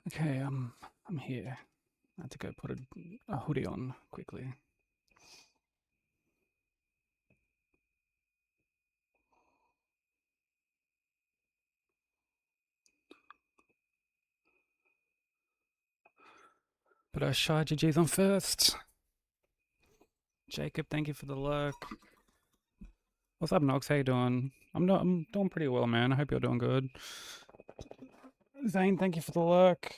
Okay, I'm here. I had to go put a hoodie on quickly. But Shy GG's on first. Jacob, thank you for the lurk. What's up, Nox? How you doing? I'm doing pretty well, man. I hope you're doing good. Zane, thank you for the lurk.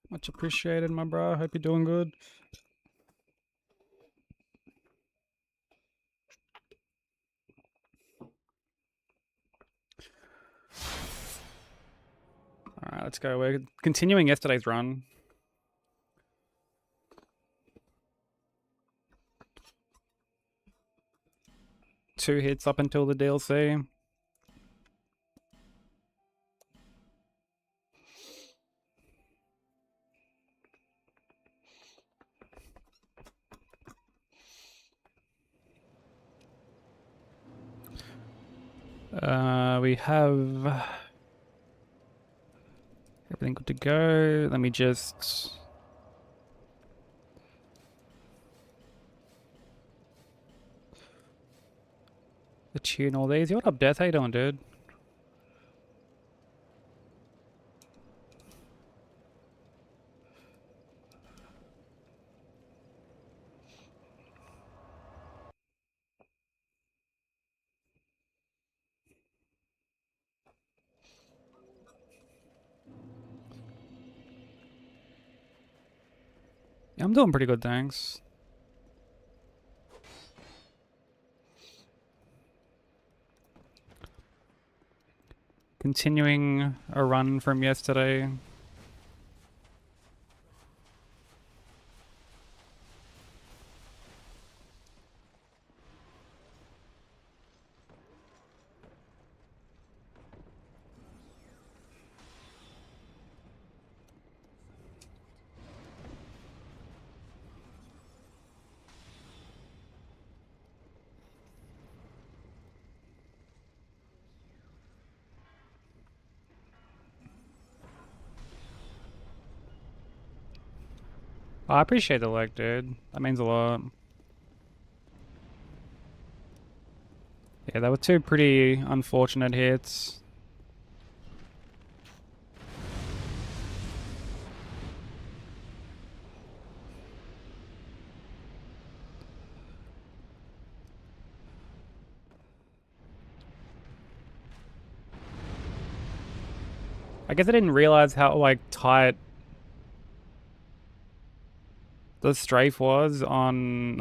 Much appreciated, my bro. Hope you're doing good. Alright, let's go. We're continuing yesterday's run. Two hits up until the DLC. We have everything good to go. Let me just tune all these. What up, Death? How you doing, dude? Yeah, I'm doing pretty good, thanks. Continuing a run from yesterday. Oh, I appreciate the like, dude. That means a lot. Yeah, they were two pretty unfortunate hits. I guess I didn't realize how, like, tight the strafe was on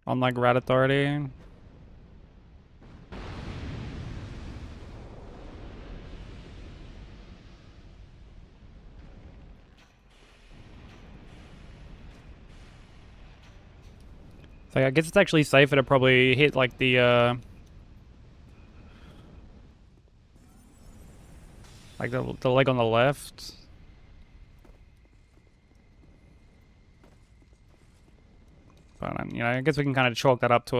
like Rat Authority. So I guess it's actually safer to probably hit like the leg on the left. But you know, I guess we can kind of chalk that up to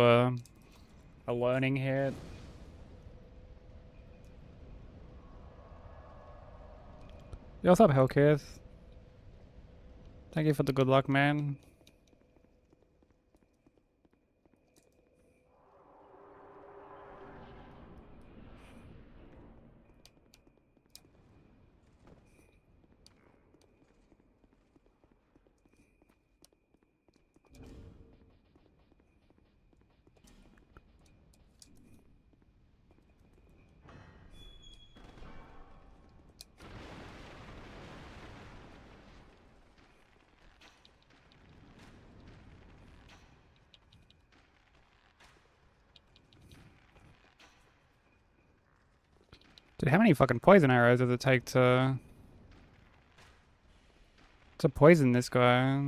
a learning hit. Yeah, what's up, Hellkith? Thank you for the good luck, man. Dude, how many fucking poison arrows does it take to poison this guy?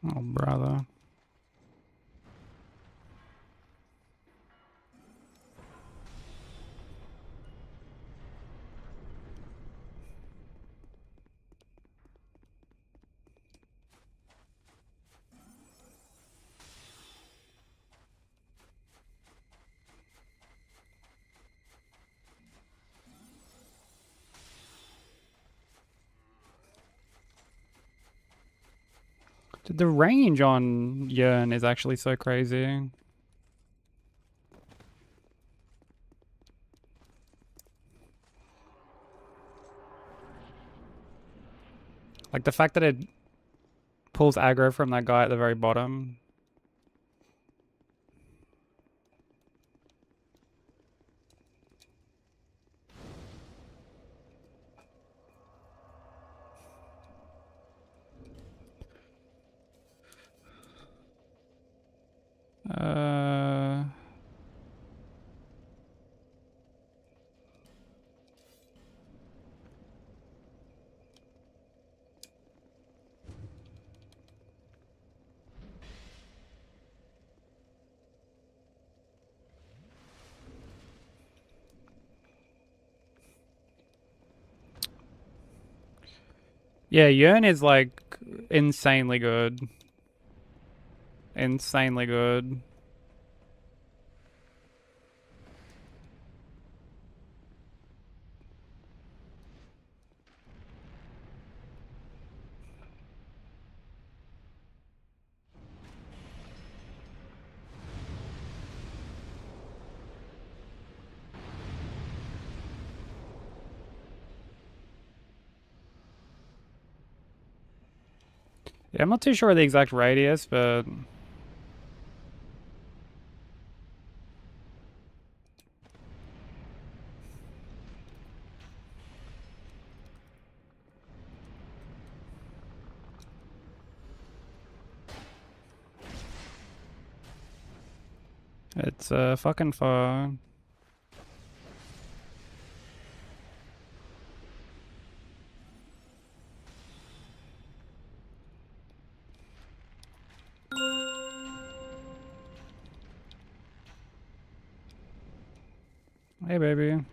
Oh, brother. Dude, the range on Yearn is actually so crazy. Like the fact that it pulls aggro from that guy at the very bottom. Uh, yeah, Yearn is like insanely good. Insanely good. Yeah, I'm not too sure the exact radius, but it's fucking far. Hey, baby.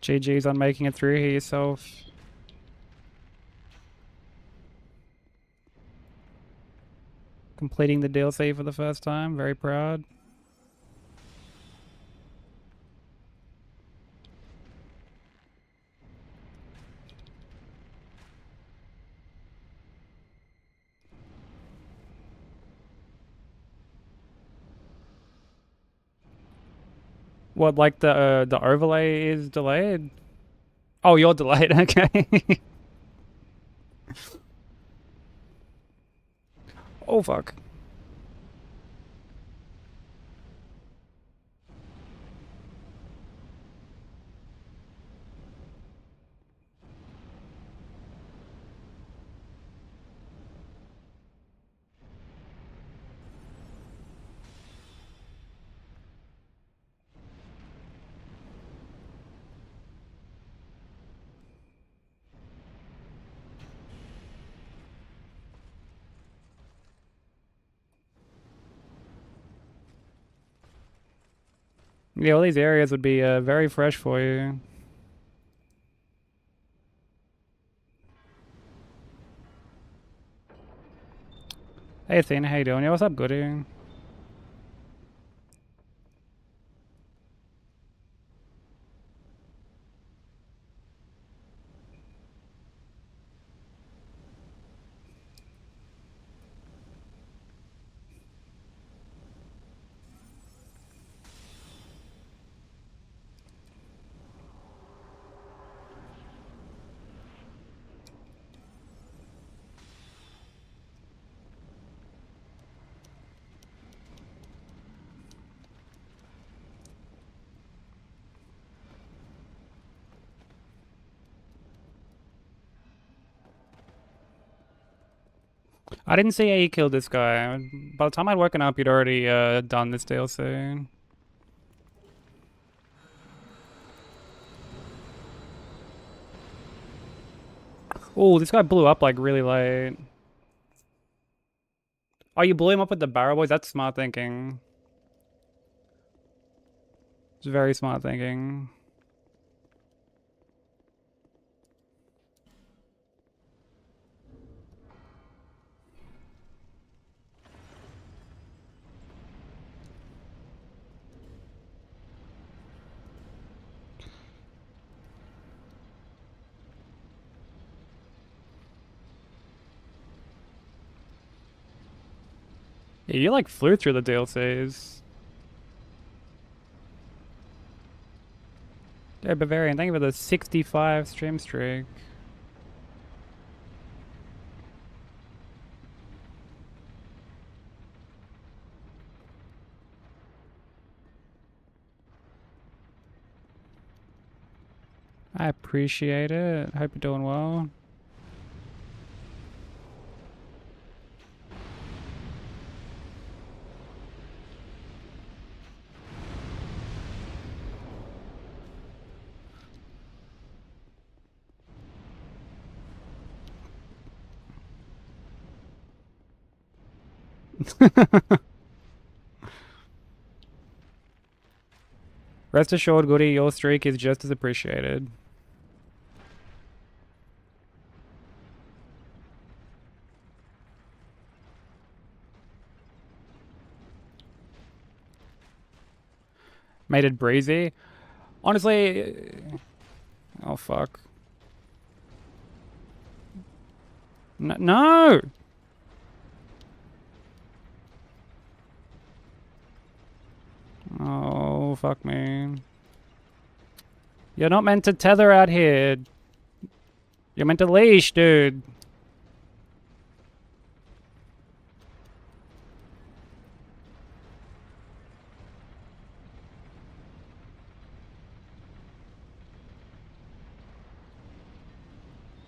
GG's on making it through here yourself. Completing the DLC for the first time. Very proud. What, like the overlay is delayed? Oh, you're delayed. Okay. Oh fuck. Yeah, all these areas would be very fresh for you. Hey Athena, how you doing? Yeah, what's up, goody? I didn't see how you killed this guy. By the time I'd woken up, you'd already done this DLC. Oh, this guy blew up like really late. Oh, you blew him up with the barrel boys? That's smart thinking. It's very smart thinking. Yeah, you like flew through the DLCs. Yeah, Bavarian, thank you for the 65 stream streak. I appreciate it. Hope you're doing well. Rest assured, Goody, your streak is just as appreciated. Made it breezy. Honestly, oh fuck. No! Oh, fuck me. You're not meant to tether out here. You're meant to leash, dude.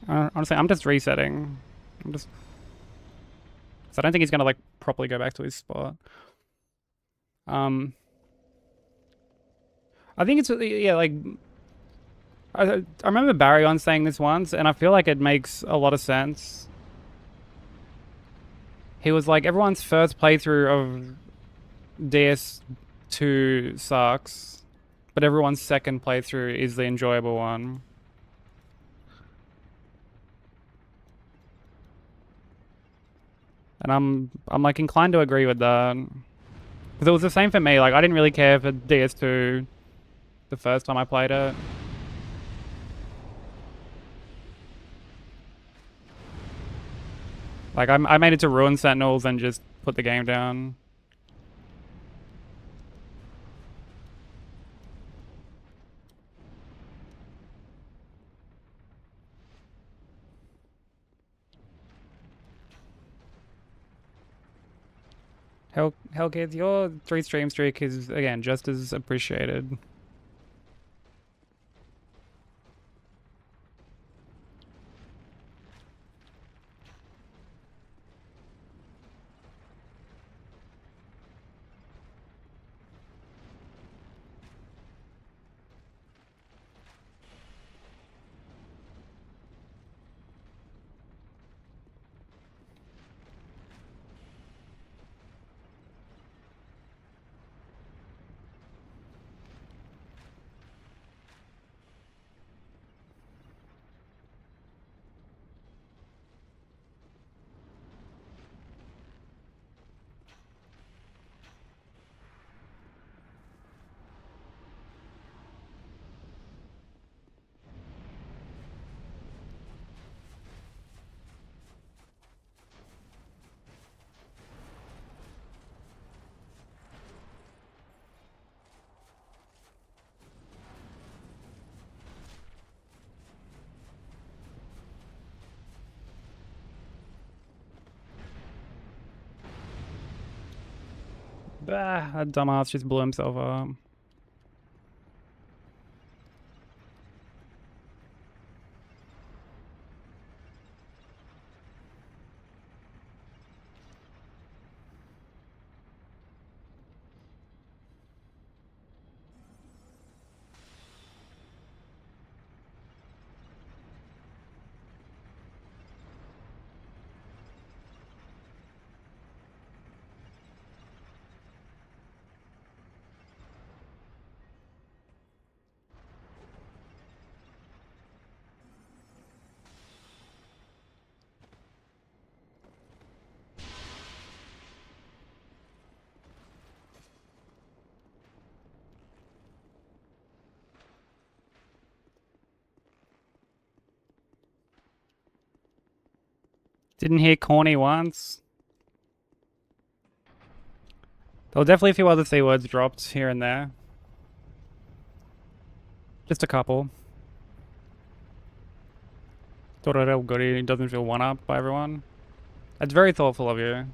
Honestly, I'm just resetting. I'm just... So I don't think he's gonna, like, properly go back to his spot. I think it's, yeah, like... I remember Barryon saying this once, and I feel like it makes a lot of sense. He was like, everyone's first playthrough of DS2 sucks, but everyone's second playthrough is the enjoyable one. And I'm like inclined to agree with that. Because it was the same for me. Like, I didn't really care for DS2 the first time I played it. Like, I made it to Ruin Sentinels and just put the game down. Hell kids, your 3 stream streak is, again, just as appreciated. Bah, that dumbass just blew himself up. Didn't hear corny once. There were definitely a few other C words dropped here and there. Just a couple. Torero Goody doesn't feel one-upped by everyone. That's very thoughtful of you.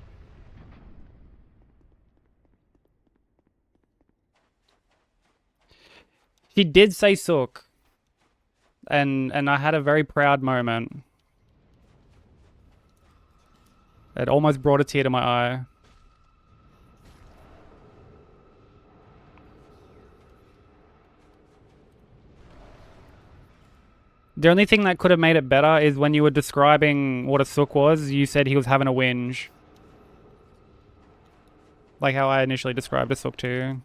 She did say sook. And I had a very proud moment. It almost brought a tear to my eye. The only thing that could have made it better is when you were describing what a sook was, you said he was having a whinge. Like how I initially described a sook to you.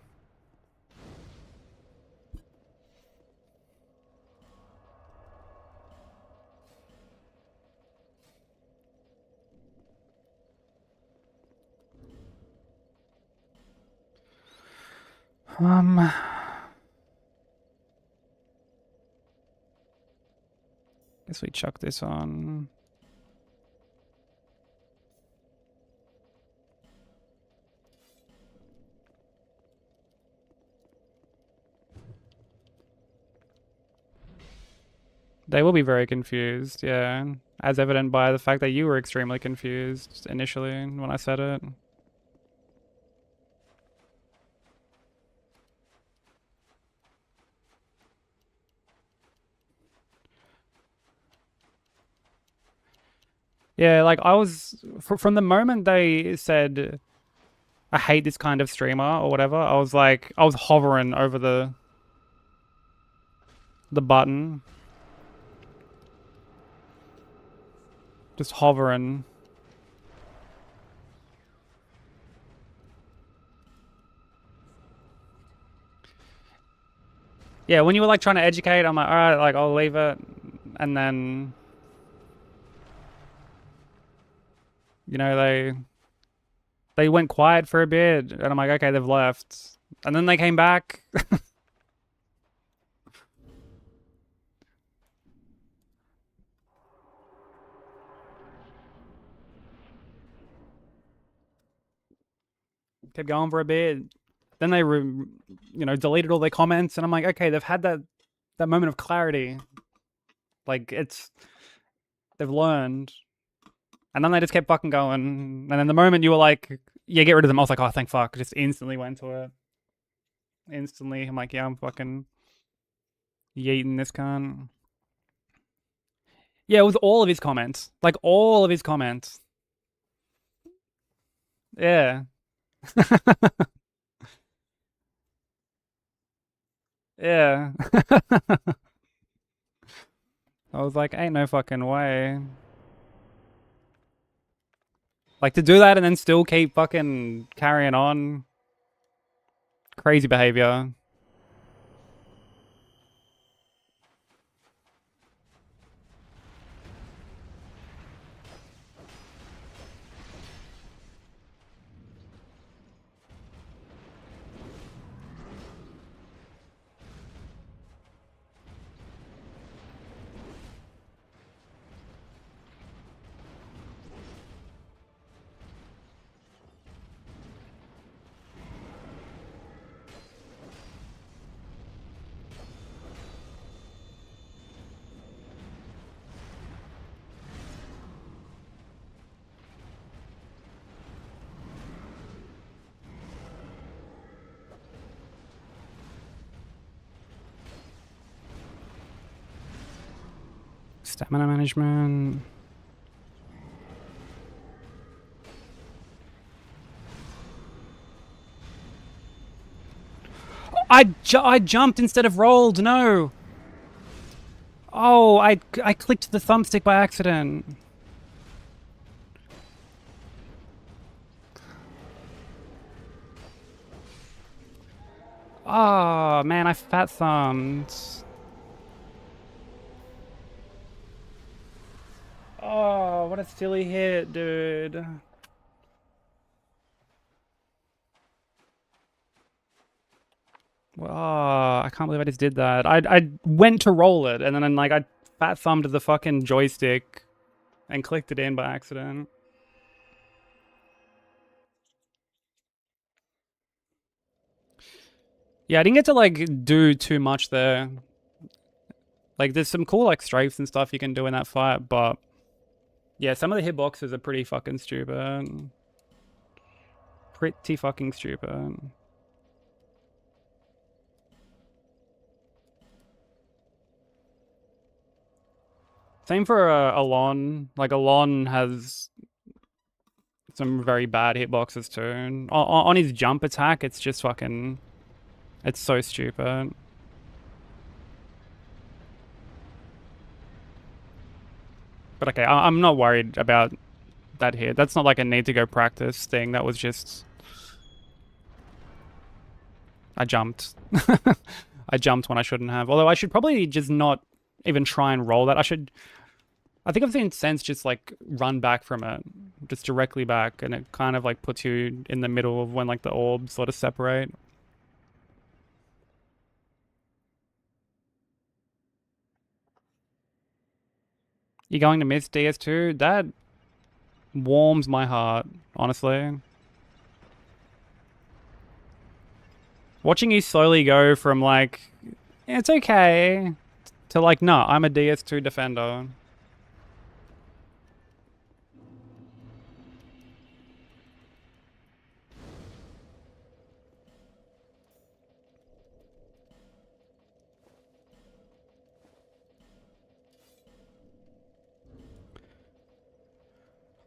Guess we chuck this on. They will be very confused, yeah. As evident by the fact that you were extremely confused initially when I said it. Yeah, like I was from the moment they said I hate this kind of streamer or whatever, I was hovering over the button. Just hovering. Yeah, when you were like trying to educate, I'm like, alright, like I'll leave it. And then you know, they went quiet for a bit, and I'm like, okay, they've left. And then they came back. Kept going for a bit. Then they, deleted all their comments, and I'm like, okay, they've had that moment of clarity. Like they've learned. And then they just kept fucking going. And then the moment you were like, yeah, get rid of them, I was like, oh, thank fuck. Just instantly went to it. Instantly, I'm like, yeah, I'm fucking yeeting this cunt. Yeah, it was all of his comments. Like, all of his comments. Yeah. Yeah. I was like, ain't no fucking way. Like, to do that and then still keep fucking carrying on. Crazy behavior. Stamina management. I jumped instead of rolled, no. Oh, I clicked the thumbstick by accident. Oh, man, I fat thumbed. Oh, what a silly hit, dude. Oh, I can't believe I just did that. I went to roll it, and then like I fat thumbed the fucking joystick and clicked it in by accident. Yeah, I didn't get to like do too much there. Like there's some cool like strafes and stuff you can do in that fight, but yeah, some of the hitboxes are pretty fucking stupid. Pretty fucking stupid. Same for Alon. Like Alon has some very bad hitboxes too. On his jump attack, it's just fucking... It's so stupid. But okay, I'm not worried about that hit. That's not like a need to go practice thing. That was just... I jumped. I jumped when I shouldn't have. Although I should probably just not even try and roll that. I think I've seen Sense just like run back from it. Just directly back, and it kind of like puts you in the middle of when like the orbs sort of separate. You're going to miss DS2? That warms my heart, honestly. Watching you slowly go from like, it's okay, to like, no, I'm a DS2 defender.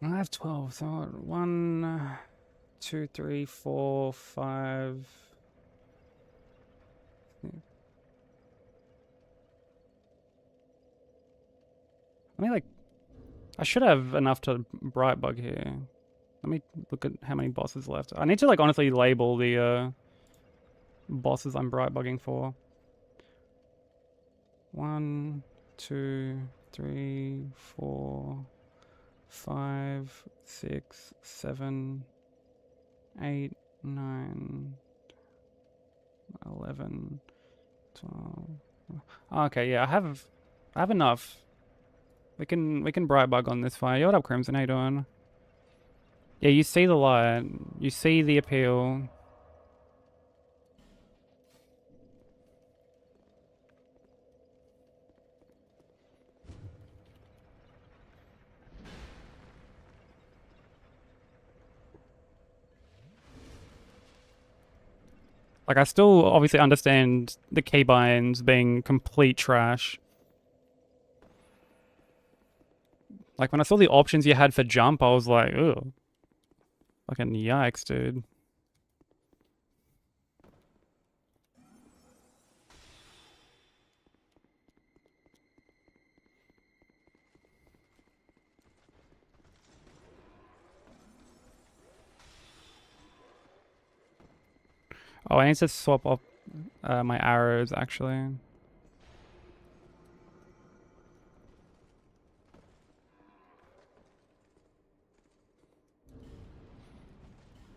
I have 12, so 1, 2, 3, 4, 5... I mean, like, I should have enough to bright bug here. Let me look at how many bosses left. I need to, like, honestly label the bosses I'm bright bugging for. 1, 2, 3, 4, 5, 6, 7, 8, 9, 11, 12. Okay, yeah, I have enough. We can bright bug on this fire. Yo, what up, Crimson? How you doing? Yeah, you see the light. You see the appeal. Like, I still obviously understand the keybinds being complete trash. Like, when I saw the options you had for jump, I was like, ugh. Fucking yikes, dude. Oh, I need to swap up my arrows, actually.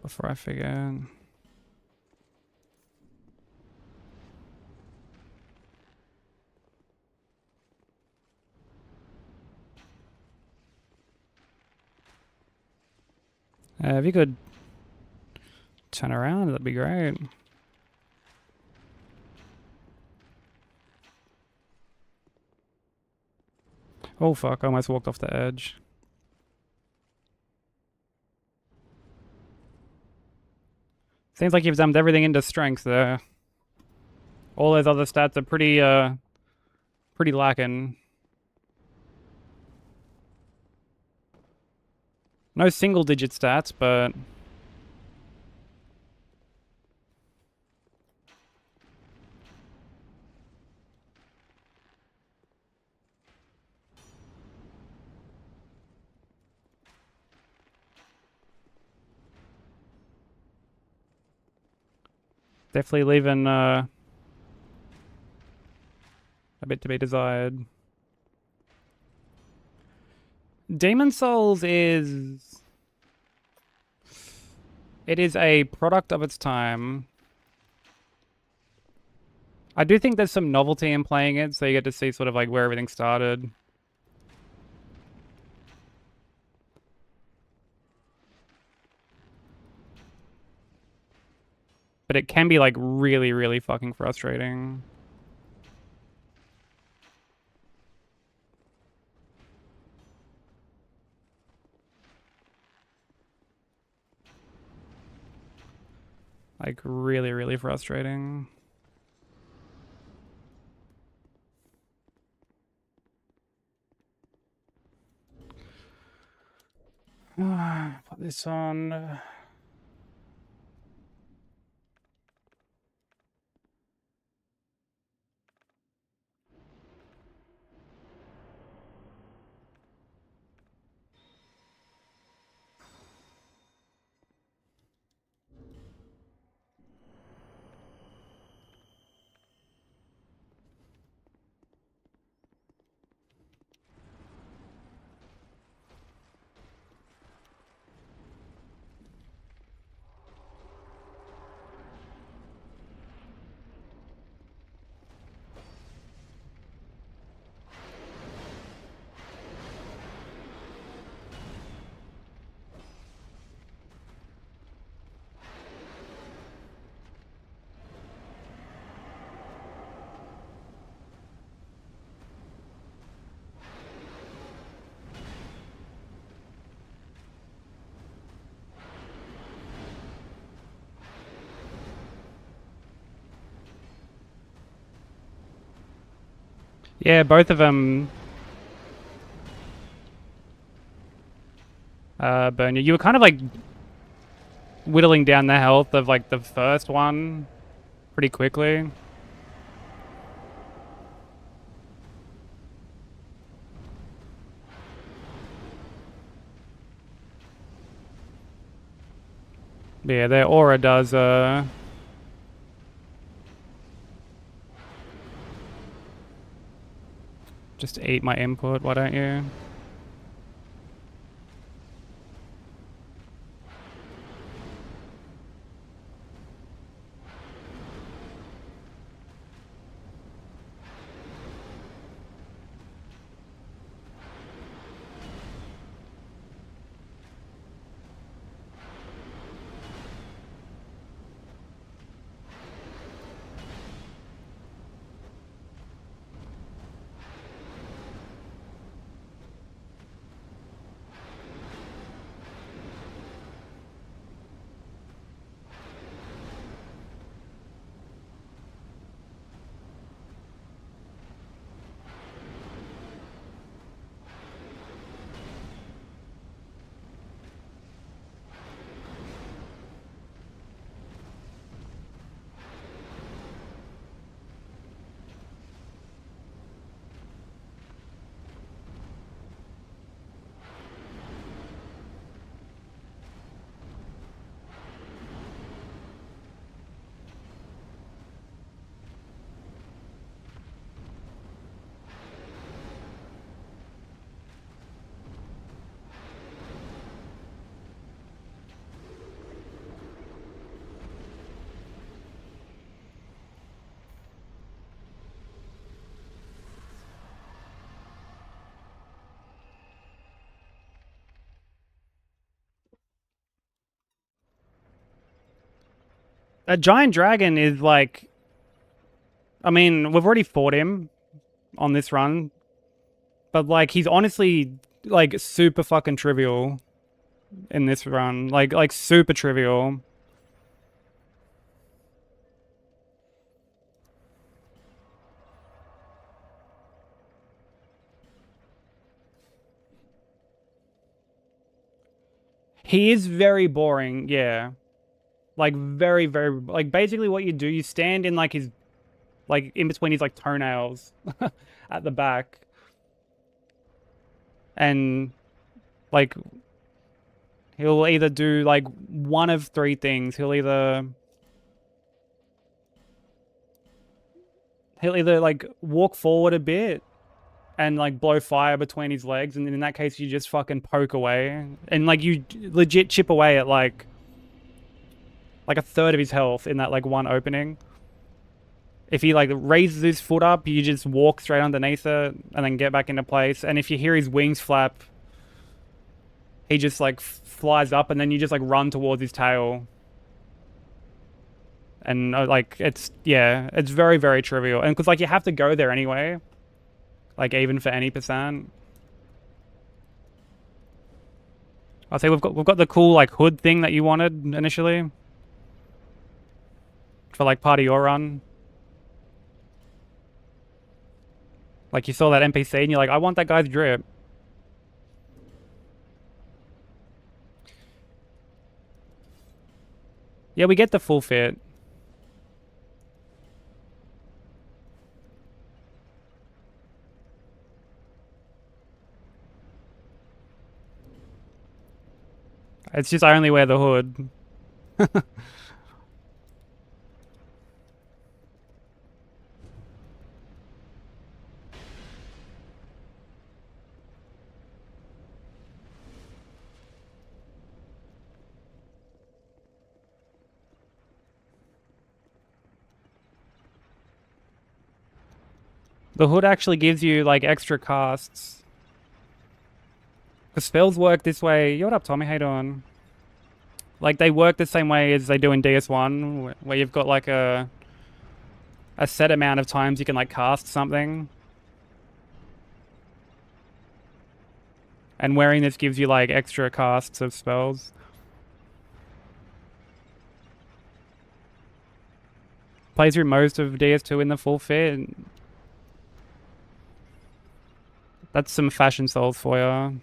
Before I forget. If you could turn around, that'd be great. Oh fuck, I almost walked off the edge. Seems like you've dumped everything into strength there. All those other stats are pretty lacking. No single digit stats, but definitely leaving a bit to be desired. Demon Souls is... It is a product of its time. I do think there's some novelty in playing it, so you get to see sort of like where everything started. but it can be like really, really fucking frustrating. Like really, really frustrating. Put this on. Yeah, both of them burn you. You were kind of like whittling down the health of like the first one pretty quickly. But yeah, their aura does just eat my input, why don't you? A giant dragon is like, I mean, we've already fought him on this run, but like he's honestly like super fucking trivial in this run. Like super trivial. He is very boring, yeah. Like very, very like basically what you do, you stand in like his like in between his like toenails at the back. And like he'll either do like one of three things. He'll either like walk forward a bit and like blow fire between his legs, and in that case you just fucking poke away. And like you legit chip away at like a third of his health in that like one opening. If he like raises his foot up, you just walk straight underneath it and then get back into place. And if you hear his wings flap, he just like flies up and then you just like run towards his tail. And like it's very very trivial, and because like you have to go there anyway, like even for any percent. I'll say we've got the cool like hood thing that you wanted initially for like part of your run. Like you saw that NPC and you're like, I want that guy's drip. Yeah, we get the full fit. It's just I only wear the hood. The hood actually gives you like extra casts. Because spells work this way. Yo, what up, Tommy? How you doing? Like they work the same way as they do in DS1, where you've got like a set amount of times you can like cast something. And wearing this gives you like extra casts of spells. Plays through most of DS2 in the full fit. That's some fashion souls for you.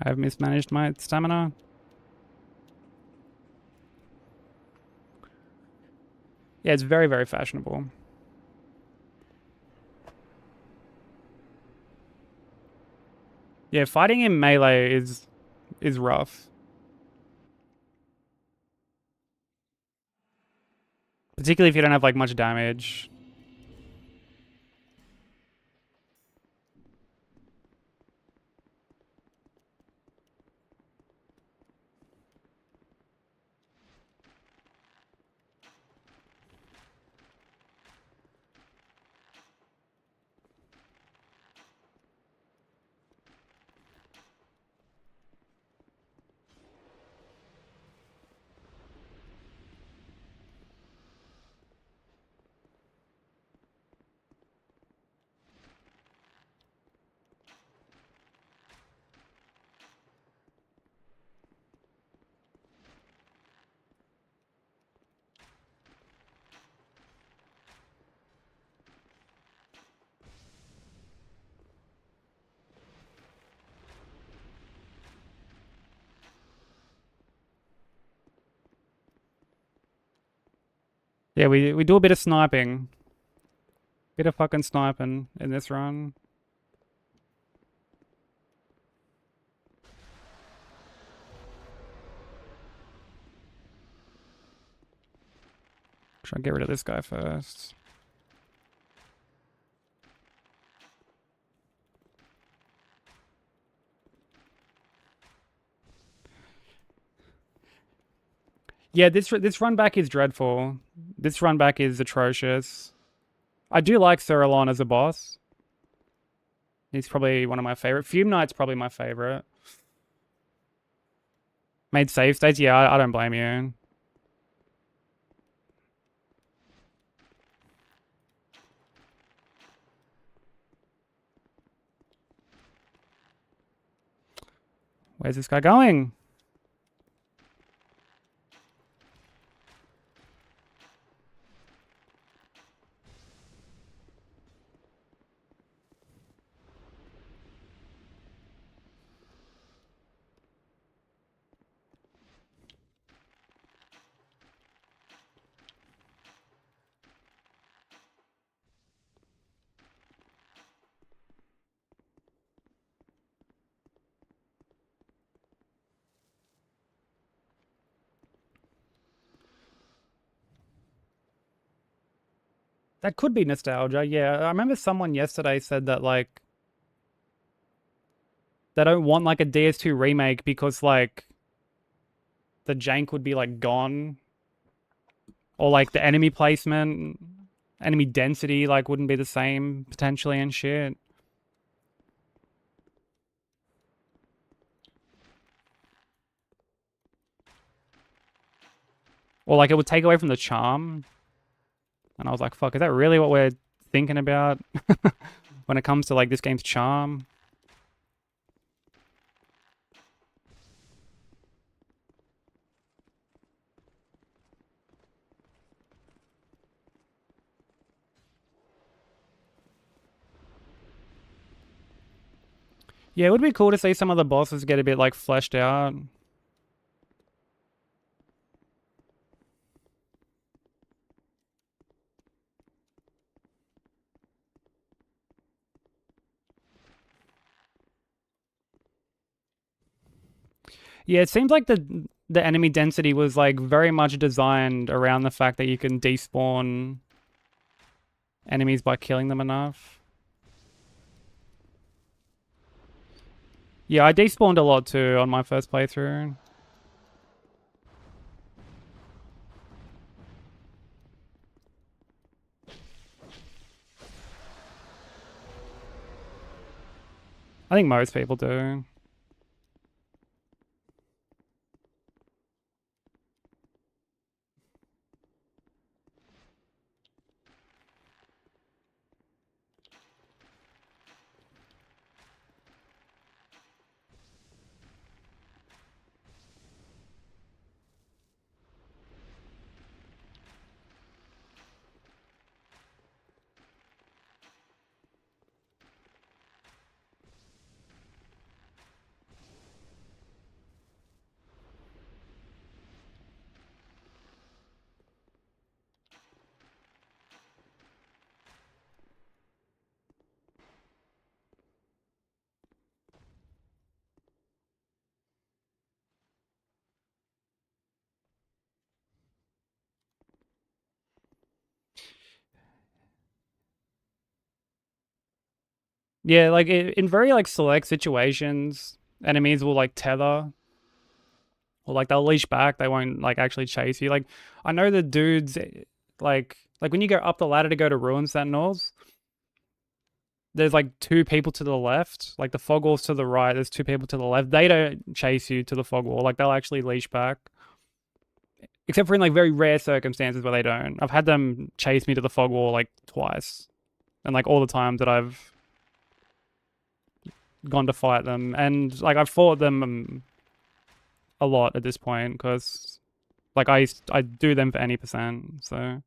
I've mismanaged my stamina. Yeah, it's very, very fashionable. Yeah, fighting in melee is rough. Particularly if you don't have like much damage. Yeah, we do a bit of sniping. Bit of fucking sniping in this run. Try and get rid of this guy first. Yeah, this run back is dreadful. This run back is atrocious. I do like Cerilon as a boss. He's probably one of my favorite. Fume Knight's probably my favorite. Made save states? Yeah, I don't blame you. Where's this guy going? That could be nostalgia. Yeah, I remember someone yesterday said that like they don't want like a DS2 remake because like the jank would be like gone, or like the enemy placement, enemy density like wouldn't be the same potentially and shit. Or like it would take away from the charm. And I was like, fuck, is that really what we're thinking about when it comes to like this game's charm? Yeah, it would be cool to see some of the bosses get a bit like fleshed out. Yeah, it seems like the enemy density was like very much designed around the fact that you can despawn enemies by killing them enough. Yeah, I despawned a lot too on my first playthrough. I think most people do. Yeah, like in very like select situations, enemies will like tether or like they'll leash back. They won't like actually chase you. Like I know the dudes like when you go up the ladder to go to Ruin Sentinels, there's like two people to the left, like the fog walls to the right. There's two people to the left. They don't chase you to the fog wall. Like they'll actually leash back, except for in like very rare circumstances where they don't. I've had them chase me to the fog wall like twice, and like all the times that I've gone to fight them, and like I've fought them a lot at this point because like I do them for any percent. So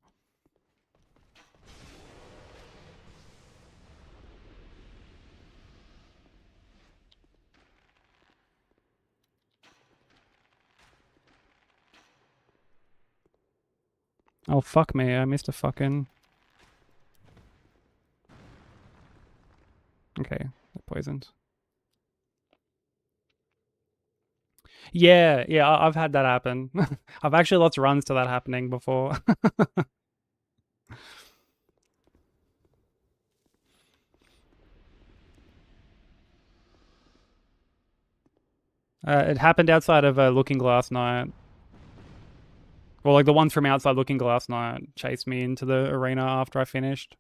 oh fuck me, I missed a fucking okay, poisoned. Yeah, yeah, I've had that happen. I've actually lots of runs to that happening before. It happened outside of Looking Glass Night. Well, like the ones from outside Looking Glass Night chased me into the arena after I finished.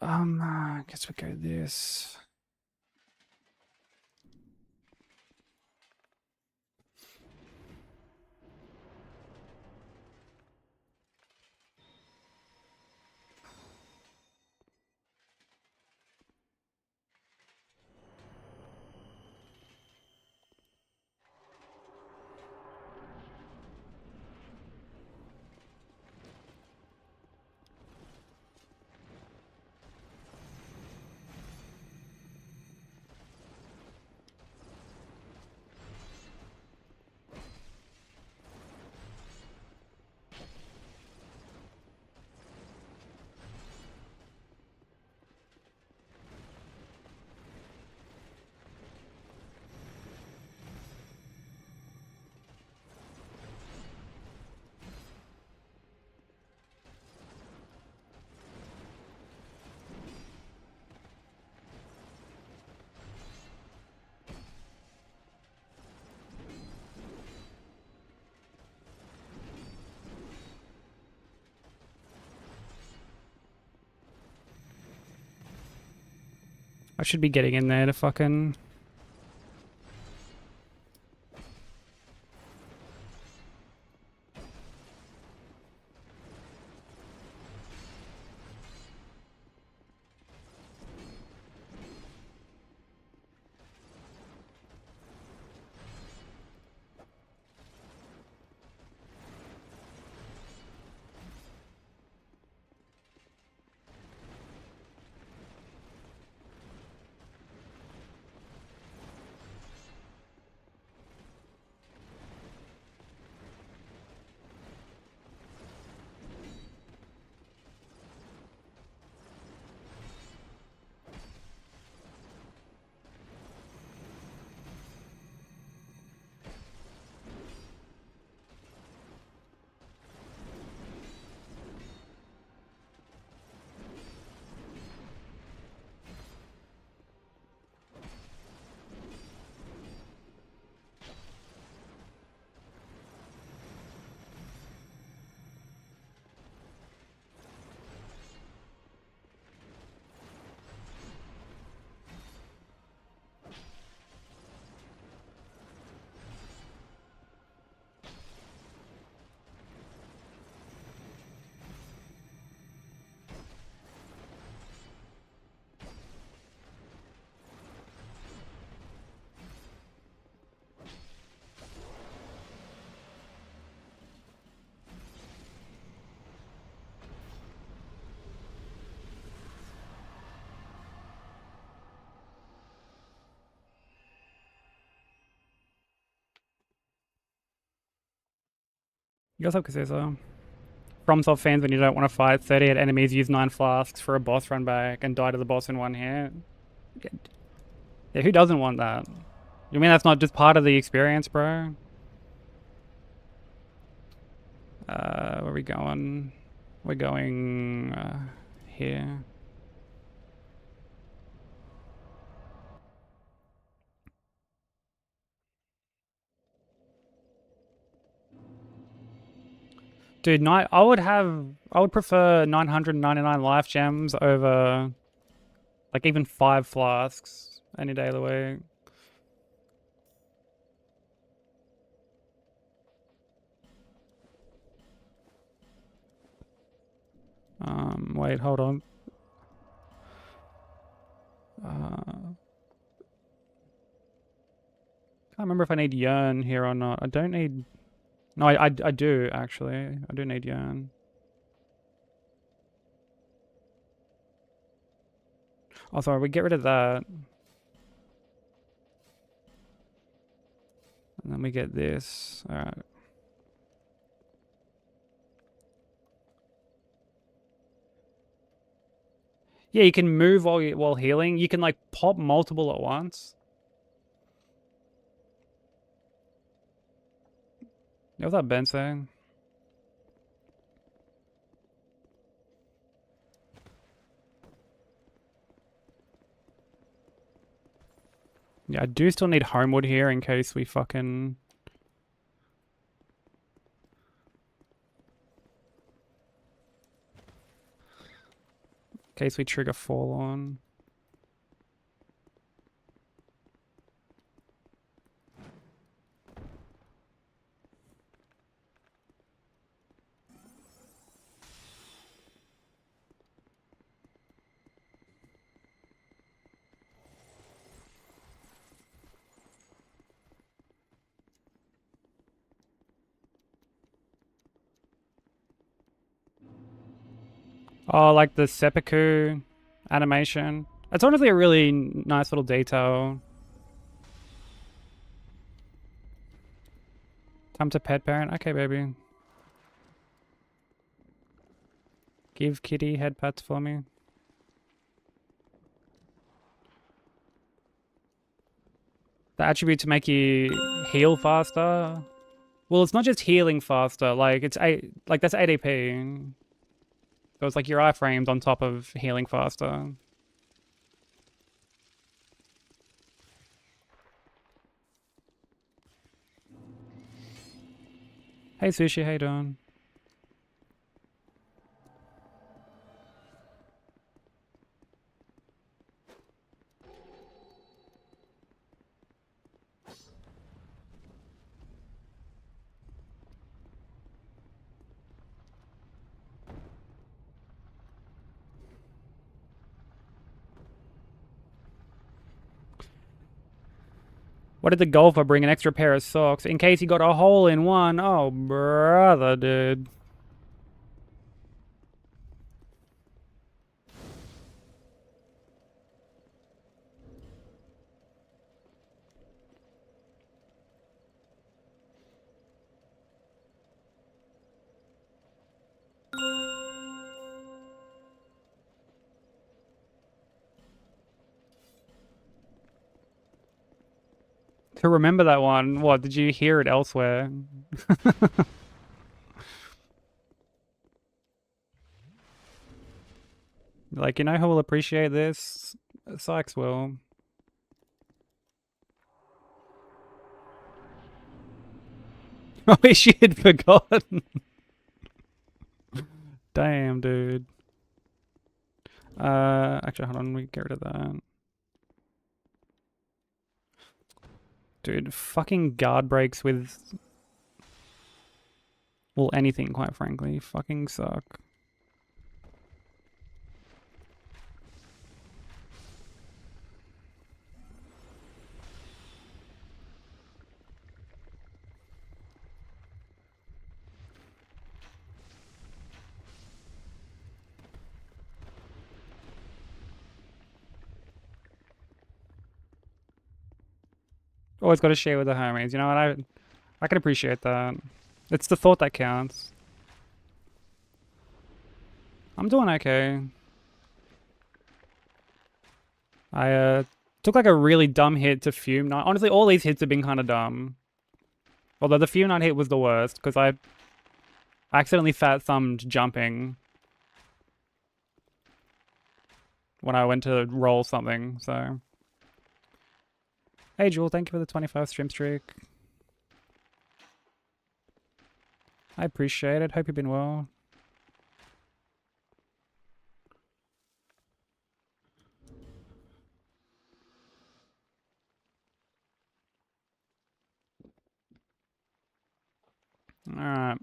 I guess we go this. I should be getting in there to fucking... You guys have Caesar. FromSoft fans, when you don't want to fight 38 enemies, use 9 flasks for a boss run back and die to the boss in 1 hit. Yeah, who doesn't want that? You mean that's not just part of the experience, bro? Where are we going? We're going here. Dude, I would prefer 999 life gems over like even 5 flasks any day of the week. Wait, hold on. Can't remember if I need Yearn here or not. I don't need... No, I do, actually. I do need Yearn. Oh, sorry, we get rid of that. And then we get this. Alright. Yeah, you can move while healing. You can, like, pop multiple at once. What's that Ben saying? Yeah, I do still need Homewood here in case we fucking... In case we trigger Fall on. Oh, like the seppuku animation. It's honestly a really nice little detail. Time to pet parent. Okay, baby. Give kitty head pats for me. The attribute to make you heal faster. Well, it's not just healing faster. Like it's that's ADP. So it's like your iframes on top of healing faster. Hey Sushi, how you doing? What did the golfer bring? An extra pair of socks in case he got a hole in one. Oh, brother, dude. To remember that one, what, did you hear it elsewhere? Like, you know who will appreciate this? Sykes will. I wish you had forgotten. Damn, dude. Actually, hold on, we get rid of that. Dude, fucking guard breaks with... Well, anything, quite frankly. Fucking suck. Always got to share with the homies. You know what? I can appreciate that. It's the thought that counts. I'm doing okay. I took like a really dumb hit to Fume Knight. Honestly, all these hits have been kind of dumb. Although the Fume Knight hit was the worst because I accidentally fat thumbed jumping when I went to roll something. So, hey Jewel, thank you for the 25 stream streak. I appreciate it. Hope you've been well. All right.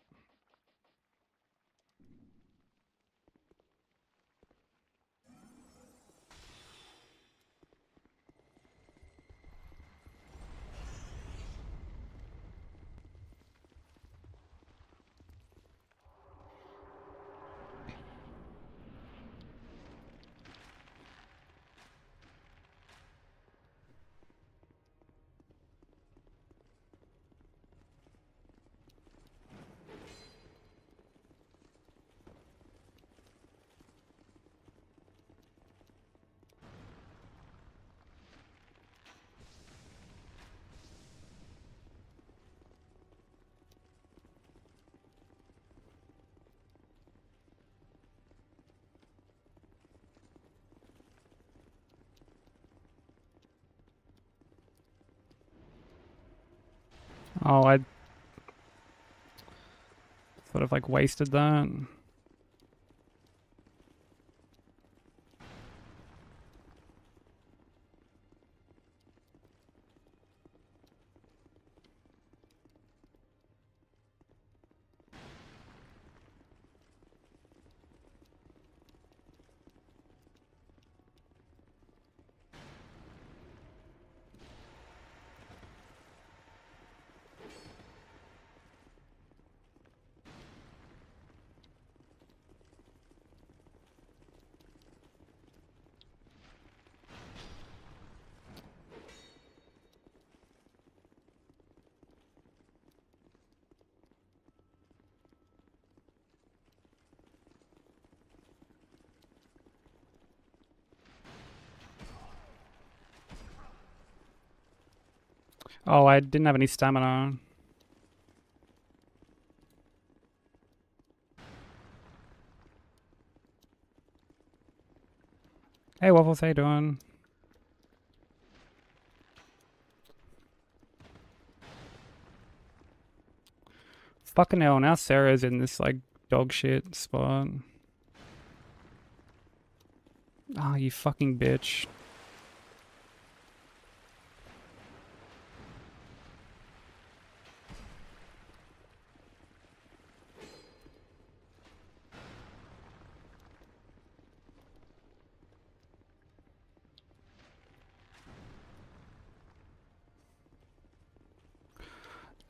Oh, I sort of like wasted that. Oh, I didn't have any stamina. Hey Waffles, how you doing? Fucking hell, now Sarah's in this like dog shit spot. Oh, you fucking bitch.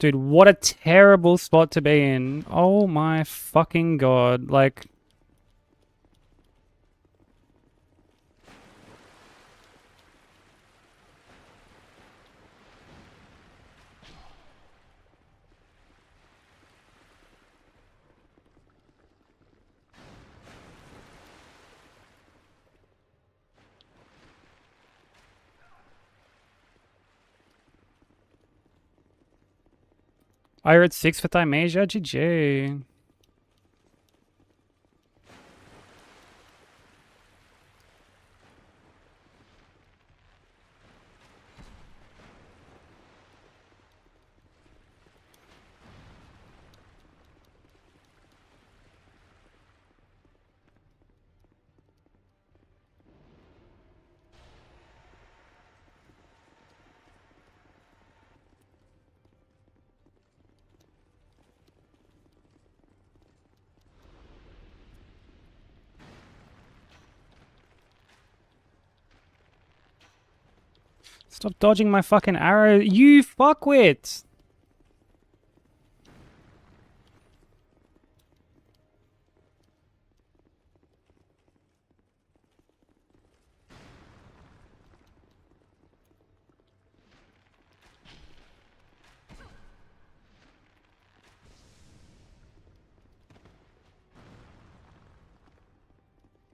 Dude, what a terrible spot to be in. Oh my fucking god. Like... I heard 6 for Thymasia. GG. Stop dodging my fucking arrow. You fuckwit!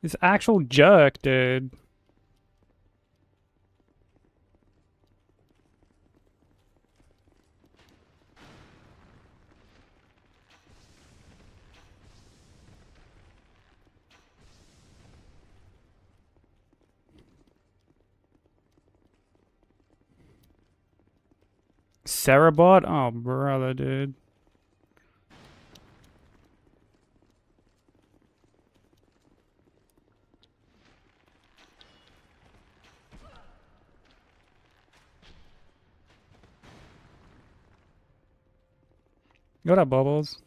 This actual jerk, dude. Cerebot? Oh, brother, dude. What up, Bubbles?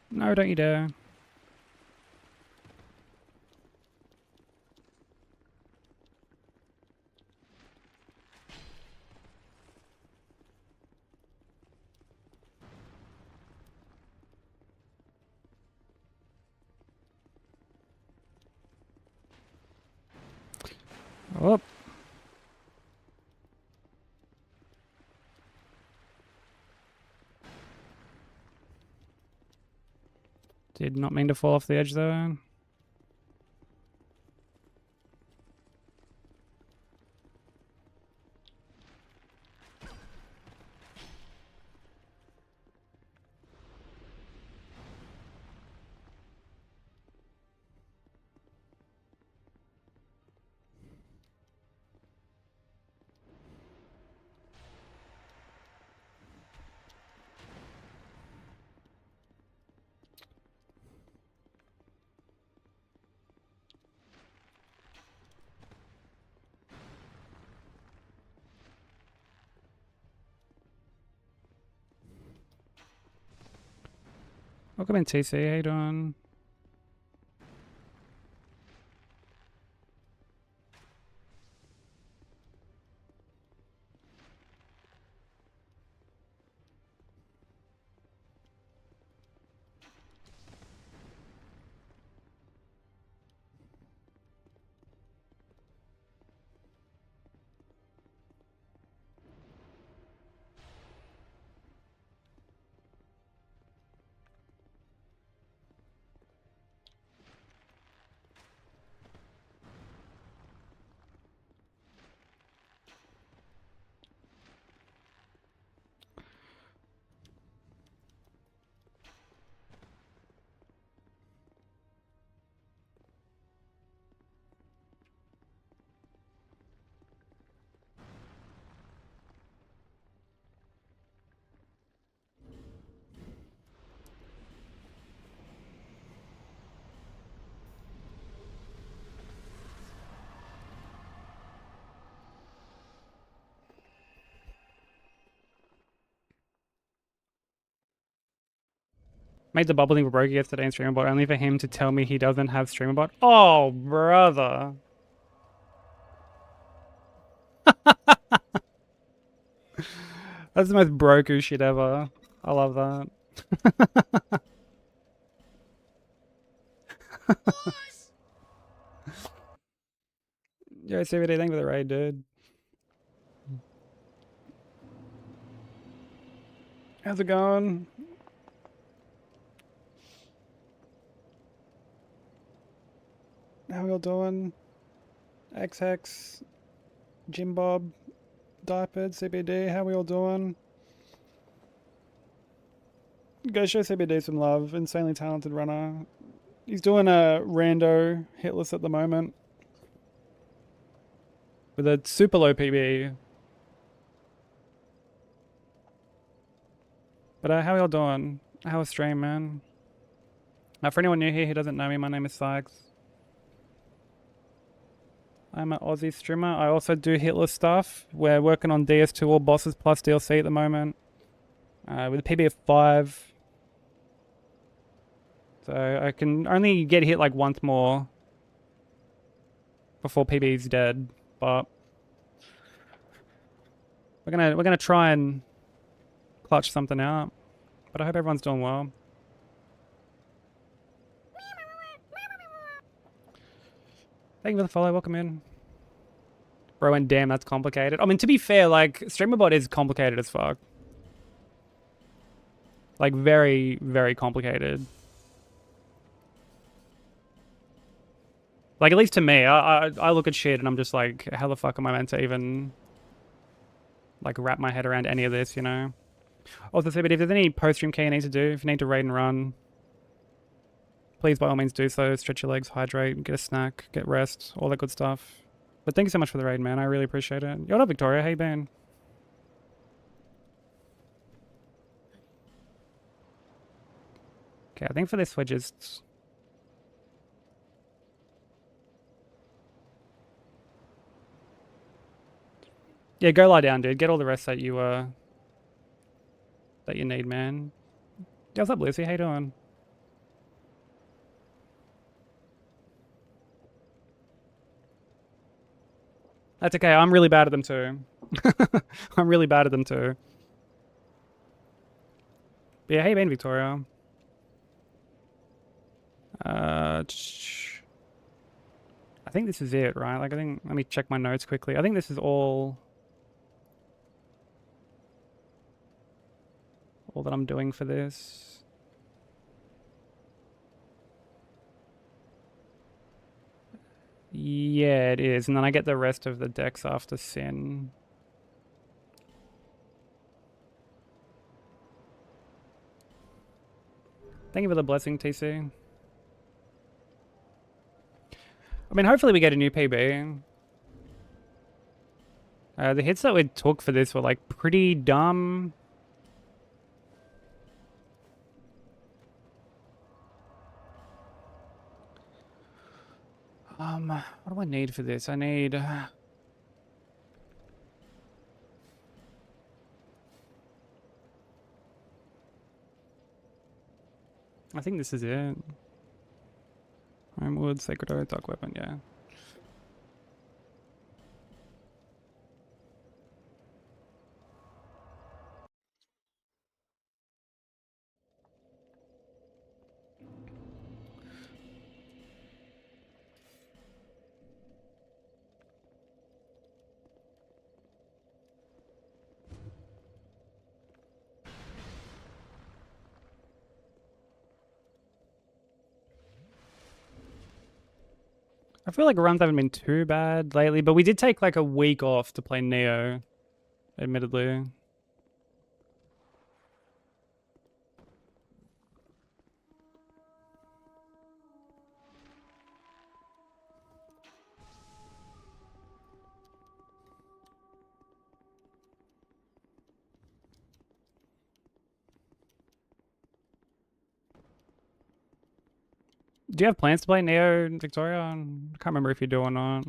No, don't you dare. Oh. Did not mean to fall off the edge though. Welcome in, TC. How you doing? Made the bubbling for Broky yesterday in StreamerBot only for him to tell me he doesn't have StreamerBot. Oh, brother. That's the most Broku shit ever. I love that. Yo, CBD, thank you for the raid, dude. How's it going? How we all doing? XX, Jim Bob, Diapered, CBD, how we all doing? Go show CBD some love. Insanely talented runner. He's doing a rando hitless at the moment. With a super low PB. But how are y'all doing? How was stream, man? For anyone new here who doesn't know me, my name is Sykes. I'm an Aussie streamer. I also do hitless stuff. We're working on DS2 All Bosses plus DLC at the moment. With a PB of 5. So I can only get hit like once more before PB's dead. But we're gonna try and clutch something out. But I hope everyone's doing well. Thank you for the follow. Welcome in. Bro, and damn, that's complicated. I mean, to be fair, like, StreamerBot is complicated as fuck. Like, very, very complicated. Like, at least to me, I look at shit and I'm just like, how the fuck am I meant to even, like, wrap my head around any of this, you know? Also, but if there's any post-stream key you need to do, if you need to raid and run, please by all means do so. Stretch your legs, hydrate, get a snack, get rest, all that good stuff. But thank you so much for the raid, man. I really appreciate it. Yo, what up, Victoria? How you been? Okay, I think for this we're just... Yeah, go lie down, dude. Get all the rest that you need, man. Yo, what's up, Lucy? How you doing? That's okay. I'm really bad at them too. I'm really bad at them too. But yeah, hey, been Victoria. I think this is it, right? Like, I think, let me check my notes quickly. I think this is all that I'm doing for this. Yeah, it is. And then I get the rest of the decks after Sin. Thank you for the blessing, TC. I mean, hopefully we get a new PB. The hits that we took for this were, like, pretty dumb. What do I need for this? I need... I think this is it. Homewood, Sacred Oath, Dark Weapon, yeah. I feel like runs haven't been too bad lately, but we did take like a week off to play Neo, admittedly. Do you have plans to play Neo, Victoria? I can't remember if you do or not.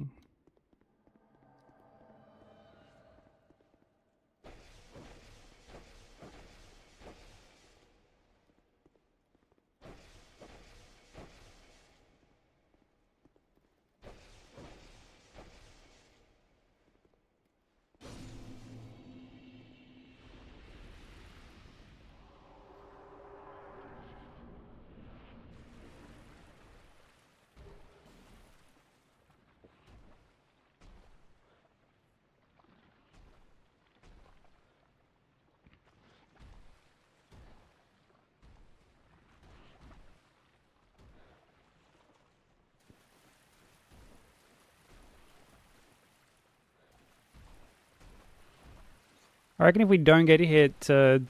I reckon if we don't get hit to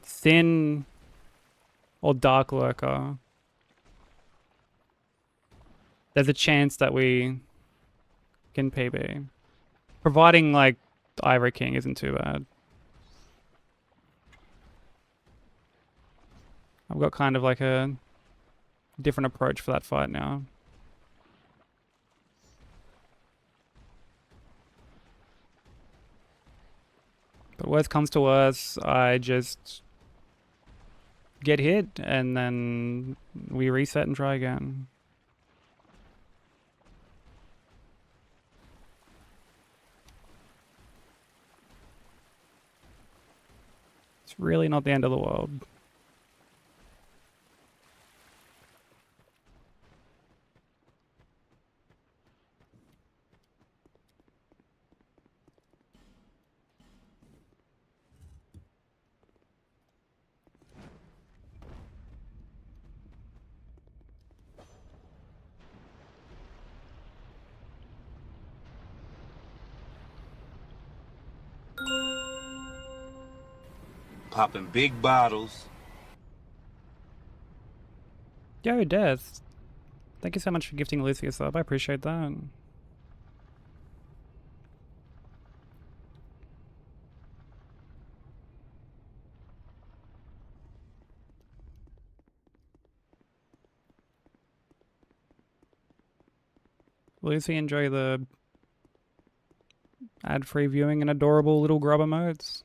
Thin or Dark Lurker, there's a chance that we can PB. Providing, like, Ivory King isn't too bad. I've got kind of like a different approach for that fight now. But worst comes to worst, I just get hit and then we reset and try again. It's really not the end of the world. Popping big bottles. Yo, Death. Thank you so much for gifting Lucy a sub. I appreciate that. Lucy, enjoy the ad-free viewing and adorable little grub emotes.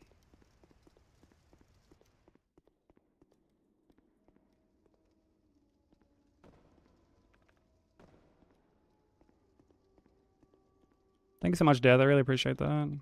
Thank you so much, Death. I really appreciate that.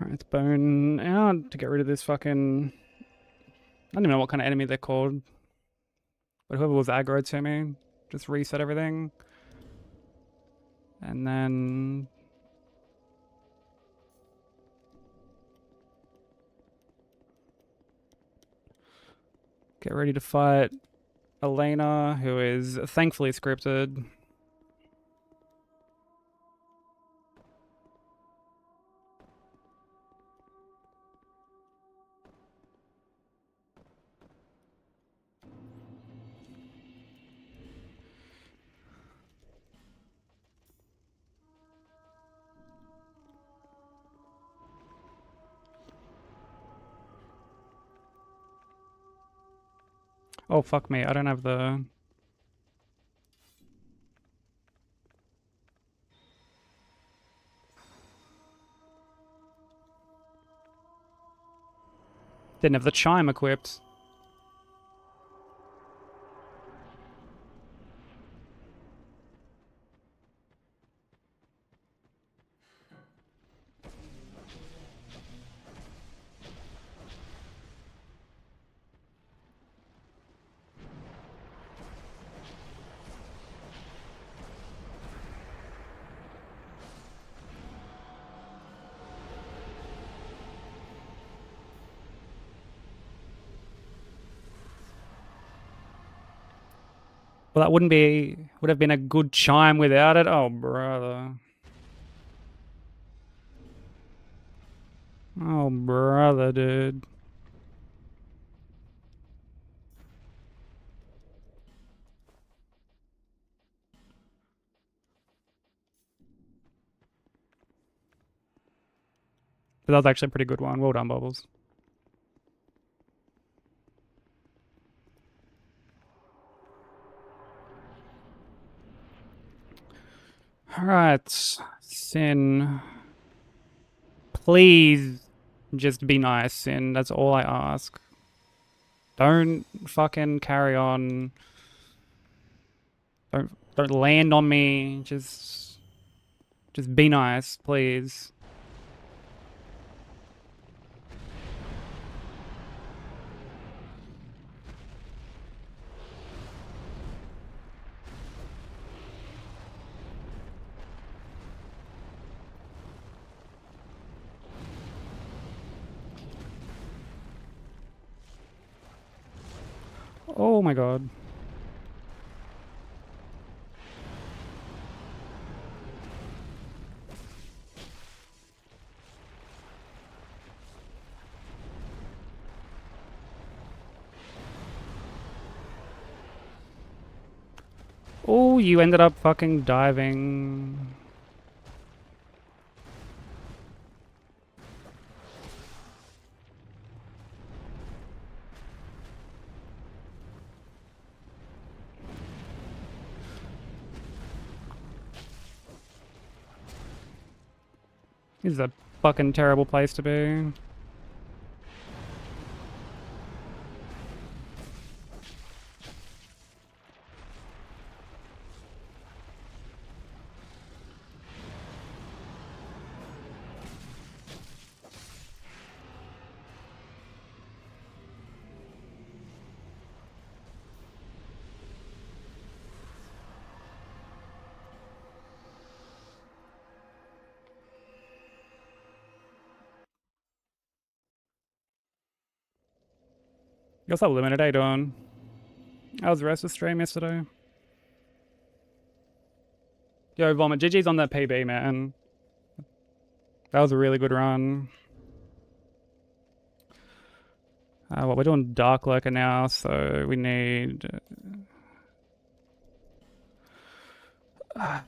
Alright, let's bone out to get rid of this fucking... I don't even know what kind of enemy they're called. But whoever was aggro to me, just reset everything. And then... get ready to fight Elena, who is thankfully scripted. Oh, fuck me. I don't have the... didn't have the chime equipped. Well, that would have been a good chime without it. Oh, brother. Oh, brother, dude. But that was actually a pretty good one. Well done, Bubbles. Alright, Sin. Please just be nice, Sin. That's all I ask. Don't fucking carry on. Don't land on me. Just be nice, please. Oh my god. Oh, you ended up fucking diving. This is a fucking terrible place to be. What's up, Limited? How you doing? How was the rest of the stream yesterday? Yo, Vomit, GG's on that PB, man. That was a really good run. Well, we're doing Dark Lurker now, so we need... I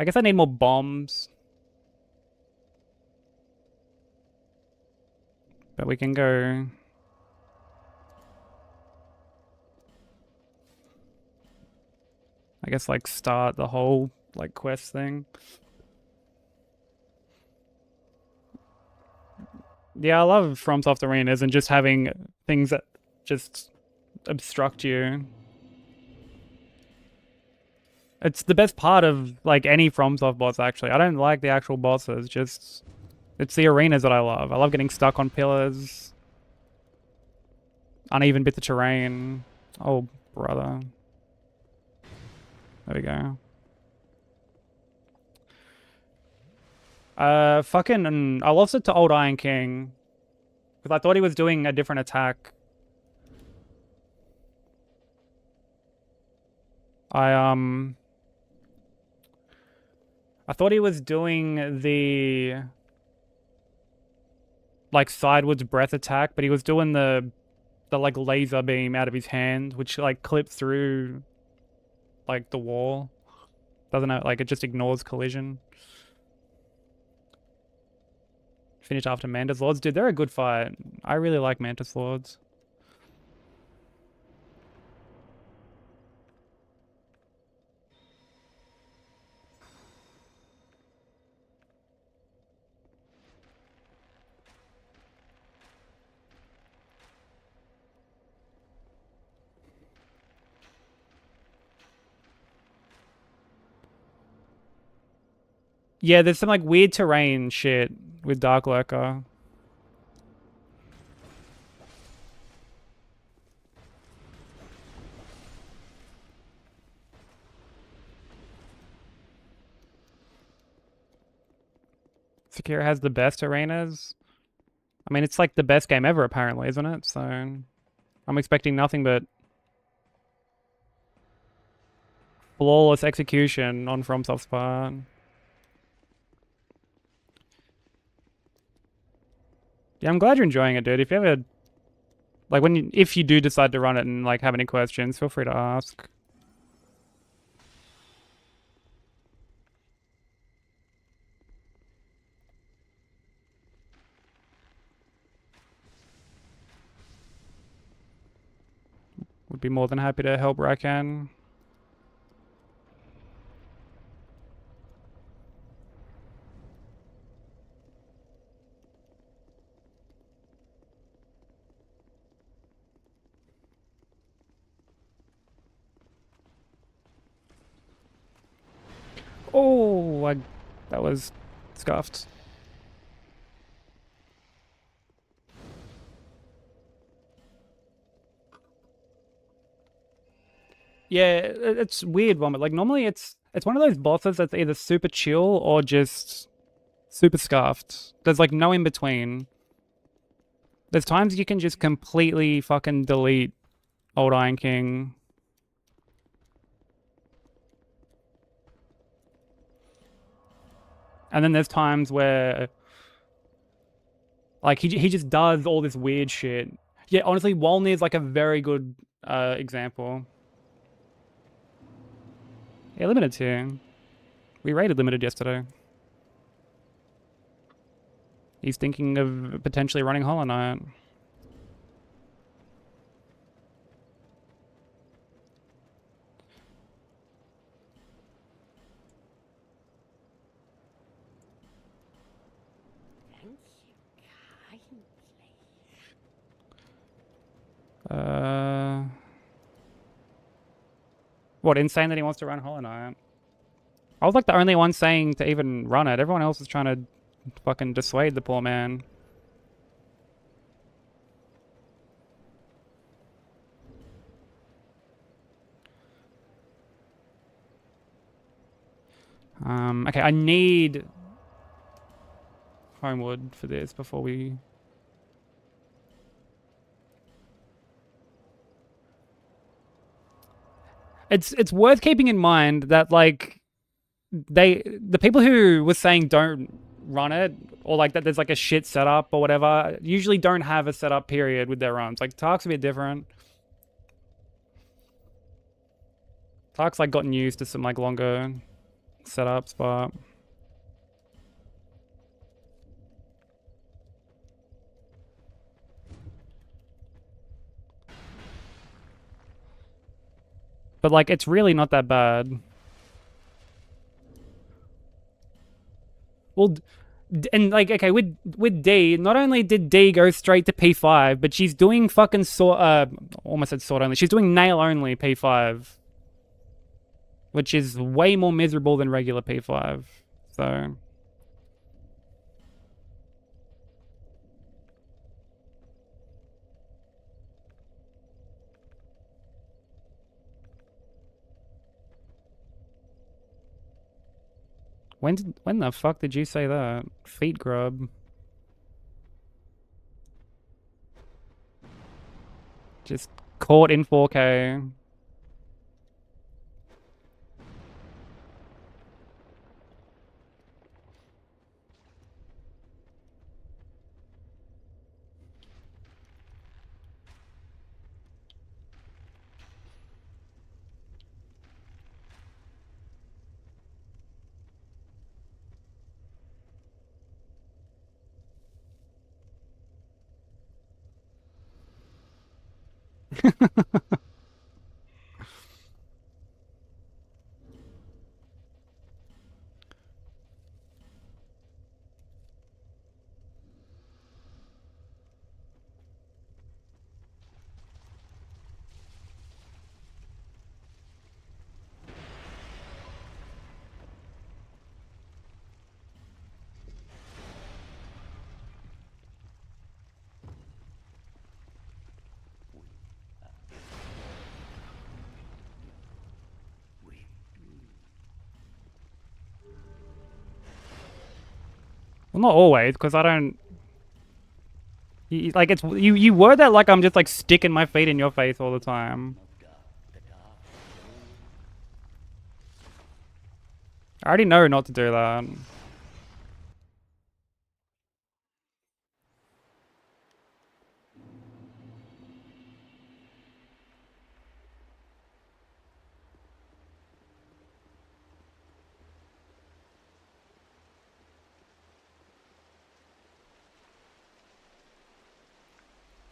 guess I need more bombs. But we can go... I guess, like, start the whole, like, quest thing. Yeah, I love FromSoft arenas and just having things that just obstruct you. It's the best part of, like, any FromSoft boss, actually. I don't like the actual bosses, just... It's the arenas that I love. I love getting stuck on pillars. Uneven bits of terrain. Oh, brother. There we go. Fucking... I lost it to Old Iron King. Because I thought he was doing a different attack. I thought he was doing the... like, sidewards breath attack, but he was doing the like, laser beam out of his hand, which, like, clips through, like, the wall. Doesn't it, like, it just ignores collision. Finished after Mantis Lords. Dude, they're a good fight. I really like Mantis Lords. Yeah, there's some, like, weird terrain shit with Dark Lurker. Sekiro has the best arenas. I mean, it's like the best game ever, apparently, isn't it? So I'm expecting nothing but flawless execution on FromSoft's part. Yeah, I'm glad you're enjoying it, dude. If you ever, like, if you do decide to run it and, like, have any questions, feel free to ask. Would be more than happy to help where I can. Oh, that was scuffed. Yeah, it's weird, Vomit. Like, normally it's one of those bosses that's either super chill or just super scuffed. There's, like, no in between. There's times you can just completely fucking delete old Iron King. And then there's times where, like, he just does all this weird shit. Yeah, honestly, Wolnir's like a very good example. Yeah, Limited too. We raided Limited yesterday. He's thinking of potentially running Hollow Knight. What, insane that he wants to run Hollow Knight? I was like the only one saying to even run it. Everyone else is trying to fucking dissuade the poor man. Okay, I need Homewood for this before we... It's worth keeping in mind that, like, the people who were saying don't run it, or like that there's like a shit setup or whatever, usually don't have a setup period with their runs. Like, Tark's a bit different. Tark's like gotten used to some like longer setups, but... But like, it's really not that bad. Well, and like, okay, with D, not only did D go straight to P5, but she's doing fucking almost said sword only. She's doing nail only P5, which is way more miserable than regular P5. So... When the fuck did you say that? Feet grub. Just caught in 4K. Well, not always, because I don't... Like, it's... You word that like I'm just, like, sticking my feet in your face all the time. I already know not to do that.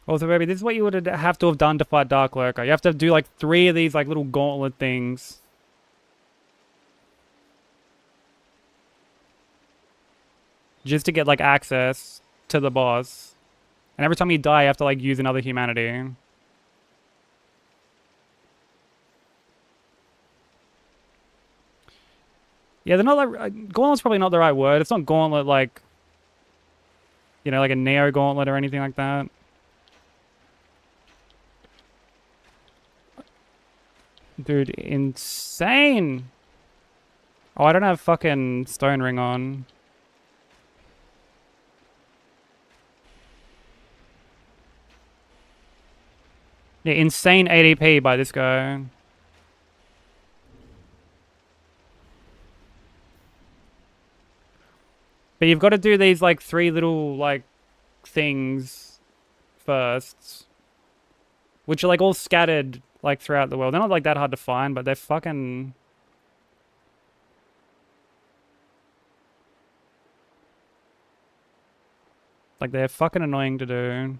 Also, baby, this is what you would have to have done to fight Dark Lurker. You have to do, like, 3 of these, like, little gauntlet things. Just to get, like, access to the boss. And every time you die, you have to, like, use another humanity. Yeah, they're not like... Gauntlet's probably not the right word. It's not gauntlet like... You know, like a Neo gauntlet or anything like that. Dude, insane! Oh, I don't have fucking Stone Ring on. Yeah, insane ADP by this guy. But you've got to do these like 3 little like things first, which are like all scattered like throughout the world. They're not like that hard to find, but they're fucking like they're fucking annoying to do.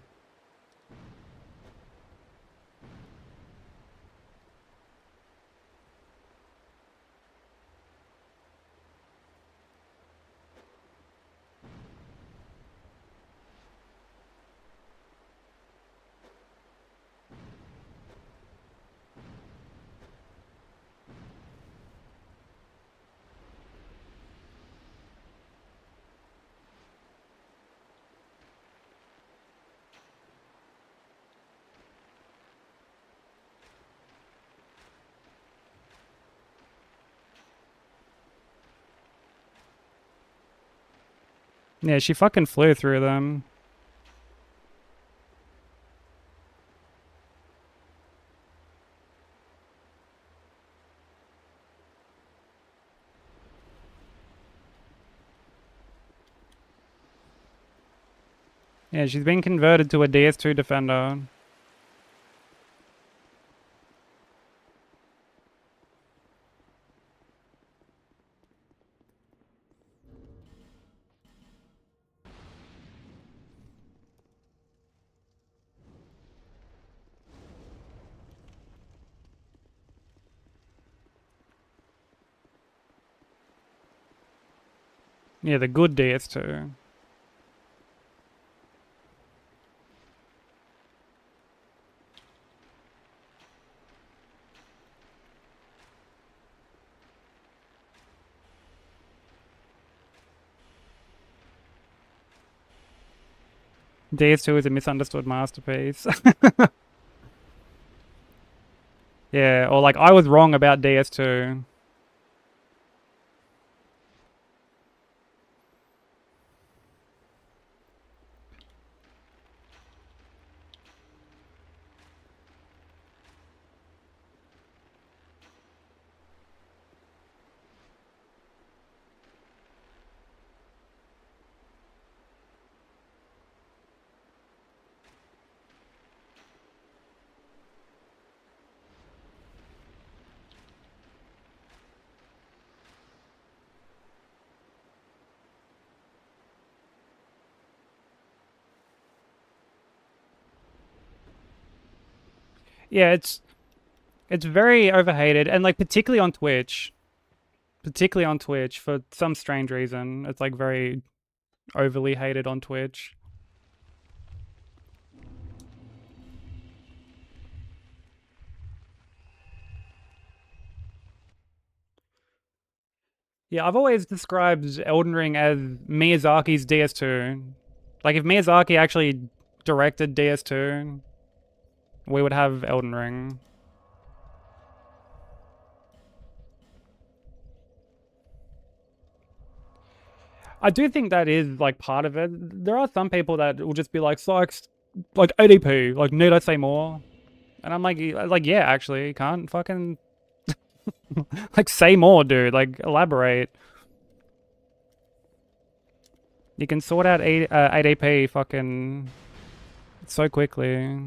Yeah, she fucking flew through them. Yeah, she's been converted to a DS2 defender. Yeah, the good DS2. DS2 is a misunderstood masterpiece. Yeah, or like I was wrong about DS2. Yeah, it's very overhated and like particularly on Twitch. Particularly on Twitch for some strange reason. It's like very overly hated on Twitch. Yeah, I've always described Elden Ring as Miyazaki's DS2. Like if Miyazaki actually directed DS2, we would have Elden Ring. I do think that is like part of it. There are some people that will just be like, "Sykes, like ADP, like need I say more?" And I'm like yeah, actually, you can't fucking like say more, dude. Like elaborate. You can sort out ADP fucking so quickly.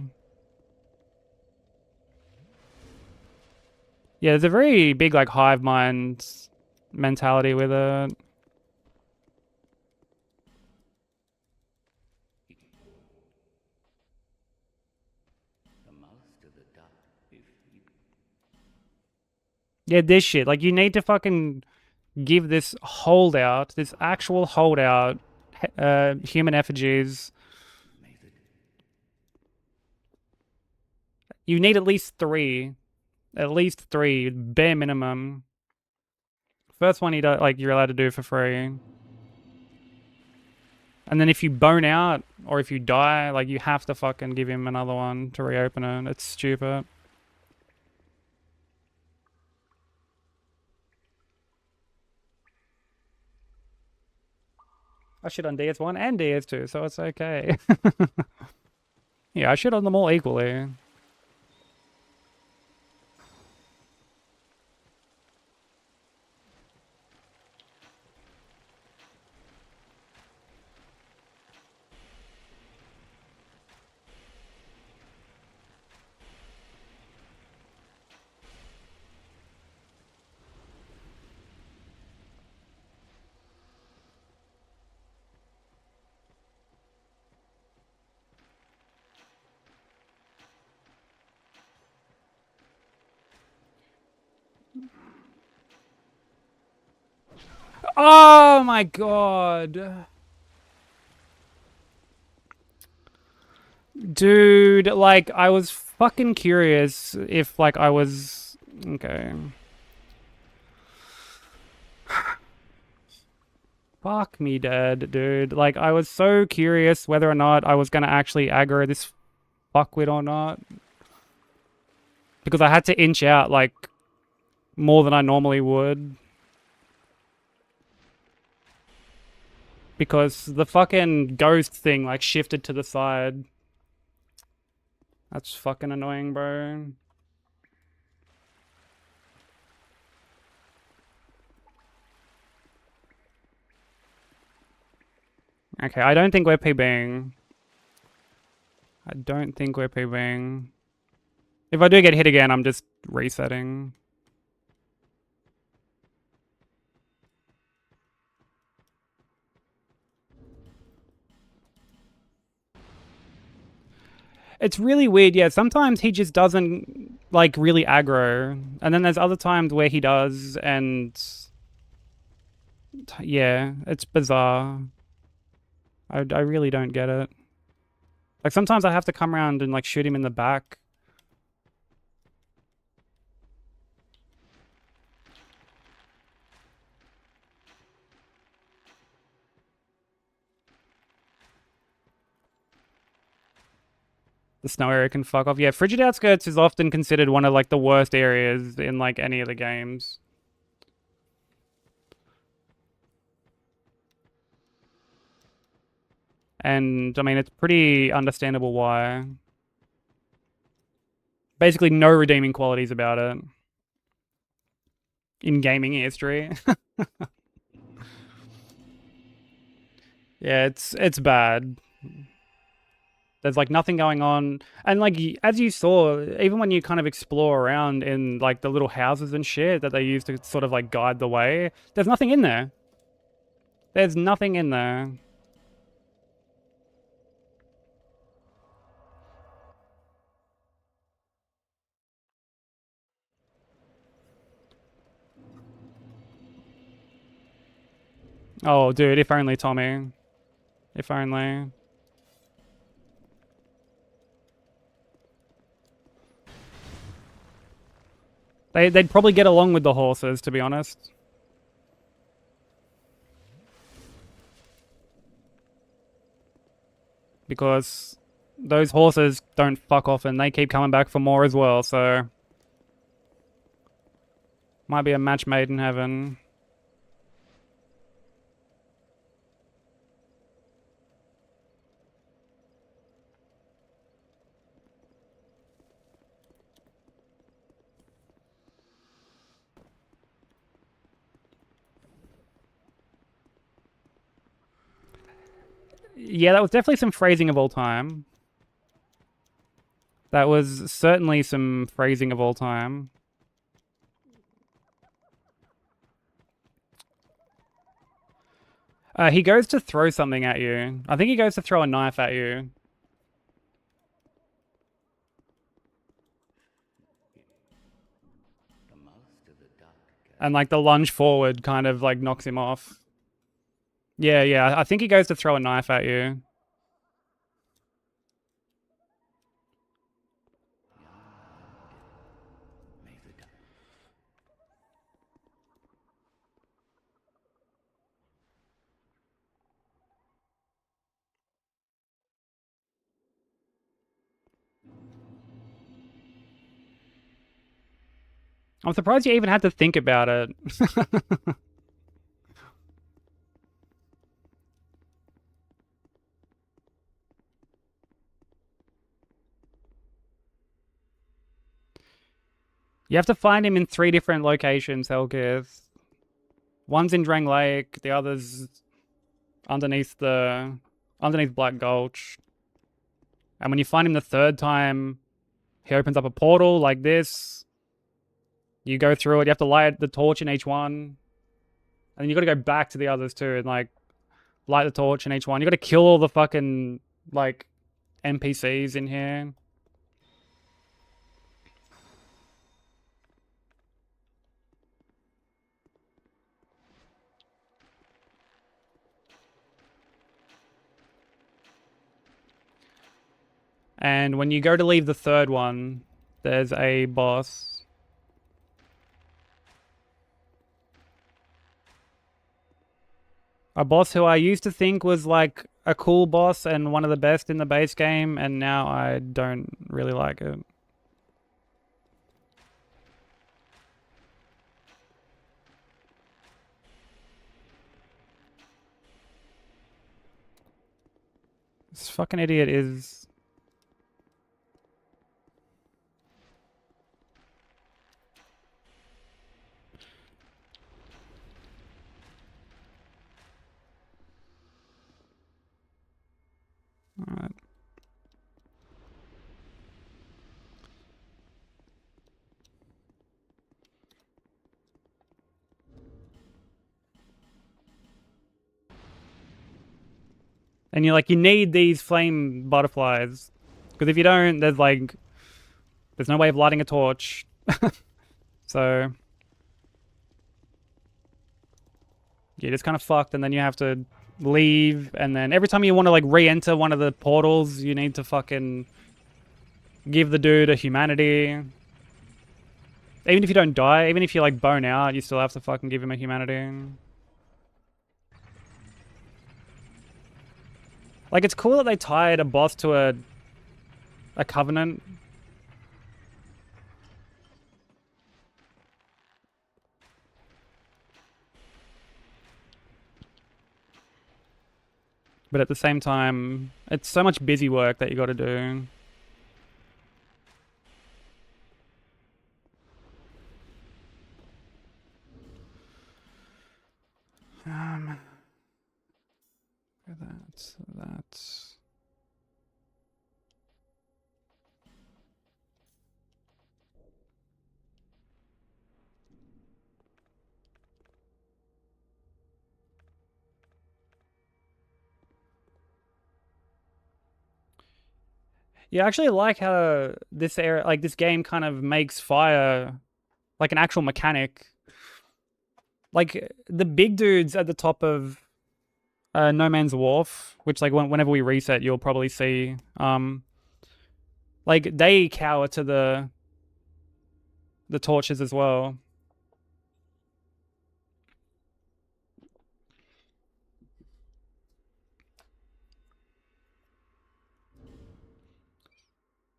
Yeah, there's a very big like hive mind mentality with it. Yeah, this shit. Like you need to fucking give this holdout, this actual holdout, human effigies. You need at least three, bare minimum. First one you don't like, you're allowed to do for free, and then if you bone out or if you die, like you have to fucking give him another one to reopen it. It's stupid. I shit on DS1 and DS2, so it's okay. Yeah, I shit on them all equally. Oh my god. Dude, like, I was fucking curious if, like, I was... Okay. Fuck me dead, dude. Like, I was so curious whether or not I was gonna actually aggro this fuckwit or not. Because I had to inch out, like, more than I normally would. Because the fucking ghost thing, like, shifted to the side. That's fucking annoying, bro. Okay, I don't think we're PBing. I don't think we're PBing. If I do get hit again, I'm just resetting. It's really weird, yeah. Sometimes he just doesn't, like, really aggro. And then there's other times where he does, and... Yeah, it's bizarre. I really don't get it. Like, sometimes I have to come around and, like, shoot him in the back. The snow area can fuck off. Yeah, Frigid Outskirts is often considered one of, like, the worst areas in, like, any of the games. And, I mean, it's pretty understandable why. Basically, no redeeming qualities about it. In gaming history. Yeah, it's bad. There's, like, nothing going on. And, like, as you saw, even when you kind of explore around in, like, the little houses and shit that they use to sort of, like, guide the way, there's nothing in there. There's nothing in there. Oh, dude, if only, Tommy. If only. They'd probably get along with the horses, to be honest. Because those horses don't fuck off and they keep coming back for more as well, so... Might be a match made in heaven. Yeah, that was definitely some phrasing of all time. That was certainly some phrasing of all time. He goes to throw something at you. I think he goes to throw a knife at you. And, like, the lunge forward kind of, like, knocks him off. Yeah, yeah. I think he goes to throw a knife at you. I'm surprised you even had to think about it. You have to find him in 3 different locations, Hellkith. One's in Drang Lake, the other's underneath Black Gulch. And when you find him the 3rd time, he opens up a portal like this. You go through it, you have to light the torch in each one. And then you gotta go back to the others too and, like, light the torch in each one. You gotta kill all the fucking, like, NPCs in here. And when you go to leave the third one, there's a boss. A boss who I used to think was like a cool boss and one of the best in the base game, and now I don't really like it. This fucking idiot is... Alright. And you're like, you need these flame butterflies. Because if you don't, there's like... There's no way of lighting a torch. So... You're just kind of fucked, and then you have to leave, and then every time you want to like re-enter one of the portals, you need to fucking give the dude a humanity. Even if you don't die, even if you like bone out, you still have to fucking give him a humanity. Like, it's cool that they tied a boss to a covenant. But at the same time, it's so much busy work that you gotta do. That's... Yeah, I actually like how this area, like this game kind of makes fire like an actual mechanic. Like the big dudes at the top of No Man's Wharf, which like whenever we reset, you'll probably see, like they cower to the torches as well.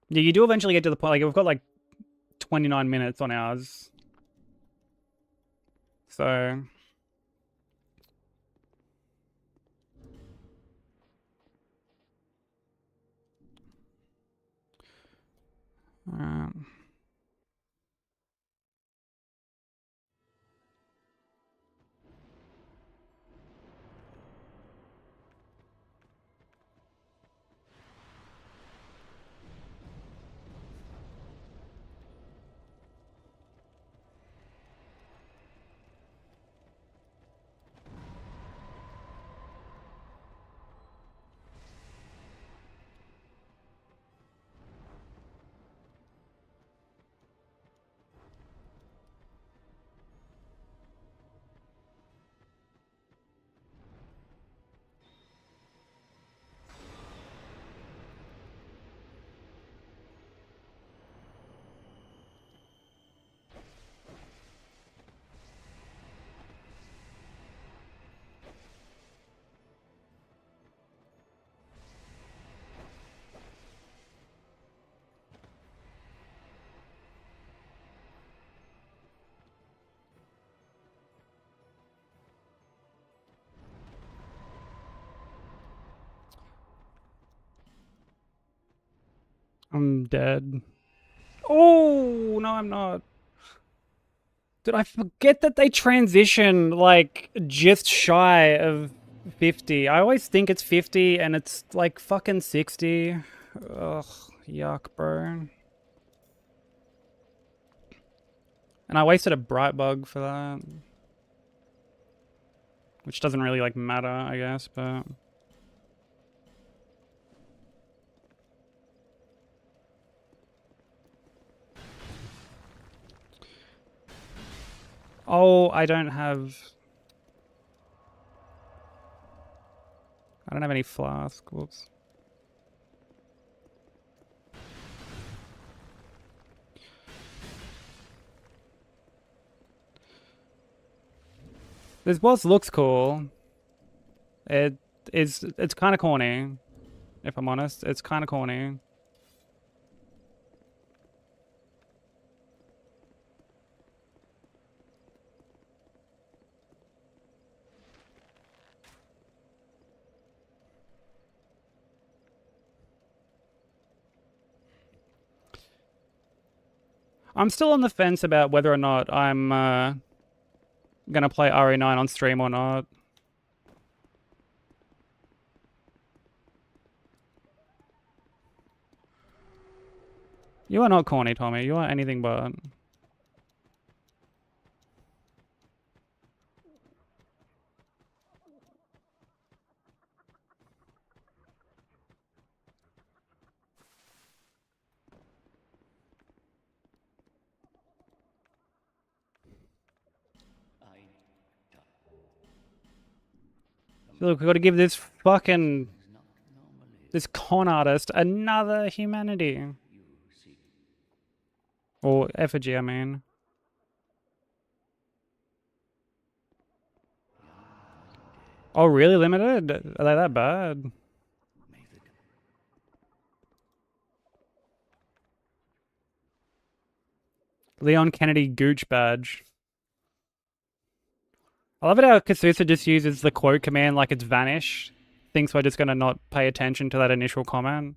Yeah, you do eventually get to the point, like we've got like 29 minutes on ours. So... Alright. I'm dead. Oh, no, I'm not. Did I forget that they transition like just shy of 50? I always think it's 50 and it's like fucking 60. Ugh, yuck, bro. And I wasted a bright bug for that. Which doesn't really like matter, I guess, but... Oh, I don't have any flask. Whoops. This boss looks cool. It's kind of corny, if I'm honest. It's kind of corny. I'm still on the fence about whether or not I'm gonna play RE9 on stream or not. You are not corny, Tommy. You are anything but. Look, we gotta give this fucking... this con artist another humanity. Or effigy, I mean. Oh, really limited? Are they that bad? Leon Kennedy Gooch badge. I love it how Kasusa just uses the quote command like it's vanish. Thinks we're just gonna not pay attention to that initial comment.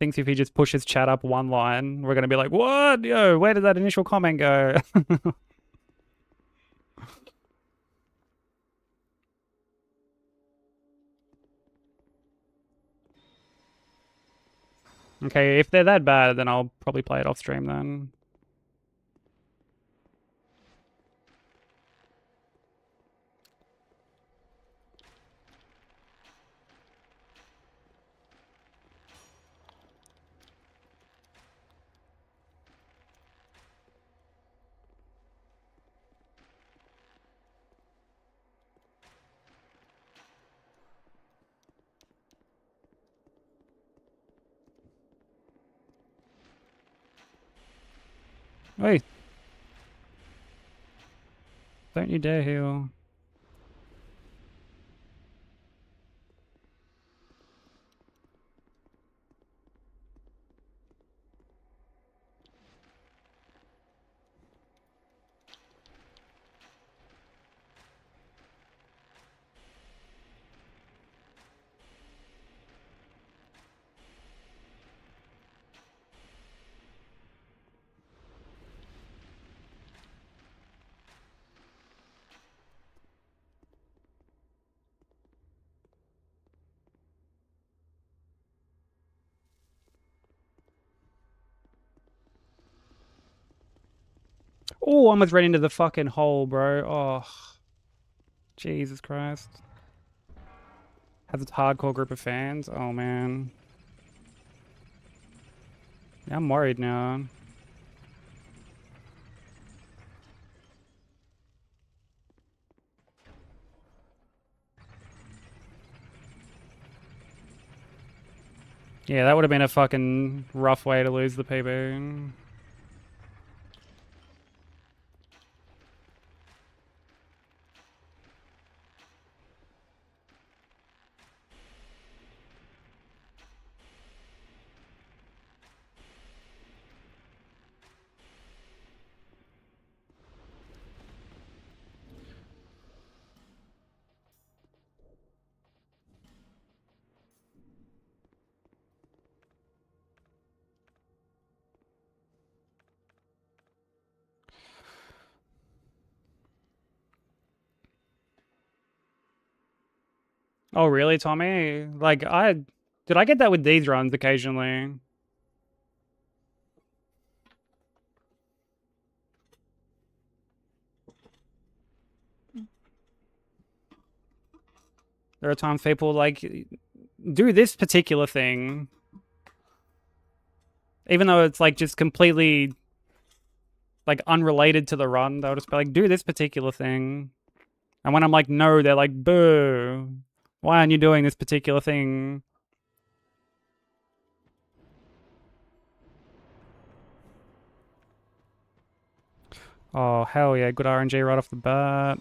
Thinks if he just pushes chat up one line, we're gonna be like, what? Yo, where did that initial comment go? Okay, if they're that bad, then I'll probably play it off stream then. Wait. Don't you dare heal. Oh, I almost ran into the fucking hole, bro. Oh, Jesus Christ. Has its hardcore group of fans. Oh, man. Yeah, I'm worried now. Yeah, that would have been a fucking rough way to lose the PB. Oh, really, Tommy? Like, did I get that with these runs occasionally? There are times people, like, do this particular thing. Even though it's, like, just completely, like, unrelated to the run. They'll just be like, do this particular thing. And when I'm like, no, they're like, boo. Why aren't you doing this particular thing? Oh, hell yeah. Good RNG right off the bat.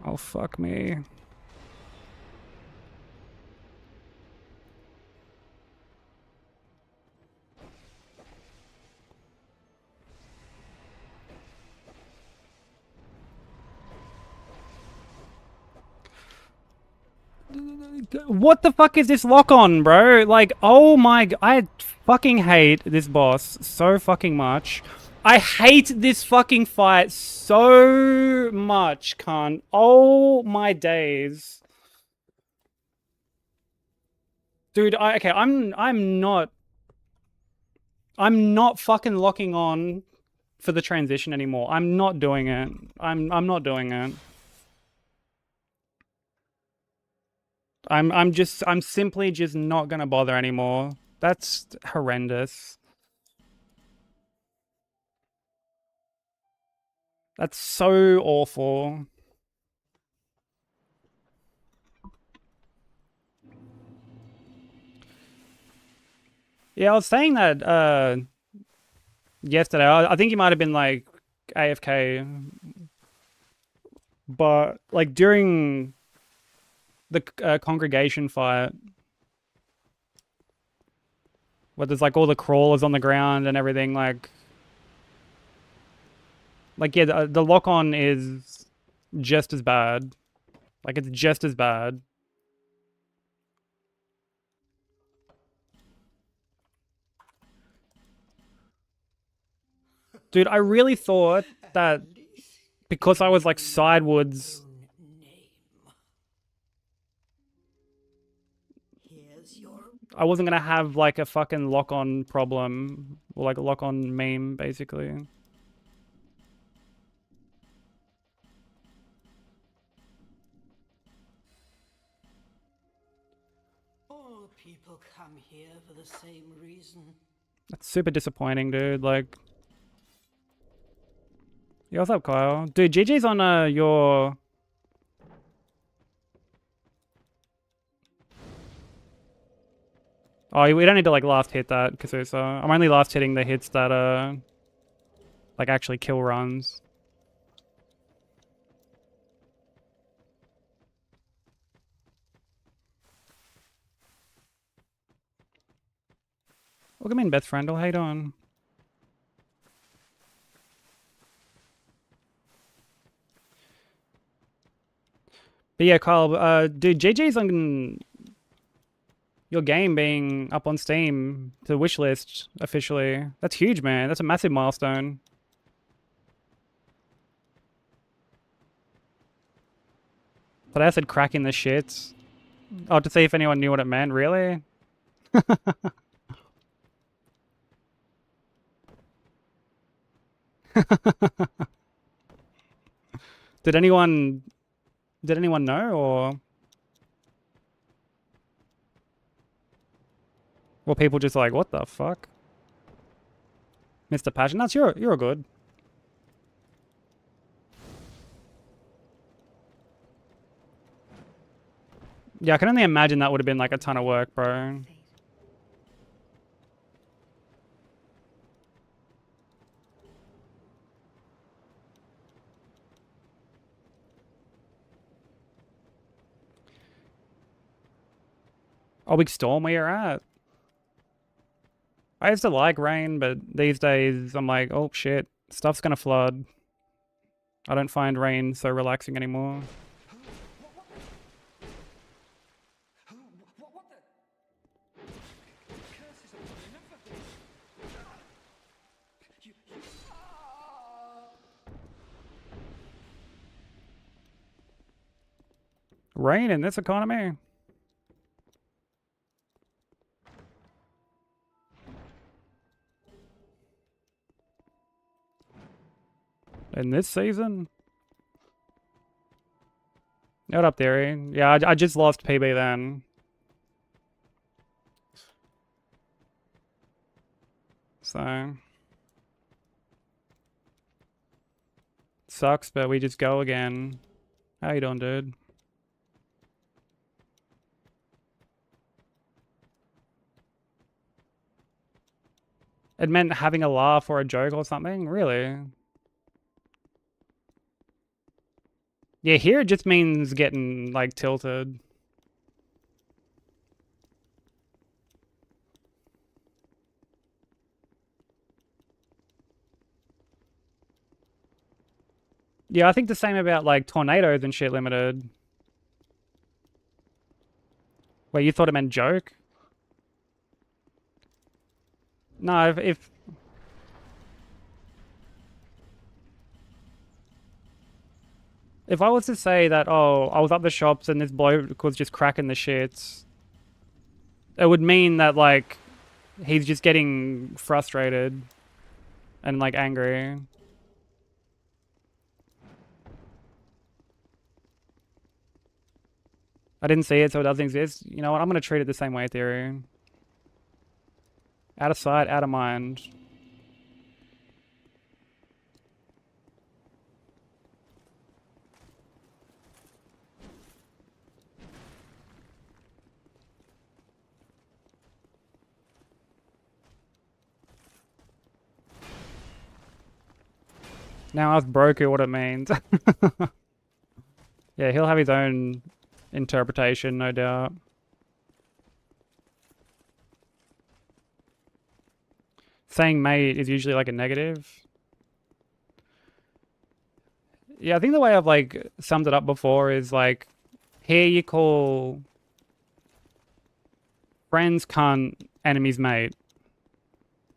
Oh, fuck me. What the fuck is this lock on, bro? Like, oh my... I fucking hate this boss so fucking much. I hate this fucking fight so much, cunt. Oh my days. Dude, okay, I'm not fucking locking on for the transition anymore. I'm not doing it. I'm not doing it. I'm simply just not gonna bother anymore. That's horrendous. That's so awful. Yeah, I was saying that yesterday. I think you might have been like AFK, but like during the congregation fight, where there's like all the crawlers on the ground and everything, like yeah, the lock on is just as bad. Like it's just as bad. Dude, I really thought that because I was like sidewards, I wasn't gonna have like a fucking lock-on problem or like a lock-on meme, basically. All people come here for the same reason. That's super disappointing, dude. Like, yeah, what's up, Kyle? Dude, GG's on your... Oh, we don't need to like last hit that because I'm only last hitting the hits that like actually kill runs. Welcome in, Beth Frandle. How you doing? But yeah, Kyle, dude, GG's on your game being up on Steam to the wish list officially. That's huge, man. That's a massive milestone. But I said cracking the shits. Oh, to see if anyone knew what it meant, really? Did anyone know, or were people just like, what the fuck? Mr. Passion, that's you're good. Yeah, I can only imagine that would have been like a ton of work, bro. Oh, big storm where you're at. I used to like rain, but these days I'm like, oh shit, stuff's gonna flood. I don't find rain so relaxing anymore. Rain in this economy? In this season? What up, Theory? Yeah, I just lost PB then. So... Sucks, but we just go again. How you doing, dude? It meant having a laugh or a joke or something? Really? Yeah, here it just means getting, like, tilted. Yeah, I think the same about, like, tornadoes and shit limited. Wait, you thought it meant joke? No, if I was to say that, oh, I was at the shops and this bloke was just cracking the shits, it would mean that, like, he's just getting frustrated and, like, angry. I didn't see it, so it doesn't exist. You know what? I'm going to treat it the same way, Theory. Out of sight, out of mind. Now ask Broker what it means. Yeah, he'll have his own interpretation, no doubt. Saying mate is usually like a negative. Yeah, I think the way I've like summed it up before is like, here you call friends cunt, enemies mate.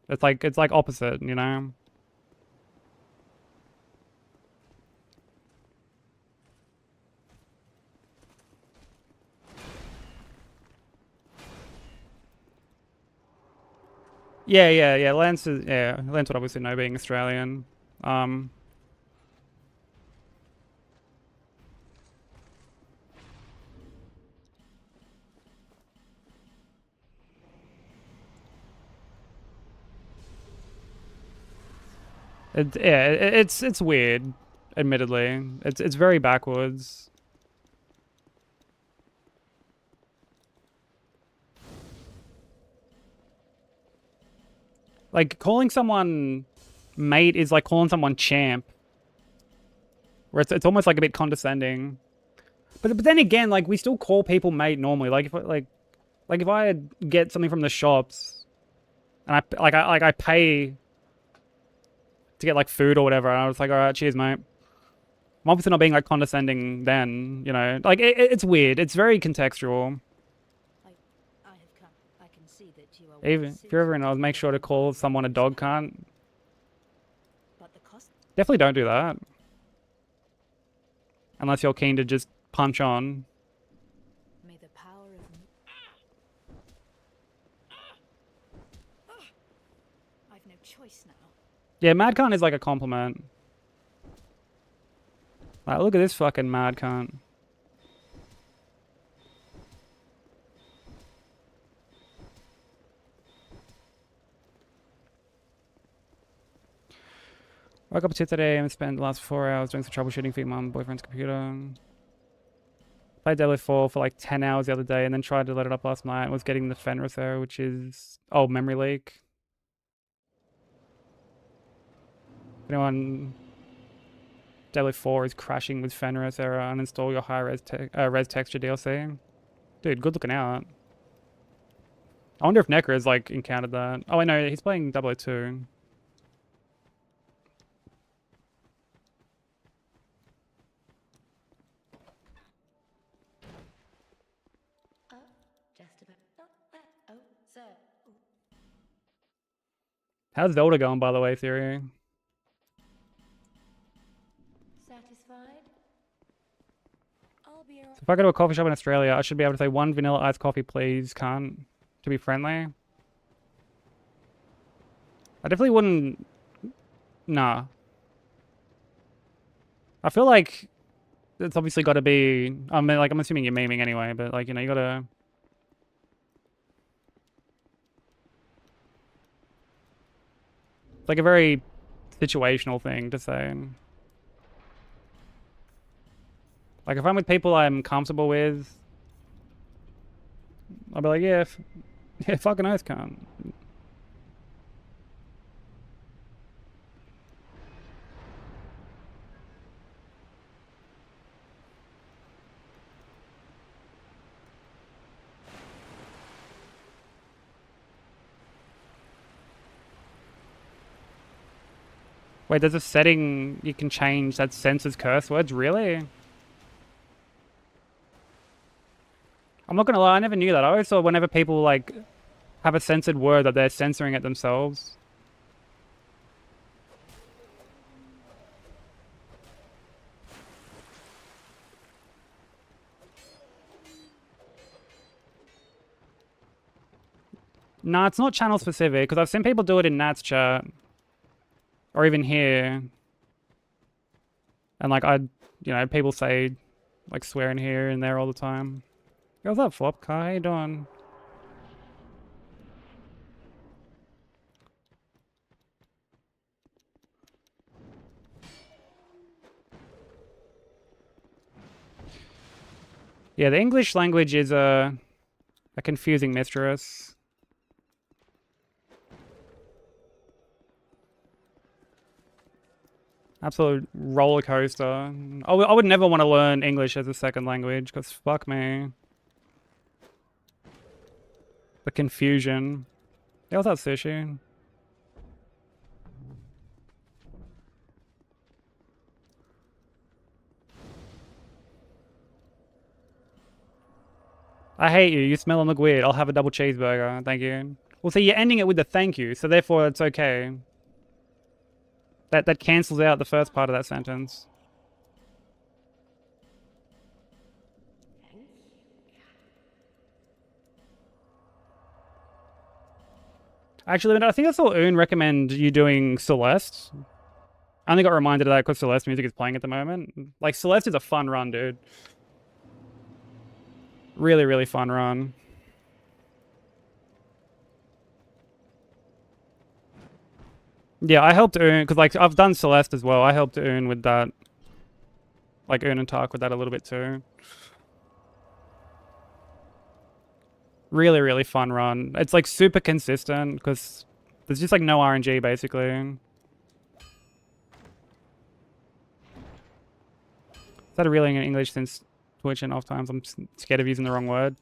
It's like opposite, you know? Yeah. Lance is, yeah, Lance would obviously know being Australian. It's weird, admittedly. It's very backwards. Like calling someone mate is like calling someone champ, where it's almost like a bit condescending. But then again, like we still call people mate normally. Like if I get something from the shops, and I pay to get like food or whatever, and I was like, all right, cheers, mate. I'm obviously not being like condescending then, you know. Like it's weird. It's very contextual. I have come. I can see that you are Even if you're ever in Oz, make sure to call someone a dog cunt. But the cost. Definitely don't do that. Unless you're keen to just punch on. May the power of I've no choice now. Yeah, mad cunt is like a compliment. Like, look at this fucking mad cunt. Woke up today and spent the last 4 hours doing some troubleshooting for my boyfriend's computer. Played Deadly 4 for like 10 hours the other day and then tried to load it up last night and was getting the Fenris error, which is... Oh, memory leak. Anyone... Deadly 4 is crashing with Fenris error, uninstall your high res texture DLC. Dude, good looking out. I wonder if Necker has like encountered that. Oh, wait, no, he's playing 002. How's Zelda going, by the way, Theory? Satisfied? I'll be So if I go to a coffee shop in Australia, I should be able to say 1 vanilla iced coffee, please, can't, to be friendly. I definitely wouldn't... Nah. I feel like it's obviously got to be. I mean, like I'm assuming you're memeing anyway, but like you know you gotta. It's like a very situational thing to say. Like if I'm with people I'm comfortable with, I'll be like, yeah, yeah, fucking oath, cunt. Wait, there's a setting you can change that censors curse words? Really? I'm not gonna lie, I never knew that. I always thought whenever people like have a censored word that they're censoring it themselves. Nah, it's not channel specific, because I've seen people do it in Nat's chat. Or even here. And like you know, people say like swearing here and there all the time. Yo, what's up, Flop Car? How you doing? Yeah, the English language is a confusing mistress. Absolute roller coaster. I would never want to learn English as a second language, because fuck me. The confusion. Yeah, what's up, Sushi? I hate you. You smell and look weird. I'll have a double cheeseburger. Thank you. Well, see, you're ending it with the thank you, so therefore it's okay. That cancels out the first part of that sentence. Actually, I think I saw Un recommend you doing Celeste. I only got reminded of that because Celeste music is playing at the moment. Like, Celeste is a fun run, dude. Really, really fun run. Yeah, I helped Un, because like I've done Celeste as well. I helped Un with that. Like Un and Tark with that a little bit too. Really, really fun run. It's like super consistent because there's just like no RNG basically. Is that a really in English since Twitch and off times? I'm scared of using the wrong word.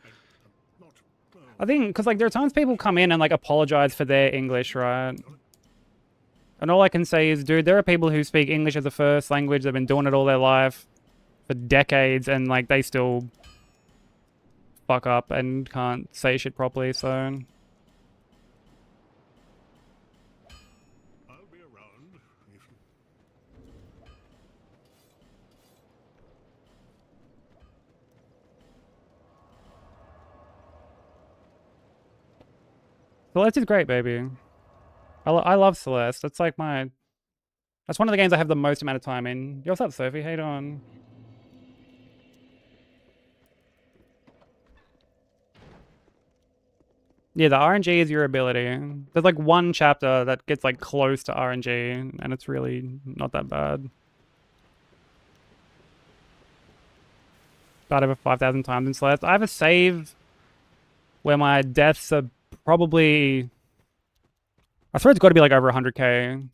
I think because like there are times people come in and like apologize for their English, right? And all I can say is, dude, there are people who speak English as a first language. They've been doing it all their life for decades, and like they still fuck up and can't say shit properly. So I'll be around if you... Celeste is great, baby. I love Celeste. That's like my... That's one of the games I have the most amount of time in. Yo, what's up, Sophie? How you doing? Yeah, the RNG is your ability. There's like one chapter that gets like close to RNG, and it's really not that bad. Died over 5,000 times in Celeste. I have a save where my deaths are probably... I swear it's got to be like over 100k.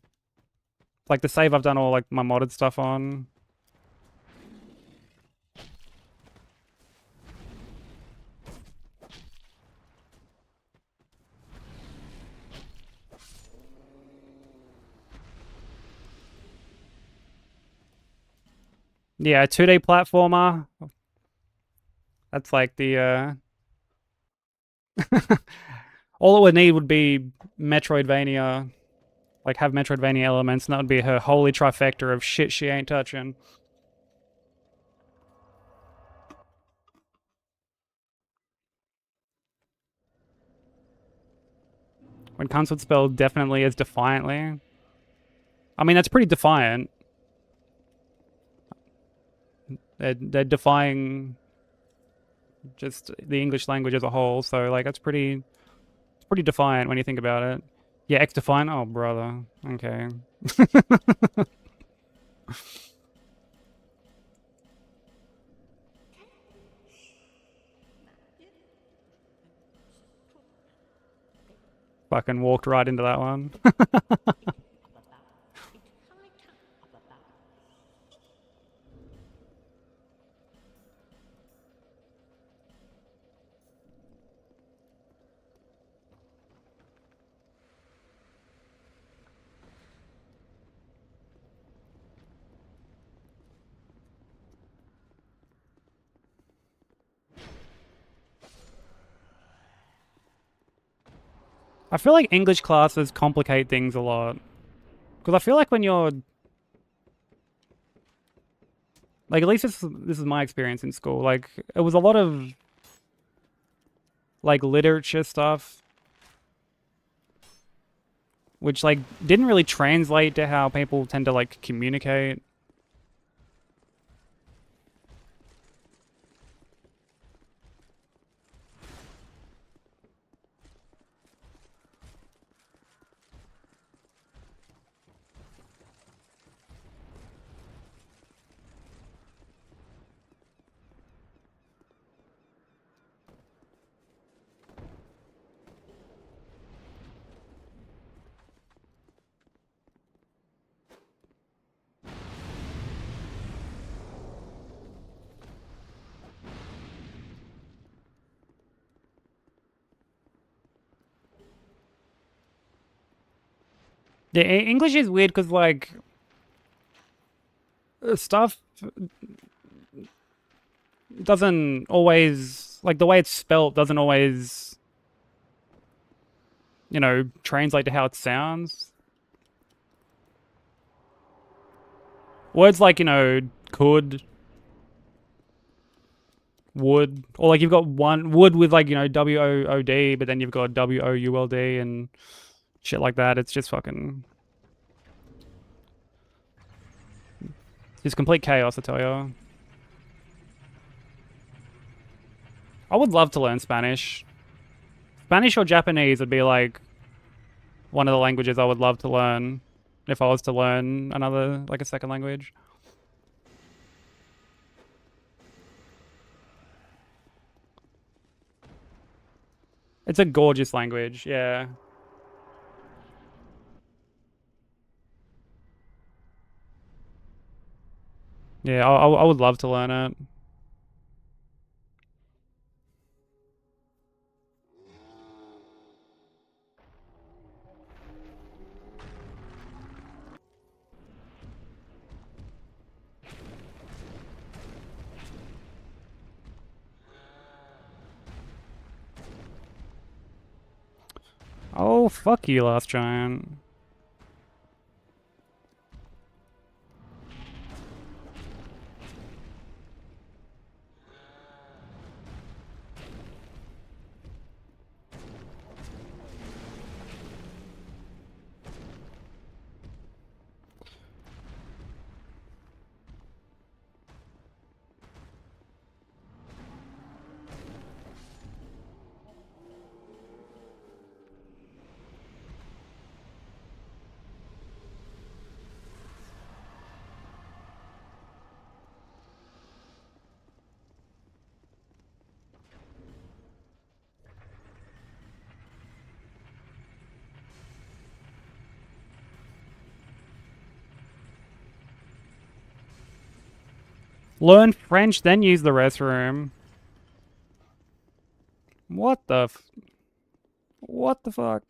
Like the save I've done all like my modded stuff on. Yeah, a 2D platformer. That's like the all it would need would be Metroidvania. Like have Metroidvania elements, and that would be her holy trifecta of shit she ain't touching. When cunts would spell definitely as defiantly. I mean, that's pretty defiant. They're defying just the English language as a whole. So like it's pretty defiant when you think about it. Yeah, X defiant. Oh brother. Okay. Fucking walked right into that one. I feel like English classes complicate things a lot. Because I feel like when you're... Like, at least this is my experience in school. Like, it was a lot of... Like, literature stuff. Which, like, didn't really translate to how people tend to, like, communicate. Yeah, English is weird because, like... Stuff doesn't always... Like, the way it's spelt doesn't always... You know, translate to how it sounds. Words like, you know, could... Would, or like you've got one would with like, you know, WOOD, but then you've got WOULD and shit like that. It's just fucking, it's complete chaos, I tell you. I would love to learn Spanish. Spanish or Japanese would be like one of the languages I would love to learn if I was to learn another, like a second language. It's a gorgeous language, yeah. Yeah, I would love to learn it. Oh, fuck you, Last Giant. Learn French, then use the restroom. What the what the fuck?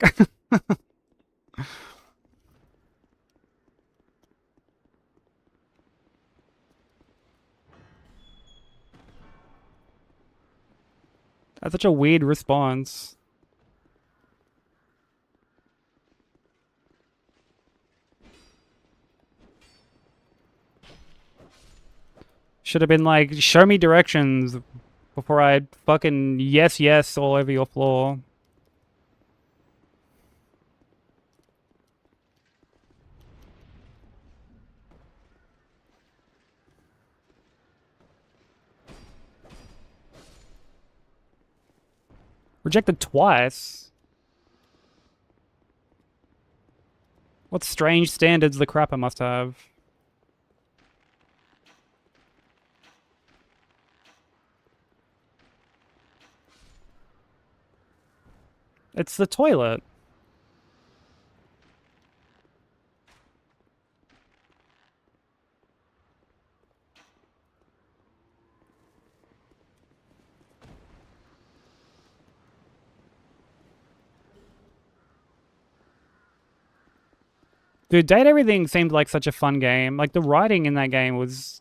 That's such a weird response. Should have been like, show me directions before I fucking yes all over your floor. Rejected twice? What strange standards the crapper must have. It's the toilet. Dude, Date Everything seemed like such a fun game. Like, the writing in that game was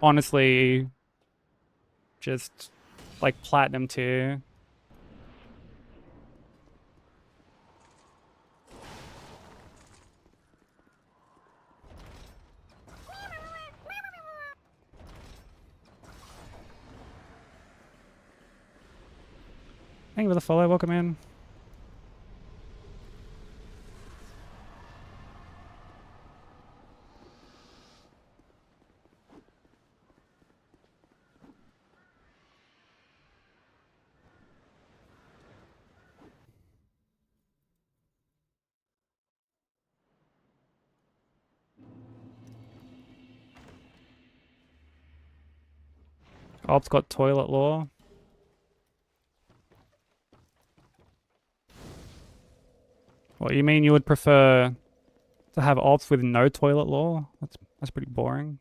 honestly just like platinum tier. Thank you for the follow. Welcome in. Alt's got toilet law. What, you mean you would prefer to have alts with no toilet law? That's pretty boring.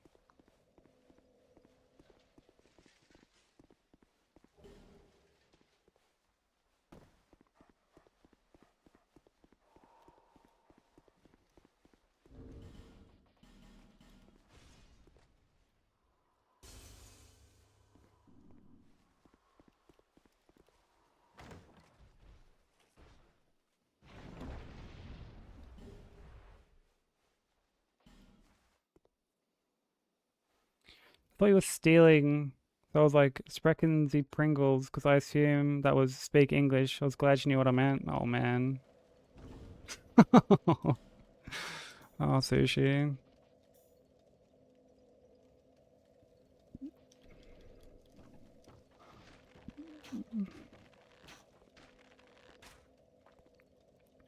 I thought you were stealing. So I was like, Sprechen Sie Pringles, because I assume that was speak English. I was glad you knew what I meant. Oh, man. Oh, sushi.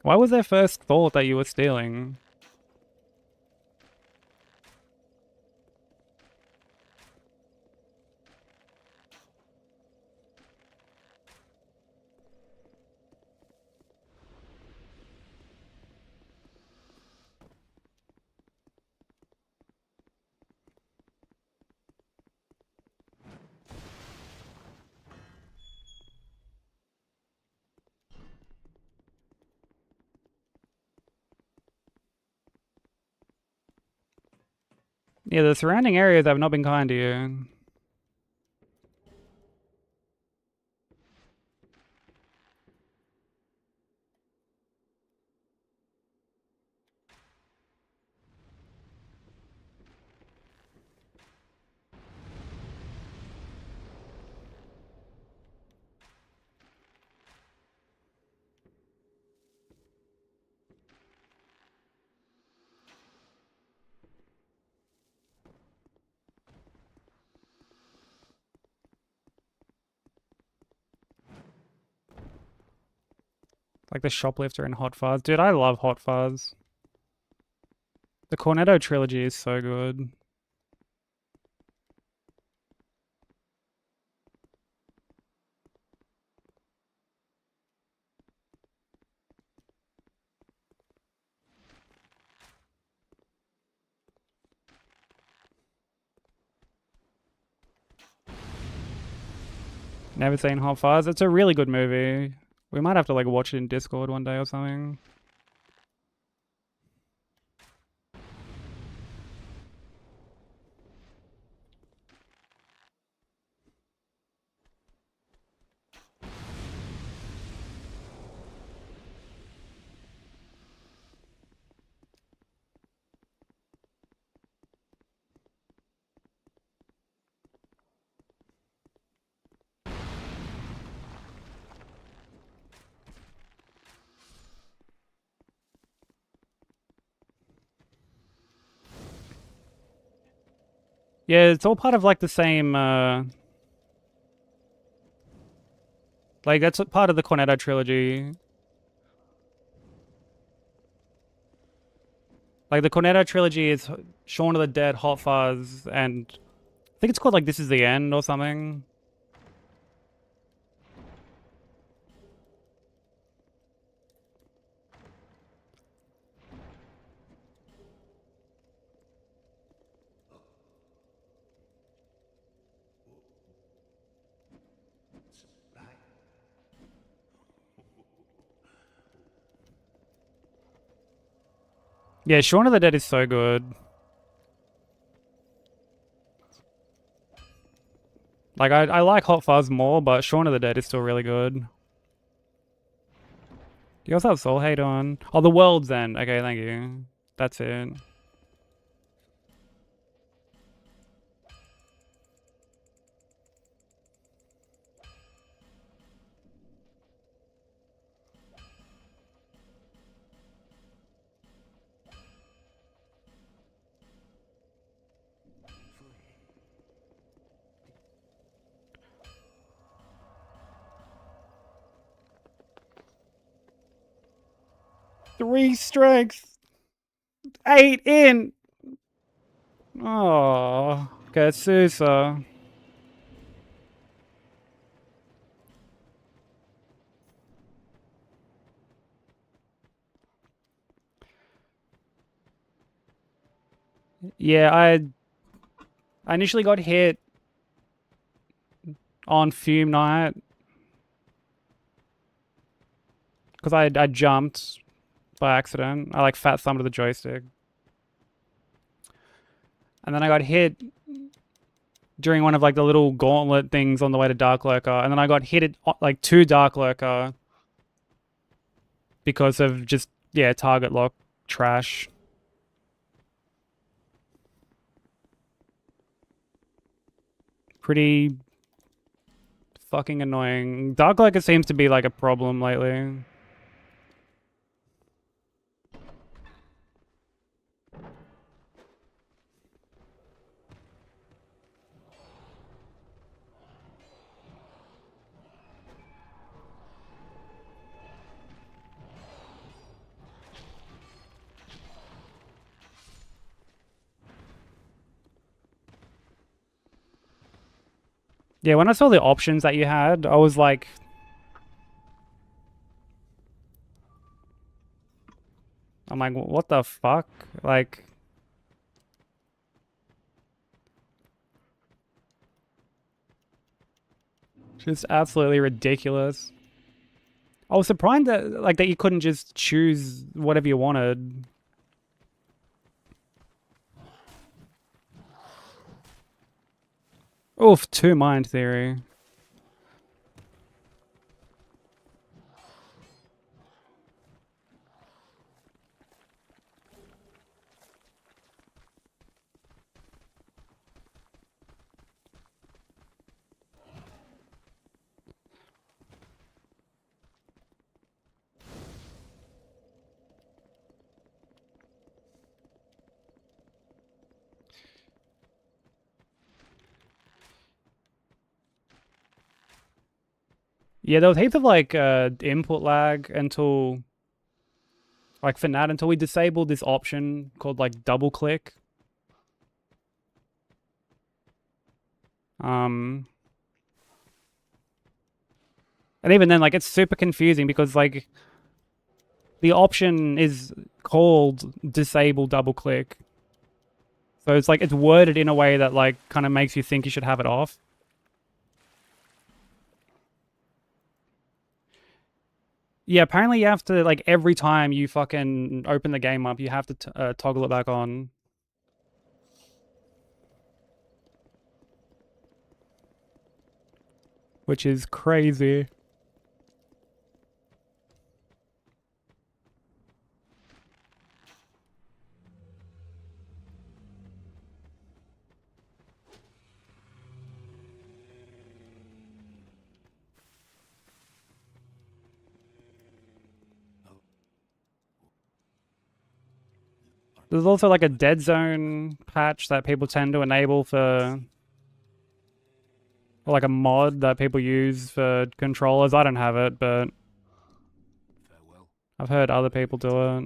Why was their first thought that you were stealing? Yeah, the surrounding areas have not been kind to you. Like the shoplifter in Hot Fuzz. Dude, I love Hot Fuzz. The Cornetto trilogy is so good. Never seen Hot Fuzz. It's a really good movie. We might have to like watch it in Discord one day or something. Yeah, it's all part of like the same Like, that's part of the Cornetto trilogy. Like, the Cornetto trilogy is Shaun of the Dead, Hot Fuzz, and I think it's called, like, This Is the End or something. Yeah, Shaun of the Dead is so good. Like, I like Hot Fuzz more, but Shaun of the Dead is still really good. You also have Soul Hate on. Oh, The World's End. Okay, thank you. That's it. Three strength. 8 in. Oh, okay, Sousa. Yeah, I initially got hit on Fume Night because I jumped by accident. I like fat thumbed the joystick, and then I got hit during one of like the little gauntlet things on the way to Dark Lurker, and then I got hit at like to Dark Lurker because of just target lock trash. Pretty fucking annoying. Dark Lurker seems to be like a problem lately. Yeah, when I saw the options that you had, I was like, I'm like, what the fuck? Like, just absolutely ridiculous. I was surprised that you couldn't just choose whatever you wanted. Oof, 2 mind theory. Yeah, there was heaps of like input lag until like for Nat until we disabled this option called like double click. And even then, like it's super confusing because like the option is called disable double click. So it's like it's worded in a way that like kind of makes you think you should have it off. Yeah, apparently you have to like every time you fucking open the game up, you have to toggle it back on. Which is crazy. There's also like a dead zone patch that people tend to enable for Or like a mod that people use for controllers. I don't have it, but Farewell. I've heard other people do it.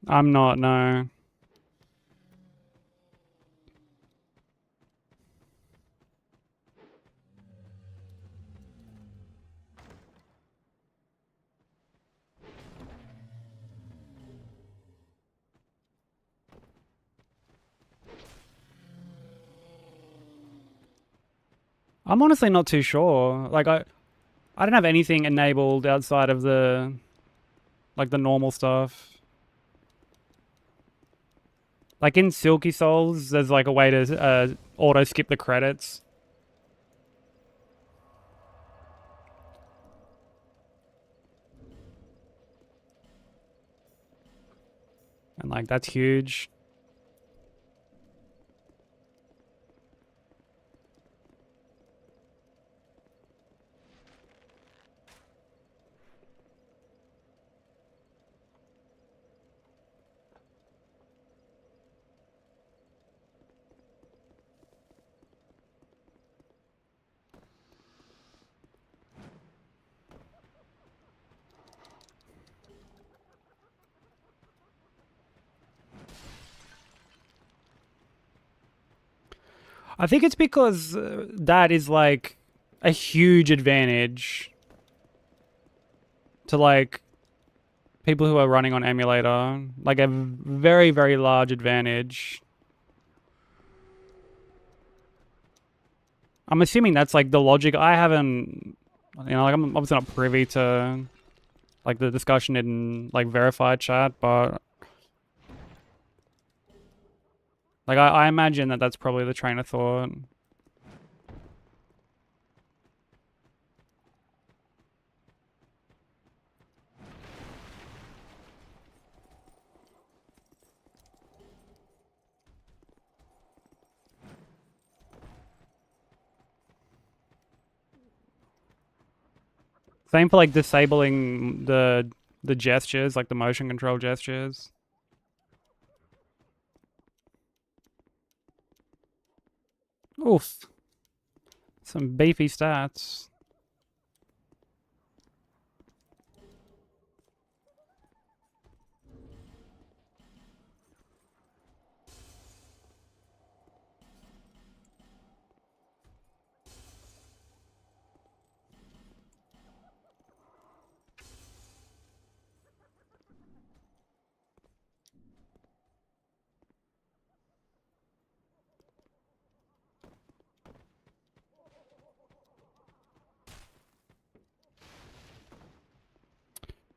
I'm not, no. I'm honestly not too sure. Like I don't have anything enabled outside of the like the normal stuff. Like in Silky Souls, there's like a way to auto skip the credits. And like that's huge. I think it's because that is like a huge advantage to like people who are running on emulator. Like a very, very large advantage. I'm assuming that's like the logic. I haven't, you know, like I'm obviously not privy to like the discussion in like verified chat, but like I imagine that that's probably the train of thought. Same for like disabling the gestures, like the motion control gestures. Oof. Some beefy stats.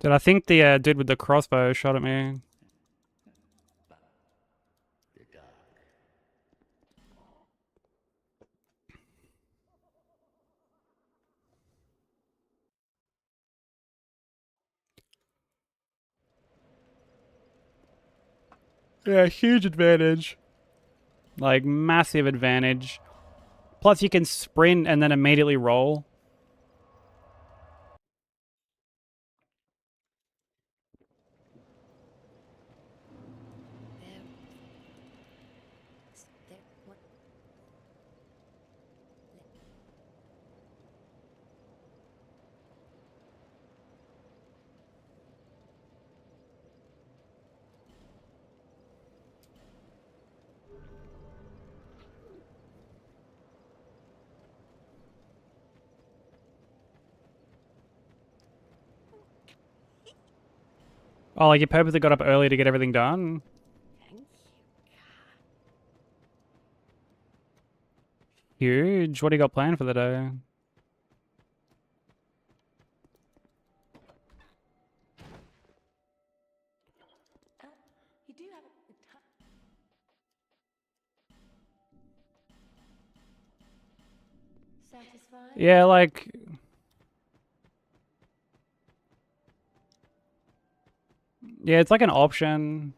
Dude, I think the dude with the crossbow shot at me. Yeah, huge advantage. Like, massive advantage. Plus, you can sprint and then immediately roll. Oh, like you purposely got up early to get everything done? Huge. What do you got planned for the day? You do have a satisfied? Yeah, like Yeah, it's like an option.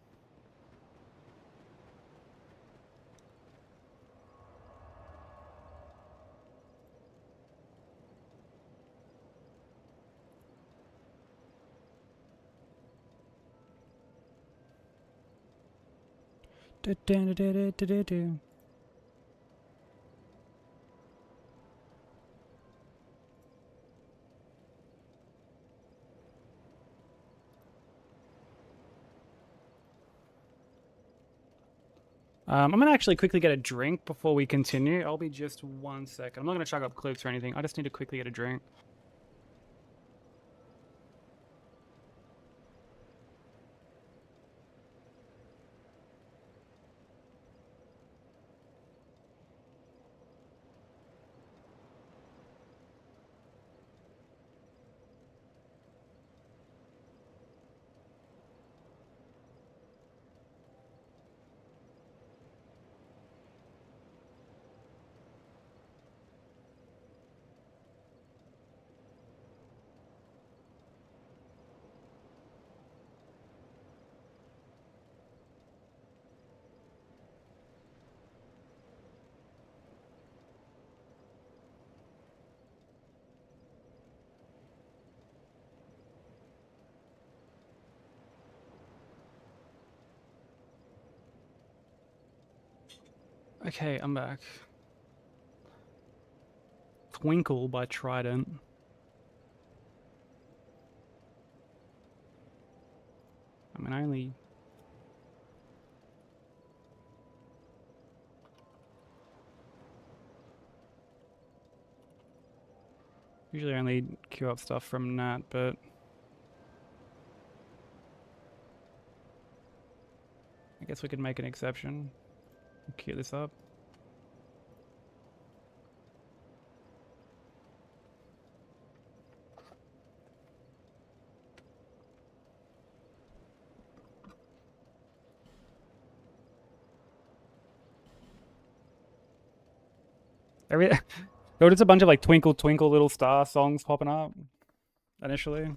Du-du-du-du-du-du-du. I'm gonna actually quickly get a drink before we continue. I'll be just 1 second. I'm not gonna chuck up clips or anything. I just need to quickly get a drink. Okay, I'm back. Twinkle by Trident. I mean, I only... Usually I only queue up stuff from Nat, but... I guess we could make an exception. Queue this up. There was just a bunch of like Twinkle Twinkle Little Star songs popping up initially.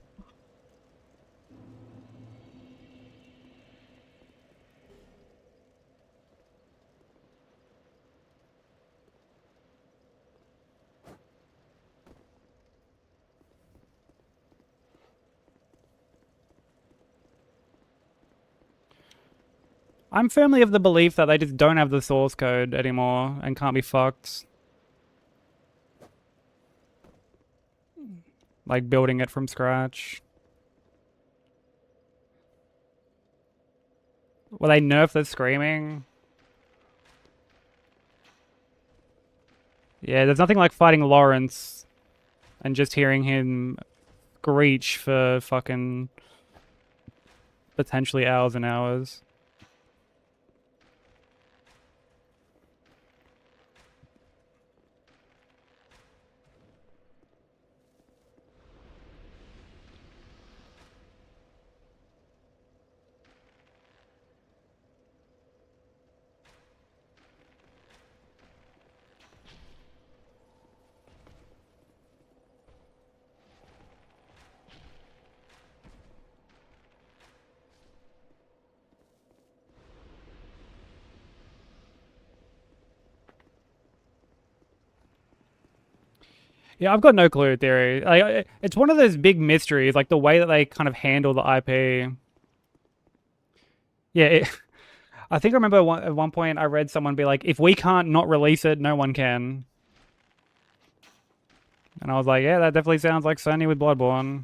I'm firmly of the belief that they just don't have the source code anymore and can't be fucked. Like building it from scratch. Will they nerf the screaming? Yeah, there's nothing like fighting Lawrence and just hearing him screech for fucking potentially hours and hours. Yeah, I've got no clue, Theory. Like, it's one of those big mysteries, like the way that they kind of handle the IP. Yeah, I think I remember at one point I read someone be like, if we can't not release it, no one can. And I was like, yeah, that definitely sounds like Sony with Bloodborne.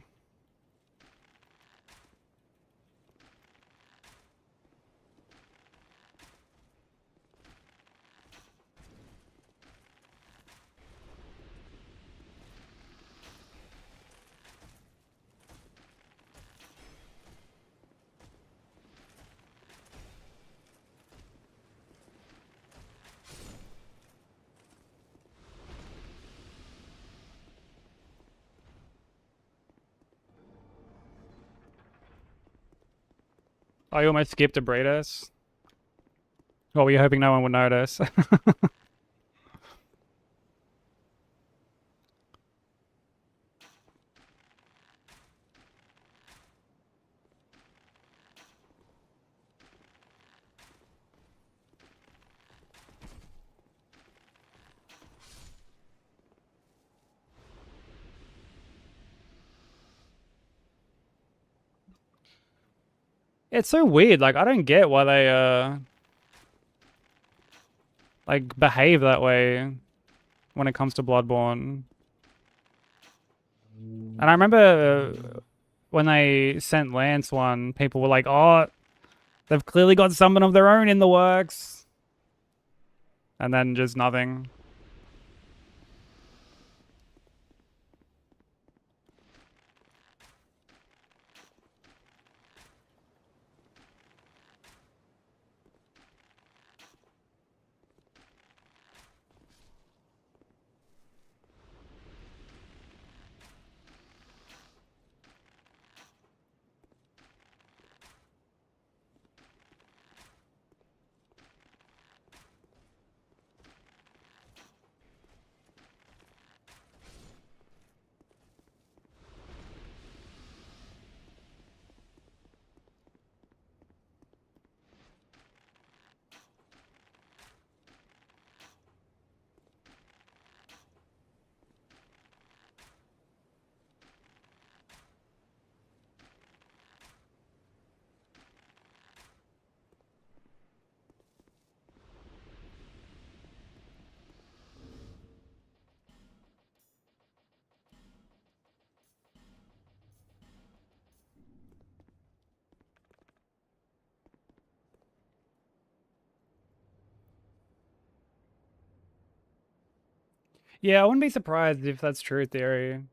I almost skipped a Breedus. Well, were you hoping no one would notice? It's so weird. Like, I don't get why they like behave that way when it comes to Bloodborne. And I remember when they sent Lance one, people were like, "Oh, they've clearly got something of their own in the works," and then just nothing. Yeah, I wouldn't be surprised if that's true theory.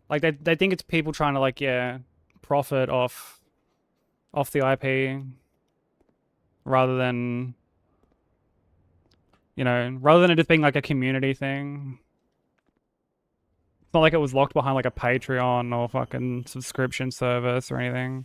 Like they think it's people trying to like profit off the IP rather than rather than it just being like a community thing. It's not like it was locked behind like a Patreon or fucking subscription service or anything.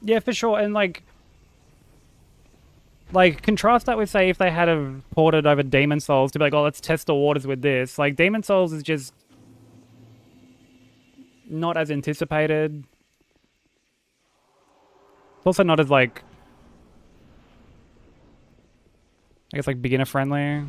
Yeah, for sure. And like contrast that with say if they had have ported over Demon Souls to be like, oh, let's test the waters with this. Like Demon Souls is just not as anticipated. It's also not as like I guess like beginner friendly.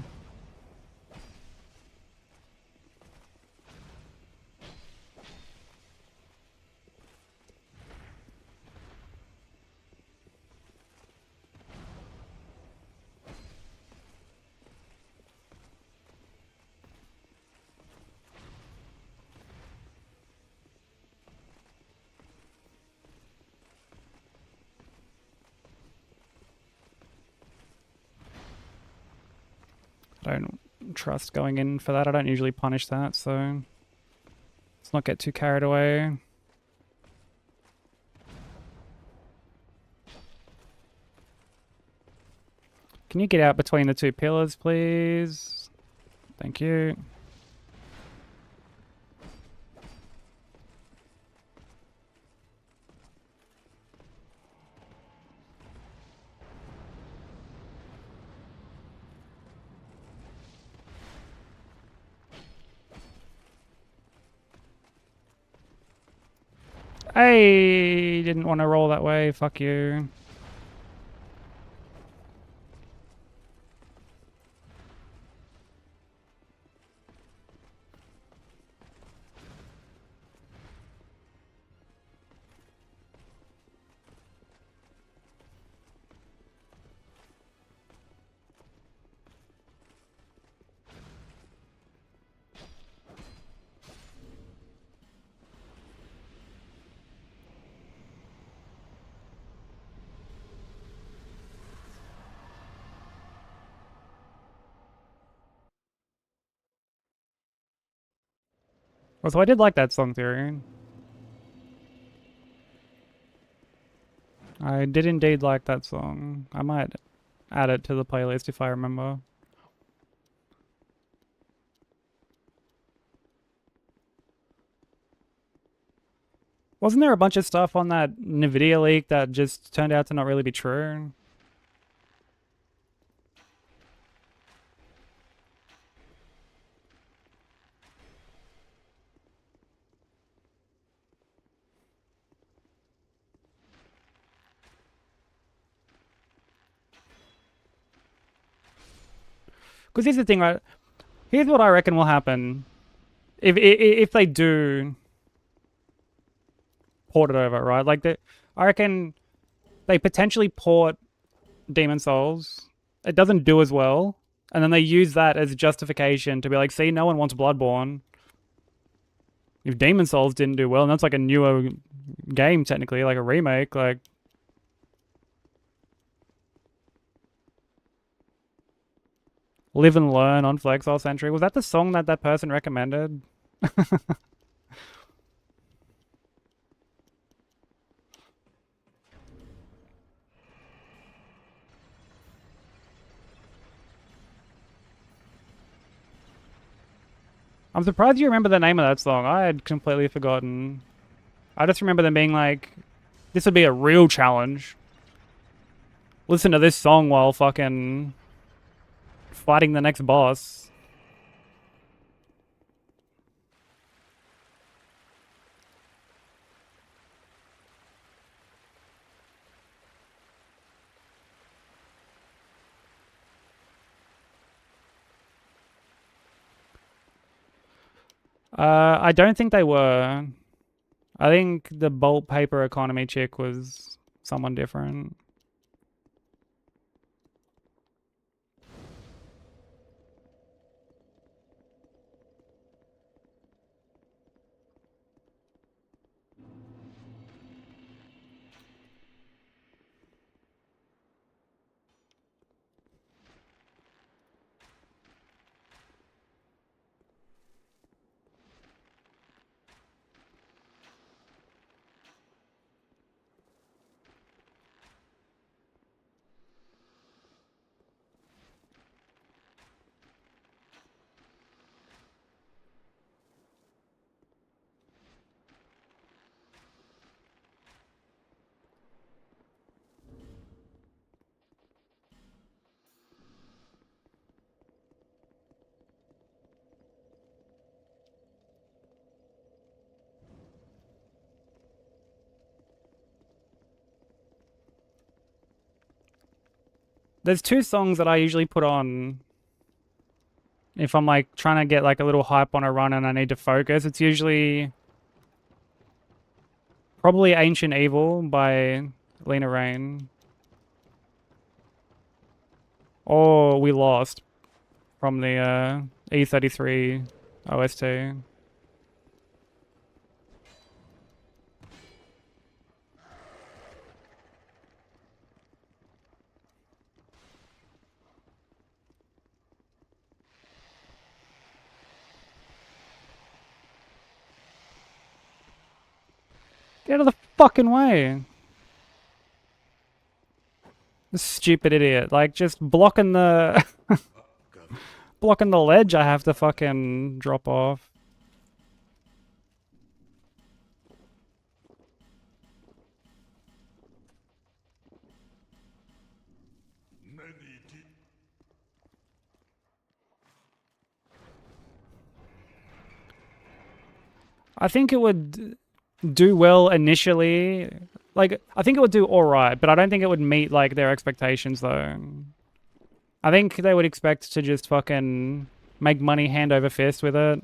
I don't trust going in for that. I don't usually punish that, so let's not get too carried away. Can you get out between the two pillars, please? Thank you. I didn't want to roll that way. Fuck you. Well, so I did like that song theory. I did indeed like that song. I might add it to the playlist if I remember. Wasn't there a bunch of stuff on that NVIDIA leak that just turned out to not really be true? Because here's the thing, right? Here's what I reckon will happen if they do port it over, right? Like I reckon they potentially port Demon Souls. It doesn't do as well, and then they use that as justification to be like, see, no one wants Bloodborne. If Demon Souls didn't do well, and that's like a newer game technically, like a remake, like. Live and Learn on Flexile Century. Was that the song that that person recommended? I'm surprised you remember the name of that song. I had completely forgotten. I just remember them being like, this would be a real challenge. Listen to this song while fucking fighting the next boss. I don't think they were. I think the Bolt Paper Economy chick was someone different. There's two songs that I usually put on if I'm like trying to get like a little hype on a run and I need to focus. It's usually probably Ancient Evil by Lena Raine. Or We Lost from the E33 OST. Get out of the fucking way. This stupid idiot. Like, just blocking the... blocking the ledge I have to fucking drop off. I think it would do well initially. Like, I think it would do alright, but I don't think it would meet, like, their expectations, though. I think they would expect to just fucking make money hand over fist with it.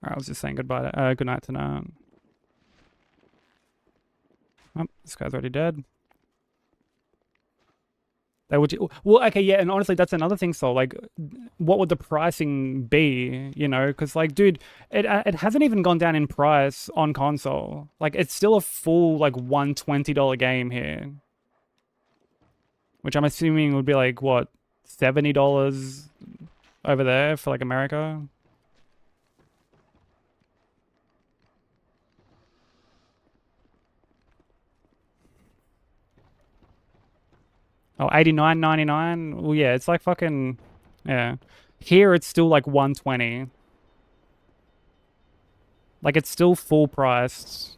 Alright, I was just saying goodbye to, good night to Nat. Oh, this guy's already dead. They would. Well, okay, yeah, and honestly, that's another thing. So, like, what would the pricing be? You know, because like, dude, it hasn't even gone down in price on console. Like, it's still a full like $120 game here, which I'm assuming would be like what $70 over there for like America. Oh, $89.99. Well, yeah, it's like fucking, yeah. Here it's still like 120. Like it's still full priced.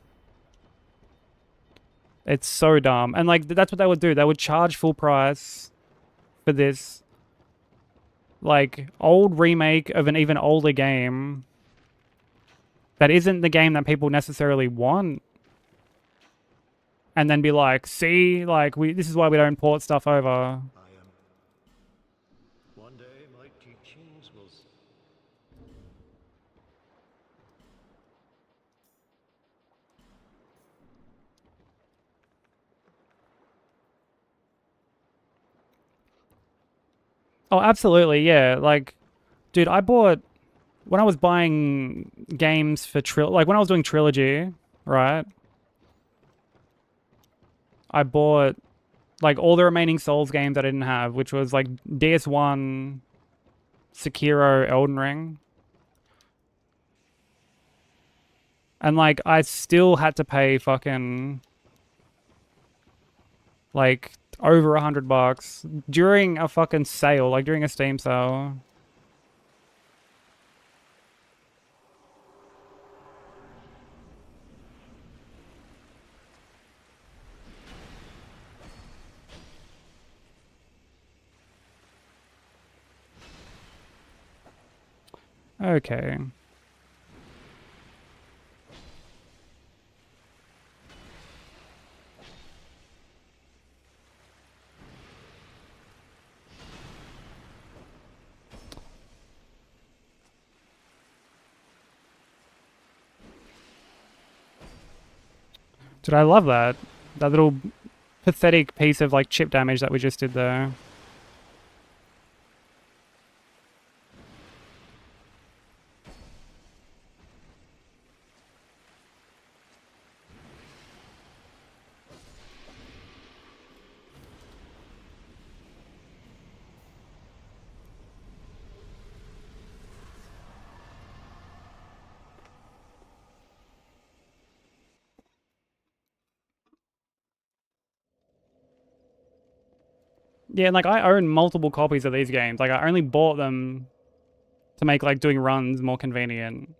It's so dumb. And like that's what they would do. They would charge full price for this like old remake of an even older game that isn't the game that people necessarily want. And then be like, see, like this is why we don't port stuff over. One day my teachings will. Oh, absolutely, yeah. Like, dude, I bought when I was buying games for like when I was doing Trilogy, right? I bought like all the remaining Souls games I didn't have, which was like DS1, Sekiro, Elden Ring. And like I still had to pay fucking like over $100 during a fucking sale, like during a Steam sale. Okay. Dude, I love that. That little pathetic piece of like chip damage that we just did there. Yeah, and like I own multiple copies of these games. Like I only bought them to make like doing runs more convenient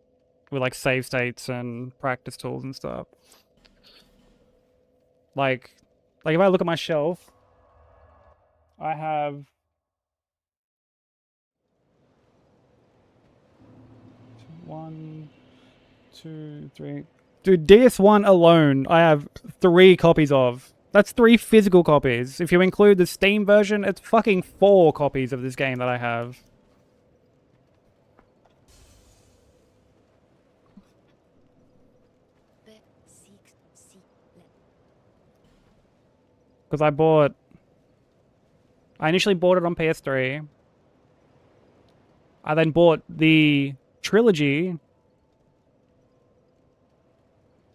with like save states and practice tools and stuff. Like if I look at my shelf, I have one, two, three. Dude, DS1 alone, I have 3 copies of. That's 3 physical copies. If you include the Steam version, it's fucking 4 copies of this game that I have. Because I initially bought it on PS3. I then bought the trilogy,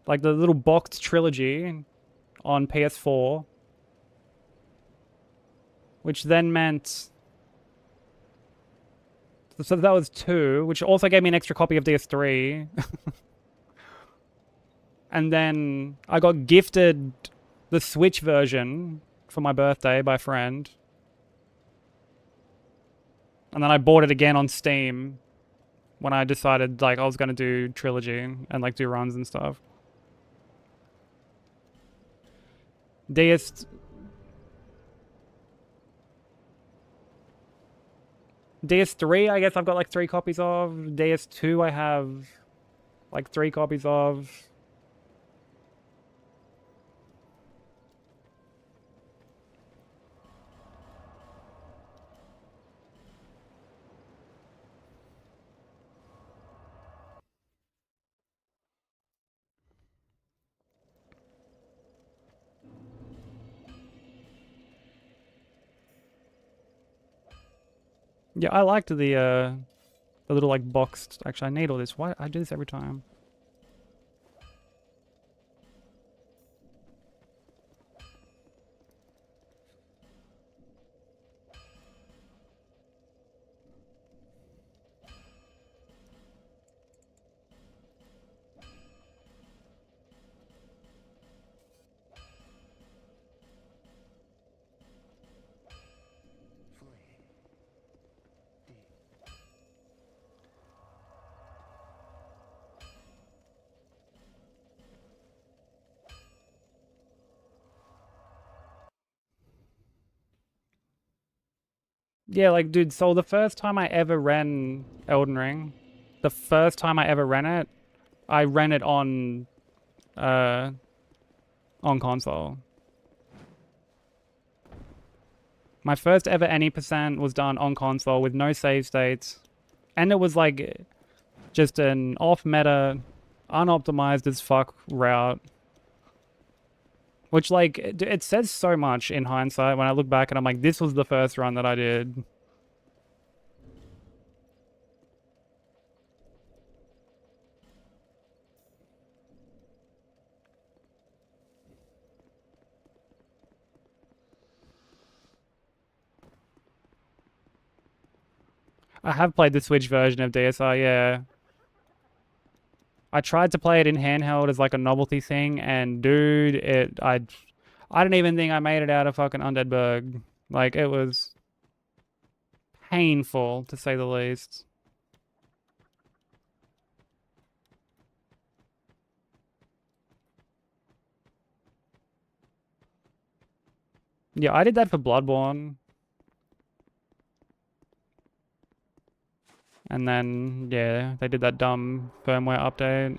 like the little boxed trilogy on PS4, which then meant, so that was 2, which also gave me an extra copy of DS3. And then I got gifted the Switch version for my birthday by a friend. And then I bought it again on Steam when I decided like I was gonna do trilogy and like do runs and stuff. DS3, I guess I've got like 3 copies of. DS2, I have like 3 copies of. Yeah, I liked the little like boxed. Actually, I need all this. Why I do this every time? Yeah, like, dude, so the first time I ever ran Elden Ring, the first time I ever ran it, I ran it uh, on console. My first ever any percent was done on console with no save states. And it was like just an off meta, unoptimized as fuck route. Which, like, it says so much in hindsight when I look back and I'm like, this was the first run that I did. I have played the Switch version of DSR, yeah. I tried to play it in handheld as like a novelty thing, and dude, I don't even think I made it out of fucking Undead Burg. Like, it was painful, to say the least. Yeah, I did that for Bloodborne. And then, yeah, they did that dumb firmware update.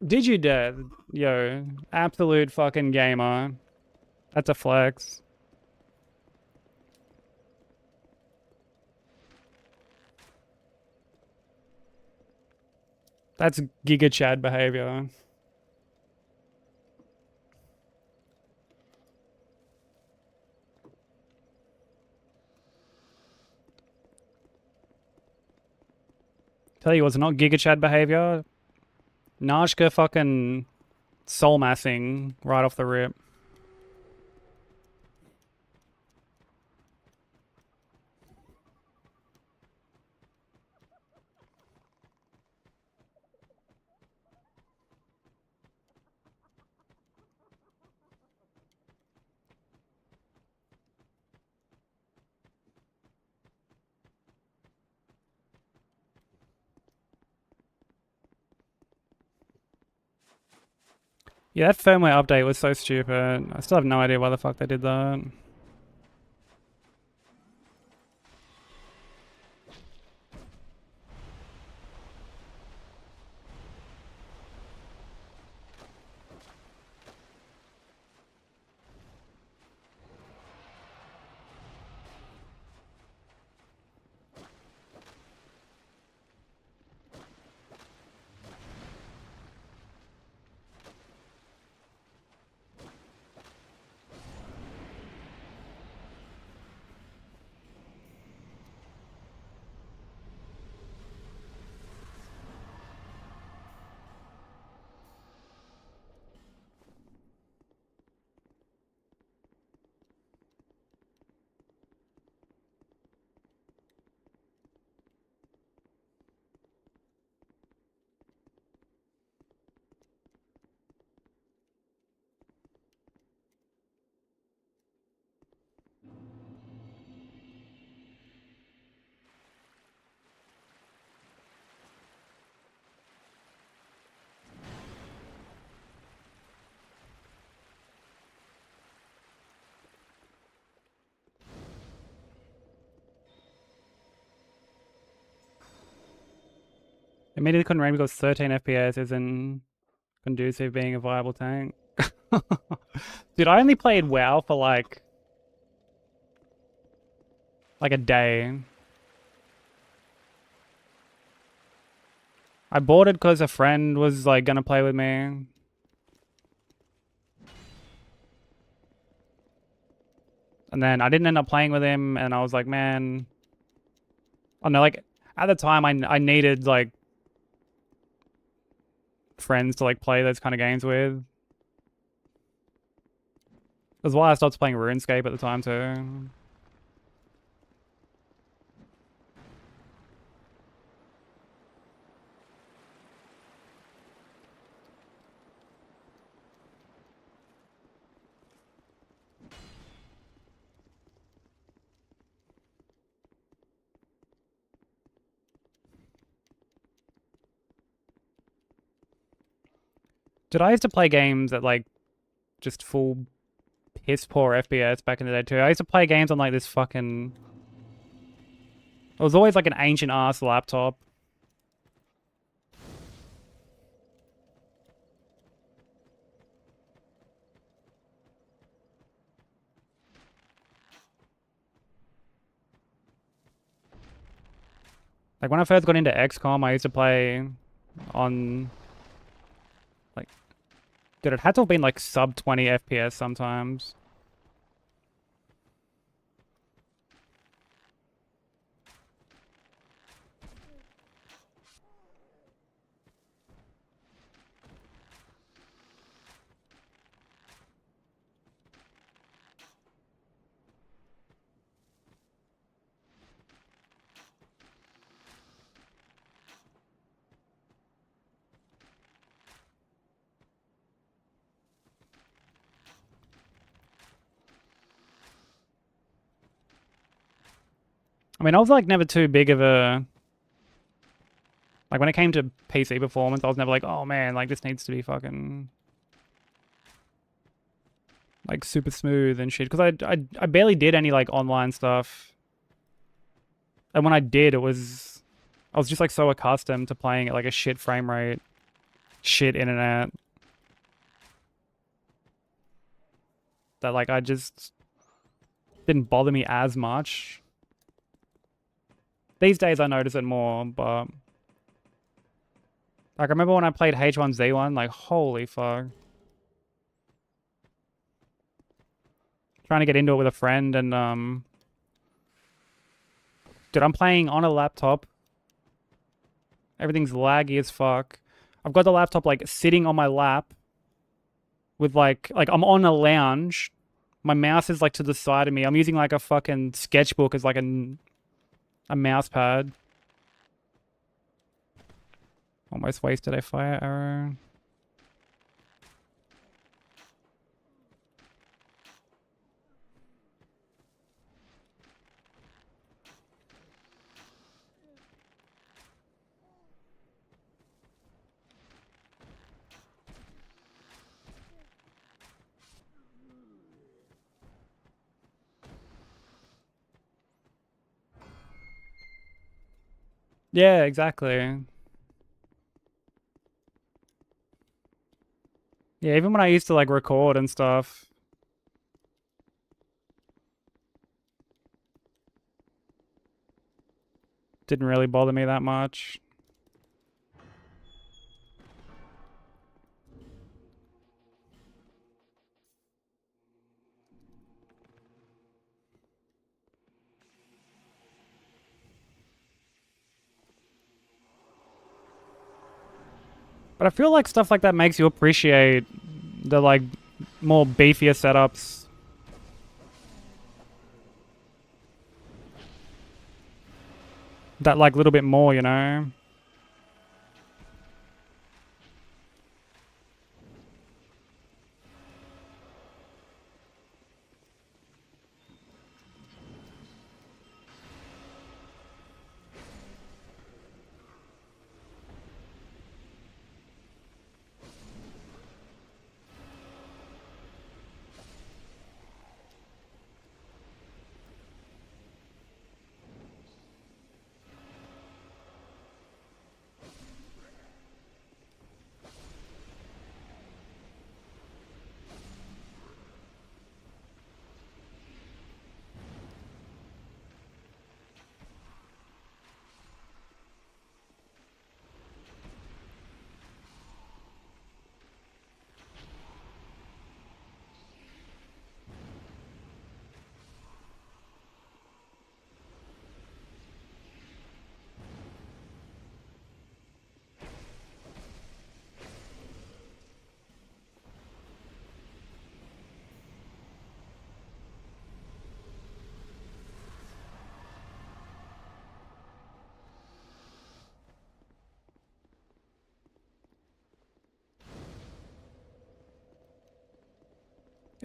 Did you dare? Yo, absolute fucking gamer. That's a flex. That's Giga Chad behavior. Tell you what's not Giga Chad behavior. Nashka fucking soul massing right off the rip. Yeah, that firmware update was so stupid. I still have no idea why the fuck they did that. Immediately couldn't rain because 13 FPS isn't conducive being a viable tank. Dude, I only played WoW for like a day. I bought it because a friend was like gonna play with me. And then I didn't end up playing with him, and I was like, man, I don't know, like at the time I needed like friends to like play those kind of games with. That's why I started playing RuneScape at the time too. Dude, I used to play games at like just full piss poor FPS back in the day too. I used to play games on like this fucking... It was always like an ancient ass laptop. Like when I first got into XCOM, I used to play on like... Dude, it had to have been like sub 20 FPS sometimes. I mean, I was like never too big of a... Like when it came to PC performance, I was never like, oh man, like this needs to be fucking... like super smooth and shit. Because I barely did any like online stuff. And when I did, I was just like so accustomed to playing at like a shit frame rate, shit internet, that like I just didn't bother me as much. These days I notice it more, but like I remember when I played H1Z1, like holy fuck. Trying to get into it with a friend and dude, I'm playing on a laptop. Everything's laggy as fuck. I've got the laptop like sitting on my lap with like I'm on a lounge. My mouse is like to the side of me. I'm using like a fucking sketchbook as like a mouse pad. Almost wasted a fire arrow. Yeah, exactly. Yeah, even when I used to like record and stuff. Didn't really bother me that much. But I feel like stuff like that makes you appreciate the like more beefier setups. That like little bit more, you know?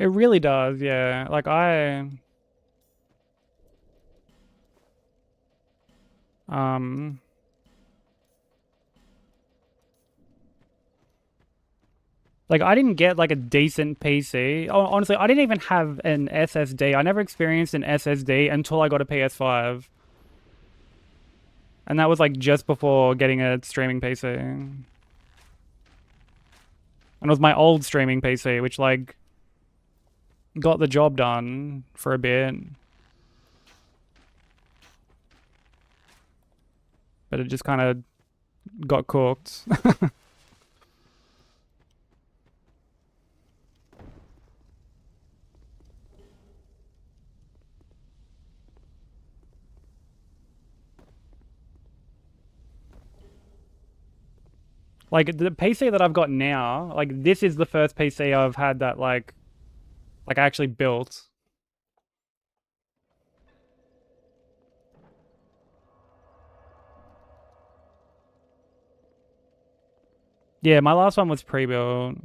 It really does, yeah. Like like I didn't get like a decent PC. Oh, honestly, I didn't even have an SSD. I never experienced an SSD until I got a PS5. And that was like just before getting a streaming PC. And it was my old streaming PC, which like got the job done for a bit. But it just kind of got cooked. Like the PC that I've got now, like this is the first PC I've had that like I actually built. Yeah, my last one was pre-built.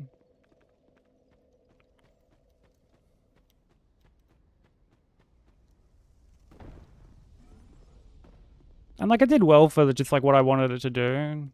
And like it did well for just like what I wanted it to do.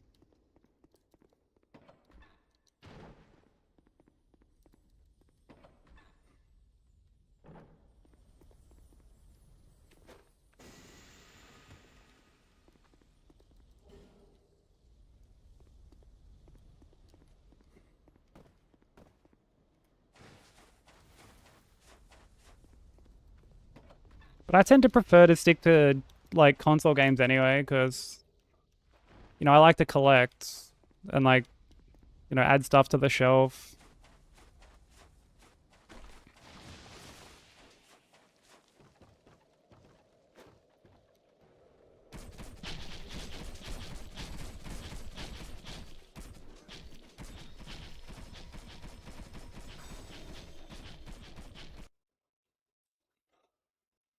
But I tend to prefer to stick to like console games anyway, because you know I like to collect and like you know add stuff to the shelf.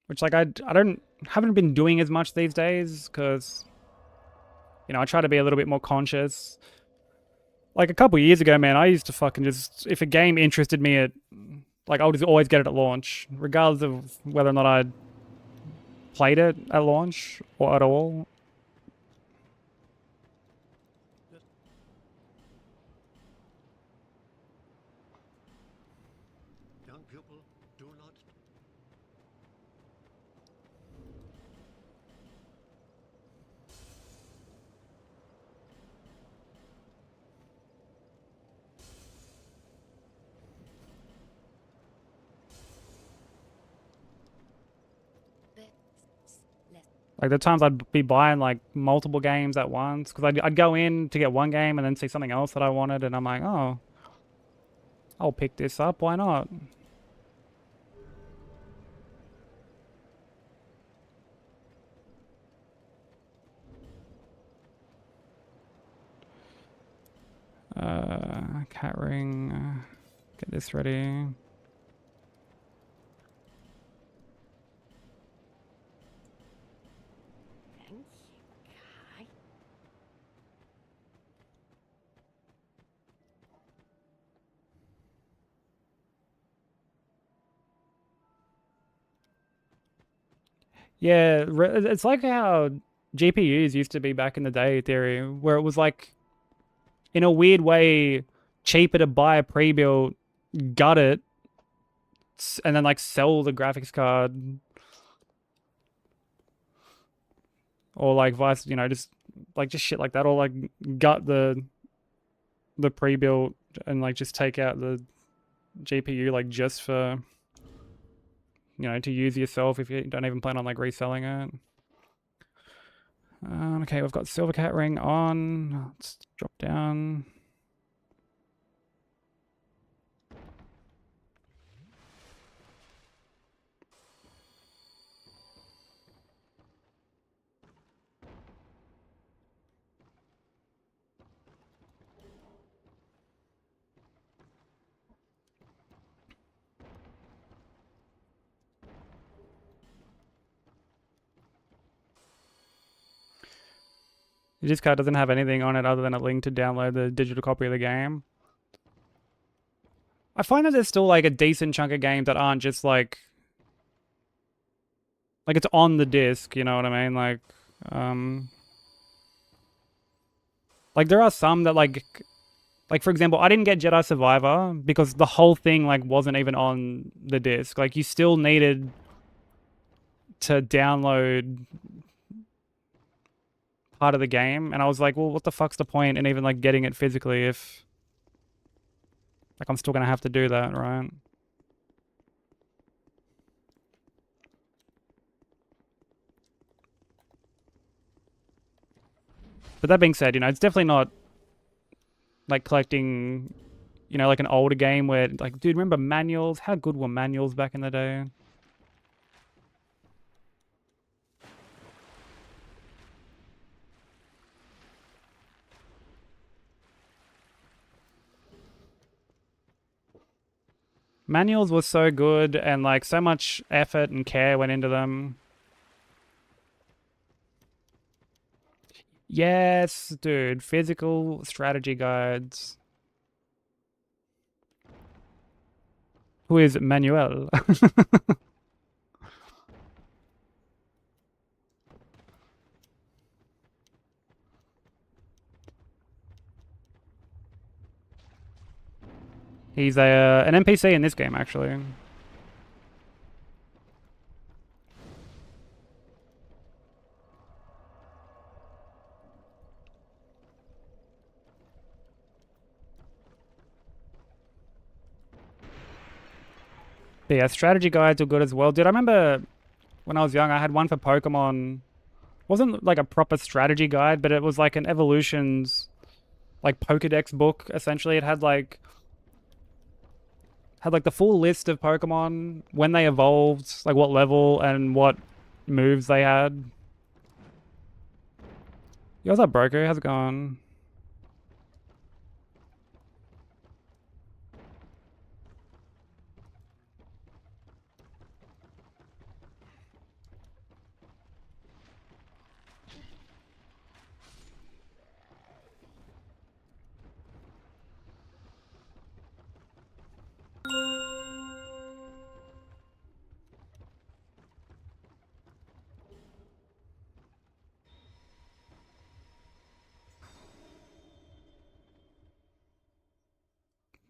Which like I haven't been doing as much these days because you know I try to be a little bit more conscious. Like a couple years ago, man, I used to fucking just if a game interested me at like I would just always get it at launch, regardless of whether or not I'd played it at launch or at all. Young people, do not. Like the times I'd be buying like multiple games at once because I'd go in to get one game and then see something else that I wanted and I'm like, oh, I'll pick this up. Why not? Cat ring. Get this ready. Thank you, Kai. Yeah, it's like how GPUs used to be back in the day, theory, where it was like, in a weird way, cheaper to buy a pre-built, gut it, and then like sell the graphics card, or like vice, you know, just shit like that, or like gut the pre-built and like just take out the GPU like just for you know to use yourself if you don't even plan on like reselling it. Okay, we've got Silver Cat ring on. Let's drop down. This card doesn't have anything on it other than a link to download the digital copy of the game. I find that there's still like a decent chunk of games that aren't just like it's on the disc, you know what I mean? Like there are some that like for example, I didn't get Jedi Survivor because the whole thing like wasn't even on the disc. Like you still needed to download part of the game, and I was like, well, what the fuck's the point in even like getting it physically if like I'm still gonna have to do that, right? But that being said, you know, it's definitely not like collecting, you know, like an older game where like, dude, remember manuals? How good were manuals back in the day? Manuals were so good and like so much effort and care went into them. Yes, dude, physical strategy guides. Who is Manuel? He's an NPC in this game, actually. But yeah, strategy guides are good as well. Dude, I remember when I was young, I had one for Pokemon. Wasn't like a proper strategy guide, but it was like an evolutions, like Pokedex book. Essentially, it had like the full list of Pokemon, when they evolved, like what level and what moves they had. Yo, what's up, Broker? How's it going?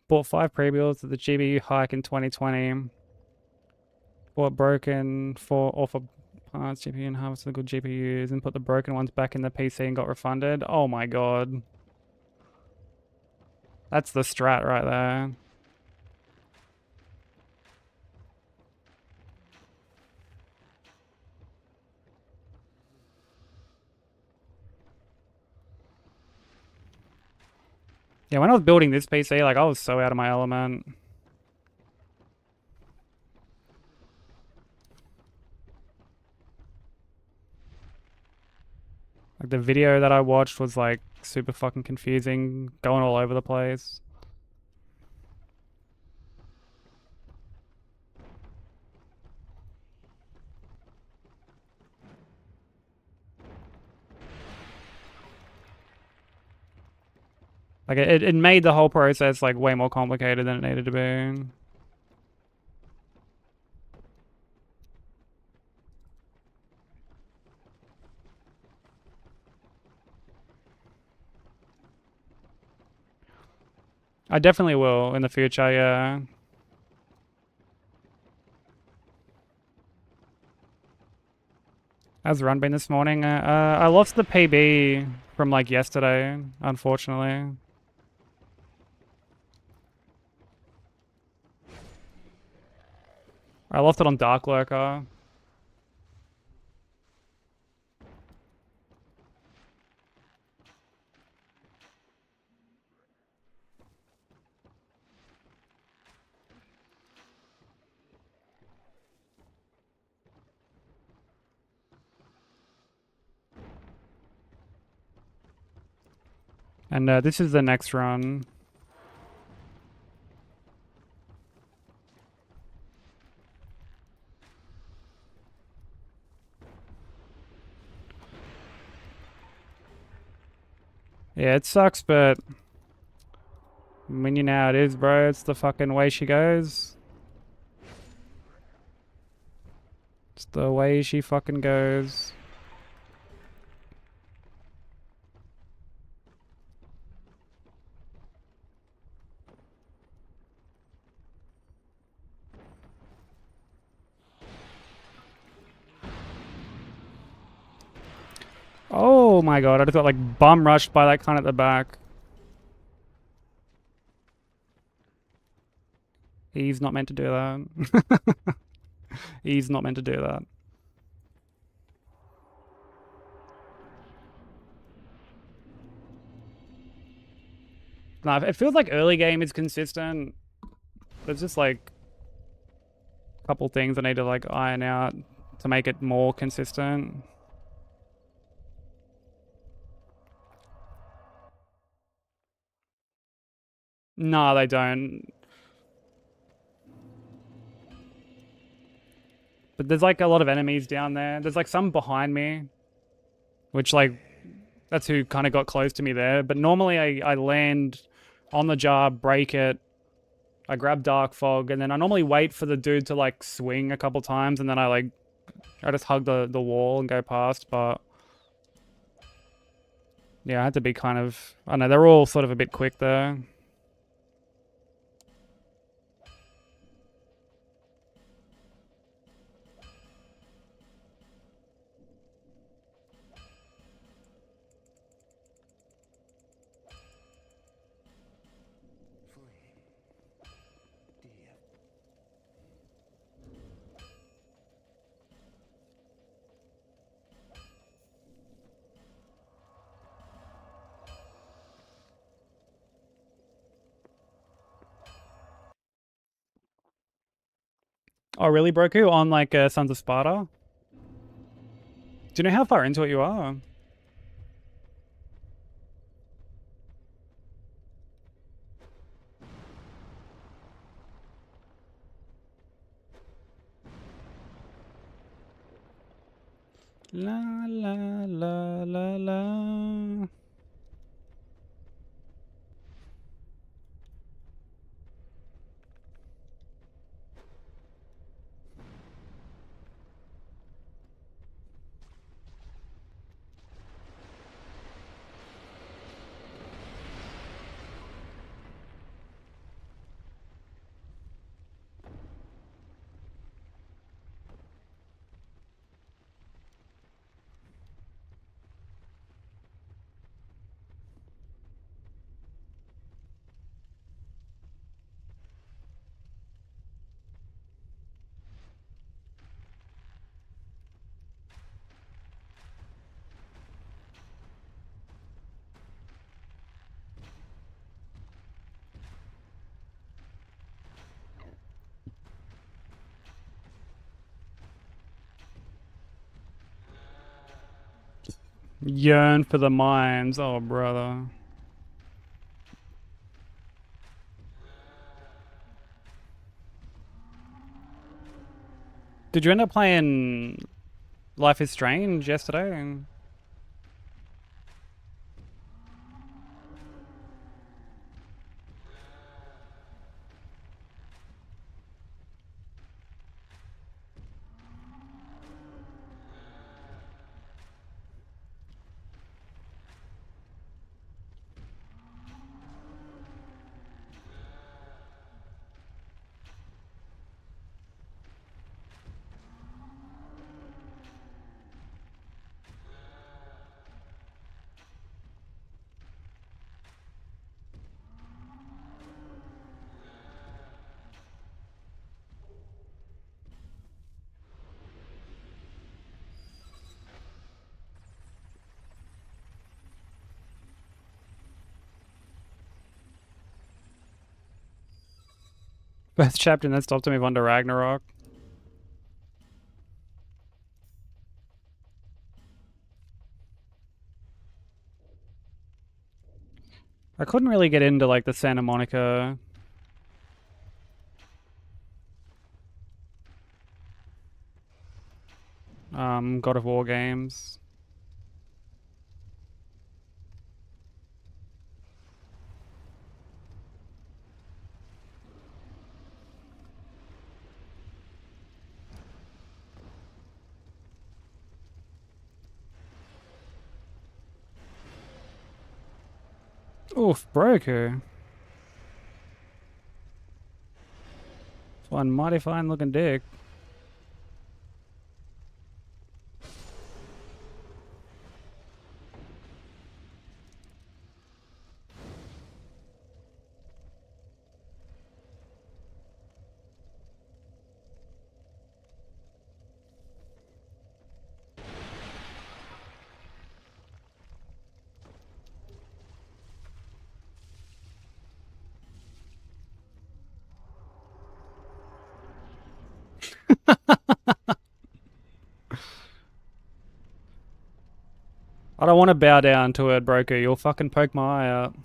Bought 5 pre-builds at the GBU hike in 2020. Bought broken for parts, GPU and harvested the good GPUs and put the broken ones back in the PC and got refunded. Oh my god. That's the strat right there. Yeah, when I was building this PC, like I was so out of my element. Like the video that I watched was like super fucking confusing, going all over the place. Like it made the whole process like way more complicated than it needed to be. I definitely will in the future, yeah. How's the run been this morning? I lost the PB from like yesterday, unfortunately. I lost it on Dark Lurker. And this is the next run. Yeah, it sucks, but I mean, you know how it is, bro. It's the fucking way she goes. It's the way she fucking goes. Oh my god, I just got like bum rushed by that cunt at the back. He's not meant to do that. He's not meant to do that. No, it feels like early game is consistent. There's just like a couple things I need to like iron out to make it more consistent. No, they don't. But there's like a lot of enemies down there. There's like some behind me, which like that's who kind of got close to me there. But normally I land on the jar, break it, I grab Dark Fog, and then I normally wait for the dude to like swing a couple times, and then I just hug the wall and go past. But yeah, I had to be kind of, I don't know, they're all sort of a bit quick there. Oh, really, Broku? On like Sons of Sparta? Do you know how far into it you are? La la la la la. Yearn for the mines. Oh, brother. Did you end up playing Life is Strange yesterday? First chapter and then stopped to move on to Ragnarok. I couldn't really get into like the Santa Monica God of War games. Oof, broke her. One mighty fine looking dick. I don't want to bow down to it, broker. You'll fucking poke my eye out.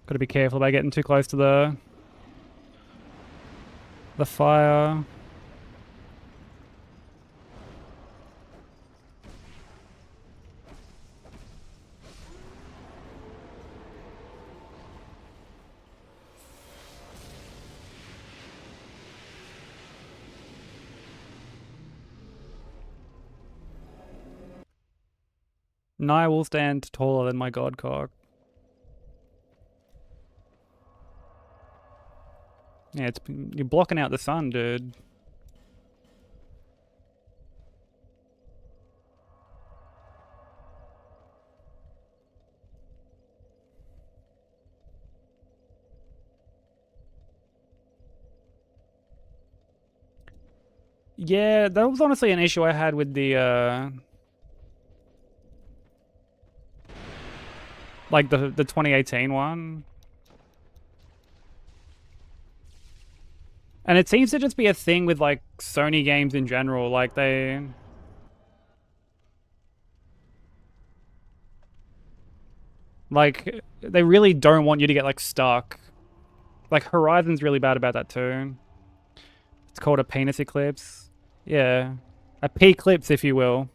Gotta be careful about getting too close to the fire. I will stand taller than my godcock. Yeah, you're blocking out the sun, dude. Yeah, that was honestly an issue I had with the like the 2018 one. And it seems to just be a thing with like Sony games in general, like they really don't want you to get like stuck. Like Horizon's really bad about that too. It's called a penis eclipse. Yeah. A P-clips, if you will.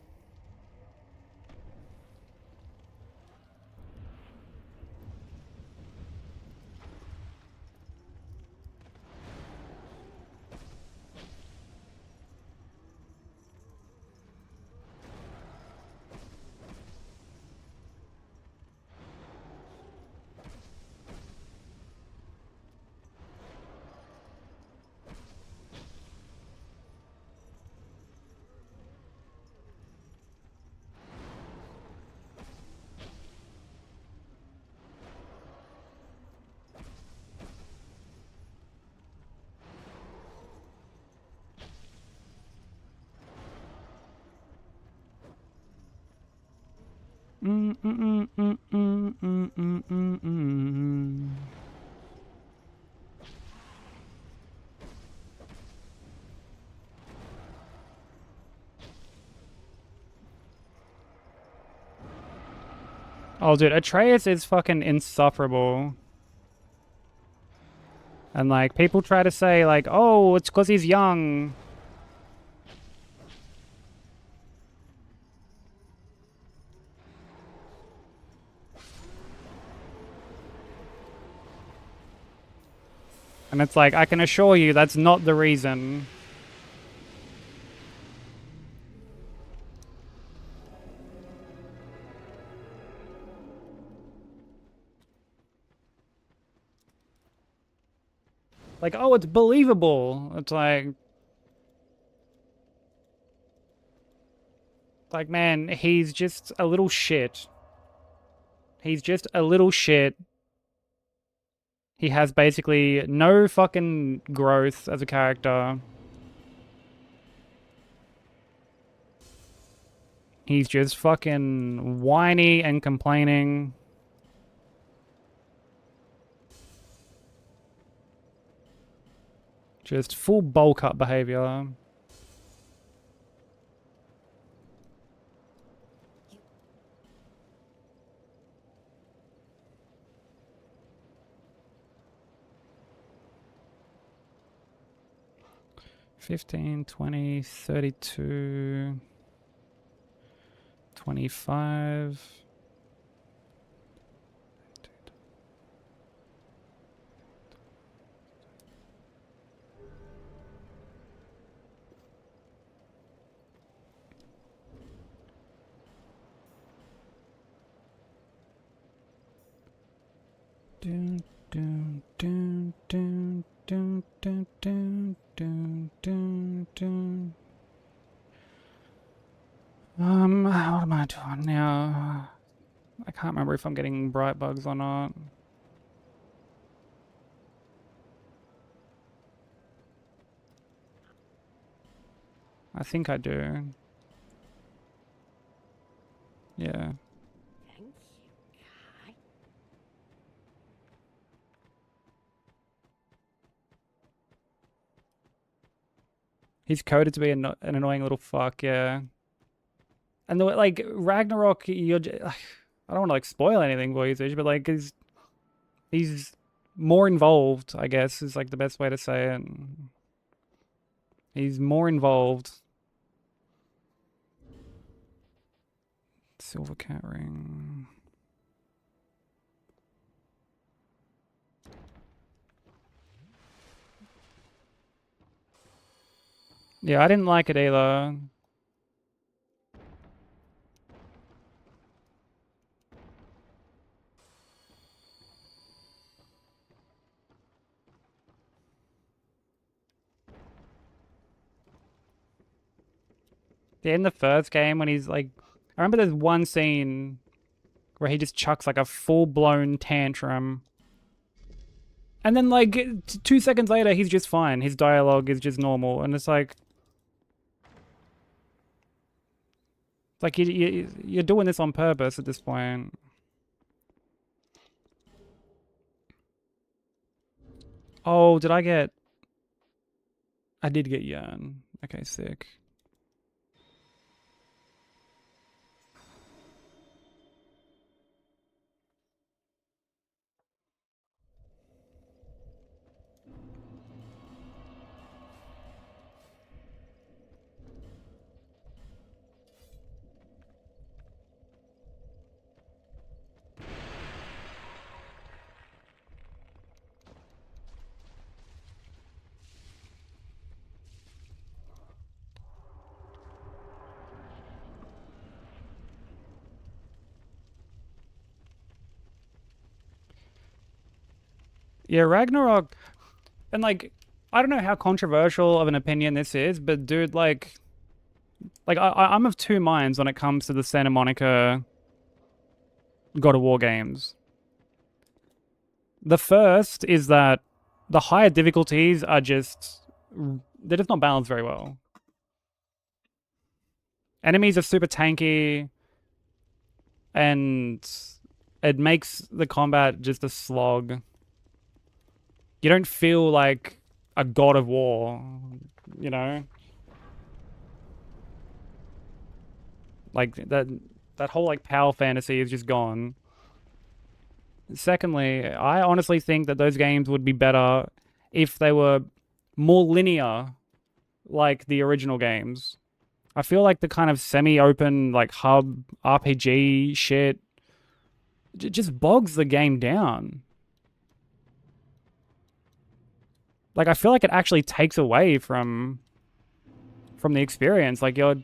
Oh, dude, Atreus is fucking insufferable. And, like, people try to say, like, oh, it's because he's young. And it's like, I can assure you that's not the reason. Like, oh, it's believable. It's like, man, he's just a little shit. He's just a little shit. He has basically no fucking growth as a character. He's just fucking whiny and complaining. Just full bulk up behavior. $15, $20, $32, $25. Dun, dun, dun, dun, dun, dun, dun, dun, dun, dun. What am I doing now? I can't remember if I'm getting bright bugs or not. I think I do. Yeah. Thank you, Kai. He's coded to be an annoying little fuck, yeah. And the way, like, Ragnarok, I don't want to, like, spoil anything for you, but, like, he's more involved, I guess, is, like, the best way to say it. He's more involved. Silver cat ring. Yeah, I didn't like it either. Yeah, in the first game when he's like, I remember there's one scene where he just chucks like a full-blown tantrum. And then like 2 seconds later, he's just fine. His dialogue is just normal. And it's like you're doing this on purpose at this point. Oh, did I get... I did get Yearn. Okay, sick. Yeah, Ragnarok... And like, I don't know how controversial of an opinion this is, but dude, like I'm of two minds when it comes to the Santa Monica God of War games. The first is that the higher difficulties are just... They're just not balanced very well. Enemies are super tanky, and it makes the combat just a slog. You don't feel like a God of War, you know? Like, that whole, like, power fantasy is just gone. Secondly, I honestly think that those games would be better if they were more linear, like the original games. I feel like the kind of semi-open, like, hub RPG shit just bogs the game down. Like, I feel like it actually takes away from the experience. Like, you're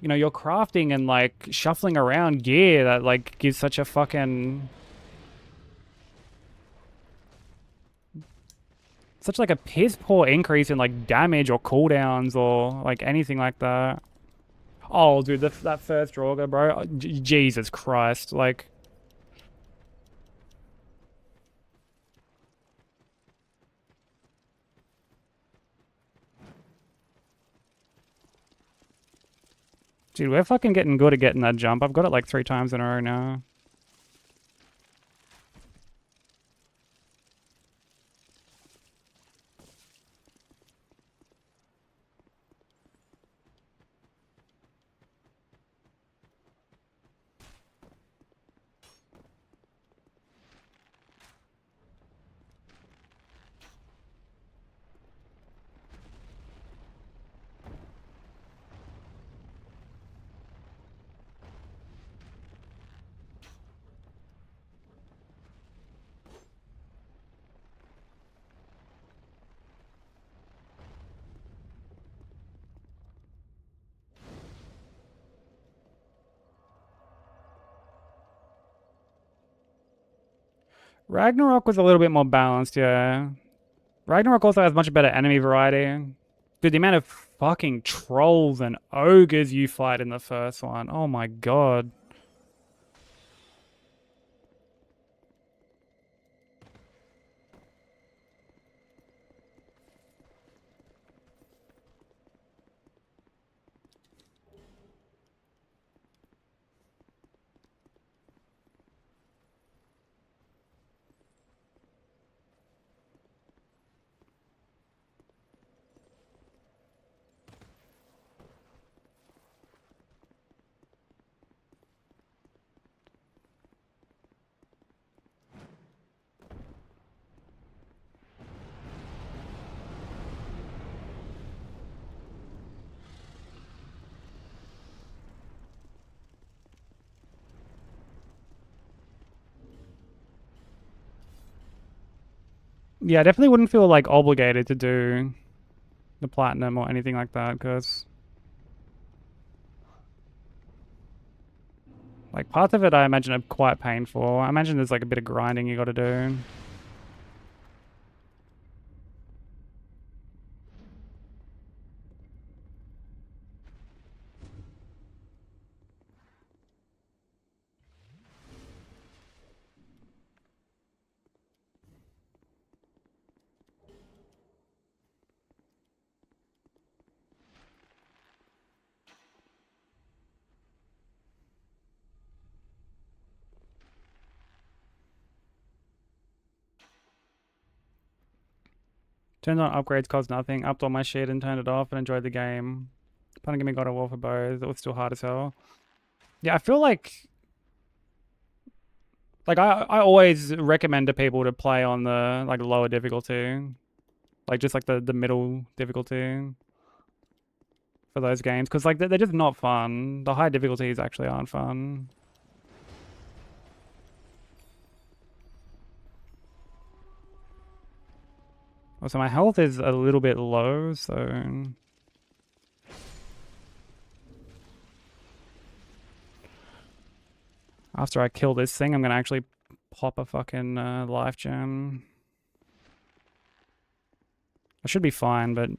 crafting and, like, shuffling around gear that, like, gives such a fucking... Such, like, a piss-poor increase in, like, damage or cooldowns or, like, anything like that. Oh, dude, that first Draugr, bro. Jesus Christ. Like... Dude, we're fucking getting good at getting that jump. I've got it like 3 times in a row now. Ragnarok was a little bit more balanced, yeah. Ragnarok also has much better enemy variety. Dude, the amount of fucking trolls and ogres you fight in the first one. Oh my god. Yeah, I definitely wouldn't feel like obligated to do the platinum or anything like that, because like parts of it I imagine are quite painful. I imagine there's like a bit of grinding you gotta do. Turned on upgrades cost nothing, upped all my shit and turned it off and enjoyed the game. Planning to give me God of War for both. It was still hard as hell. Yeah, I feel like I always recommend to people to play on the like lower difficulty. Like just like the middle difficulty for those games. Because like they're just not fun. The high difficulties actually aren't fun. Also, my health is a little bit low, so after I kill this thing, I'm gonna actually pop a fucking life gem. I should be fine, but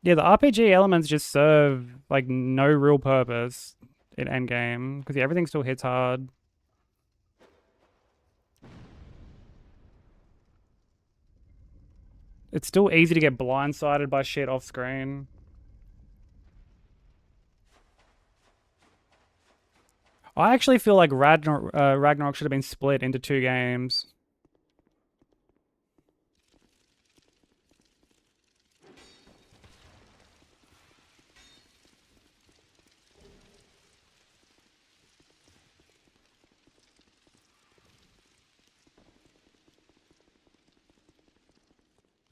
yeah, the RPG elements just serve like no real purpose in endgame because yeah, everything still hits hard. It's still easy to get blindsided by shit off screen. I actually feel like Ragnarok should have been split into 2 games.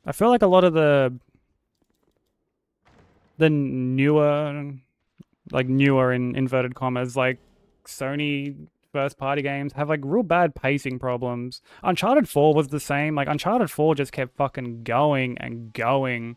I feel like a lot of the newer, like newer in inverted commas, like Sony first party games have like real bad pacing problems. Uncharted 4 was the same. Like Uncharted 4 just kept fucking going and going.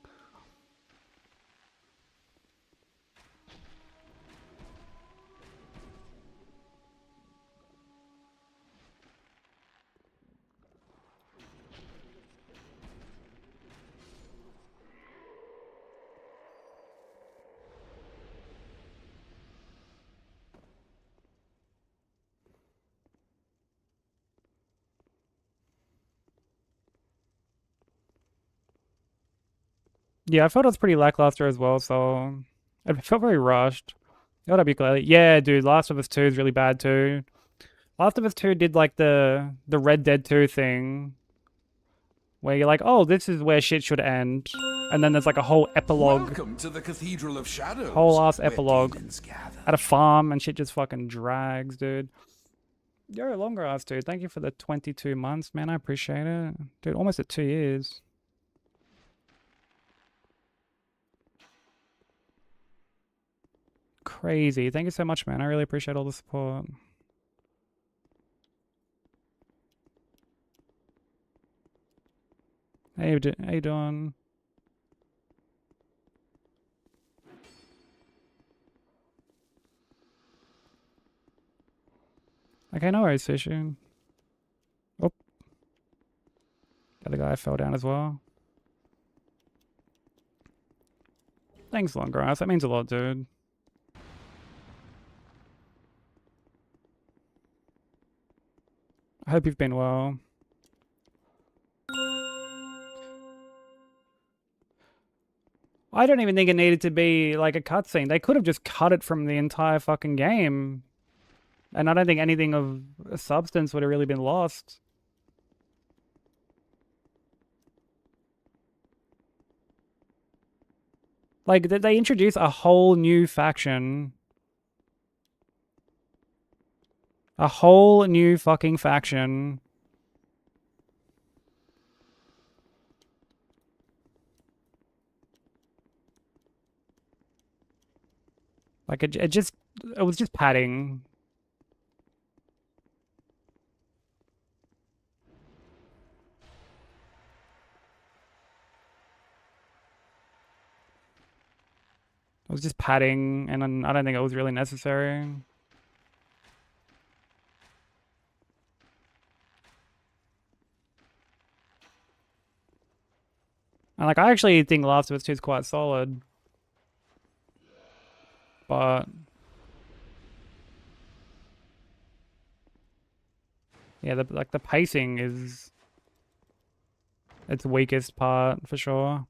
Yeah, I felt it was pretty lackluster as well, so it felt very rushed. Gotta be clear. Yeah, dude, Last of Us 2 is really bad too. Last of Us 2 did like the Red Dead 2 thing, where you're like, oh, this is where shit should end, and then there's like a whole epilogue, Welcome to the Cathedral of Shadows. whole ass where epilogue demons gather. at a farm, and shit just fucking drags, dude. Yo, longer ass, dude. Thank you for the 22 months, man. I appreciate it, dude. Almost at 2 years. Crazy. Thank you so much, man. I really appreciate all the support. How you doing? Okay, no worries, fishing. Oh. The other guy fell down as well. Thanks, long grass. That means a lot, dude. I hope you've been well. I don't even think it needed to be like a cutscene. They could have just cut it from the entire fucking game. And I don't think anything of substance would have really been lost. Like, they introduce a whole new faction. A whole new fucking faction. Like, it was just padding. It was just padding, and I don't think it was really necessary. And like, I actually think Last of Us 2 is quite solid. But yeah, the pacing is its weakest part for sure.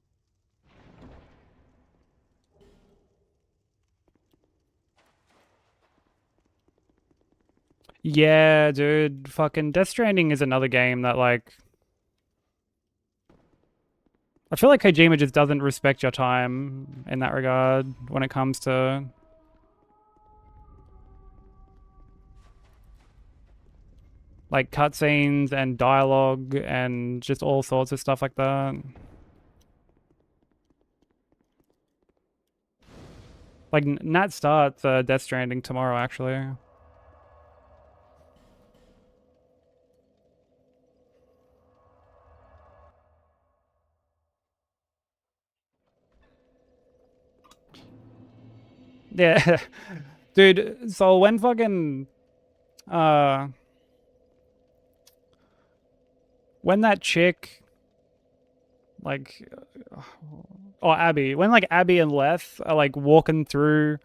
Yeah, dude, fucking Death Stranding is another game that, like, I feel like Kojima just doesn't respect your time in that regard when it comes to like cutscenes and dialogue and just all sorts of stuff like that. Like, Nat starts Death Stranding tomorrow, actually. Yeah. Dude, so when fucking when that chick, like, or Abby, when like Abby and Leth are like walking through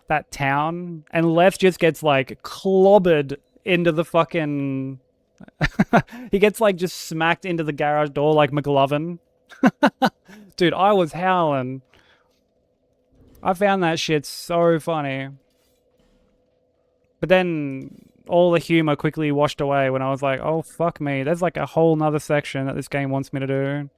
that town, and Leth just gets like clobbered into the fucking he gets like just smacked into the garage door like McLovin. Dude, I was howling. I found that shit so funny. But then all the humor quickly washed away when I was like, oh, fuck me. There's like a whole nother section that this game wants me to do.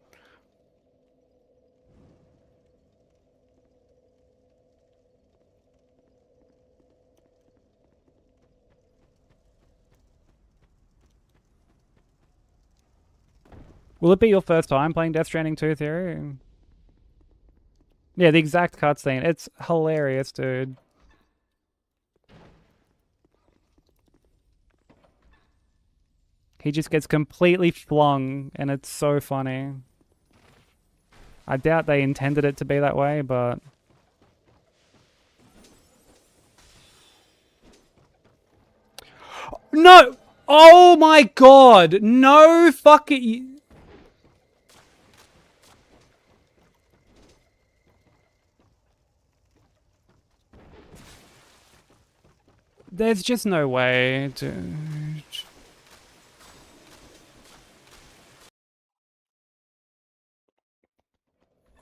Will it be your first time playing Death Stranding 2, Theory? Yeah, the exact cutscene. It's hilarious, dude. He just gets completely flung, and it's so funny. I doubt they intended it to be that way, but... No! Oh my god! No fucking... There's just no way, dude.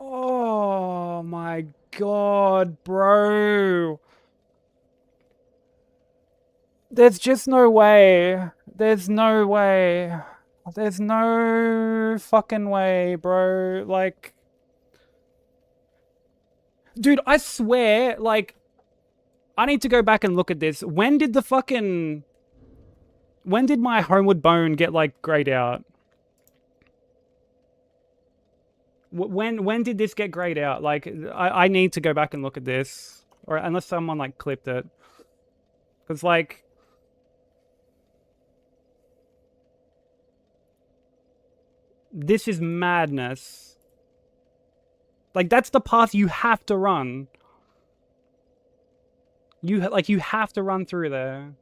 Oh my god, bro. There's just no way. There's no way. There's no fucking way, bro. Like, dude, I swear, like, I need to go back and look at this. When did my homeward bone get, like, grayed out? When did this get grayed out? Like, I need to go back and look at this. Or unless someone, like, clipped it. Because, like... This is madness. Like, that's the path you have to run. You have to run through there.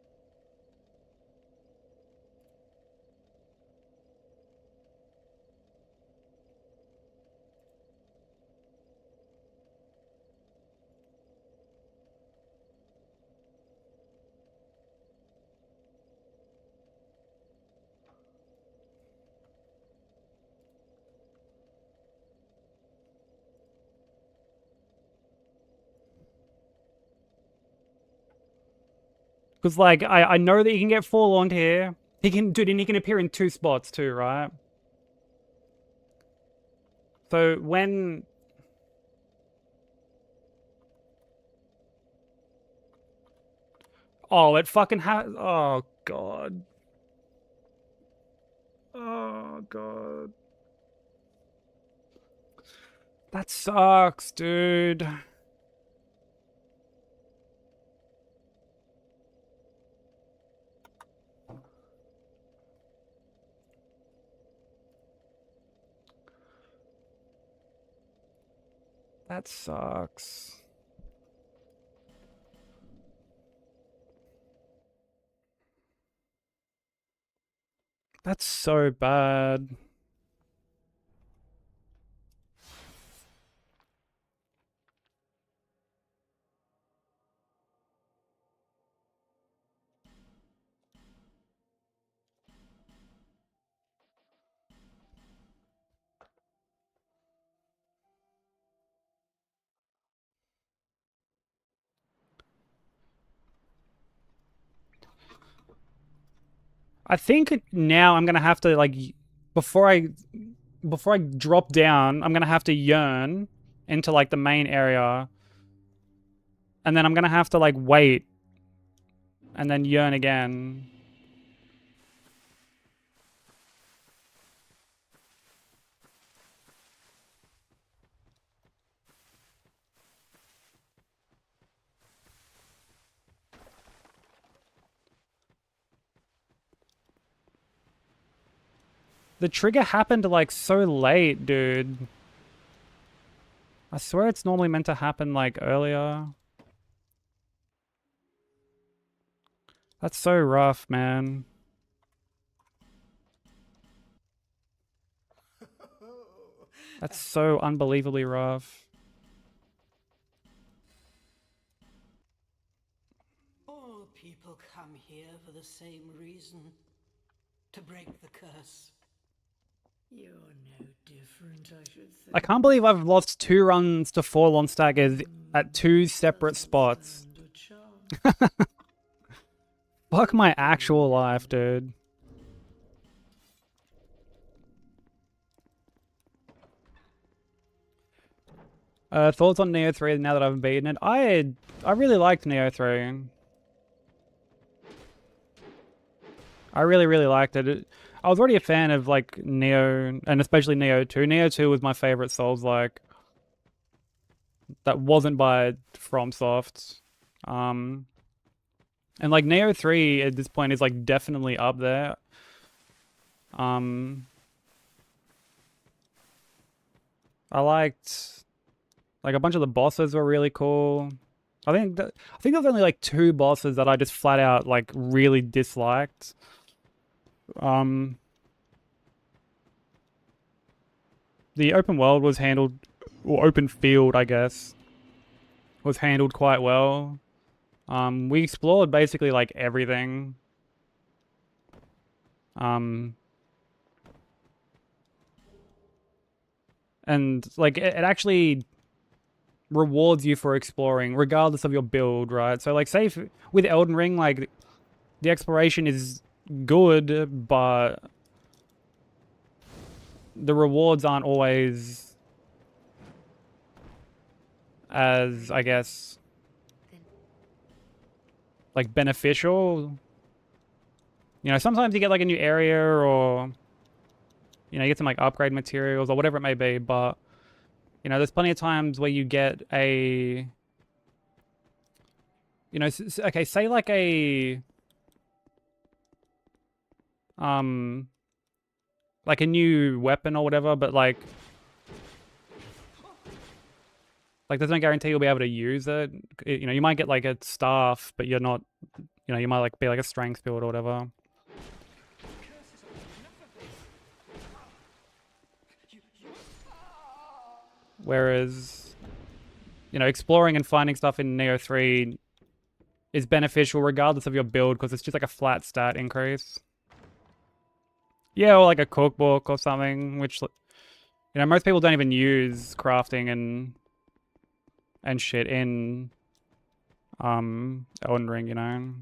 Because, like, I know that he can get forlorn here. He can, dude, and he can appear in 2 spots too, right? So when... Oh, it fucking has... Oh, God. Oh, God. That sucks, dude. That sucks. That's so bad. I think now I'm gonna have to, like, before I drop down, I'm gonna have to yearn into, like, the main area. And then I'm gonna have to, like, wait. And then yearn again. The trigger happened, like, so late, dude. I swear it's normally meant to happen, like, earlier. That's so rough, man. That's so unbelievably rough. All people come here for the same reason. To break the curse. You're no different, I should think. I can't believe I've lost 2 runs to Forlorn Staggers at 2 separate spots. Fuck my actual life, dude. Thoughts on Neo 3 now that I've beaten it? I really liked Neo 3. I really liked it. I was already a fan of, like, Neo, and especially Neo 2. Neo 2 was my favorite Souls-like. That wasn't by FromSoft. And, like, Neo 3 at this point is, like, definitely up there. I liked, like, a bunch of the bosses were really cool. I think there's only, like, 2 bosses that I just flat out, like, really disliked. The open world was handled, or open field, I guess, was handled quite well. We explored basically, like, everything. And, like, it actually rewards you for exploring, regardless of your build, right? So, like, say if, with Elden Ring, like, the exploration is good, but the rewards aren't always as, I guess, like beneficial. You know, sometimes you get like a new area or, you know, you get some like upgrade materials or whatever it may be, but, you know, there's plenty of times where you get a, you know, okay, say like a, like a new weapon or whatever, but like there's no guarantee you'll be able to use it. You know, you might get like a staff, but you're not, you know, you might like be like a strength build or whatever. Whereas, you know, exploring and finding stuff in Neo 3 is beneficial regardless of your build because it's just like a flat stat increase. Yeah, or like a cookbook or something, which, you know, most people don't even use crafting and shit in Elden Ring, you know.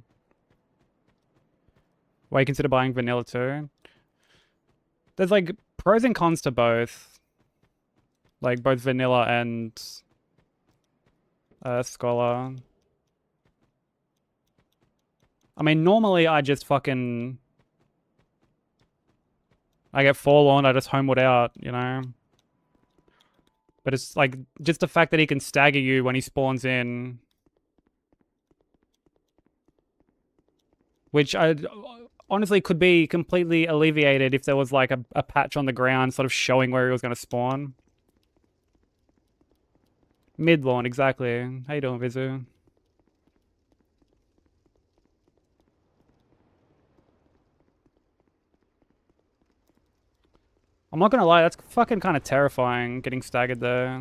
Why you consider buying vanilla too? There's like pros and cons to both. Like both vanilla and scholar. I mean, normally I just fucking, I get forlorn, I just homewood out, you know. But it's like just the fact that he can stagger you when he spawns in, which I honestly could be completely alleviated if there was like a patch on the ground sort of showing where he was going to spawn. Mid-lawn, exactly. How you doing, Vizu? I'm not gonna lie, that's fucking kind of terrifying, getting staggered there.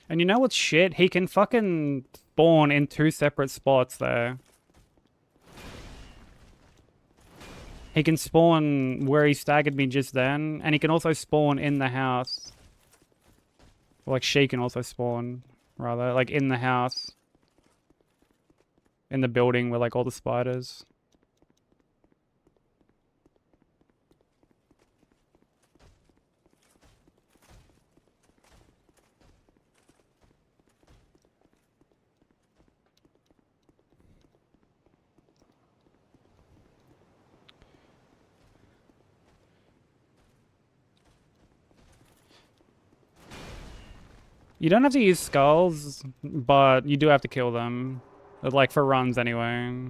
And you know what's shit? He can fucking spawn in 2 separate spots there. He can spawn where he staggered me just then, and he can also spawn in the house. Or like she can also spawn, rather, like in the house. In the building where like all the spiders. You don't have to use skulls, but you do have to kill them. Like for runs anyway.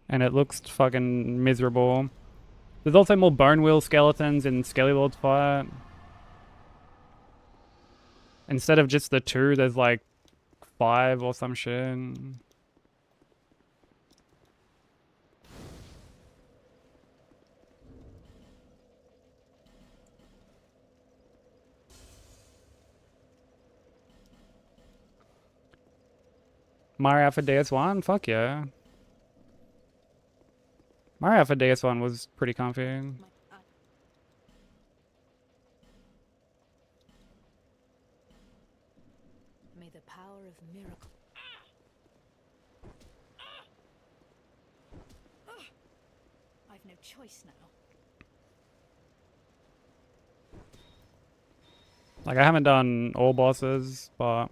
And it looks fucking miserable. There's also more bone wheel skeletons in Skelly Lord's fight. Instead of just the 2, there's like 5 or some shit. Mario for DS1? Fuck yeah. Mario for DS1 was pretty comfy. May the power of miracle. I've no choice now. Like, I haven't done all bosses, but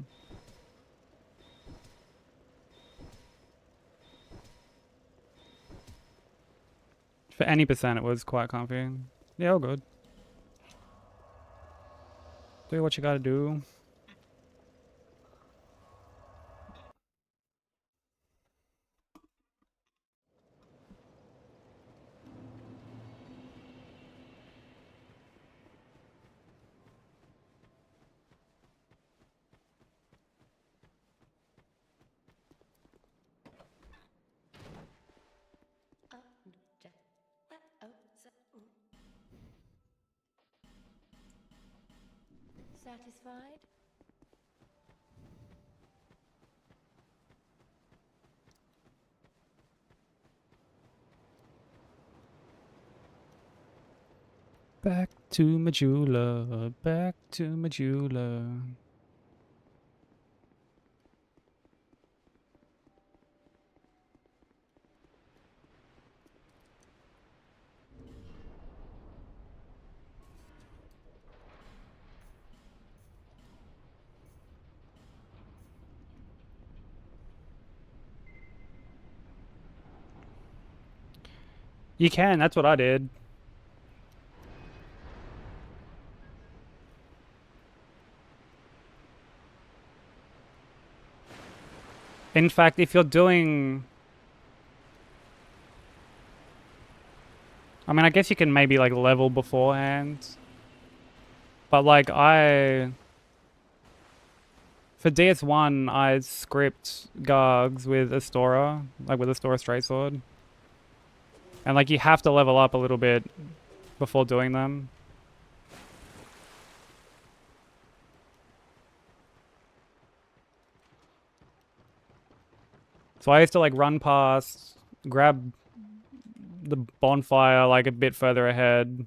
for any percent it was quite comfy. Yeah, all good. Do what you gotta do. Satisfied? Back to Majula, back to Majula. You can, that's what I did. In fact, if you're doing... I mean, I guess you can maybe, like, level beforehand. But, like, for DS1, I script Gargs with Astora, like with Astora Straight Sword. And, like, you have to level up a little bit before doing them. So I used to, like, run past, grab the bonfire, like, a bit further ahead.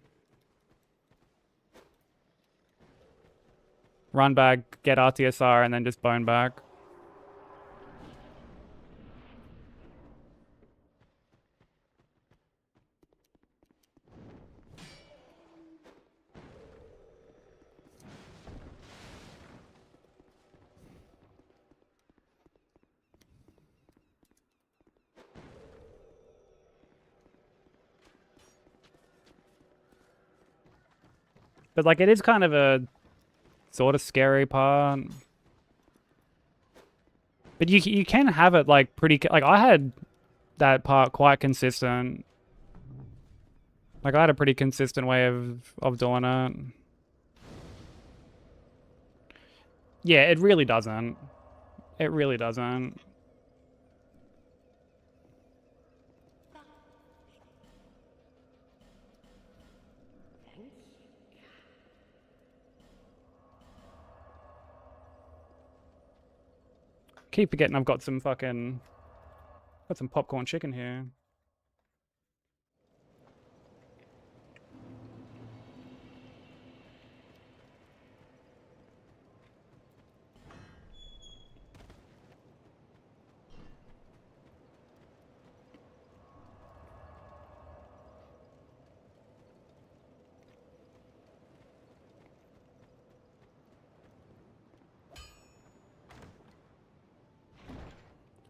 Run back, get RTSR, and then just bone back. But, like, it is kind of a sort of scary part. But you can have it, like, pretty... Like, I had that part quite consistent. Like, I had a pretty consistent way of doing it. Yeah, it really doesn't. It really doesn't. Keep forgetting I've got some fucking... Got some popcorn chicken here.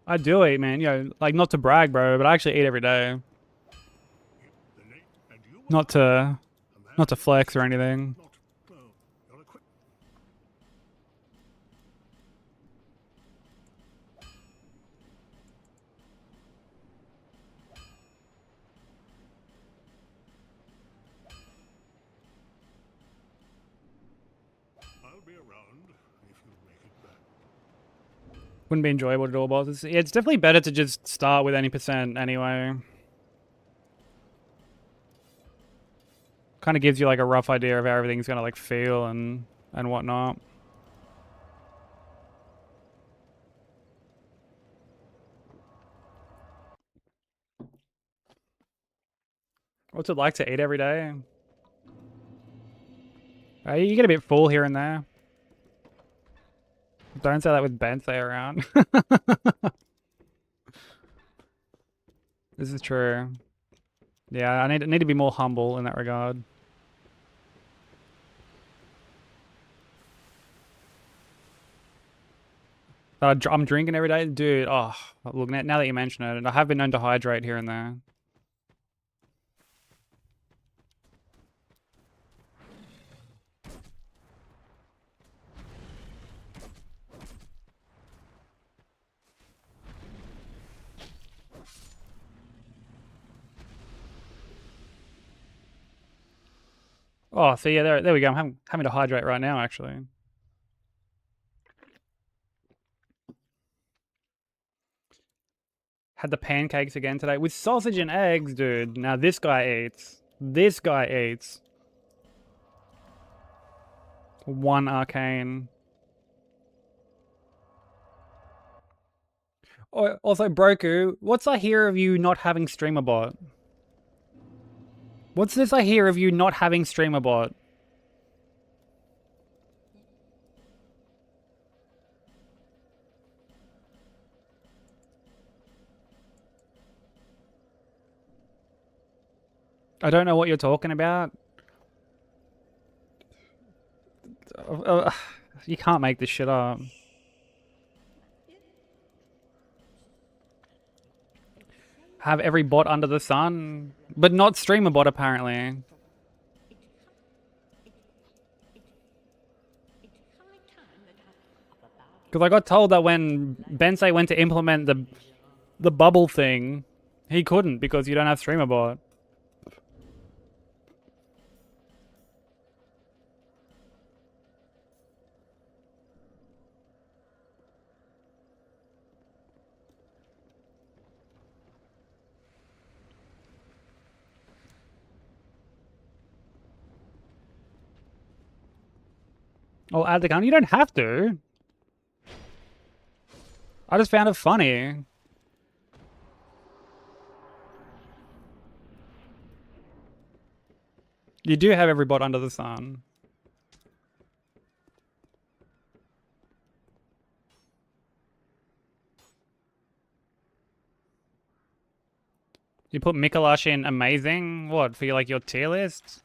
I do eat, man. You know, like, not to brag, bro, but I actually eat every day. Not to flex or anything. I'll be around if you make it back. Wouldn't be enjoyable to do all bosses. Yeah, it's definitely better to just start with any percent anyway. Kind of gives you like a rough idea of how everything's gonna like feel and whatnot. What's it like to eat every day? You get a bit full here and there. Don't say that with Bensei around. This is true. Yeah, I need to be more humble in that regard. I'm drinking every day, dude. Oh, look, now that you mention it, I have been known to hydrate here and there. Oh, so yeah, there we go. I'm having to hydrate right now, actually. Had the pancakes again today with sausage and eggs, dude. Now this guy eats. This guy eats. One arcane. Also, Broku, what's I hear of you not having streamer bot? What's this I hear of you not having streamer bot? I don't know what you're talking about. You can't make this shit up. Have every bot under the sun, but not streamer bot apparently. Because I got told that when Bensei went to implement the bubble thing, he couldn't because you don't have streamer bot. Oh, add the gun? You don't have to. I just found it funny. You do have every bot under the sun. You put Mikolash in amazing? What, for like your tier list?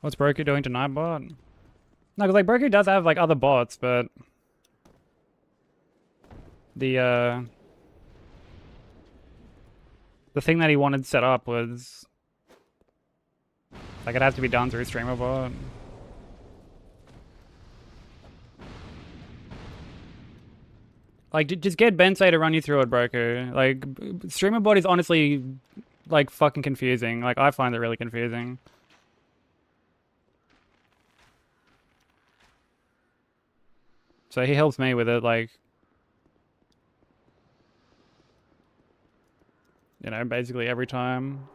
What's Broku doing to Nightbot? No, because like Broku does have like other bots, but the thing that he wanted set up was like it has to be done through streamer bot. Like just get Bensei to run you through it, Broku. Like streamer bot is honestly like fucking confusing. Like I find it really confusing. So he helps me with it, like, you know, basically every time.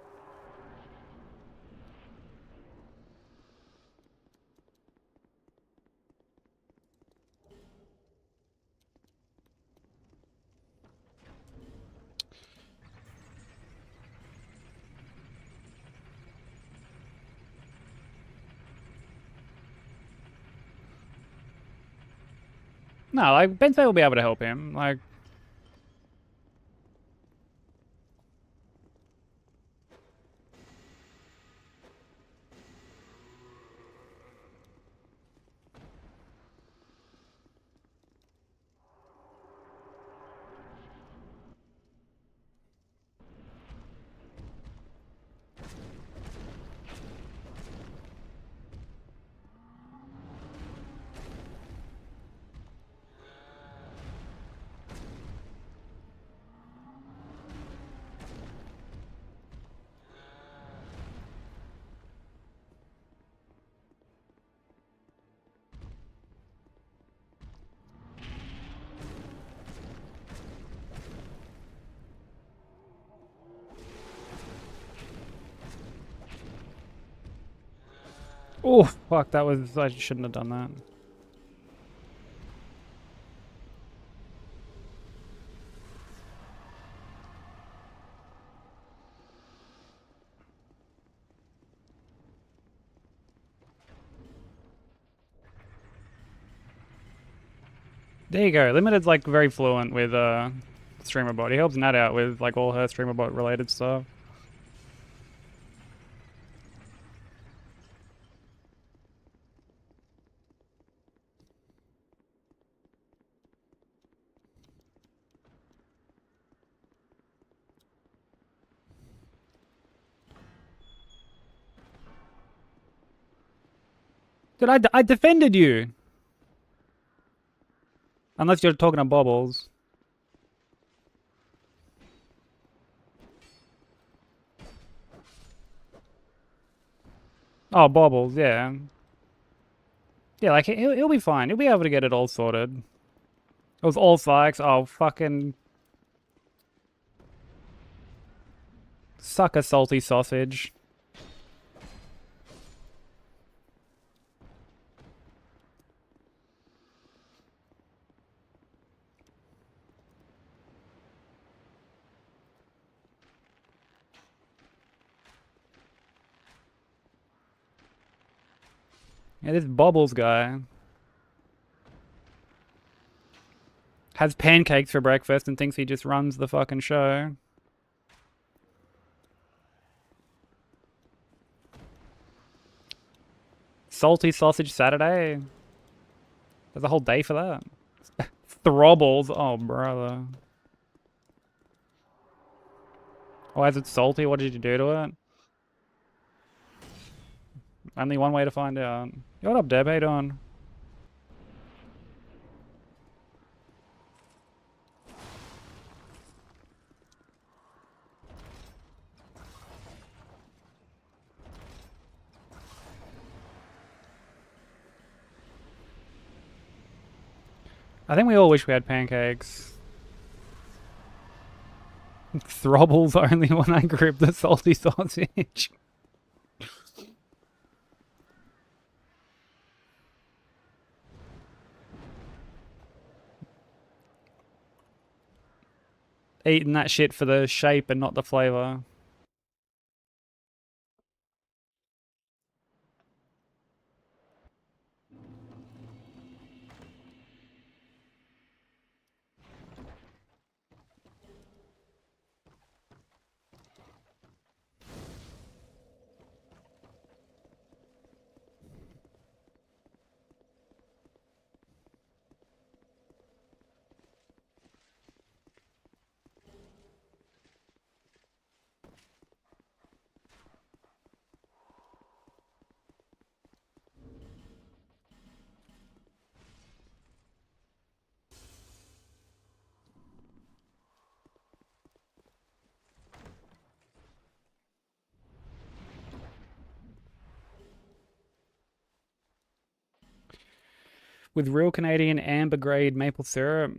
No, like, Bensei will be able to help him, like... Oh, fuck, that was... I shouldn't have done that. There you go. Limited's like very fluent with streamer bot. He helps Nat out with like all her streamer bot related stuff. Dude, I defended you. Unless you're talking to Bobbles. Oh, Bobbles, yeah. Yeah, like, he'll be fine. He'll be able to get it all sorted. It was all Sykes. Oh, fucking... Suck a salty sausage. Yeah, this Bobbles guy has pancakes for breakfast and thinks he just runs the fucking show. Salty Sausage Saturday. There's a whole day for that. Throbbles. Oh, brother. Why is it salty? What did you do to it? Only one way to find out. Yo, what up, Deb? How you doing? I think we all wish we had pancakes. Throbbles only when I grip the salty sausage. Eating that shit for the shape and not the flavor. With real Canadian amber grade maple syrup.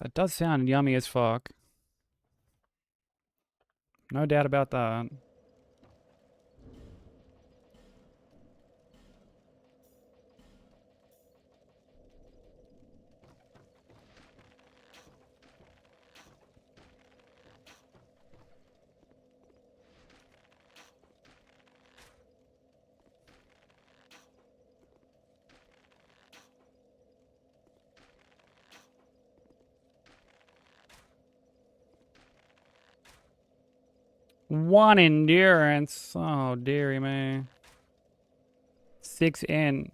That does sound yummy as fuck. No doubt about that. One endurance. Oh, dearie me. 6 in.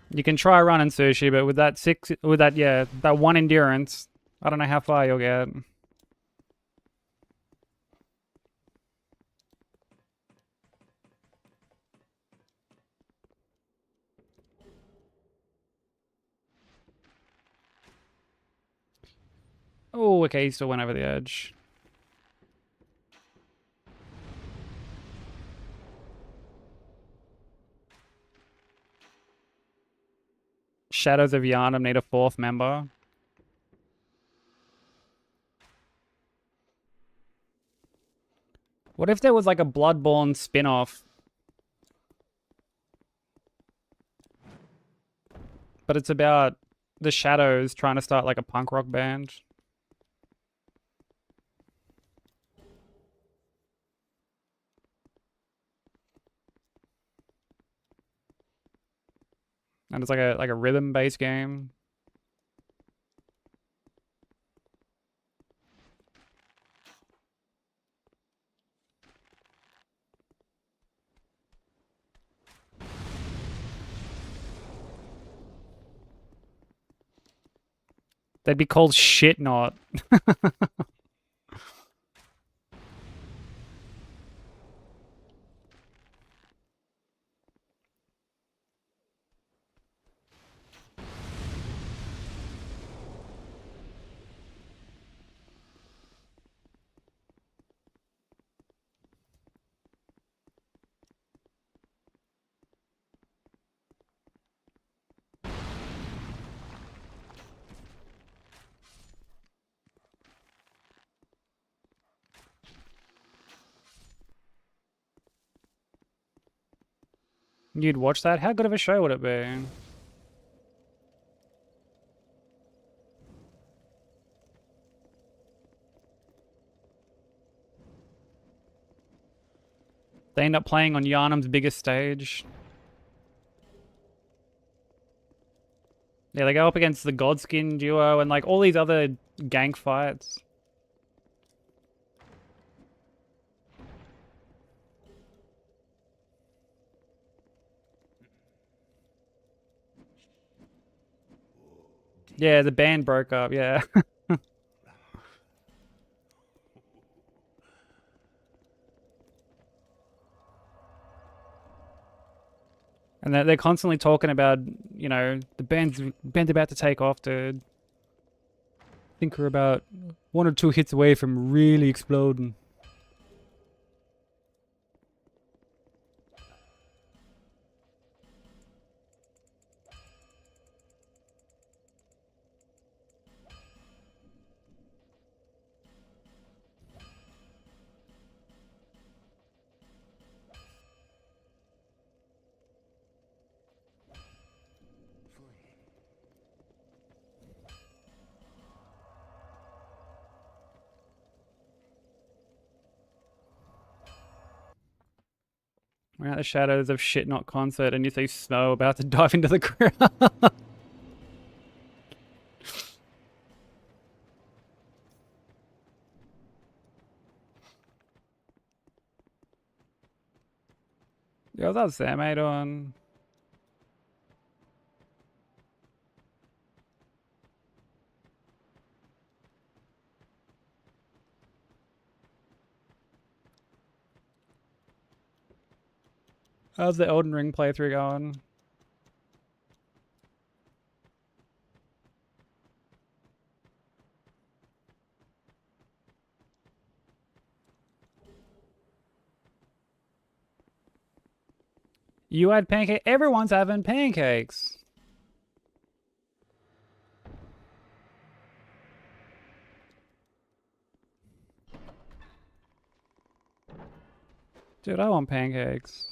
You can try running sushi, but with that one endurance, I don't know how far you'll get. Oh, okay, he still went over the edge. Shadows of Yharnam need a 4th member. What if there was like a Bloodborne spin-off? But it's about the Shadows trying to start like a punk rock band. And it's like a rhythm-based game. They'd be called Shit Not. You'd watch that? How good of a show would it be? They end up playing on Yharnam's biggest stage. Yeah, they go up against the Godskin duo and like all these other gank fights. Yeah, the band broke up, yeah. And they're constantly talking about, you know, the band's about to take off, dude. I think we're about 1 or 2 hits away from really exploding. We're out the shadows of Shit Not Concert and you see Snow about to dive into the crowd. Yo, what's up, Sam? How you doing? How's the Elden Ring playthrough going? You had pancake. Everyone's having pancakes. Dude, I want pancakes.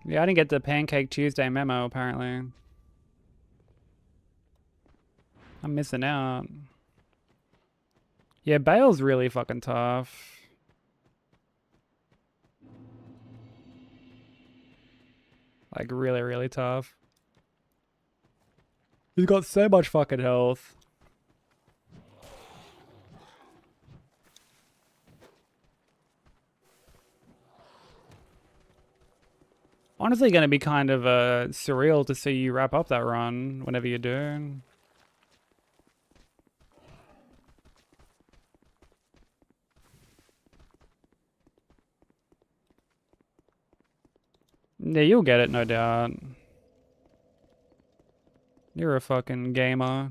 Yeah, I didn't get the Pancake Tuesday memo, apparently. I'm missing out. Yeah, Bale's really fucking tough. Like, really, really tough. He's got so much fucking health. Honestly, gonna be kind of surreal to see you wrap up that run whenever you do. Yeah, you'll get it, no doubt. You're a fucking gamer.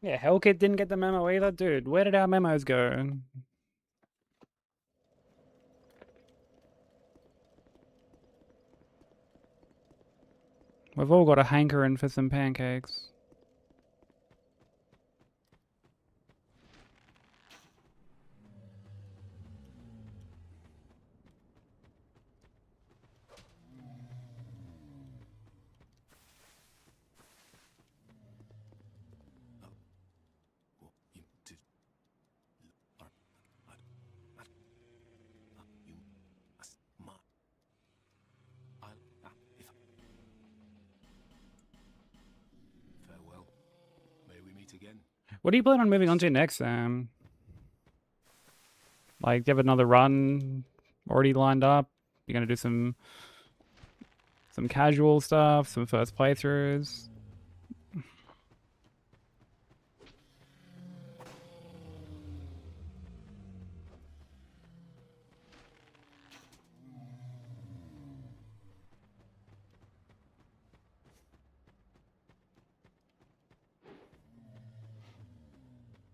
Yeah, Hellkit didn't get the memo either. Dude, where did our memos go? We've all got a hankering for some pancakes. Farewell. May we meet again. What do you plan on moving on to next, Sam? Like, do you have another run already lined up? You're gonna do some casual stuff, some first playthroughs.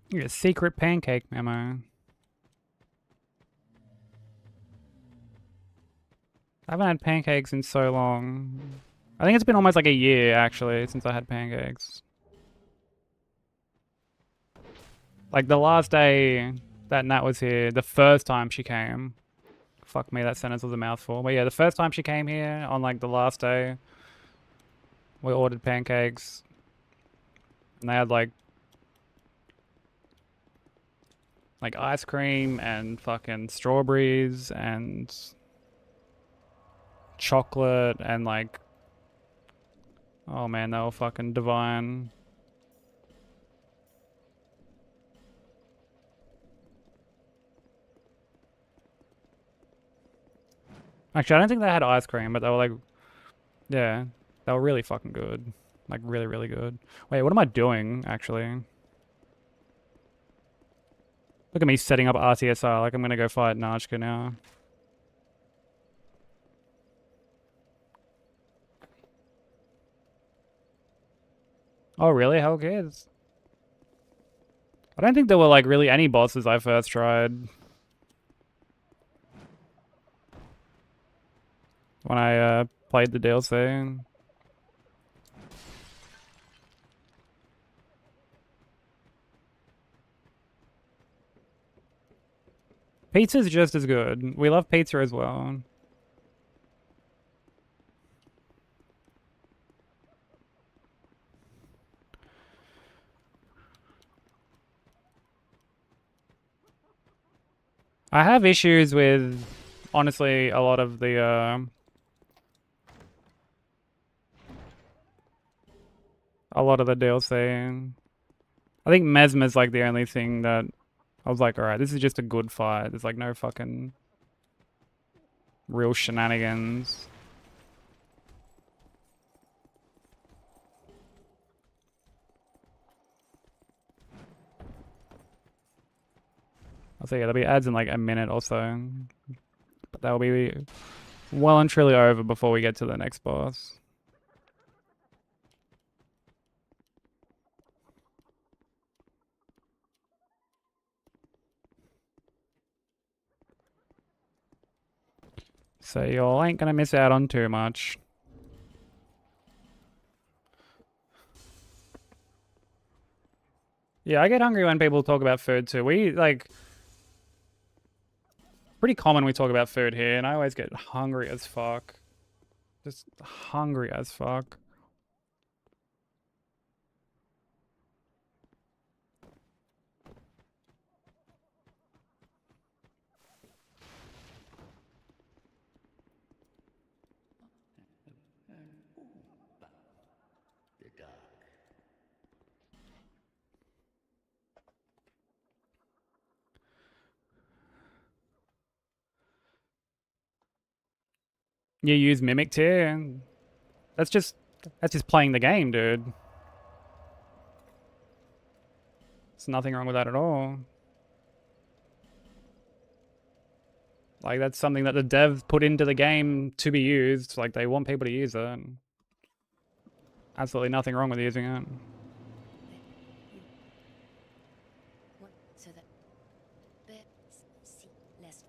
You get a secret pancake memo. I haven't had pancakes in so long. I think it's been almost like a year, actually, since I had pancakes. Like, the last day that Nat was here, the first time she came. Fuck me, that sentence was a mouthful. But yeah, the first time she came here, on, like, the last day, we ordered pancakes. And they had, like ice cream and fucking strawberries and chocolate and, like, oh man, they were fucking divine. Actually, I don't think they had ice cream, but they were like, yeah, they were really fucking good. Like, really, really good. Wait, what am I doing, actually? Look at me setting up RTSR, like I'm gonna go fight Najka now. Oh, really? Hell cares? I don't think there were, like, really any bosses I first tried. When I, played the DLC. Pizza's just as good. We love pizza as well. I have issues with, honestly, a lot of the, DLC. I think Mesmer's, like, the only thing that I was like, alright, this is just a good fight. There's, like, no fucking real shenanigans. I'll say, yeah, there'll be ads in, like, a minute or so. But they'll be well and truly over before we get to the next boss. So y'all ain't gonna miss out on too much. Yeah, I get hungry when people talk about food too. We, like, pretty common we talk about food here, and I always get hungry as fuck. Just hungry as fuck. You use Mimic tier? That's just playing the game, dude. There's nothing wrong with that at all. Like, that's something that the dev put into the game to be used. Like, they want people to use it. Absolutely nothing wrong with using it. What? So that. See less.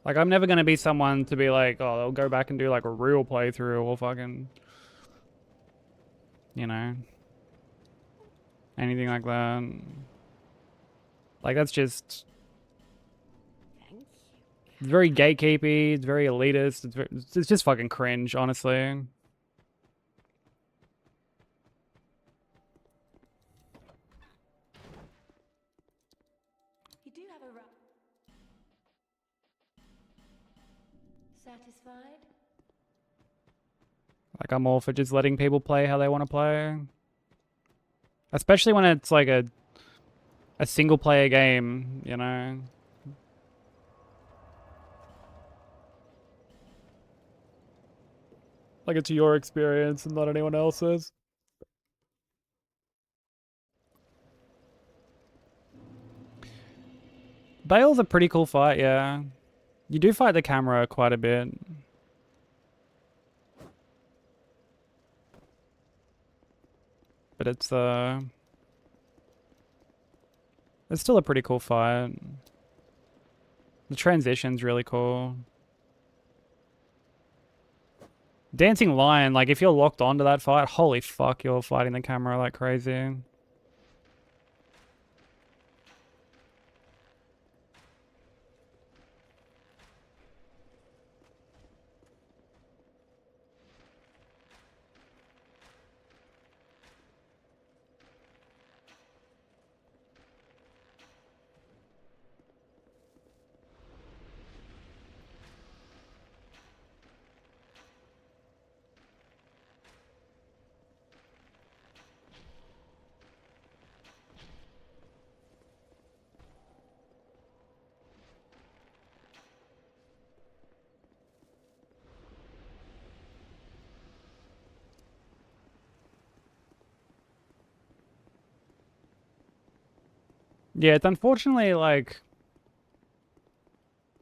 Like, I'm never gonna be someone to be like, oh, they'll go back and do, like, a real playthrough or fucking, you know, anything like that. Like, that's just very gatekeepy. It's very elitist. It's just fucking cringe, honestly. You do have a right. Satisfied? Like, I'm all for just letting people play how they want to play. Especially when it's like a single player game, you know? Like, it's your experience and not anyone else's. Bale's a pretty cool fight, yeah. You do fight the camera quite a bit. But it's still a pretty cool fight. The transition's really cool. Dancing Lion, like if you're locked onto that fight, holy fuck, you're fighting the camera like crazy. Yeah, it's unfortunately like,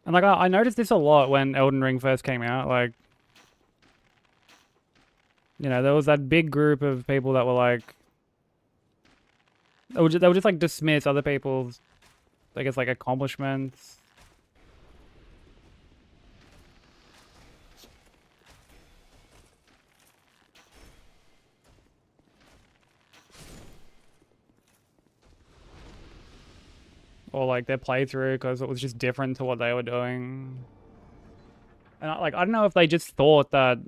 and like I noticed this a lot when Elden Ring first came out. Like, you know, there was that big group of people that were like, they would just like dismiss other people's, I guess, like accomplishments. Or like their playthrough because it was just different to what they were doing. And I don't know if they just thought that,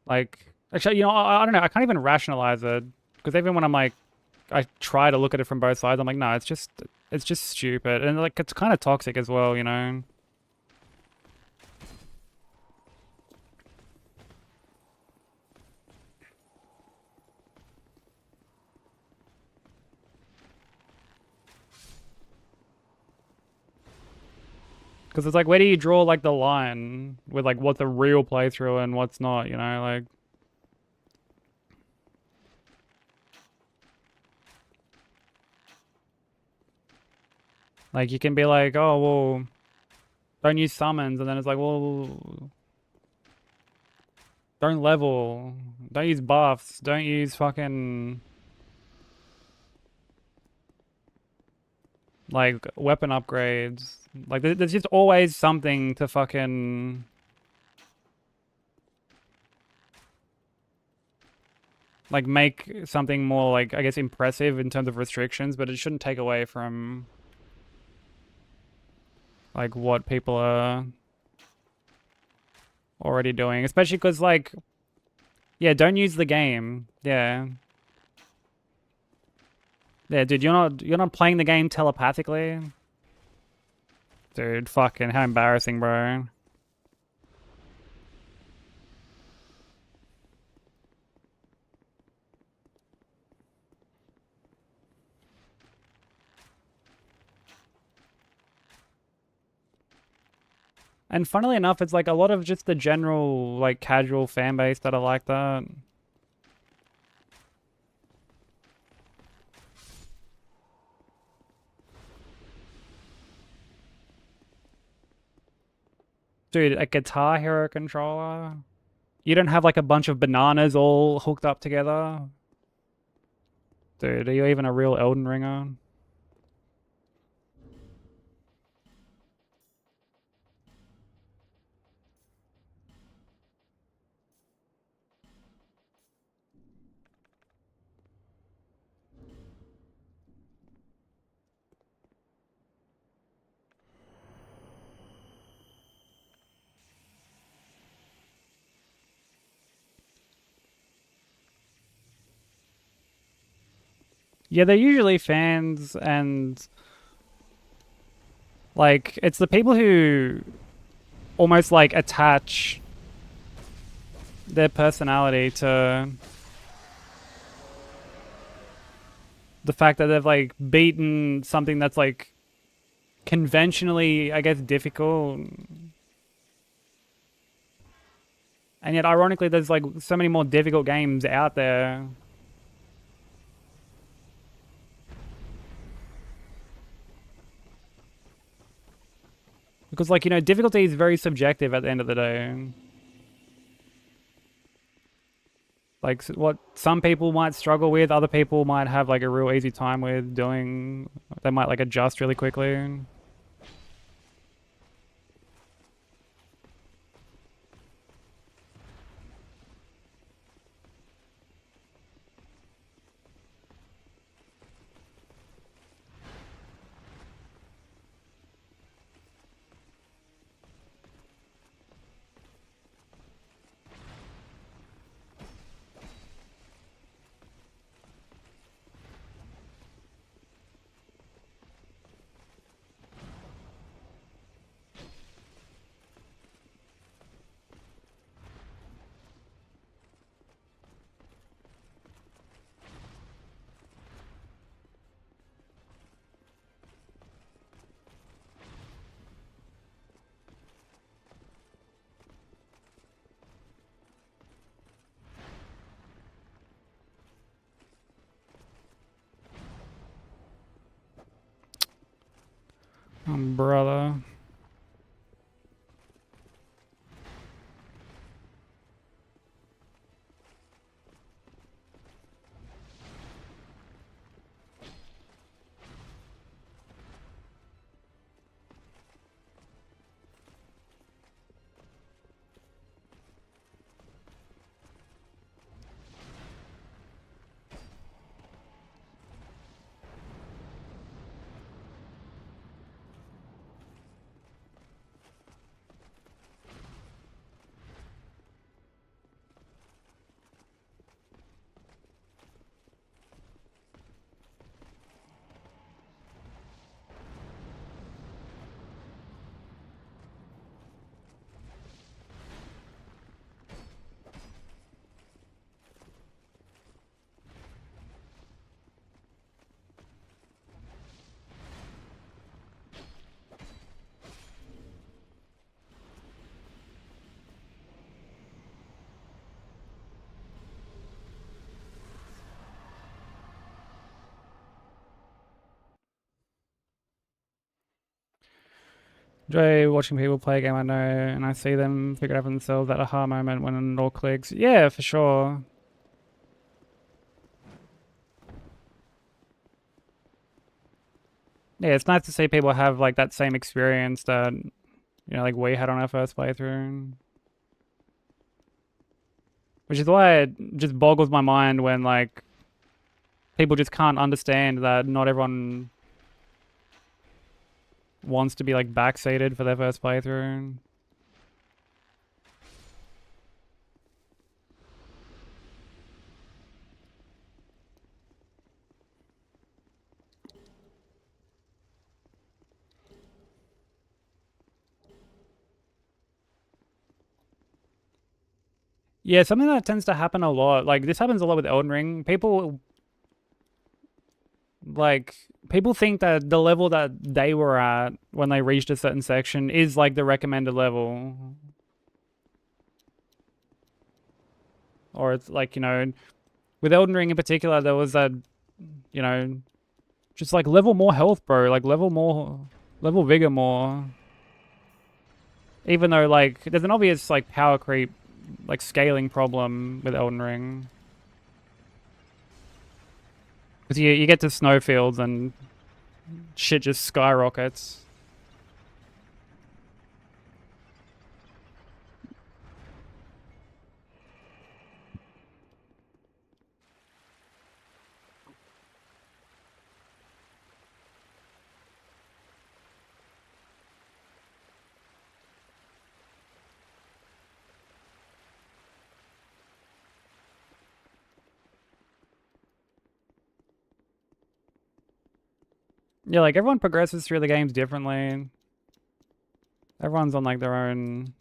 like, actually, you know, I don't know. I can't even rationalize it because even when I'm like, I try to look at it from both sides, I'm like, no, it's just stupid. And like, it's kind of toxic as well, you know? Because it's like, where do you draw like the line with like what's a real playthrough and what's not, you know? Like you can be like, oh, well, don't use summons. And then it's like, well, don't level. Don't use buffs. Don't use fucking, like, weapon upgrades. Like, there's just always something to fucking... like, make something more, like, I guess, impressive in terms of restrictions, but it shouldn't take away from, like, what people are already doing. Especially because, like, yeah, don't use the game. Yeah. Yeah, dude, you're not playing the game telepathically? Dude, fucking how embarrassing, bro. And funnily enough, it's like a lot of just the general, like, casual fan base that are like that. Dude, a Guitar Hero controller? You don't have like a bunch of bananas all hooked up together? Dude, are you even a real Elden Ringer? Yeah, they're usually fans and... like, it's the people who almost like attach their personality to the fact that they've like beaten something that's like conventionally, I guess, difficult. And yet, ironically, there's like so many more difficult games out there. Because, like, you know, difficulty is very subjective at the end of the day. Like, what some people might struggle with, other people might have like a real easy time with doing. They might like adjust really quickly. Brother. Enjoy watching people play a game I know, and I see them figure it out for themselves. That aha moment when it all clicks. Yeah, for sure. Yeah, it's nice to see people have like that same experience that, you know, like we had on our first playthrough. Which is why it just boggles my mind when like people just can't understand that not everyone wants to be like backseated for their first playthrough. Yeah, something that tends to happen a lot. Like this happens a lot with Elden Ring. People think that the level that they were at when they reached a certain section is like the recommended level. Or it's like, you know, with Elden Ring in particular, there was that, you know, just like level more health, bro. Like level vigor more. Even though like there's an obvious like power creep, like scaling problem with Elden Ring. Because you get to snowfields and shit just skyrockets. Yeah, like everyone progresses through the games differently. Everyone's on like their own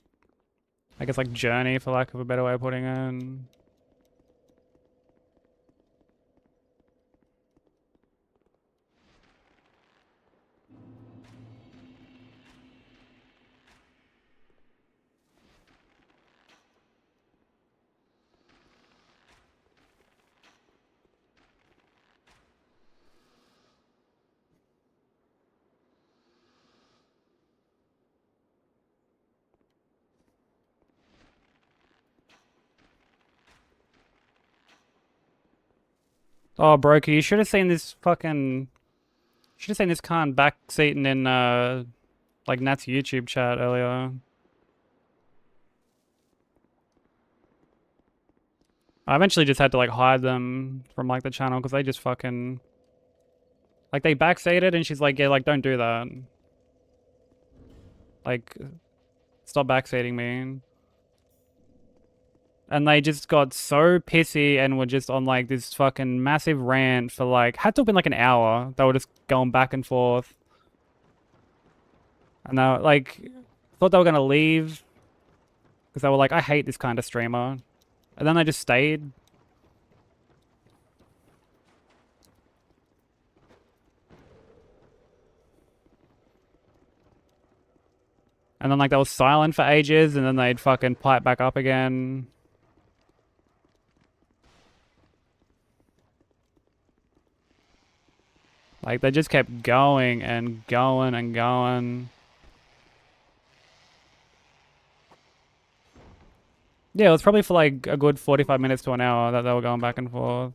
I guess like journey, for lack of a better way of putting it. Oh, Brokey, you should have seen this fucking... Should have seen this cunt backseating in, like, Nat's YouTube chat earlier. I eventually just had to, like, hide them from, like, the channel, because they just fucking... Like, they backseated, and she's like, yeah, like, don't do that. Like, stop backseating me. And they just got so pissy and were just on like this fucking massive rant for like, had to have been like an hour. They were just going back and forth. And they were like, thought they were going to leave. Because they were like, I hate this kind of streamer. And then they just stayed. And then like they were silent for ages and then they'd fucking pipe back up again. Like, they just kept going and going and going. Yeah, it was probably for like a good 45 minutes to an hour that they were going back and forth.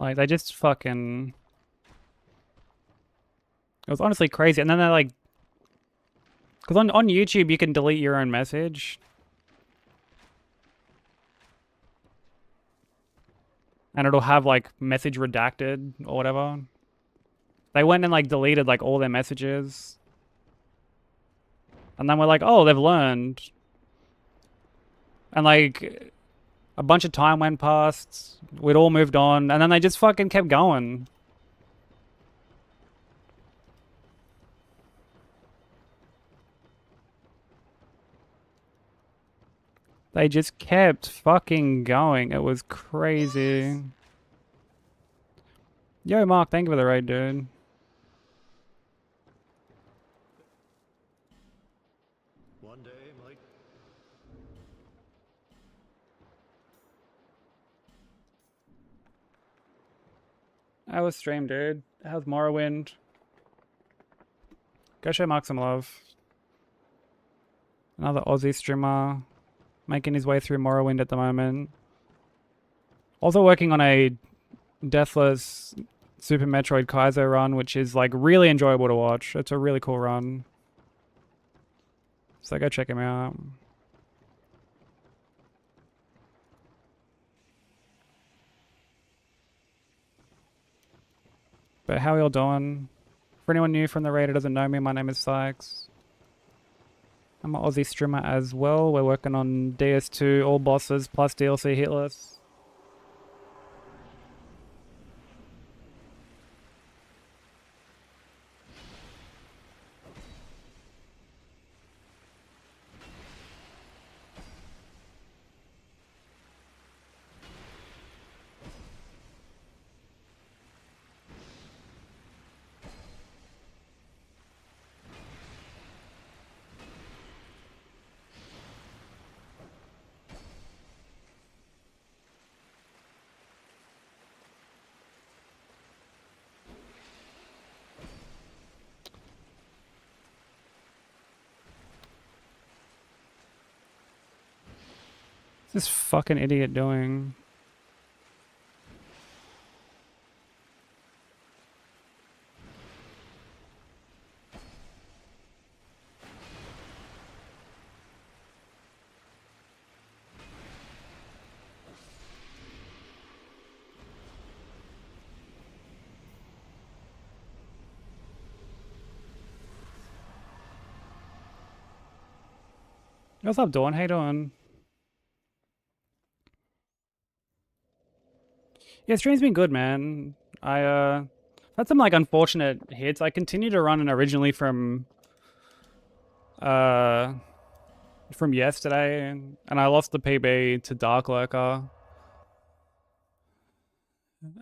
Like, they just fucking... It was honestly crazy. And then they're like... Because on YouTube, you can delete your own message. And it'll have, like, message redacted or whatever. They went and, like, deleted, like, all their messages. And then we're like, oh, they've learned. And, like, a bunch of time went past. We'd all moved on. And then they just fucking kept going. They just kept fucking going. It was crazy. Yo, Mark, thank you for the raid, dude. One day, Mike. How was stream, dude? How's Morrowind? Go show Mark some love. Another Aussie streamer making his way through Morrowind at the moment. Also working on a Deathless Super Metroid Kaizo run, which is like really enjoyable to watch. It's a really cool run. So go check him out. But how are y'all doing? For anyone new from the raid who doesn't know me, my name is Sykes. I'm an Aussie streamer as well. We're working on DS2, all bosses, plus DLC Hitless. What's this fucking idiot doing? What's up, Dawn? How you doing? Yeah, stream's been good, man. I had some like unfortunate hits. I continue to run an originally from yesterday, and I lost the PB to Dark Lurker,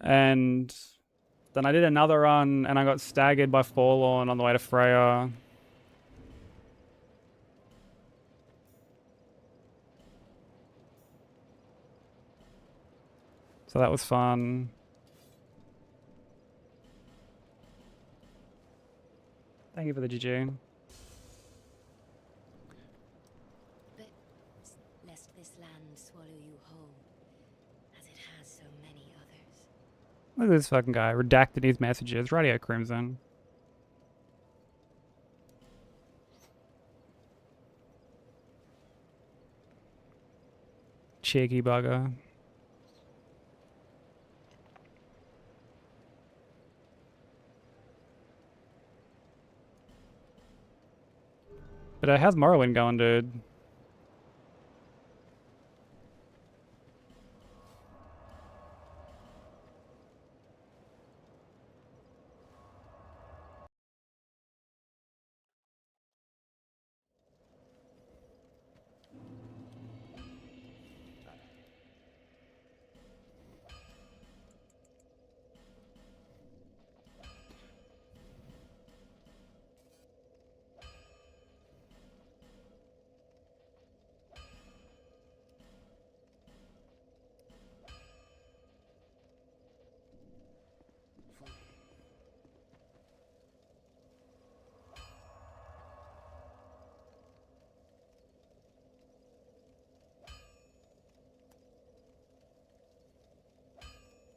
and then I did another run, and I got staggered by Forlorn on the way to Freya. So that was fun. Thank you for the GG. But lest this land swallow you whole, as it has so many others. Look at this fucking guy, redacted his messages. Radio Crimson. Cheeky bugger. But how's Morrowind going, dude?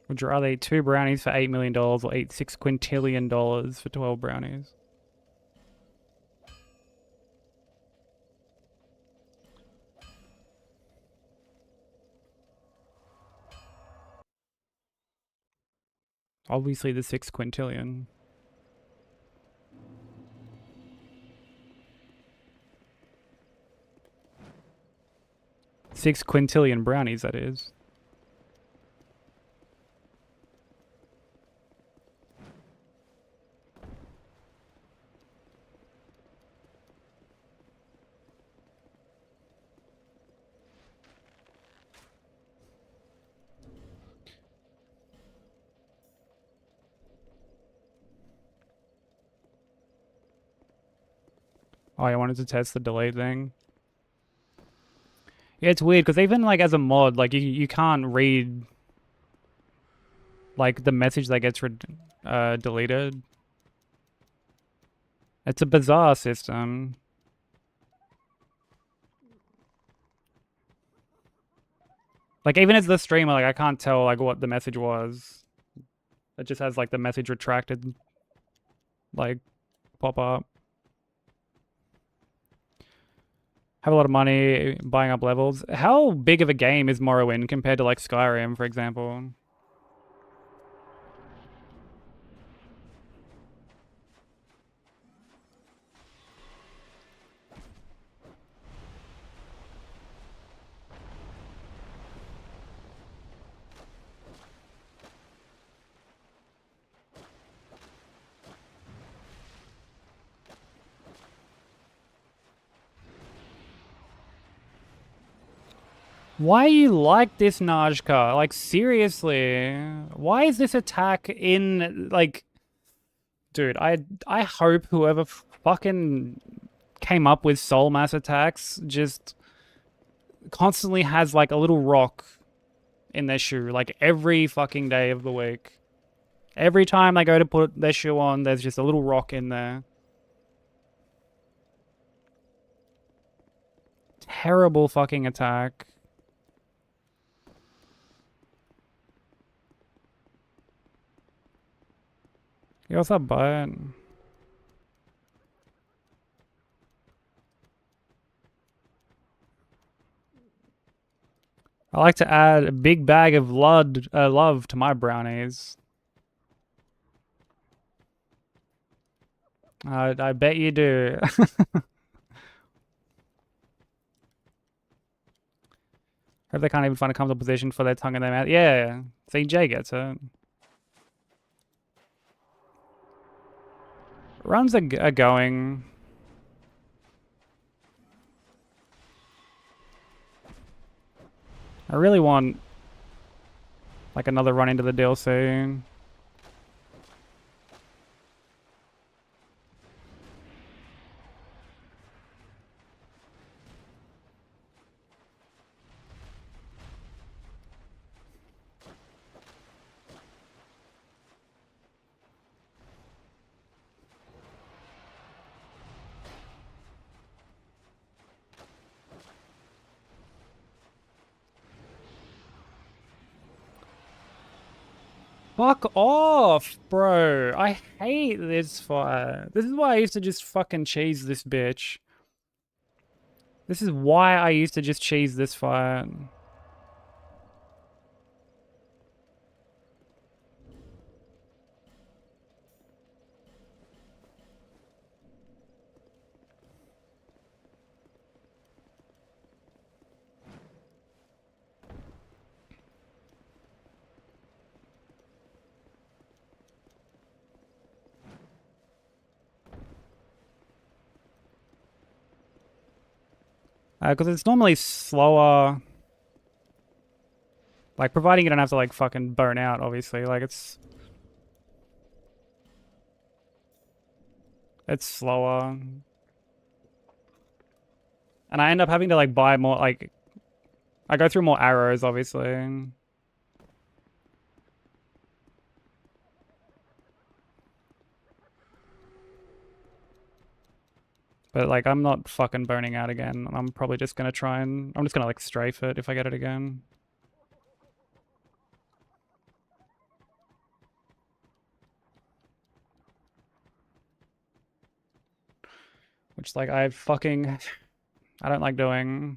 Would you rather eat 2 brownies for $8 million or eat $6 quintillion for 12 brownies? Obviously the 6 quintillion. $6 quintillion brownies, that is. Oh, I wanted to test the delay thing. Yeah, it's weird because even like as a mod, like you can't read like the message that gets deleted. It's a bizarre system. Like even as the streamer, like I can't tell like what the message was. It just has like the message retracted, like pop up. Have a lot of money buying up levels. How big of a game is Morrowind compared to like Skyrim, for example? Why you like this, Najka? Like, seriously? Why is this attack in, like... Dude, I hope whoever fucking came up with soul mass attacks just constantly has, like, a little rock in their shoe, like, every fucking day of the week. Every time they go to put their shoe on, there's just a little rock in there. Terrible fucking attack. Yo, what's up, bud? I like to add a big bag of love to my brownies. I bet you do. Hope they can't even find a comfortable position for their tongue in their mouth. Yeah, see, Jay gets it. Runs are going. I really want like another run into the DLC. Fuck off, bro. I hate this fight. This is why I used to just fucking cheese this bitch. This is why I used to just cheese this fight. Because it's normally slower. Like, providing you don't have to, like, fucking burn out, obviously. Like, it's slower. And I end up having to, like, buy more, like... I go through more arrows, obviously. But, like, I'm not fucking burning out again. I'm probably just gonna try and... I'm just gonna, like, strafe it if I get it again. Which, like, I fucking... I don't like doing...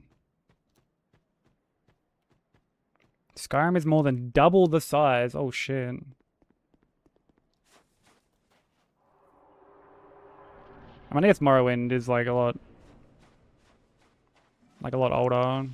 Skyrim is more than double the size. Oh, shit. I mean, I guess Morrowind is, like, a lot... Like, a lot older.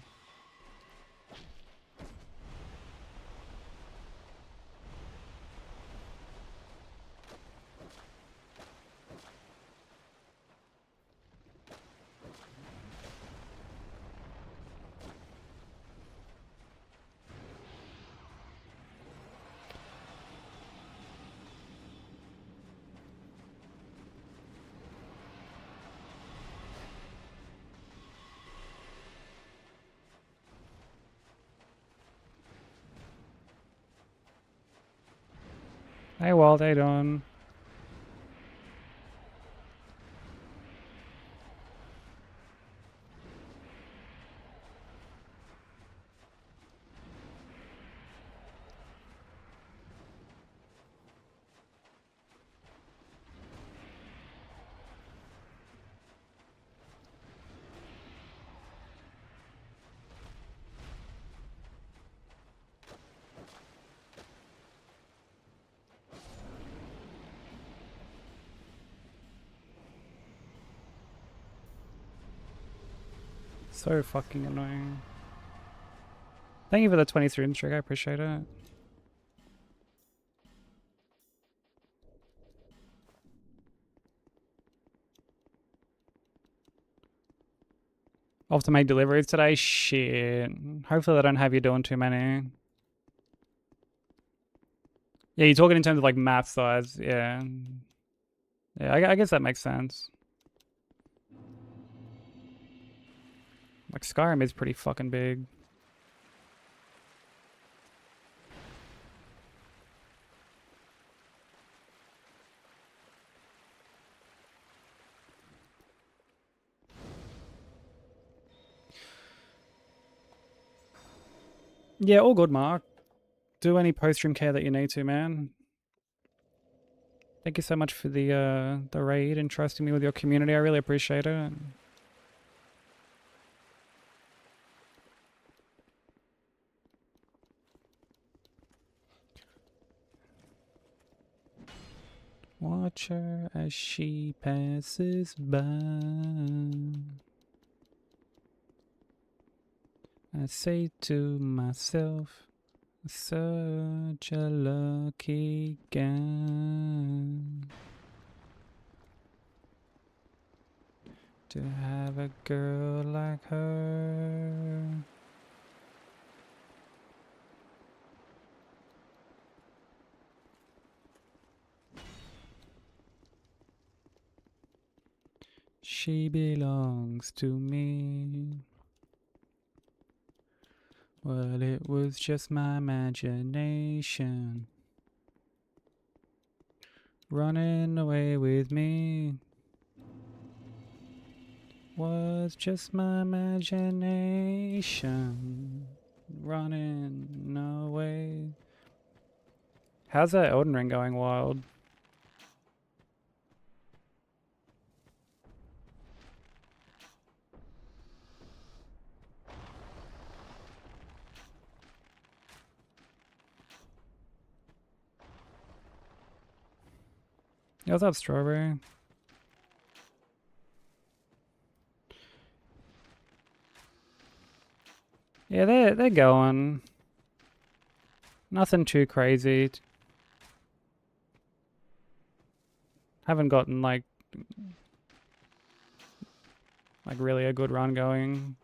Hey, Walt, how you doing? So fucking annoying. Thank you for the 23 streak, I appreciate it. Off to make deliveries today? Shit. Hopefully they don't have you doing too many. Yeah, you're talking in terms of like map size, yeah. Yeah, I guess that makes sense. Like Skyrim is pretty fucking big. Yeah, all good, Mark. Do any post-stream care that you need to, man. Thank you so much for the raid and trusting me with your community. I really appreciate it. Watch her as she passes by. I say to myself, such a lucky guy to have a girl like her. She belongs to me. Well, it was just my imagination running away with me. Was just my imagination running away. How's that Elden Ring going, Wild? Yeah, what's up, Strawberry? Yeah, they're going. Nothing too crazy. Haven't gotten like really a good run going.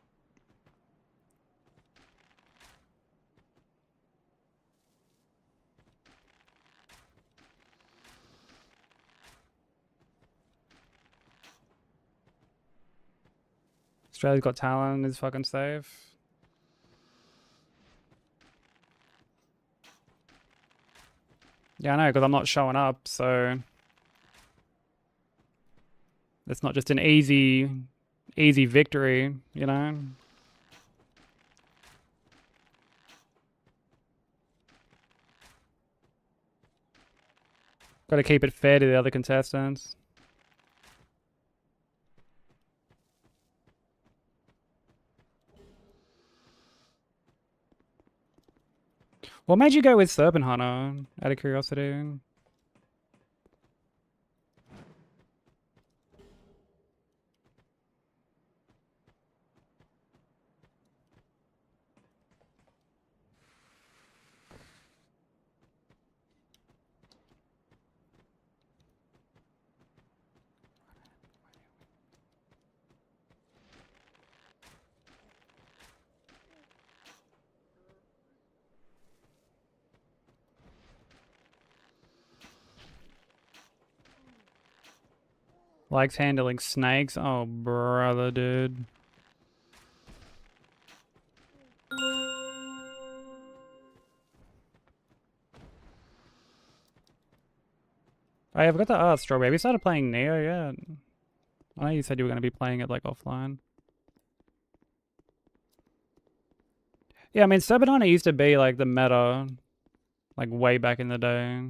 Australia's Got Talent is fucking safe. Yeah, I know, because I'm not showing up, so it's not just an easy victory, you know? Got to keep it fair to the other contestants. What made you go with Serpent Hunter, out of curiosity? Likes handling snakes? Oh, brother, dude. Oh, yeah, I forgot to ask, Strawberry. Have you started playing Neo yet? I know you said you were going to be playing it, like, offline. Yeah, I mean, Serpent Hunter used to be, like, the meta, like, way back in the day.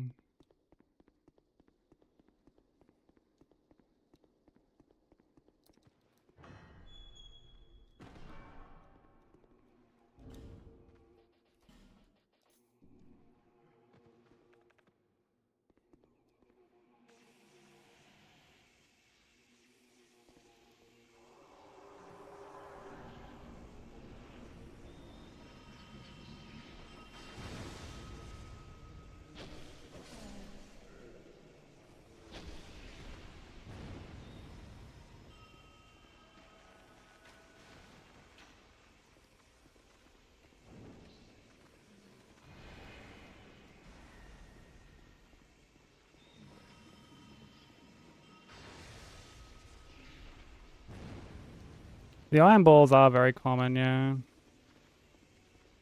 The iron balls are very common, yeah.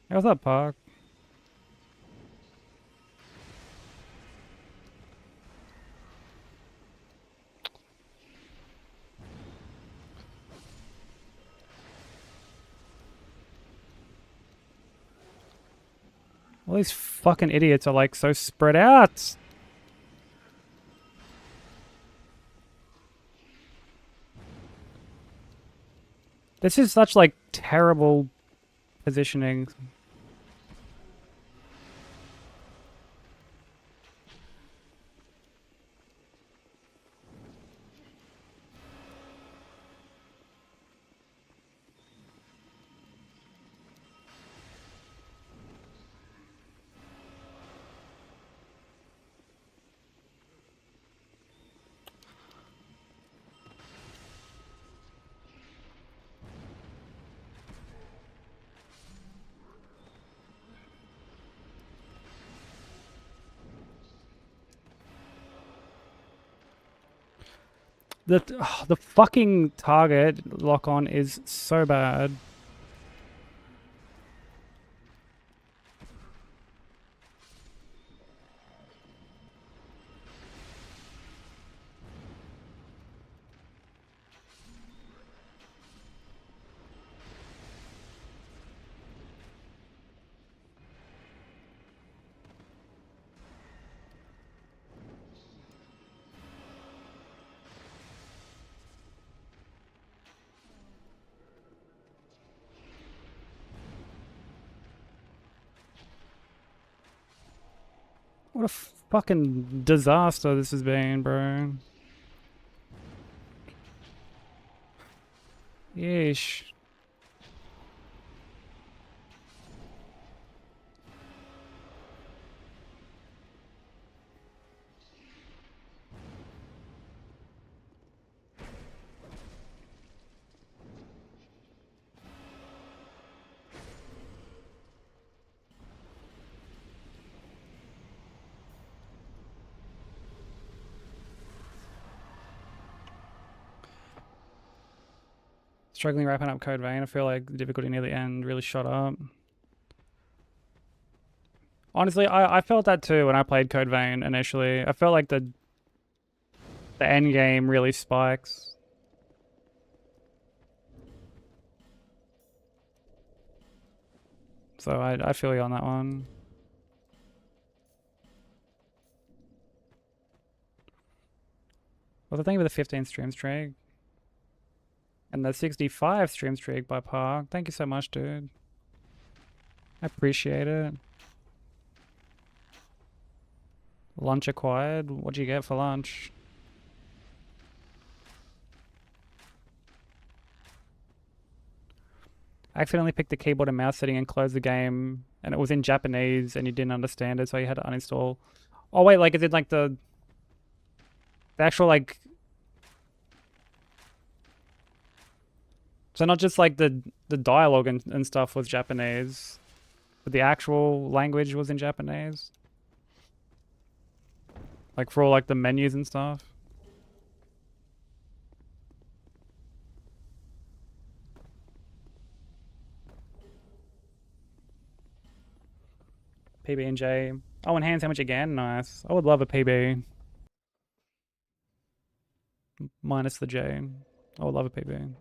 Hey, what's up, Park? All these fucking idiots are like so spread out. This is such like terrible positioning. The fucking target lock on is so bad. What a fucking disaster this has been, bro. Yeesh. Struggling wrapping up Code Vein. I feel like the difficulty near the end really shot up. Honestly, I felt that too when I played Code Vein initially. I felt like the end game really spikes. So I feel you on that one. Well, the thing with the 15 stream streak and the 65 stream streak by Park. Thank you so much, dude. I appreciate it. Lunch acquired. What'd you get for lunch? I accidentally picked the keyboard and mouse setting and closed the game, and it was in Japanese, and you didn't understand it, so you had to uninstall. Oh wait, like is it like the actual like? So not just like the dialogue and stuff was Japanese, but the actual language was in Japanese. Like for all like the menus and stuff. PB and J. Oh, and hand sandwich again. Nice. I would love a PB. Minus the J. I would love a PB.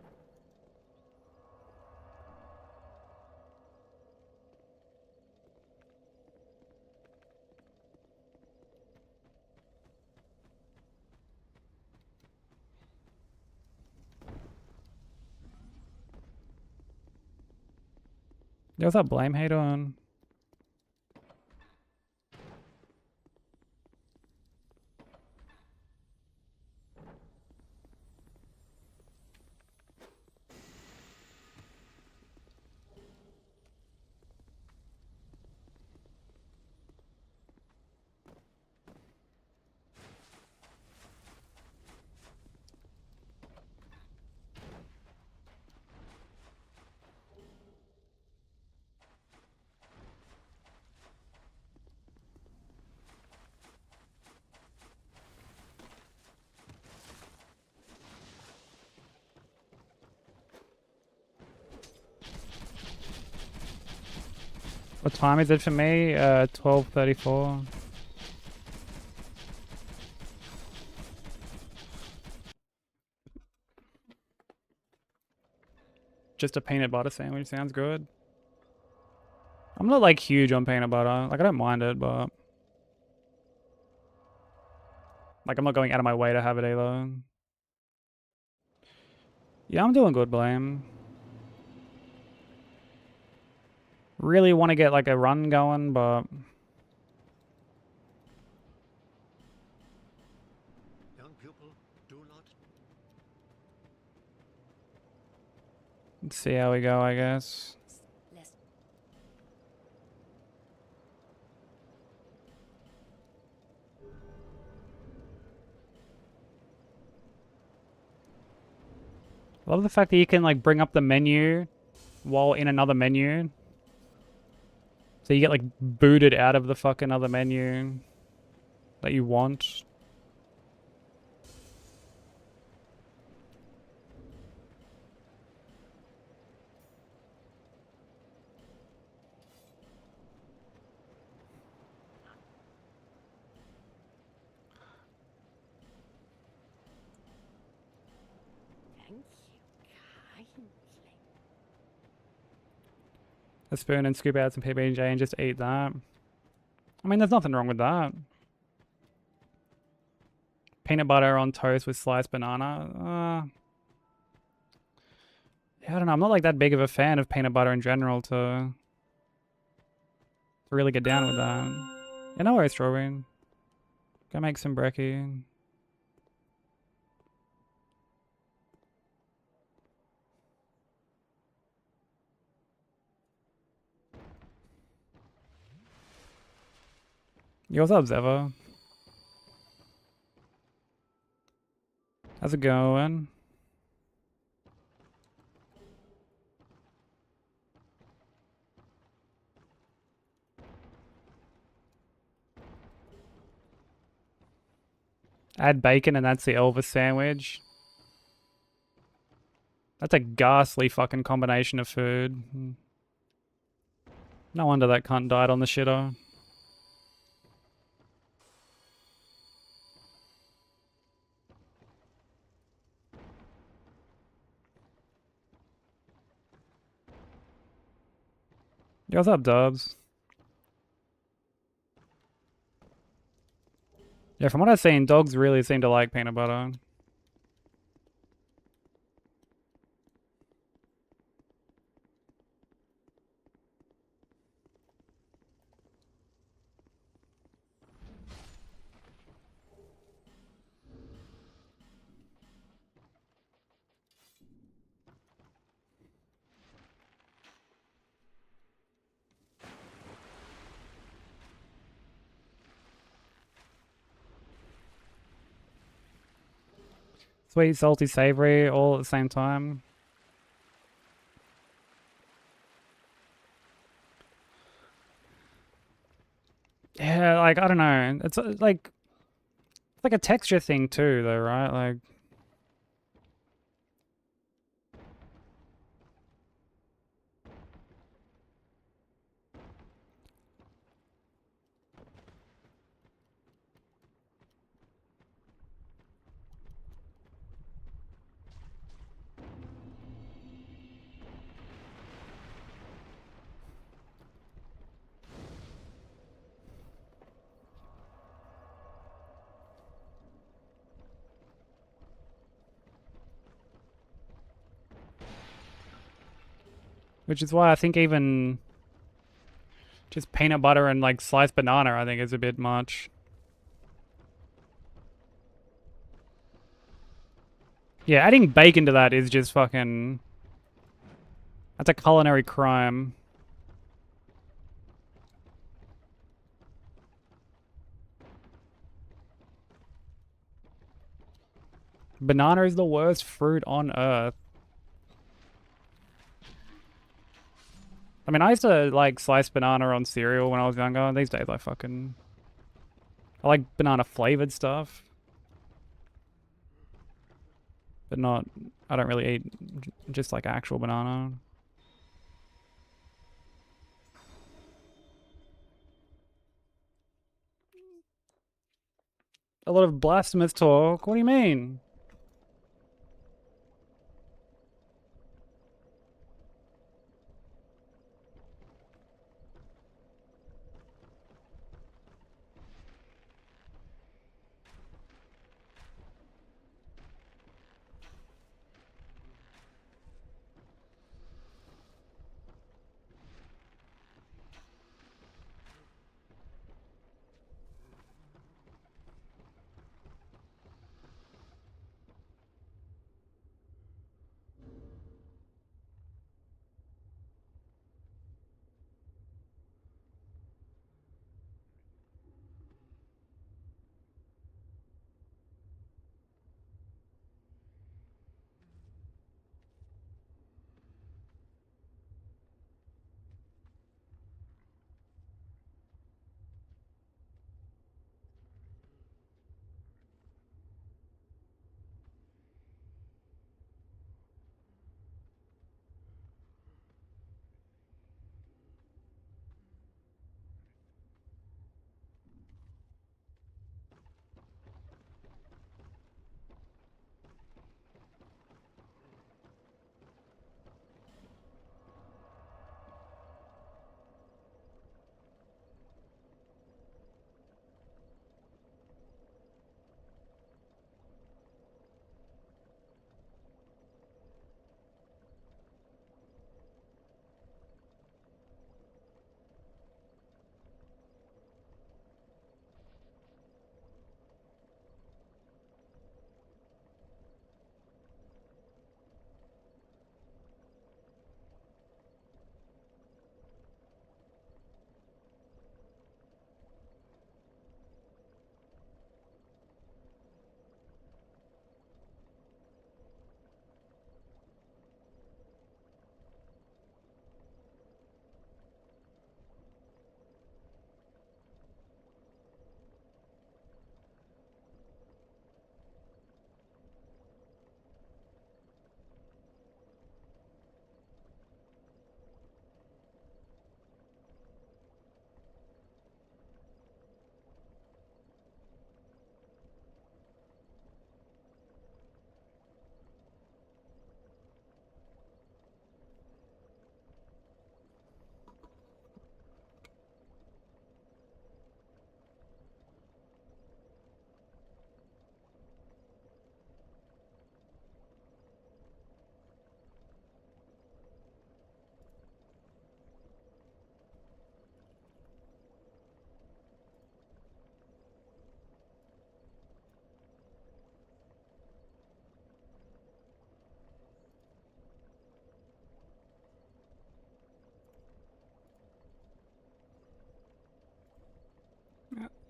Yeah, what's that blame hate on? What time is it for me? 12:34. Just a peanut butter sandwich sounds good. I'm not like huge on peanut butter. Like I don't mind it, but like I'm not going out of my way to have it either. Yeah, I'm doing good, Blame. Really want to get like a run going, but Young pupil, do not. let's see how we go, I guess. Lest I love the fact that you can like bring up the menu while in another menu. So you get like booted out of the fucking other menu that you want. thank you kindly. A spoon and scoop out some PB&J and just eat that. I mean, there's nothing wrong with that. Peanut butter on toast with sliced banana. Yeah, I don't know. I'm not like that big of a fan of peanut butter in general to really get down with that. Yeah, no worries, strawberry. Go make some brekkie. Yo, what's up, Zeva? How's it going? Add bacon and that's the Elvis sandwich. That's a ghastly fucking combination of food. No wonder that cunt died on the shitter. Yo, what's up, Dubs? Yeah, from what I've seen, dogs really seem to like peanut butter. Sweet, salty, savory, all at the same time. Yeah, like, I don't know. It's like a texture thing too, though, right? Like, which is why I think even just peanut butter and like sliced banana, I think is a bit much. Yeah, adding bacon to that is just fucking... That's a culinary crime. Banana is the worst fruit on earth. I mean, I used to like slice banana on cereal when I was younger. These days I like banana flavored stuff. But not, I don't really eat just like actual banana. A lot of blasphemous talk. What do you mean?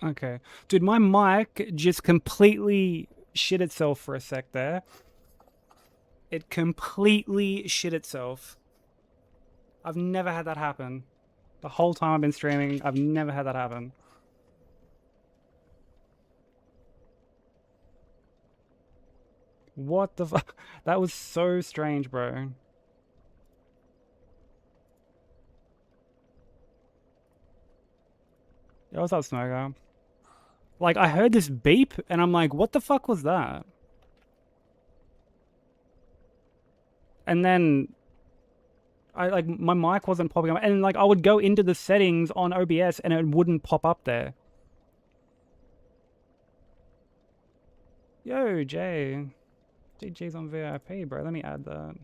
Okay. Dude, my mic just completely shit itself for a sec there. It completely shit itself. I've never had that happen. The whole time I've been streaming, I've never had that happen. What the fuck? That was so strange, bro. Yo, what's up, Smoker? Like, I heard this beep, and I'm like, what the fuck was that? And then like my mic wasn't popping up, and like I would go into the settings on OBS and it wouldn't pop up there. Yo, Jay. GG's on VIP, bro. Let me add that.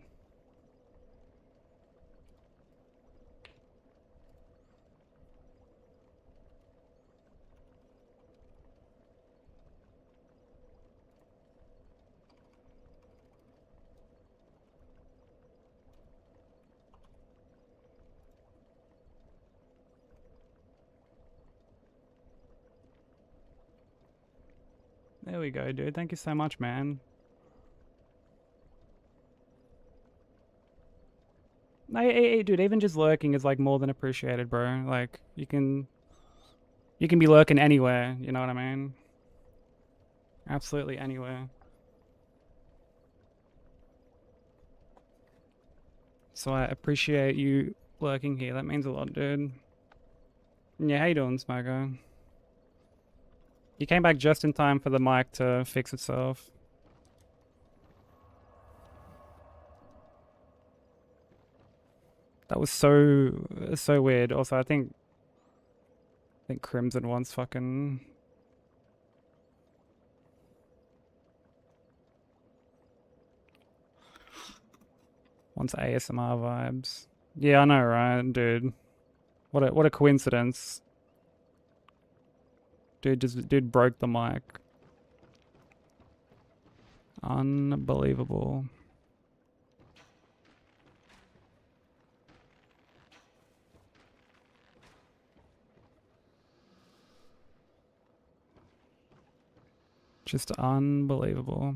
There we go, dude. Thank you so much, man. Hey, dude, even just lurking is like more than appreciated, bro. Like you can be lurking anywhere, you know what I mean? Absolutely anywhere. So I appreciate you lurking here. That means a lot, dude. Yeah, how you doing, Smoker? You came back just in time for the mic to fix itself. That was so weird. Also, I think Crimson wants fucking wants ASMR vibes. Yeah, I know, right, dude? What a coincidence. Dude broke the mic. Unbelievable. Just unbelievable.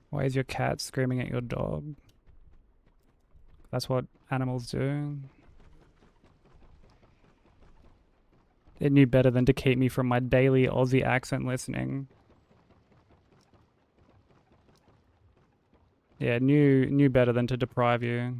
Why is your cat screaming at your dog? That's what animals do. It knew better than to keep me from my daily Aussie accent listening. Yeah, it knew better than to deprive you.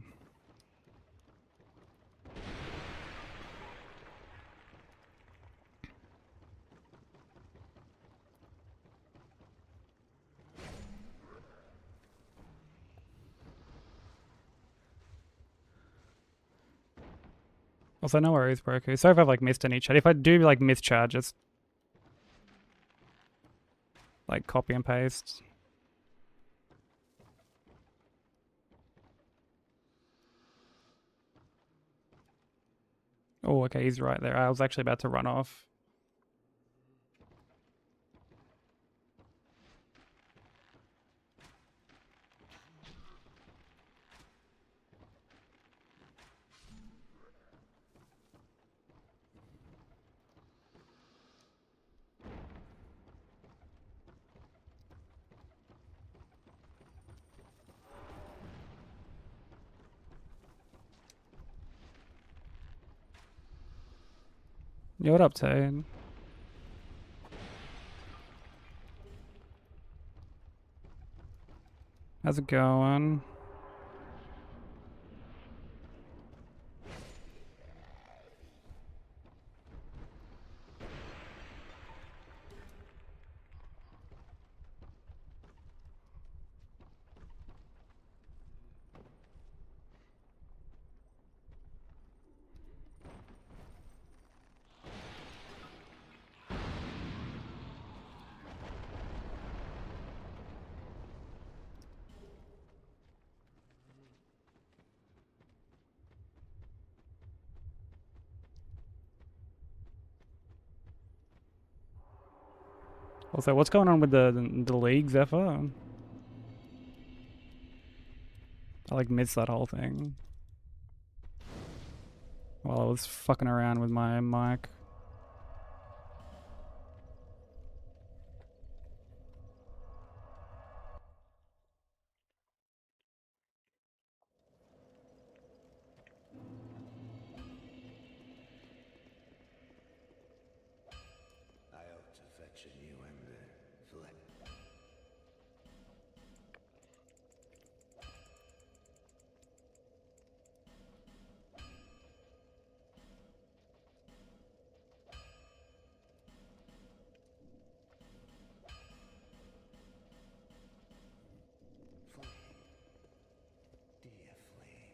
Also, no worries, Broku. Sorry if I've like missed any chat. If I do like miss chat, just like copy and paste. Oh, okay, he's right there. I was actually about to run off. Yo, what up, Tate? How's it going? Also, what's going on with the league, Zephyr? I like missed that whole thing while I was fucking around with my mic. I ought to fetch a new ember. Dear flame.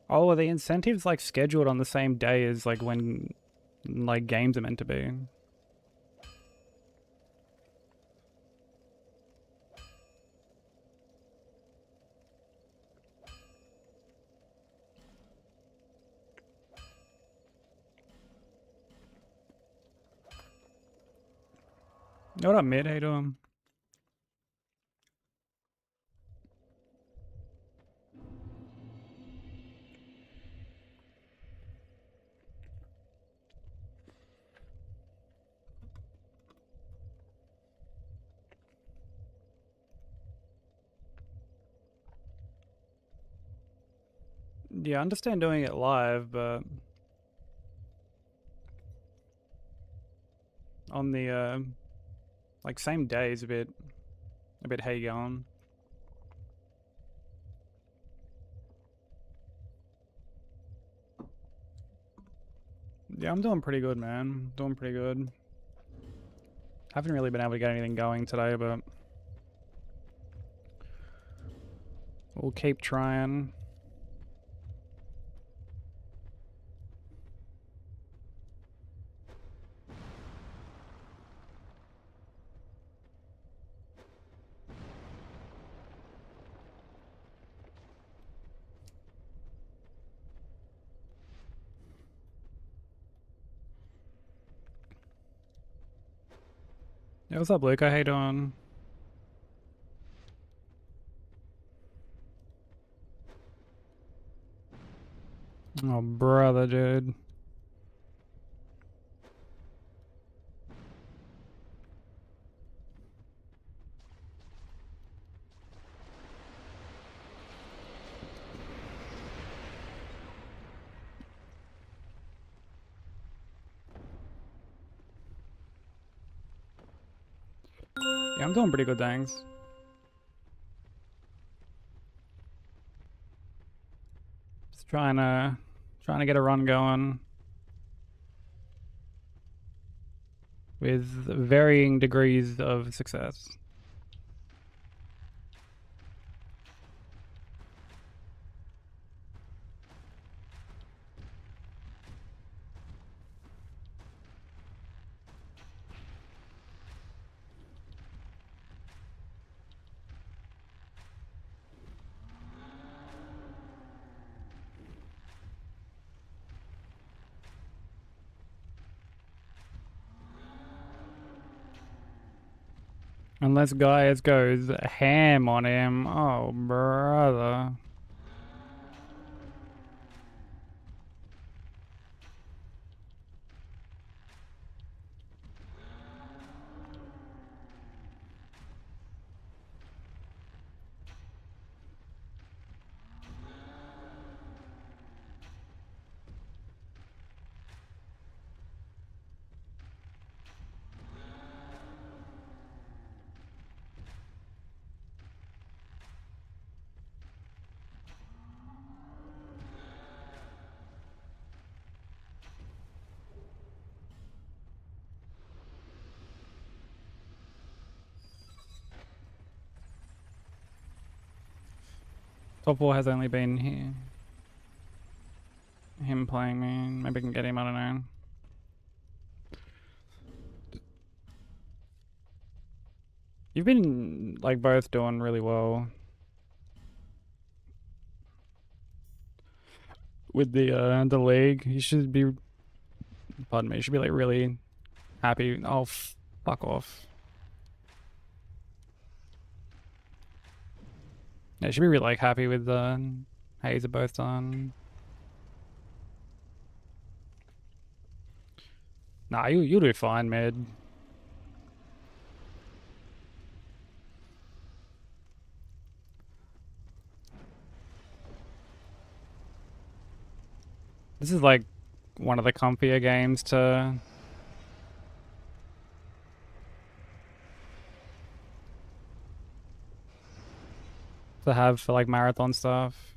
Oh, are the incentives like scheduled on the same day as like when like games are meant to be? What up, mid? How you doing? Yeah, I understand doing it live, but on the like same day is a bit hey going. Yeah, I'm doing pretty good, man. Doing pretty good. Haven't really been able to get anything going today, but we'll keep trying. Yeah, what's up, Luca? How you doing? Oh, brother, dude. Yeah, I'm doing pretty good, thanks. Just trying to get a run going with varying degrees of success. Unless Gaius goes ham on him. Oh, brother. Top 4 has only been here. Him playing me. Maybe I can get him, I don't know. You've been like both doing really well with the league. You should be, pardon me, you should be like really happy. Oh, fuck off. Yeah, you should be really like happy with how you both done. Nah, you'll do fine, mid. This is like one of the comfier games to have for like marathon stuff.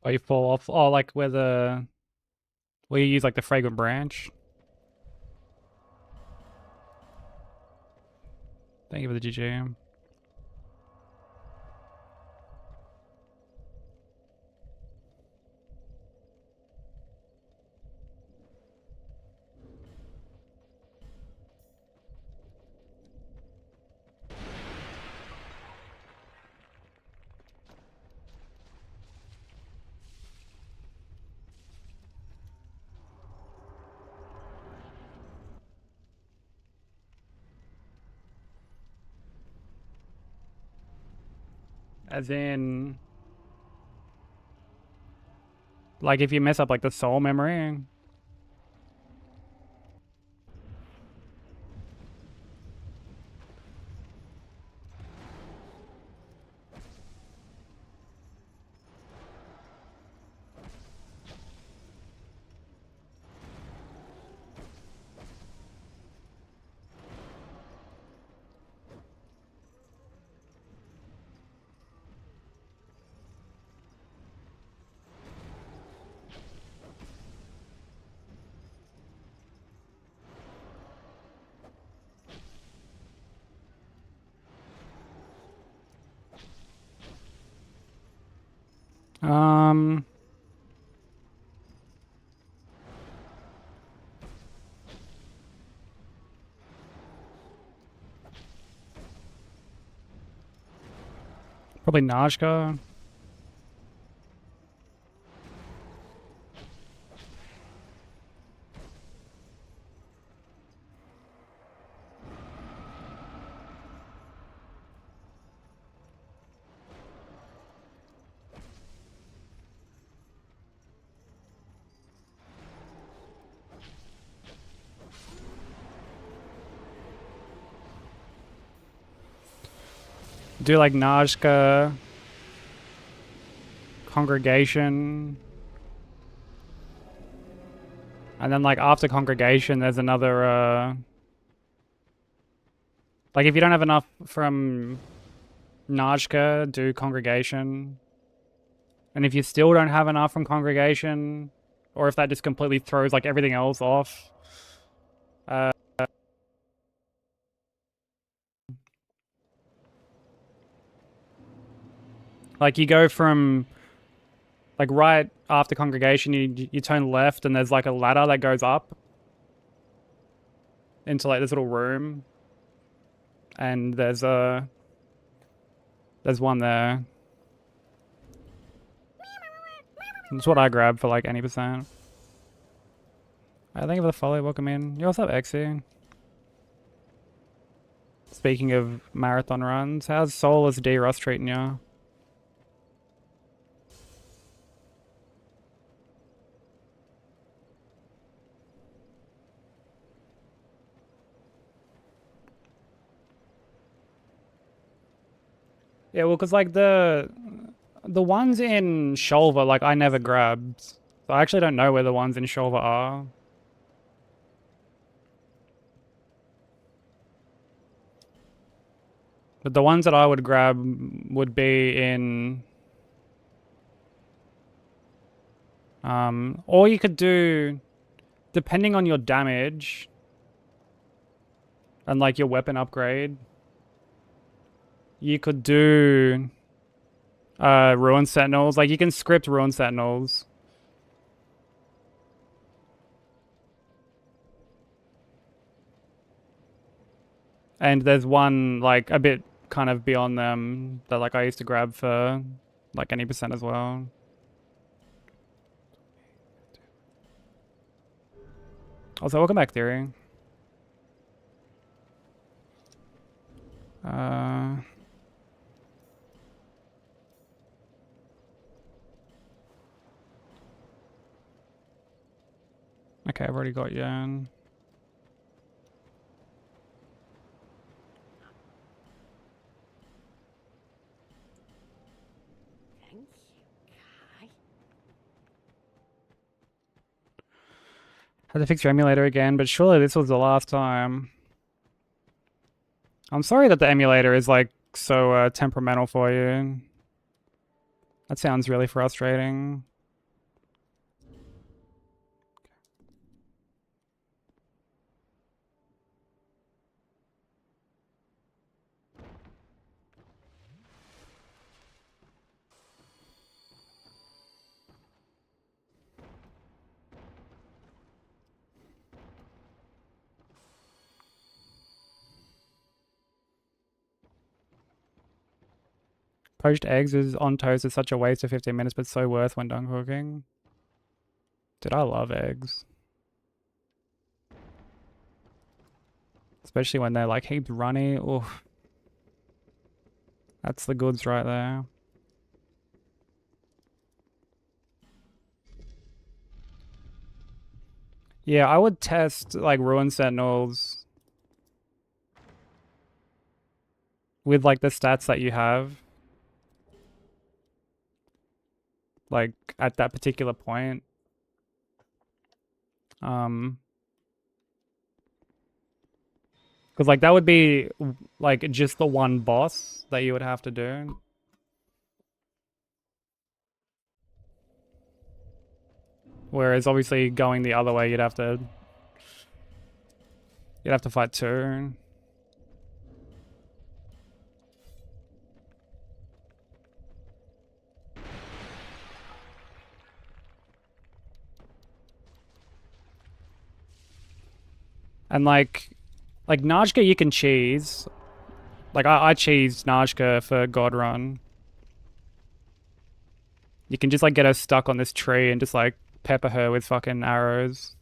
Or you fall off. Oh, like where you use like the fragrant branch. Thank you for the GG. As in, like if you mess up like the soul memory. Um, Probably Najka. Do like Najka, Congregation, and then like after Congregation, there's another. Like if you don't have enough from Najka, do Congregation, and if you still don't have enough from Congregation, or if that just completely throws like everything else off. Like you go from like right after congregation, you turn left and there's like a ladder that goes up into like this little room, and there's one there. That's what I grabbed for like any percent. I think of the follow, welcome in. You also have Exy. Speaking of marathon runs, how's Soulless D Rust treating you? Yeah, well, cause like the ones in Shulver, like I never grabbed. So I actually don't know where the ones in Shulver are. But the ones that I would grab would be in... or you could do, depending on your damage and like your weapon upgrade, you could do Ruin Sentinels. Like you can script Ruin Sentinels. And there's one like a bit kind of beyond them that like I used to grab for like any percent as well. Also, welcome back, Theory. Okay, I've already got Yan. Thank you, Kai. Had to fix your emulator again, but surely this was the last time. I'm sorry that the emulator is like so temperamental for you. That sounds really frustrating. Poached eggs is on toast is such a waste of 15 minutes, but so worth when done cooking. Dude, I love eggs. Especially when they're like heaps runny. Oof. That's the goods right there. Yeah, I would test like Ruin Sentinels with like the stats that you have. Like at that particular point. Because like that would be like just the one boss that you would have to do. Whereas obviously going the other way, you'd have to fight two. And like Najka you can cheese. Like I cheesed Najka for God Run. You can just like get her stuck on this tree and just like pepper her with fucking arrows.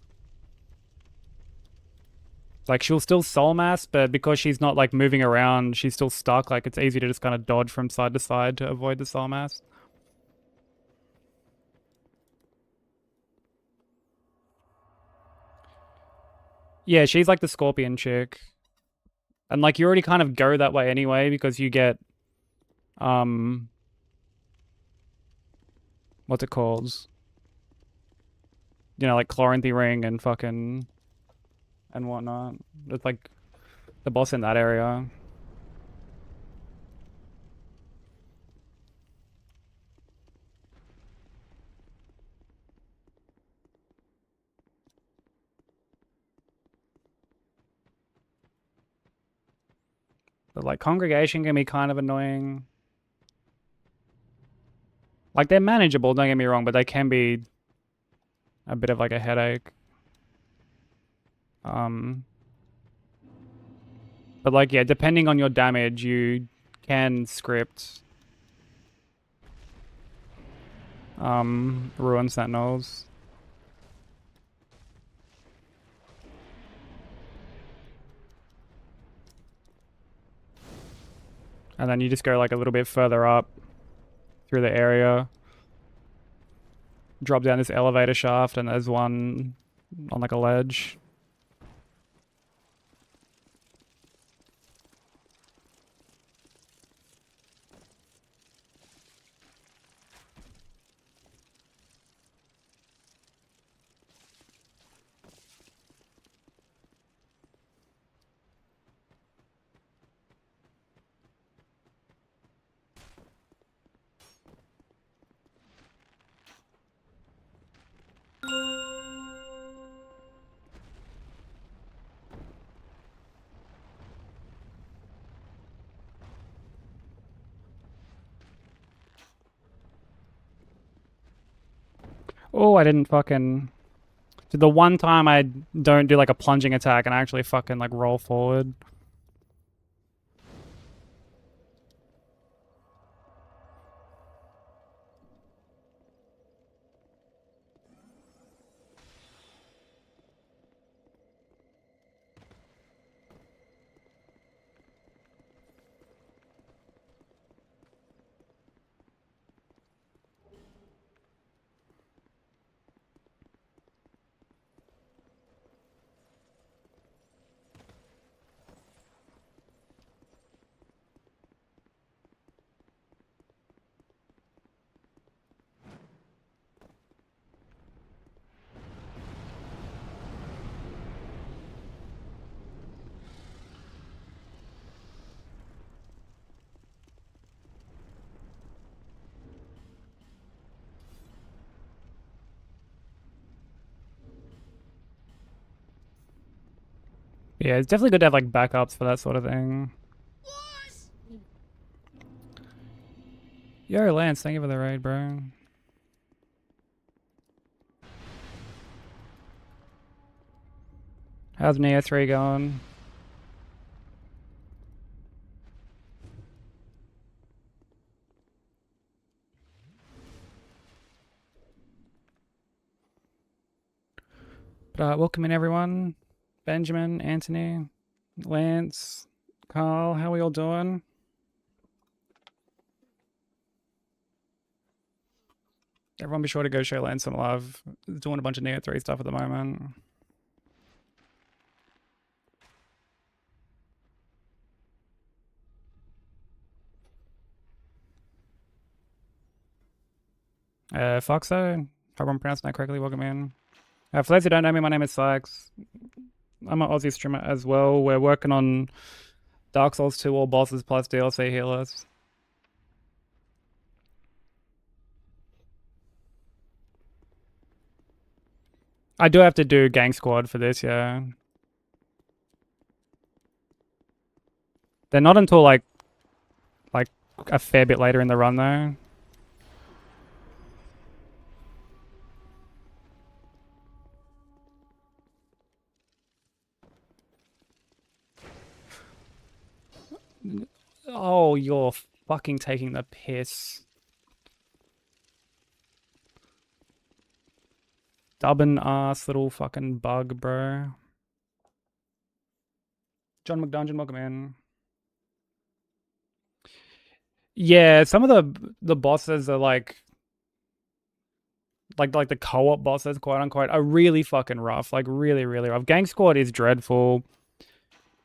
Like she'll still soul mass, but because she's not like moving around, she's still stuck. Like it's easy to just kind of dodge from side to side to avoid the soul mass. Yeah, she's like the scorpion chick. And like you already kind of go that way anyway because you get what's it called? You know, like Chloranthy Ring and fucking and whatnot. It's like the boss in that area. But like congregation can be kind of annoying. Like they're manageable, don't get me wrong, but they can be a bit of like a headache. But like yeah, depending on your damage, you can script ruin sentinels. And then you just go like a little bit further up through the area. Drop down this elevator shaft and there's one on like a ledge. Oh, I didn't fucking... The one time I don't do like a plunging attack and I actually fucking like roll forward. Yeah, it's definitely good to have like backups for that sort of thing. Yo, Lance, thank you for the raid, bro. How's Neo 3 going? But welcome in everyone. Benjamin, Anthony, Lance, Carl, how are we all doing? Everyone be sure to go show Lance some love. He's doing a bunch of Neo 3 stuff at the moment. Foxo, hope I'm pronouncing that correctly, welcome in. For those who don't know me, my name is Sykes. I'm an Aussie streamer as well. We're working on Dark Souls 2 all bosses plus DLC healers. I do have to do Gang Squad for this, yeah. They're not until like a fair bit later in the run though. Oh, you're fucking taking the piss. Stubborn ass little fucking bug, bro. John McDungeon, welcome in. Yeah, some of the bosses are like the co-op bosses, quote unquote, are really fucking rough. Like really, really rough. Gang Squad is dreadful.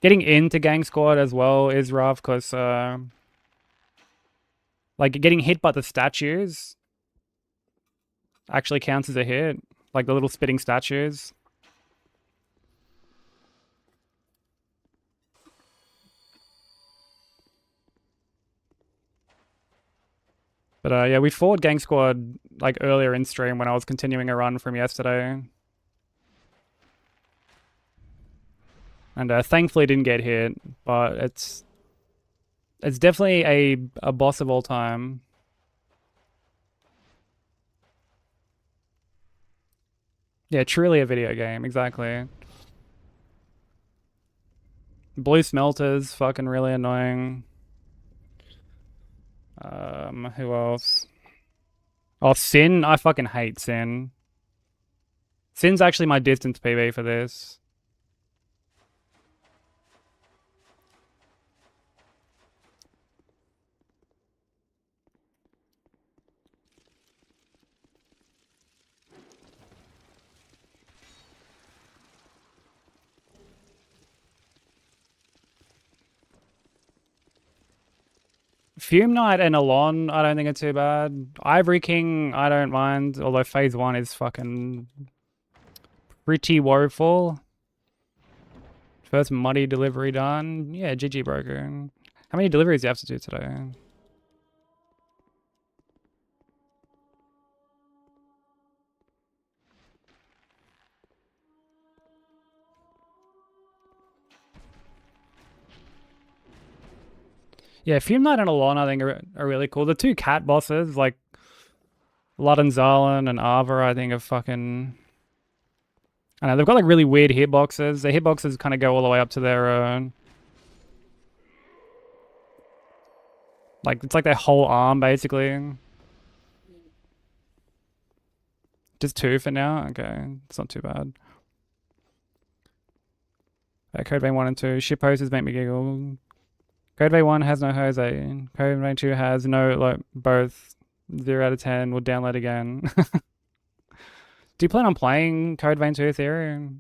Getting into Gang Squad as well is rough because like getting hit by the statues actually counts as a hit. Like the little spitting statues. But yeah, we fought Gang Squad like earlier in stream when I was continuing a run from yesterday. And thankfully didn't get hit, but it's It's definitely a boss of all time. Yeah, truly a video game, exactly. Blue smelters, fucking really annoying. Who else? Oh, Sin. I fucking hate Sin. Sin's actually my distance PB for this. Fume Knight and Alon, I don't think are too bad. Ivory King, I don't mind, although phase 1 is fucking pretty woeful. First muddy delivery done. Yeah, GG broken. How many deliveries do you have to do today? Yeah, Fume Knight and Alon I think are really cool. The two cat bosses, like Ludden and Ava, I think are fucking... I don't know, they've got like really weird hitboxes. The hitboxes kind of go all the way up to their... like, it's like their whole arm, basically. Just 2 for now? Okay, it's not too bad. Code Vein 1 and 2. Shitposters make me giggle. Code Vein 1 has no Jose. Code Vein 2 has no, like, both. 0 out of 10. We'll download again. Do you plan on playing Code Vein 2 Theory?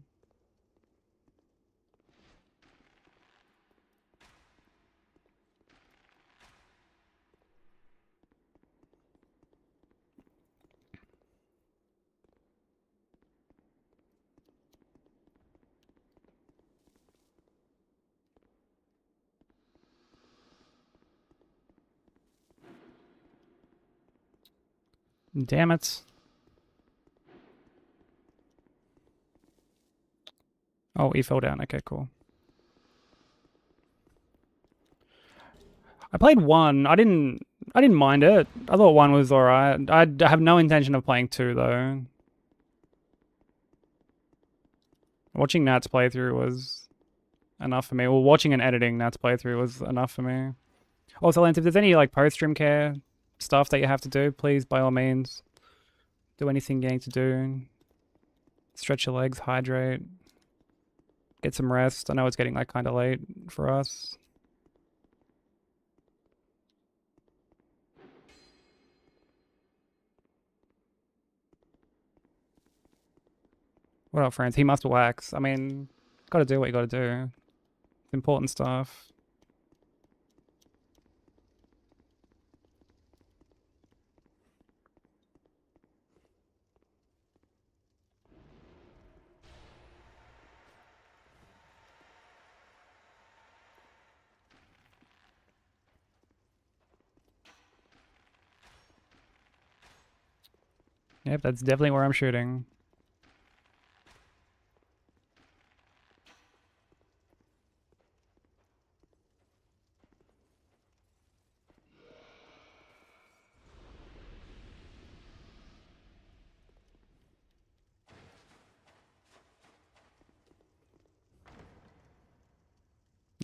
Damn it. Oh, he fell down. Okay, cool. I played 1. I didn't mind it. I thought 1 was alright. I have no intention of playing 2 though. Watching Nat's playthrough was enough for me. Well, watching and editing Nat's playthrough was enough for me. Also, Lance, if there's any like post-stream care stuff that you have to do, please, by all means, do anything you need to do. Stretch your legs, hydrate, get some rest. I know it's getting like kind of late for us. What up, friends? He must wax. I mean, gotta do what you gotta do. It's important stuff. Yep, that's definitely where I'm shooting.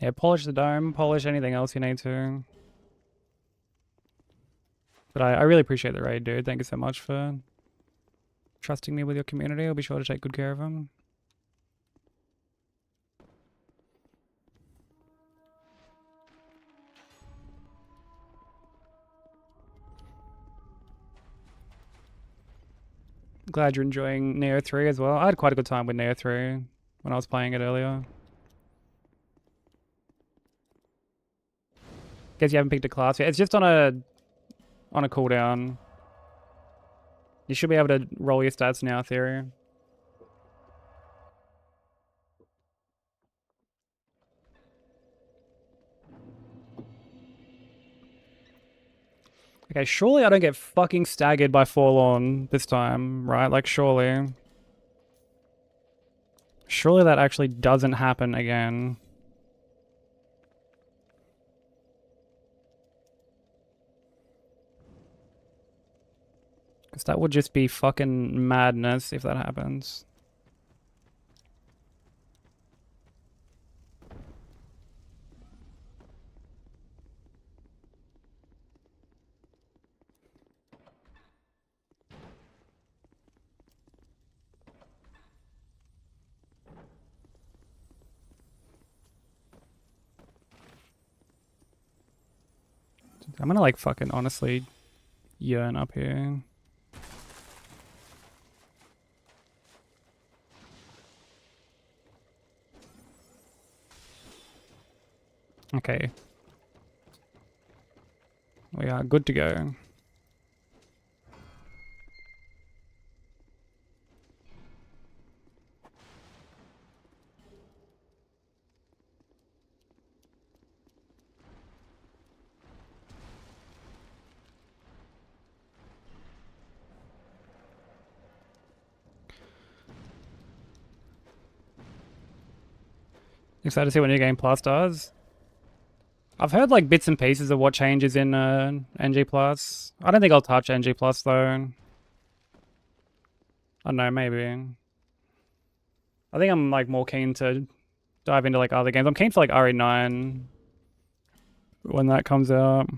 Yeah, polish the dome, polish anything else you need to. But I really appreciate the raid, dude. Thank you so much for trusting me with your community. I'll be sure to take good care of them. Glad you're enjoying Neo 3 as well. I had quite a good time with Neo 3 when I was playing it earlier. Guess you haven't picked a class yet. It's just on a cooldown. You should be able to roll your stats now, Theory. Okay, surely I don't get fucking staggered by Forlorn this time, right? Like, surely. Surely that actually doesn't happen again. Because that would just be fucking madness if that happens. I'm gonna like fucking honestly yearn up here. Okay. We are good to go. Excited to see what New Game Plus does. I've heard like bits and pieces of what changes in NG Plus. I don't think I'll touch NG Plus though. I don't know, maybe. I think I'm like more keen to dive into like other games. I'm keen for like RE9 when that comes out.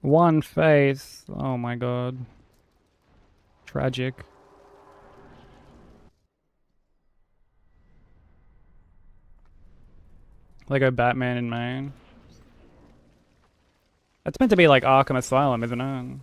One face. Oh my god. Tragic. Lego Batman in Maine. That's meant to be like Arkham Asylum, isn't it?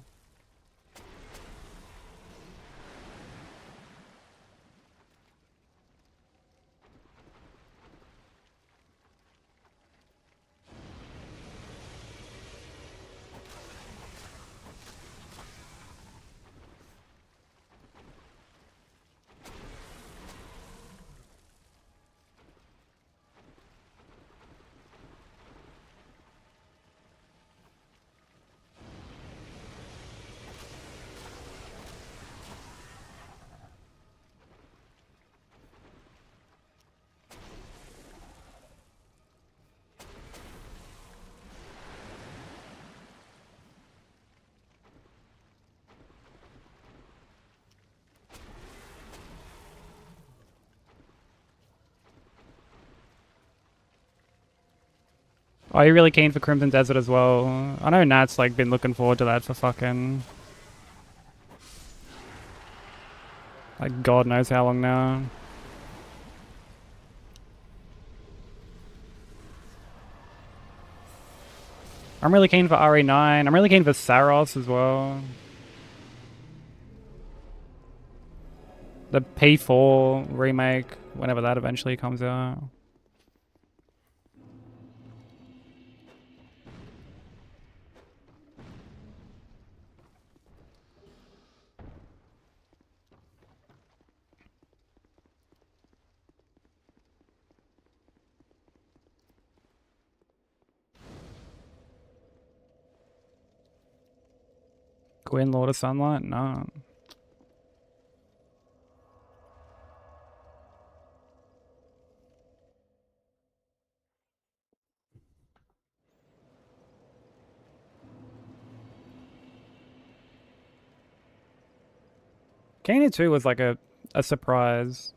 Are you really keen for Crimson Desert as well? I know Nat's like been looking forward to that for fucking like God knows how long now. I'm really keen for RE9. I'm really keen for Saros as well. The P4 remake, whenever that eventually comes out. Gwyn, Lord of Sunlight? No. Kena 2 was like a surprise.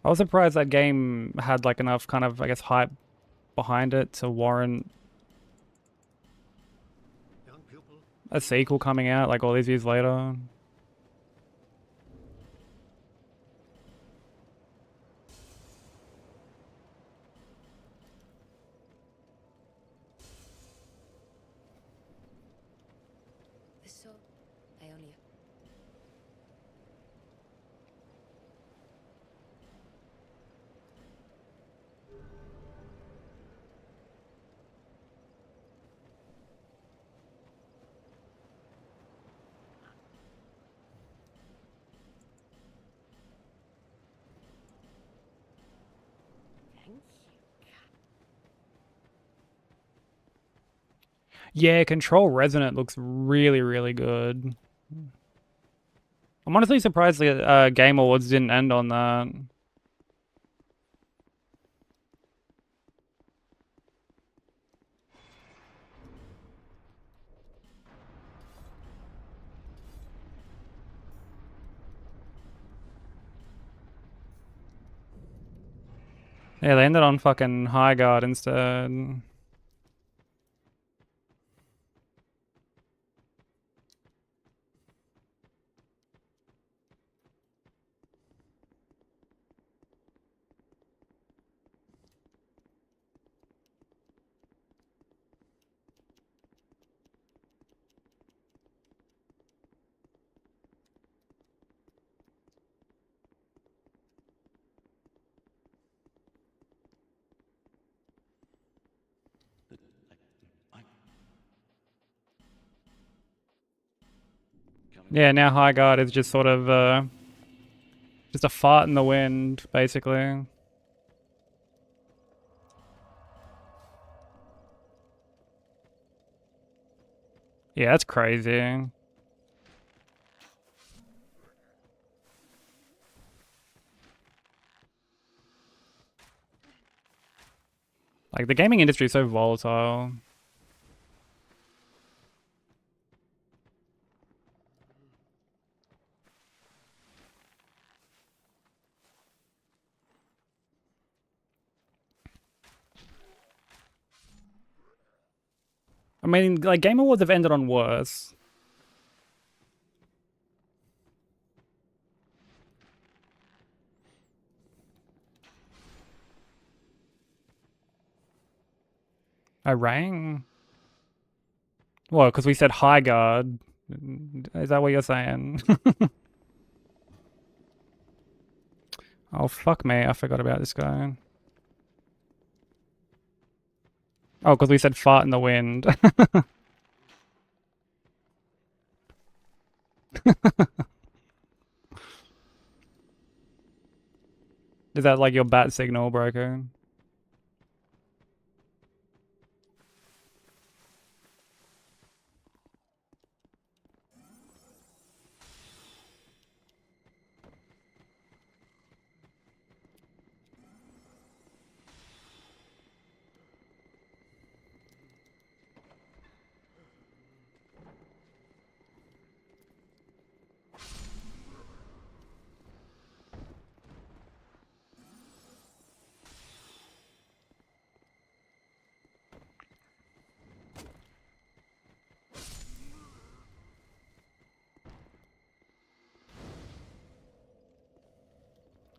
I was surprised that game had like enough kind of, I guess, hype behind it to warrant Young pupil, a sequel coming out like all these years later. The soul. Ionia. Yeah, Control Resonant looks really, really good. I'm honestly surprised the Game Awards didn't end on that. Yeah, they ended on fucking High Guard instead. Yeah, now High Guard is just sort of just a fart in the wind, basically. Yeah, that's crazy. Like, the gaming industry is so volatile. I mean, like, Game Awards have ended on worse. I rang? Well, because we said High Guard. Is that what you're saying? Oh, fuck me. I forgot about this guy. Oh, because we said fart in the wind. Is that like your bat signal, broker?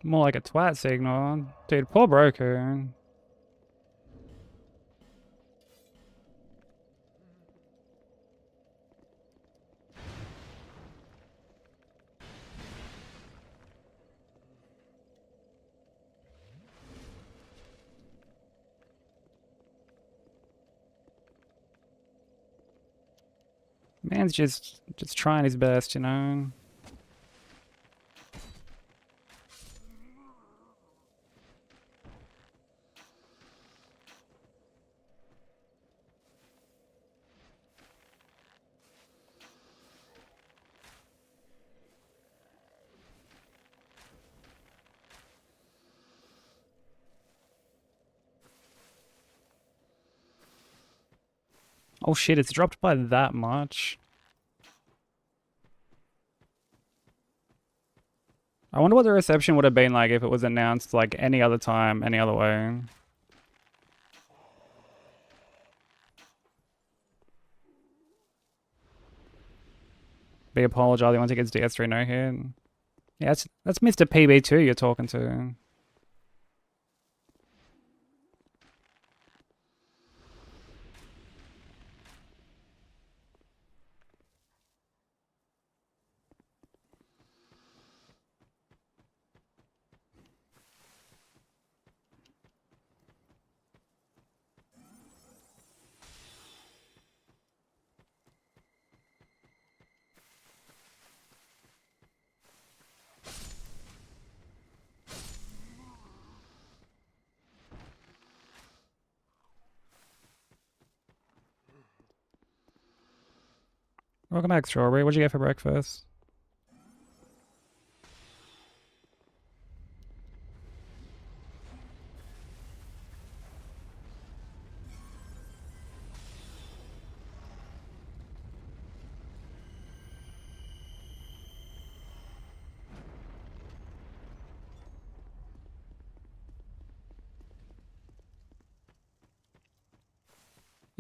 More like a twat signal. Dude, poor broker. Man's just trying his best, you know? Oh shit, it's dropped by that much. I wonder what the reception would have been like if it was announced like any other time, any other way. Be apologizing once it gets DS3 no hit. Yeah, that's Mr. PB2 you're talking to. Welcome back, Strawberry. What'd you get for breakfast?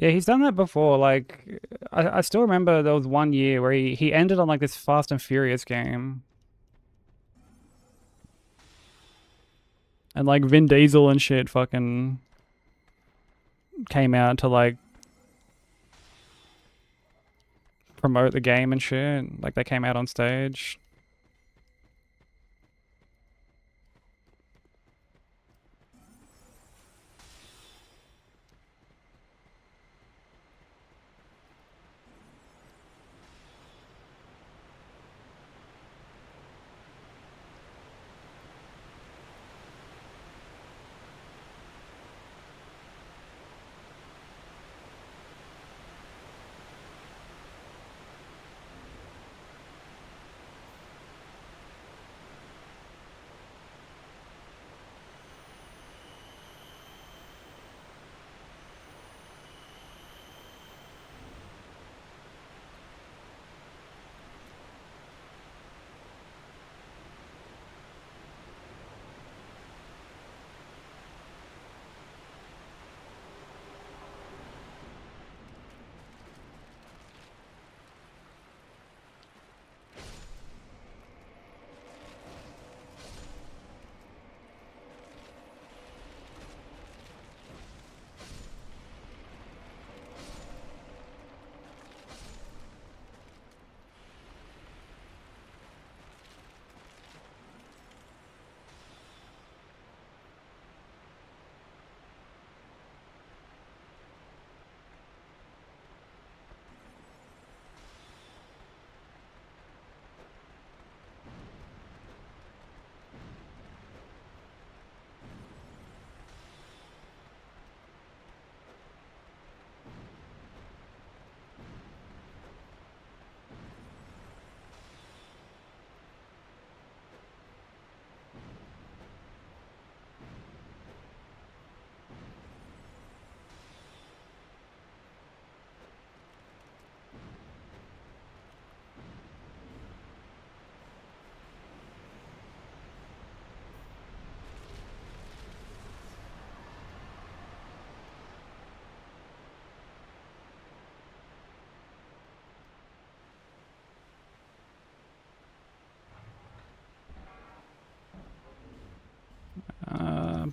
Yeah, he's done that before. Like, I still remember there was one year where he ended on like this Fast and Furious game. And like Vin Diesel and shit fucking came out to like promote the game and shit. Like they came out on stage.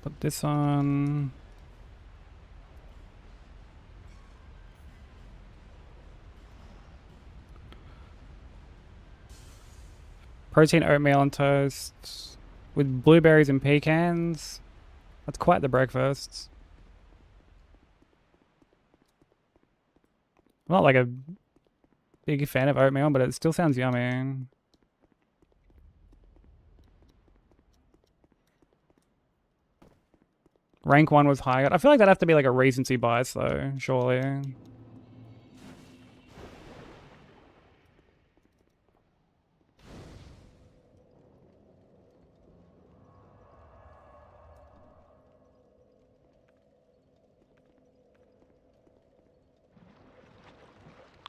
Put this on. Protein oatmeal on toast with blueberries and pecans. That's quite the breakfast. I'm not like a big fan of oatmeal, but it still sounds yummy. Rank 1 was high. I feel like that'd have to be like a recency bias though, surely.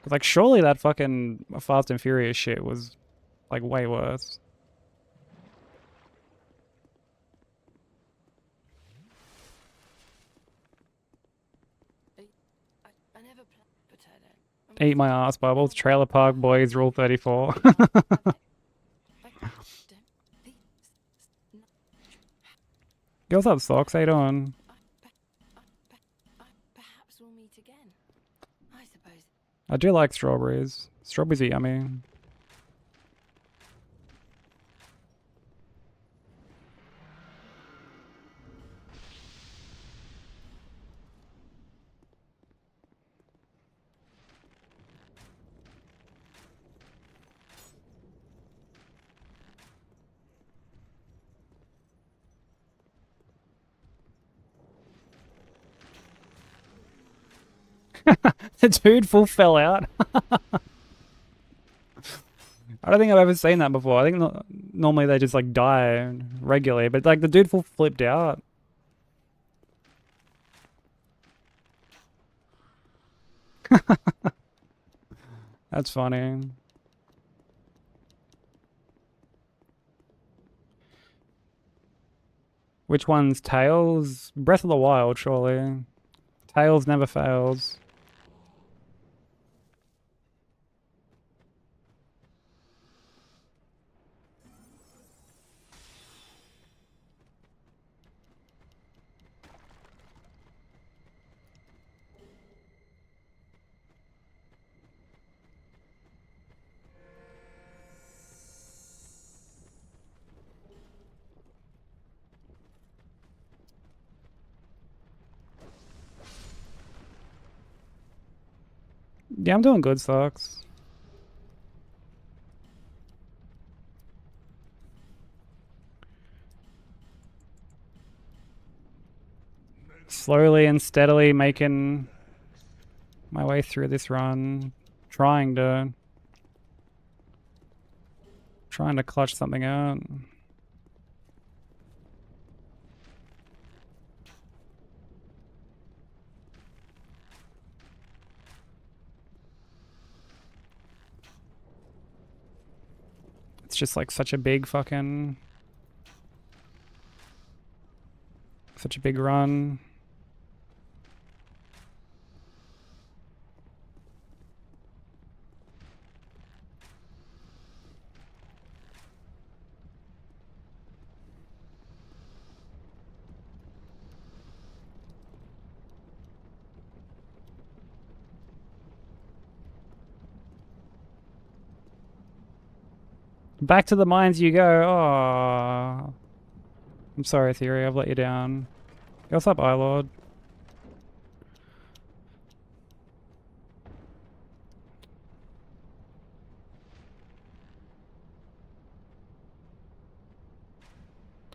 Like, surely that fucking Fast and Furious shit was, like, way worse. I never potato. Eat my ass, Bubbles. Trailer Park Boys, Rule 34. Yo, what's up, Socks? How you doing? Perhaps we'll meet again. I suppose. I do like strawberries. Strawberries are yummy. The dude full fell out. I don't think I've ever seen that before. I think normally they just like die regularly, but like the dude full flipped out. That's funny. Which one's Tails? Breath of the Wild, surely. Tails never fails. Yeah, I'm doing good, Stocks. Slowly and steadily making my way through this run, trying to clutch something out. It's just like such a big run. Back to the mines you go. Oh, I'm sorry, Theory. I've let you down. Hey, what's up, iLord?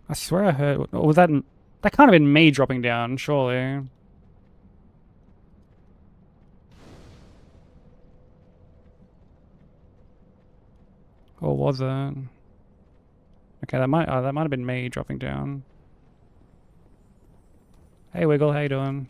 I swear I heard. Or was that? That can't have been me dropping down, surely. Or was it? Okay, that might have been me dropping down. Hey, Wiggle, how you doing?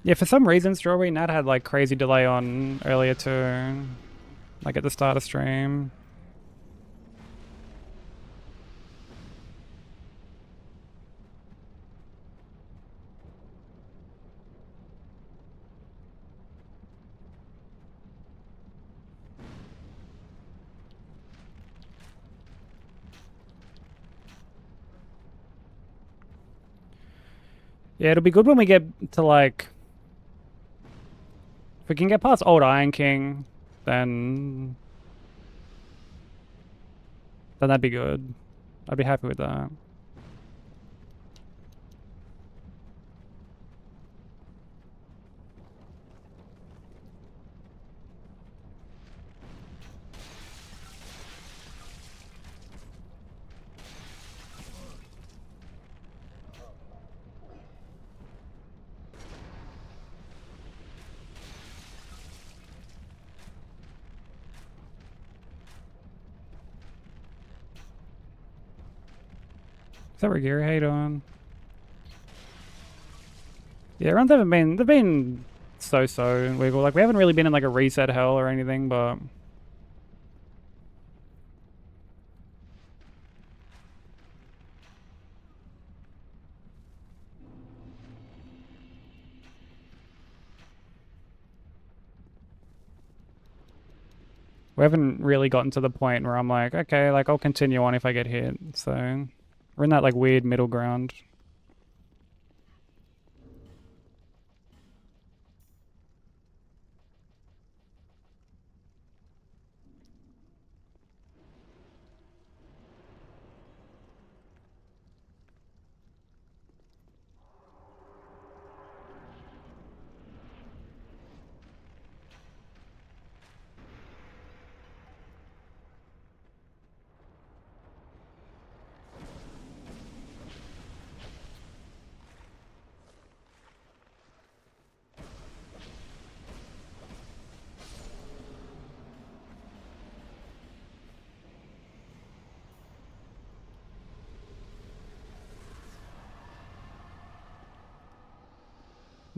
Yeah, for some reason, Strawberry Nat had like crazy delay on earlier too. Like at the start of stream. Yeah, it'll be good when we get to like... If we can get past Old Iron King, then that'd be good. I'd be happy with that. Is that Regiri? How you doing? Yeah, runs haven't been... They've been so-so in Wiggle. Like, we haven't really been in like a reset hell or anything, but... We haven't really gotten to the point where I'm like, okay, like I'll continue on if I get hit. So we're in that like weird middle ground.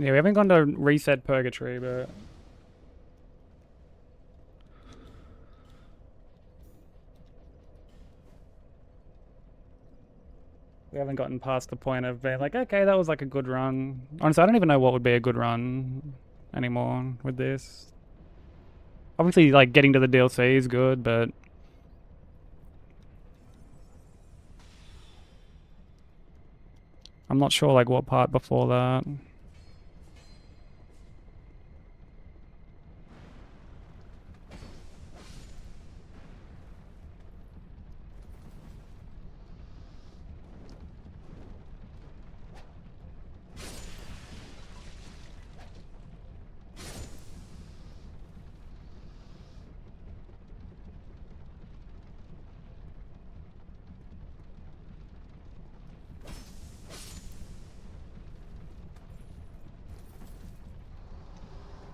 Yeah, we haven't gone to reset Purgatory, but... We haven't gotten past the point of being like, okay, that was like a good run. Honestly, I don't even know what would be a good run anymore with this. Obviously, like, getting to the DLC is good, but... I'm not sure, like, what part before that.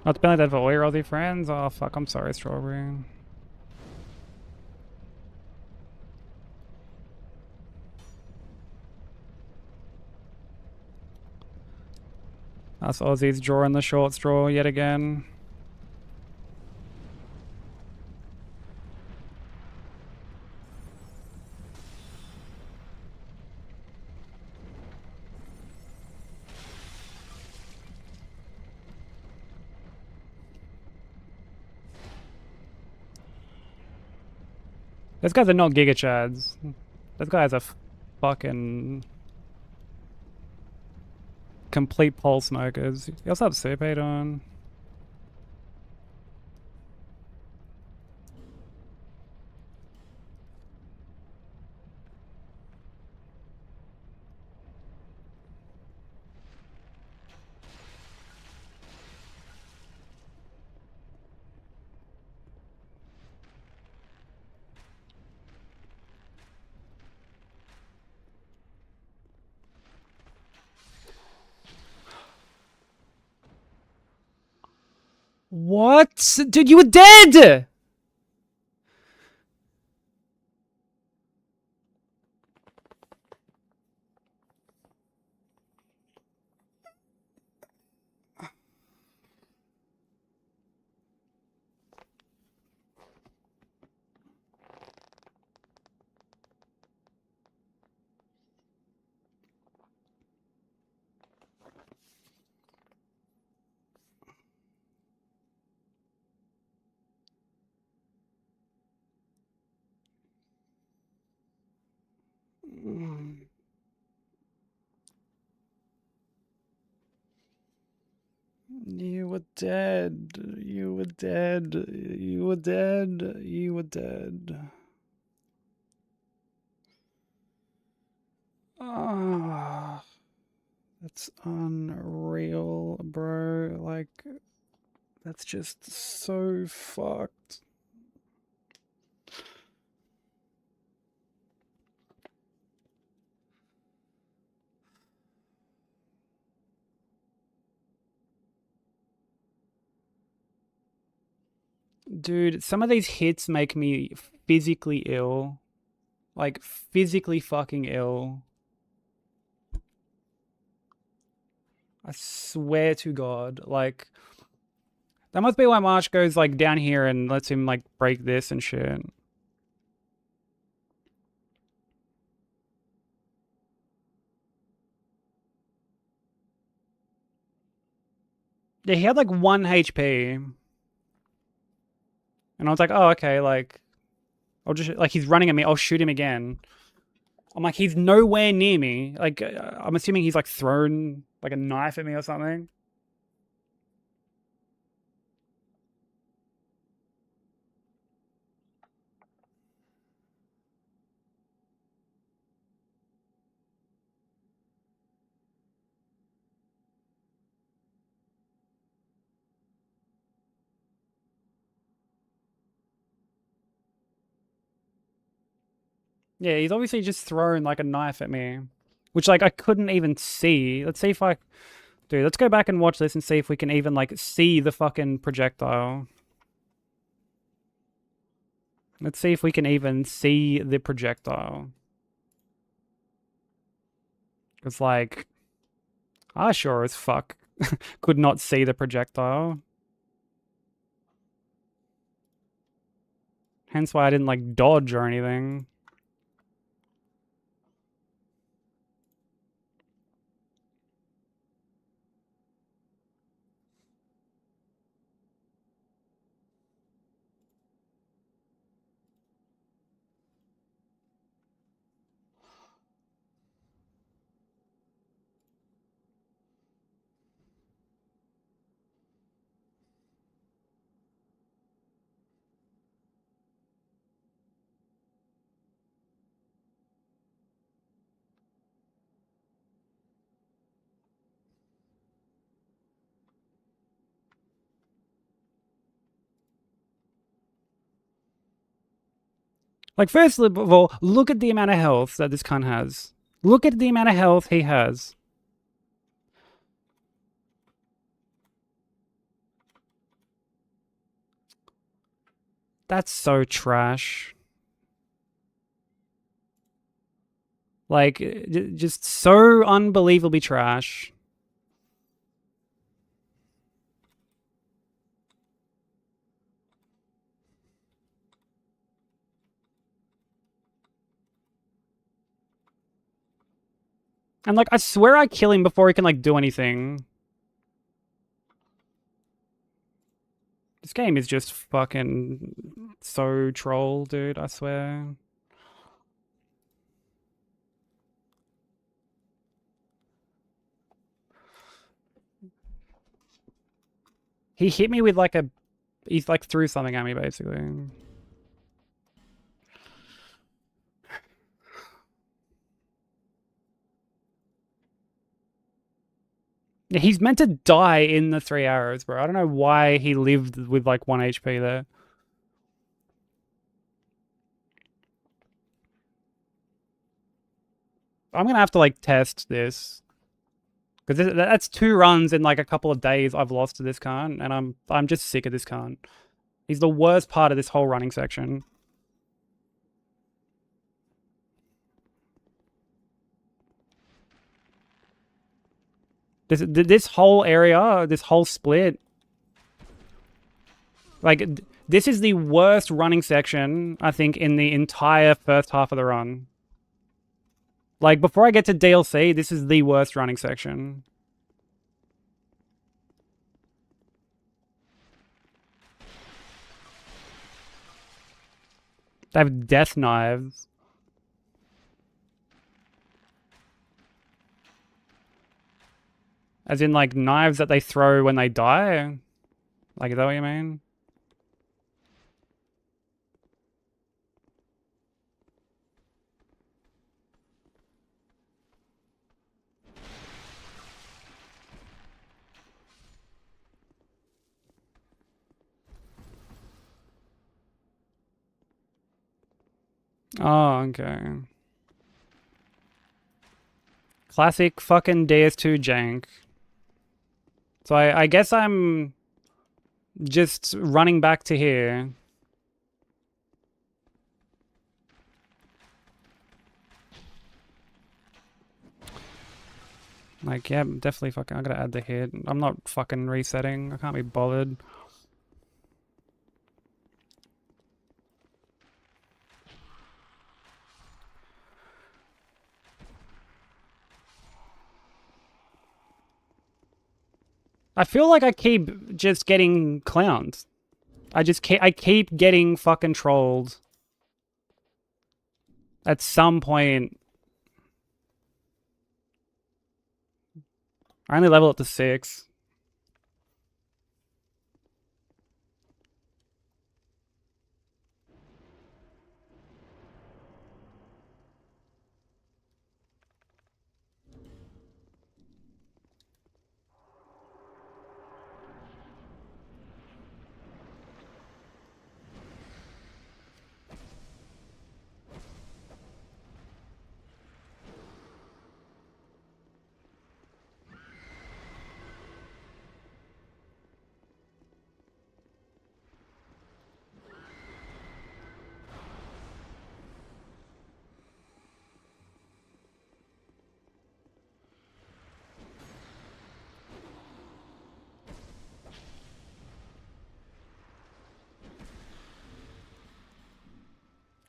Not spelling that for all your Aussie friends? Oh fuck, I'm sorry, Strawberry. Us Aussies drawing the short straw yet again. Those guys are not Giga Chads. Those guys are fucking complete pole smokers. You also have Supate on. What? Dude, you were dead! You were dead. You were dead. You were dead. You were dead. Ah, that's unreal, bro. Like, that's just so fucked. Dude, some of these hits make me physically ill. Like, physically fucking ill. I swear to God. Like, that must be why Marsh goes, like, down here and lets him, like, break this and shit. Yeah, he had, like, 1 HP. And I was like, oh, okay, like, I'll just, like, he's running at me. I'll shoot him again. I'm like, he's nowhere near me. Like, I'm assuming he's, like, thrown, like, a knife at me or something. Yeah, he's obviously just thrown, like, a knife at me. Which, like, I couldn't even see. Let's see if I... Dude, let's go back and watch this and see if we can even, like, see the fucking projectile. Let's see if we can even see the projectile. It's like... I sure as fuck could not see the projectile. Hence why I didn't, like, dodge or anything. Like, first of all, look at the amount of health that this cunt has. Look at the amount of health he has. That's so trash. Like, just so unbelievably trash. And like, I swear I kill him before he can like do anything. This game is just fucking so troll, dude, I swear. He hit me with like a... He's like threw something at me, basically. He's meant to die in the 3 arrows, bro. I don't know why he lived with like 1 HP there. I'm gonna have to like test this. Because that's 2 runs in like a couple of days I've lost to this cunt, and I'm just sick of this cunt. He's the worst part of this whole running section. This whole area, this whole split, like, this is the worst running section, I think, in the entire first half of the run. Like, before I get to DLC, this is the worst running section. They have death knives. As in, like, knives that they throw when they die? Like, is that what you mean? Oh, okay. Classic fucking DS2 jank. So I guess I'm just running back to here. Like, yeah, definitely fucking... I gotta add the hit. I'm not fucking resetting. I can't be bothered. I feel like I keep just getting clowned. I keep getting fucking trolled. At some point. I only level up to 6.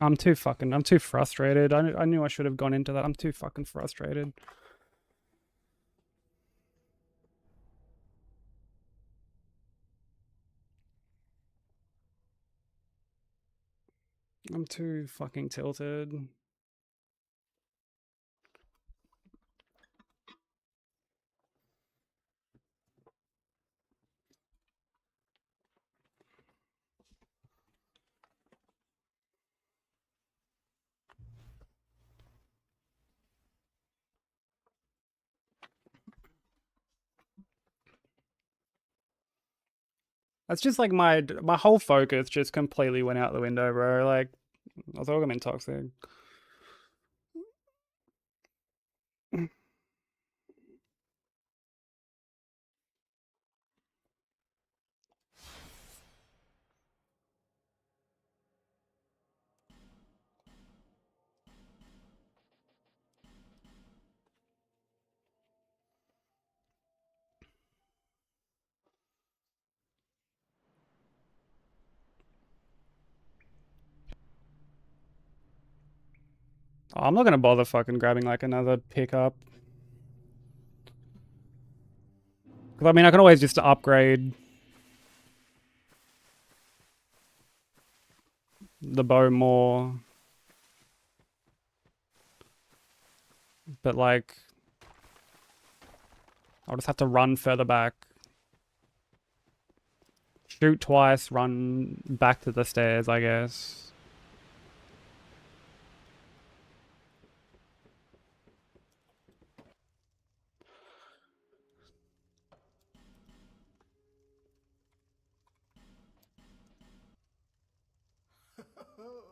I'm too frustrated. I knew I should have gone into that. I'm too fucking frustrated. I'm too fucking tilted. That's just like my whole focus just completely went out the window, bro. Like, I was talking about toxic. Oh, I'm not gonna bother fucking grabbing like another pickup. Because I mean, I can always just upgrade the bow more. But like, I'll just have to run further back. Shoot twice, run back to the stairs, I guess.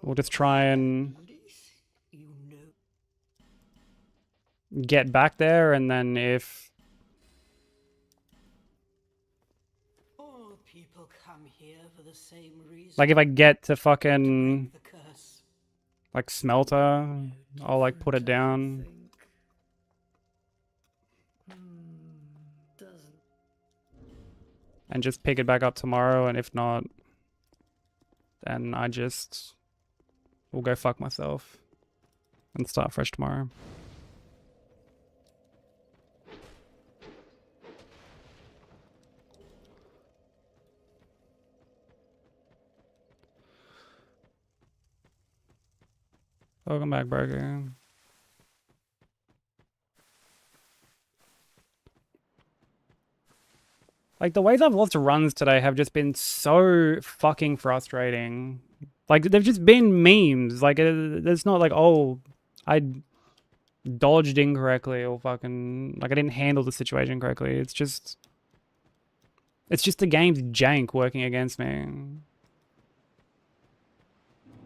We'll just try and You know. get back there, and then if... All people come here for the same reason. Like, if I get to fucking... The curse. like, smelter, I'll, like, put it Different, I down. think. Doesn't. And just pick it back up tomorrow, and if not... then I just... will go fuck myself. And start fresh tomorrow. Welcome back, Burger. Like, the ways I've lost runs today have just been so fucking frustrating. Like, they've just been memes. Like, it's not like, oh, I dodged incorrectly or fucking... like, I didn't handle the situation correctly. It's just... it's just the game's jank working against me.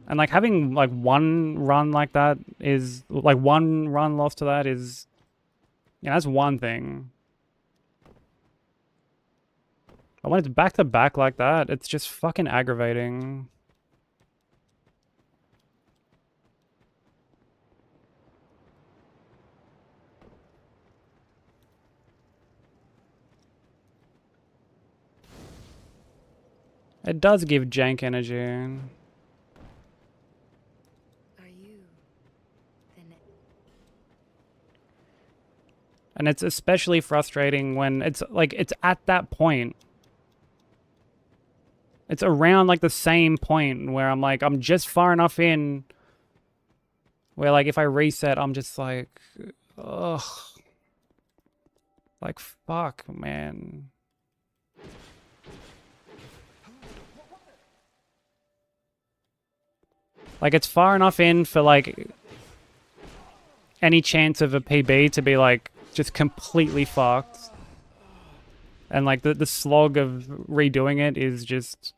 And, like, having, like, one run like that is... like, one run lost to that is... yeah, that's one thing. But when it's back-to-back like that, it's just fucking aggravating. It does give jank energy. Are you the And it's especially frustrating when it's like, it's at that point. It's around like the same point where I'm like, I'm just far enough in where like if I reset, I'm just like, ugh. Like, fuck, man. Like, it's far enough in for like any chance of a PB to be like just completely fucked. And like the slog of redoing it is just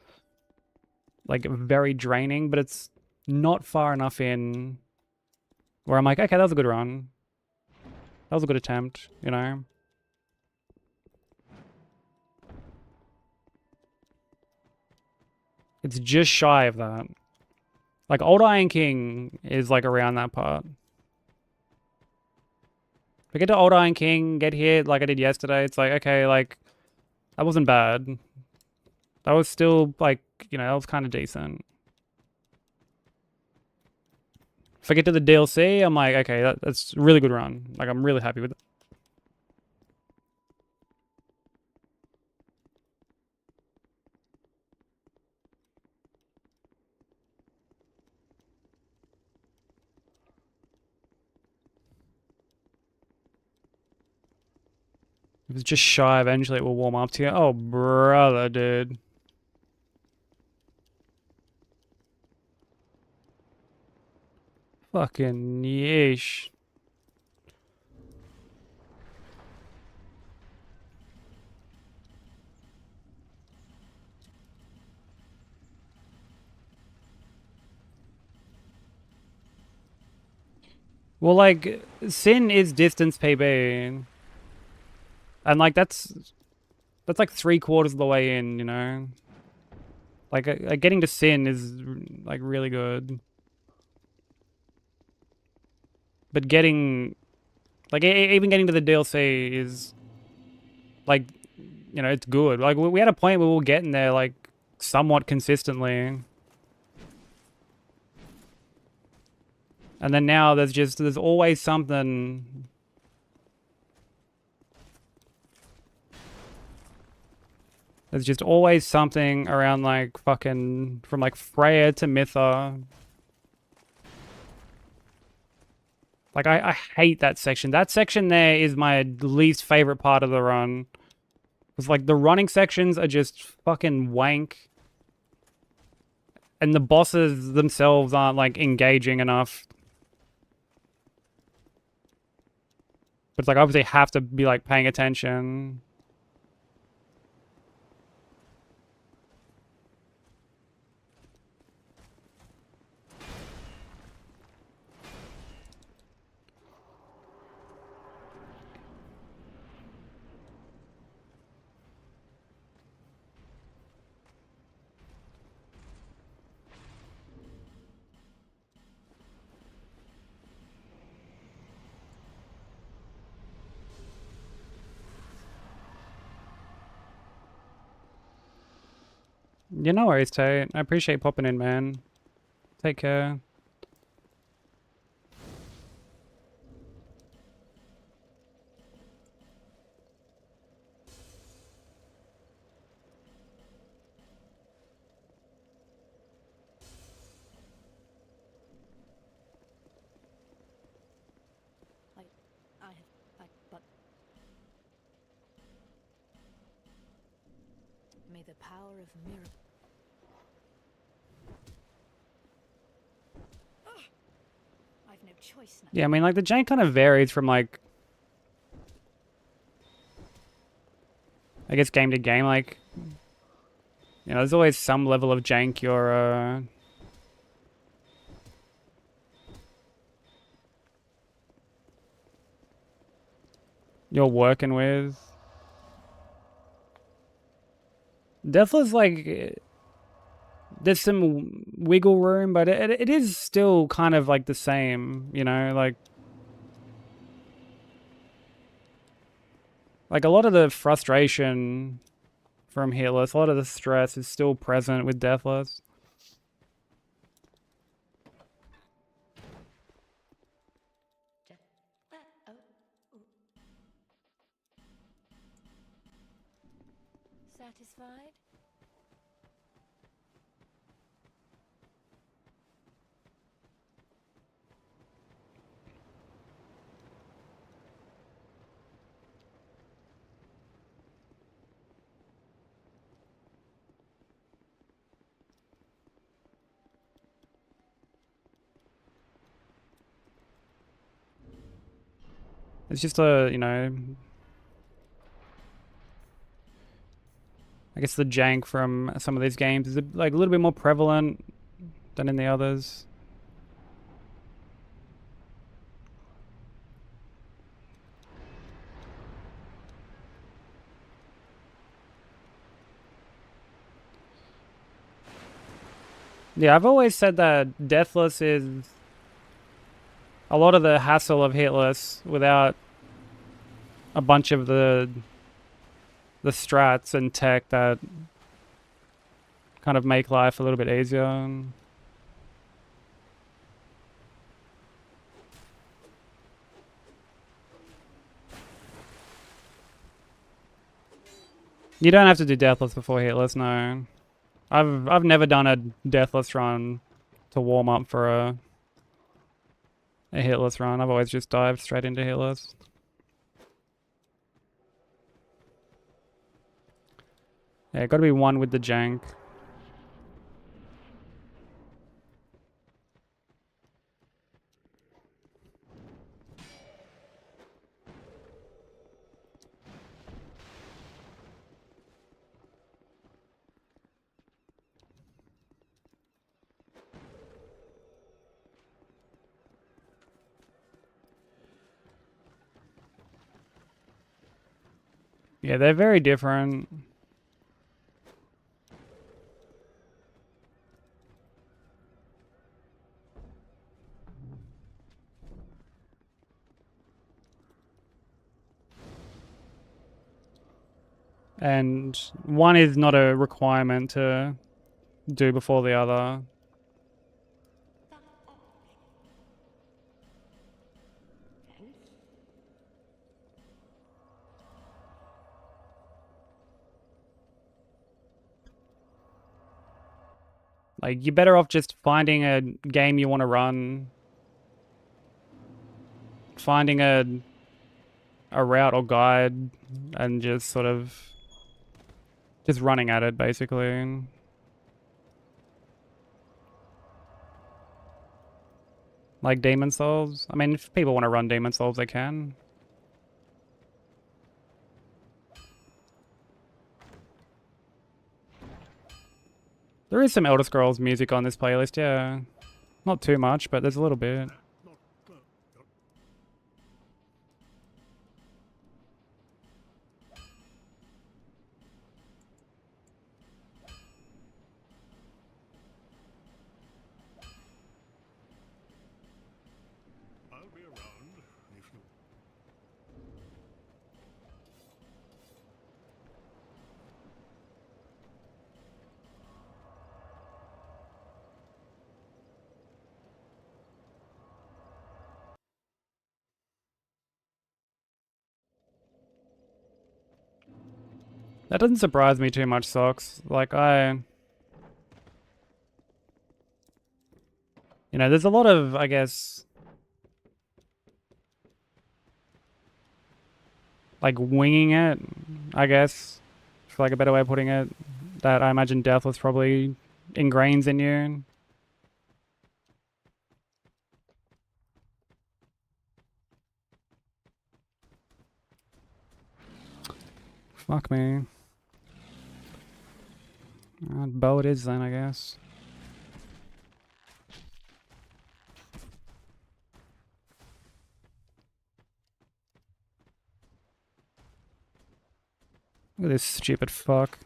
like very draining, but it's not far enough in where I'm like, okay, that was a good run. That was a good attempt, you know? It's just shy of that. Like, Old Iron King is like around that part. If I get to Old Iron King, get hit like I did yesterday, it's like, okay, like, that wasn't bad. That was still, like, you know, that was kind of decent. If I get to the DLC, I'm like, okay, that's a really good run. Like, I'm really happy with it. If it's just shy, eventually it will warm up to you. Oh, brother, dude. Fucking yeesh. Well, like, Sin is distance PB. And, like, that's like 3/4 of the way in, you know? Like getting to Sin is, like, really good. But getting... like, even getting to the DLC is... like, you know, it's good. Like, we had a point where we were getting there, like, somewhat consistently. And then now there's always something. There's just always something around, like, fucking, from, like, Freya to Mytha. Like, I hate that section. That section there is my least favorite part of the run. It's like, the running sections are just fucking wank. And the bosses themselves aren't, like, engaging enough. But it's like, obviously have to be, like, paying attention. You know worries, Tate. I appreciate popping in, man. Take care. But may the power of miracles. I've no choice now. Yeah, I mean, like, the jank kind of varies from, like, I guess game to game. Like, you know, there's always some level of jank you're working with. Deathless, like, there's some wiggle room, but it is still kind of like the same, you know, like a lot of the frustration from Hitless, a lot of the stress is still present with Deathless. Satisfied? It's just a, you know, I guess the jank from some of these games is like a little bit more prevalent than in the others. Yeah, I've always said that Deathless is a lot of the hassle of Hitless without a bunch of the strats and tech that kind of make life a little bit easier. You don't have to do Deathless before Hitless, no. I've never done a Deathless run to warm up for a Hitless run. I've always just dived straight into Hitless. Yeah, gotta be one with the jank. Yeah, they're very different. And one is not a requirement to do before the other. Like, you're better off just finding a game you want to run, finding a route or guide, and just sort of just running at it, basically. Like Demon Souls. I mean, if people want to run Demon Souls, they can. There is some Elder Scrolls music on this playlist, yeah. Not too much, but there's a little bit. I'll be around if you... That doesn't surprise me too much, Socks. Like, you know, there's a lot of, I guess, like winging it, I guess, for like a better way of putting it, that I imagine Deathless probably ingrains in you. Fuck me. Bow it is then, I guess. Look at this stupid fuck.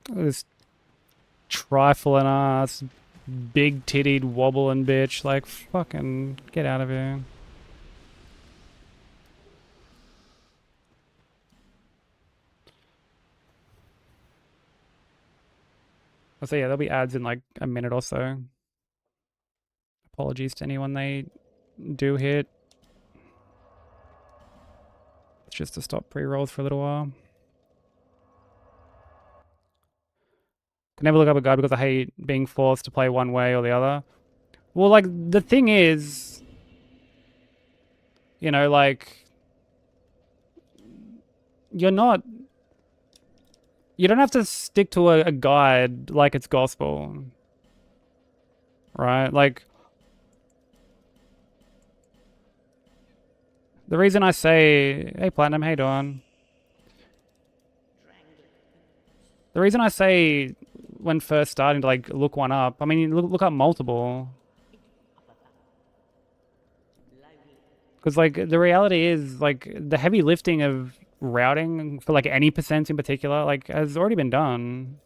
Look at this trifling ass, big tittied wobbling bitch. Like, fucking get out of here. So yeah, there'll be ads in like a minute or so. Apologies to anyone they do hit. It's just to stop pre-rolls for a little while. Can never look up a guide because I hate being forced to play one way or the other. Well, like, the thing is, you know, like, you don't have to stick to a guide like it's gospel. Right? Like, the reason I say, hey Platinum, how you doing? The reason I say when first starting to like look one up, I mean look up multiple. Because like the reality is like the heavy lifting of routing for like any percent in particular like has already been done.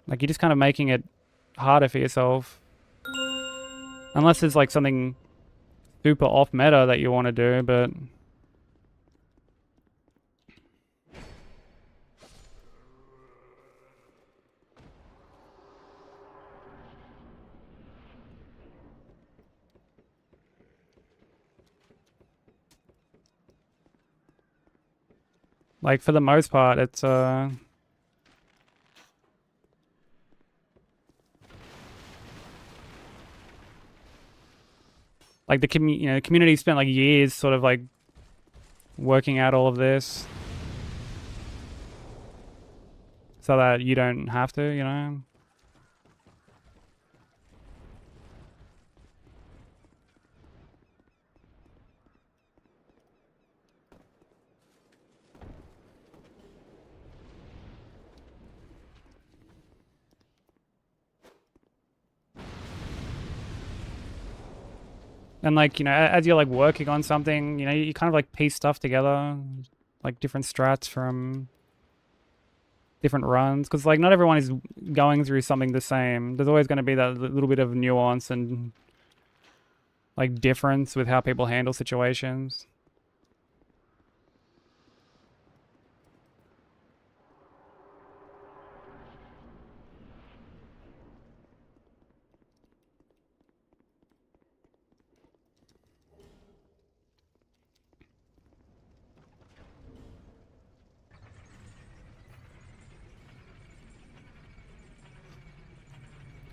Like you're just kind of making it harder for yourself. Unless it's like something super off meta that you want to do, but like for the most part it's like the community spent like years sort of like working out all of this so that you don't have to, you know. And like, you know, as you're like working on something, you know, you kind of like piece stuff together, like different strats from different runs. Because like not everyone is going through something the same. There's always going to be that little bit of nuance and like difference with how people handle situations.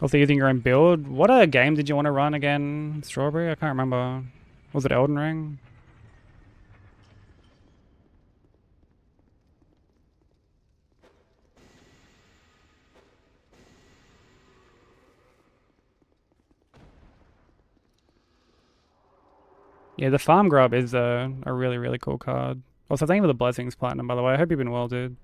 Also using your own build. What game did you want to run again, Strawberry? I can't remember. Was it Elden Ring? Yeah, the Farm Grub is a really, really cool card. Also, thank you for the Blessings Platinum, by the way. I hope you've been well, dude.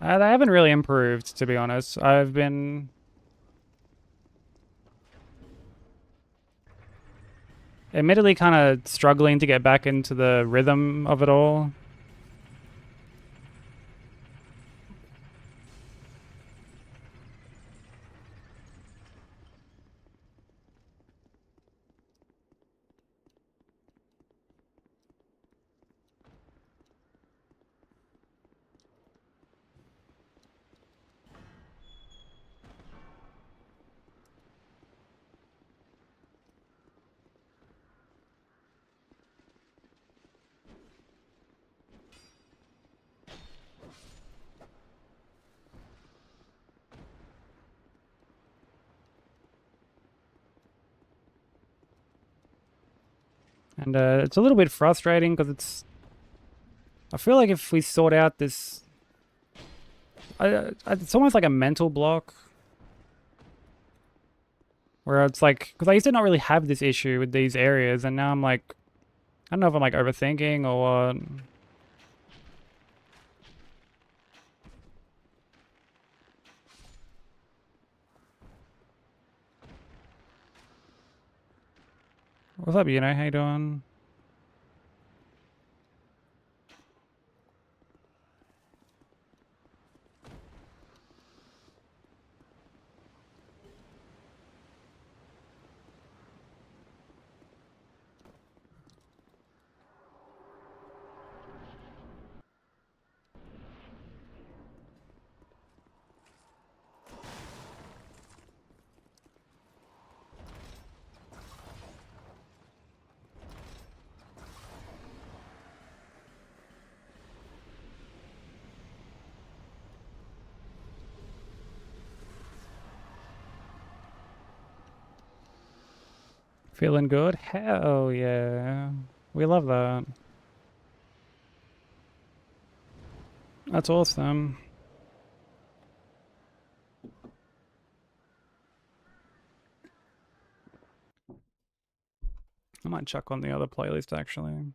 They haven't really improved, to be honest. I've been... admittedly kind of struggling to get back into the rhythm of it all. And it's a little bit frustrating because it's... I feel like if we sort out this... it's almost like a mental block. Where it's like... because I used to not really have this issue with these areas, and now I'm like... I don't know if I'm like overthinking or what. What's up, you know? How you doing? Feeling good? Hell yeah. We love that. That's awesome. I might chuck on the other playlist actually.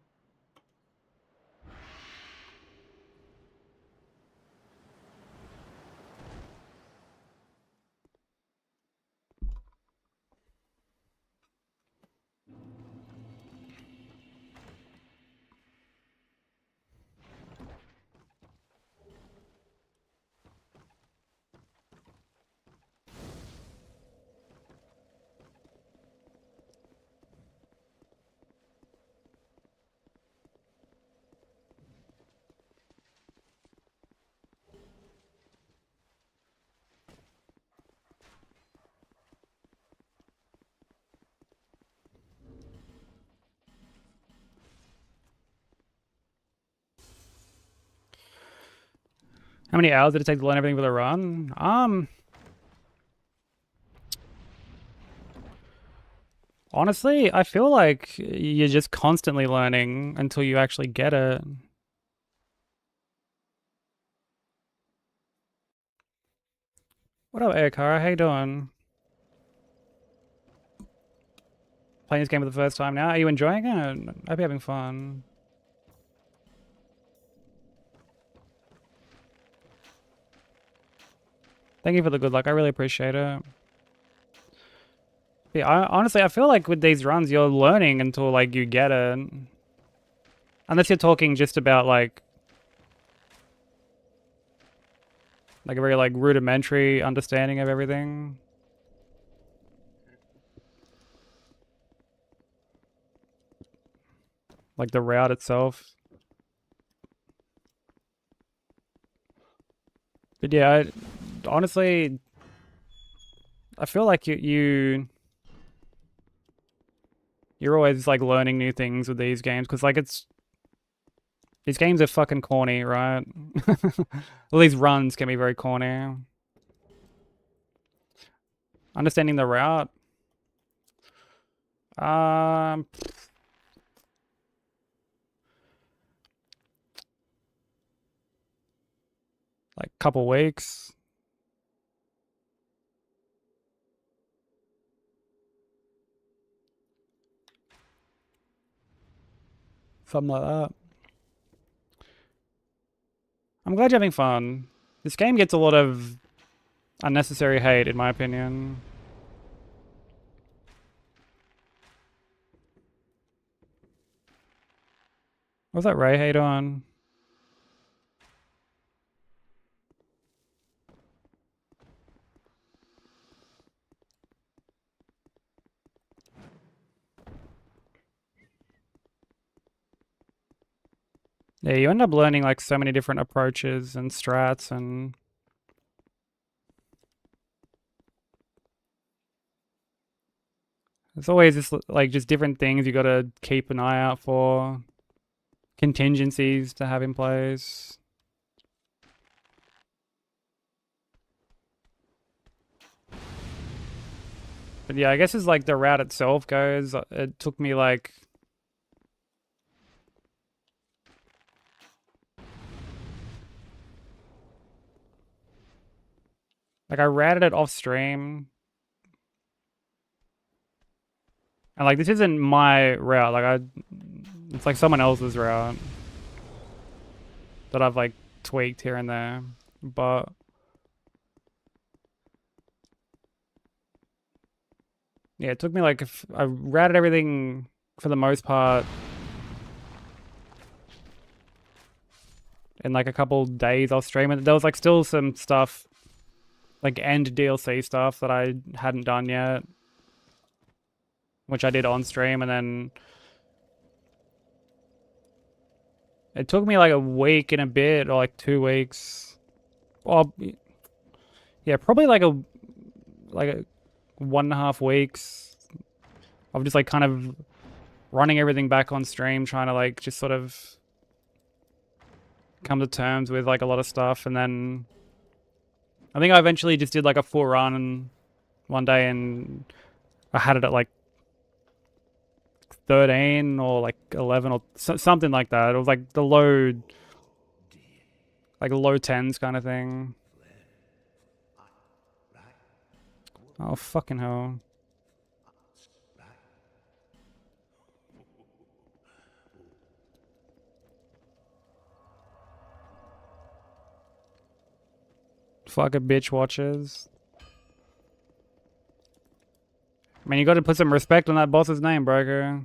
How many hours did it take to learn everything for the run? Honestly, I feel like you're just constantly learning until you actually get it. What up, Aokara? How you doing? Playing this game for the first time now. Are you enjoying it? I hope you're having fun. Thank you for the good luck. I really appreciate it. Yeah, honestly, I feel like with these runs, you're learning until like you get it. Unless you're talking just about like a very like rudimentary understanding of everything. Like the route itself. But yeah, honestly, I feel like you're always like learning new things with these games because like these games are fucking corny, right? All these runs can be very corny. Understanding the route. Um, like couple weeks. Something like that. I'm glad you're having fun. This game gets a lot of unnecessary hate, in my opinion. What's that Ray hate on? Yeah, you end up learning like so many different approaches and strats and there's always just like just different things you gotta keep an eye out for. Contingencies to have in place. But yeah, I guess as like the route itself goes, it took me like I routed it off stream. And like this isn't my route, it's like someone else's route that I've like tweaked here and there. But yeah, it took me like I routed everything for the most part in like a couple days off stream, and there was like still some stuff like end DLC stuff that I hadn't done yet, which I did on stream, and then it took me like a week and a bit or like 2 weeks. Well, yeah, probably like a 1.5 weeks of just like kind of running everything back on stream, trying to like just sort of come to terms with like a lot of stuff. And then I think I eventually just did like a full run one day and I had it at like 13 or like 11 or something like that. It was like the low 10s kind of thing. Oh, fucking hell. Fuck a bitch watches. I mean, you gotta put some respect on that boss's name, broker.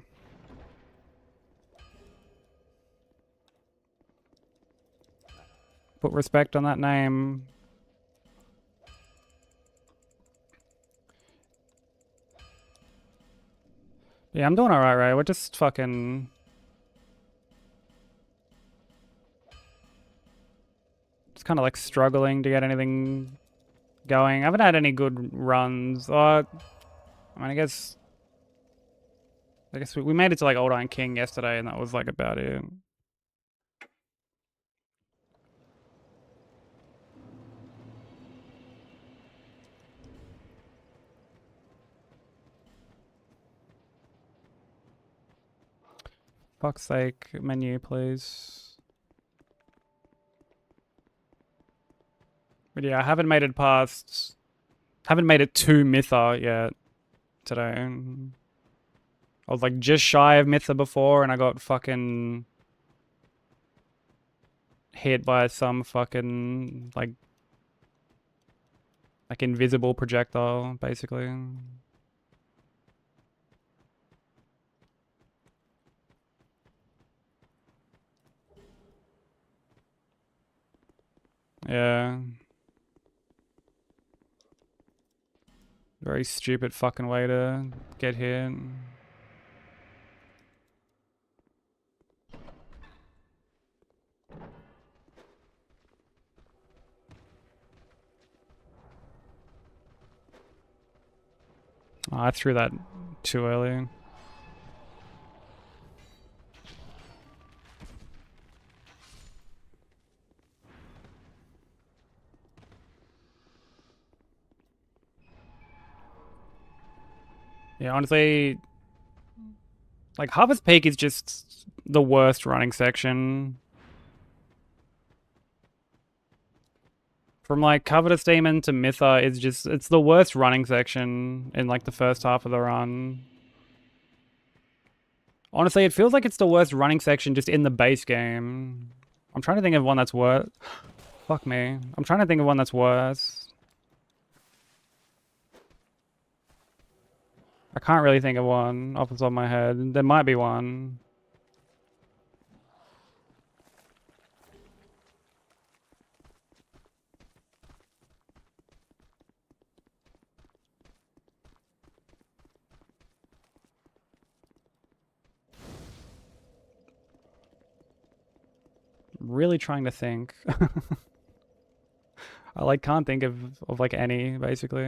Put respect on that name. Yeah, I'm doing alright, right? We're just fucking... just kind of like struggling to get anything going. I haven't had any good runs. I mean, I guess we made it to like Old Iron King yesterday, and that was like about it. Fuck's sake, menu, please. But yeah, I haven't made it past... haven't made it to Mytha yet today. I was like just shy of Mytha before, and I got fucking hit by some fucking like Like invisible projectile, basically. Yeah. Very stupid fucking way to get hit. Oh, I threw that too early. Yeah, honestly, like Harvest Peak is just the worst running section. From like Covetous Demon to Mytha is just, it's the worst running section in like the first half of the run. Honestly, it feels like it's the worst running section just in the base game. I'm trying to think of one that's worse. Fuck me. I'm trying to think of one that's worse. I can't really think of one off the top of my head. There might be one. I'm really trying to think. I like can't think of like any, basically.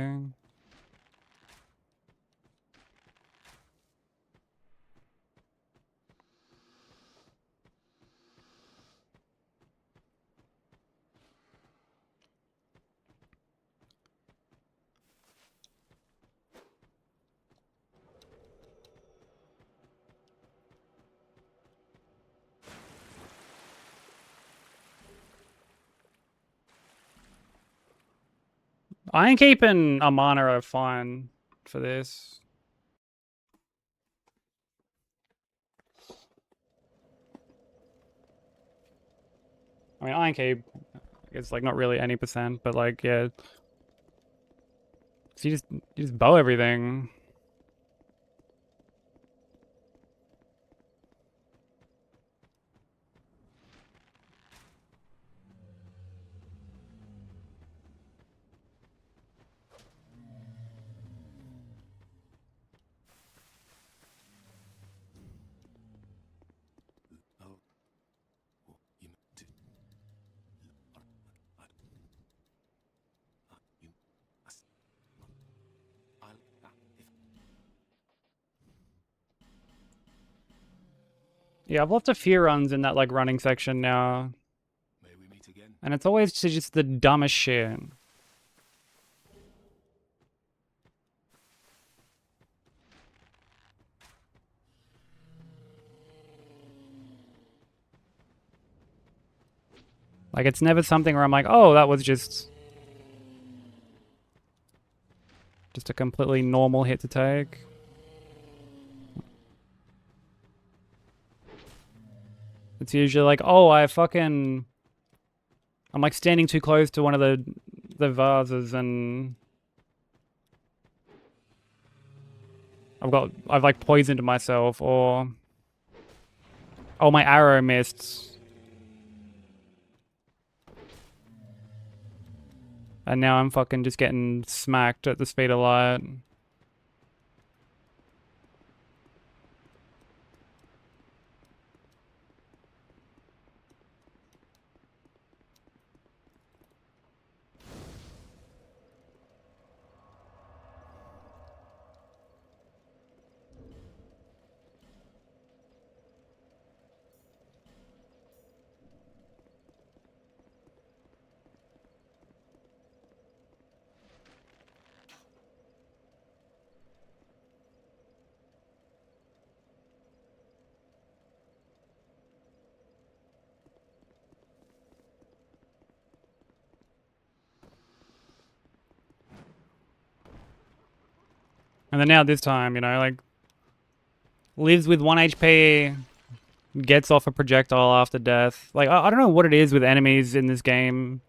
Ironkeep and Amana are fine for this. I mean, Ironkeep is like not really any percent, but like, yeah. So you just bow everything. Yeah, I've lost a few runs in that like running section now. May we meet again? And it's always just the dumbest shit. Like, it's never something where I'm like, oh, that was just a completely normal hit to take. It's usually like, oh, I'm like standing too close to one of the vases and I've like poisoned myself, or oh, my arrow missed. And now I'm fucking just getting smacked at the speed of light. And then now this time, you know, like, lives with 1 HP, gets off a projectile after death. Like, I don't know what it is with enemies in this game,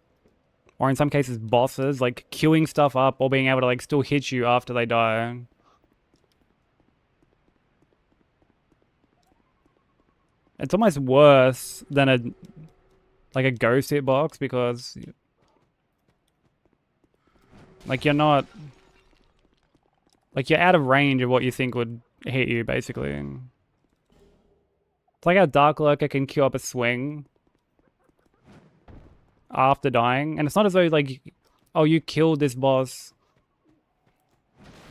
or in some cases bosses, like queuing stuff up or being able to like still hit you after they die. It's almost worse than a ghost hitbox because like you're not like you're out of range of what you think would hit you basically. It's like how Dark Lurker can queue up a swing after dying, and it's not as though like, oh, you killed this boss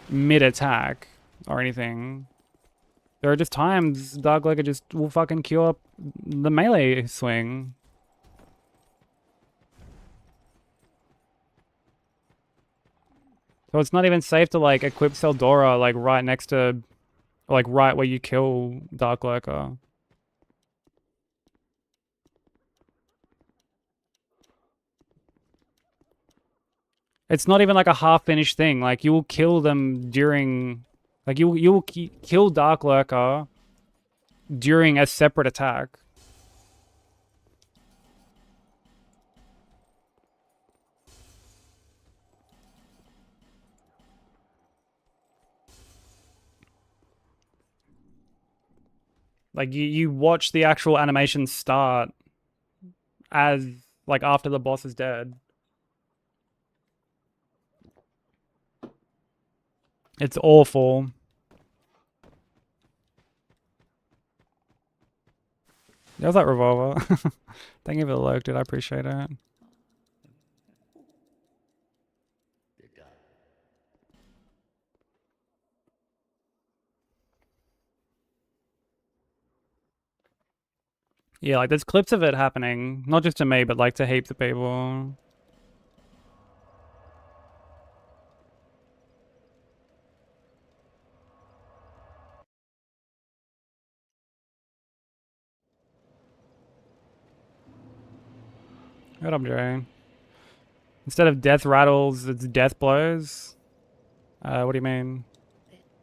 mid-attack or anything. There are just times Dark Lurker just will fucking queue up the melee swing. So it's not even safe to like equip Seldora like right next to, like right where you kill Dark Lurker. It's not even like a half-finished thing. Like you will kill them during, like you will kill Dark Lurker during a separate attack. Like you watch the actual animation start as like after the boss is dead. It's awful. There's that revolver. Thank you for the lurk, dude. I appreciate it. Yeah, like there's clips of it happening, not just to me, but like to heaps of people. What up, Jay? Instead of death rattles, it's death blows. What do you mean?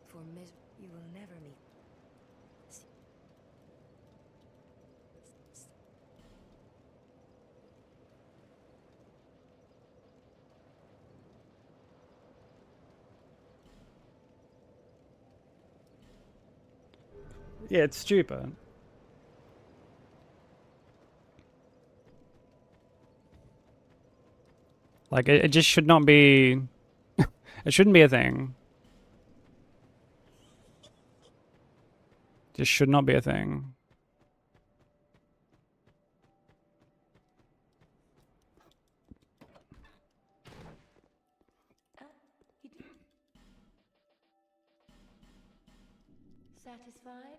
For you will never meet. Yeah, it's stupid. Like it just should not be. It shouldn't be a thing. Just should not be a thing. Satisfied?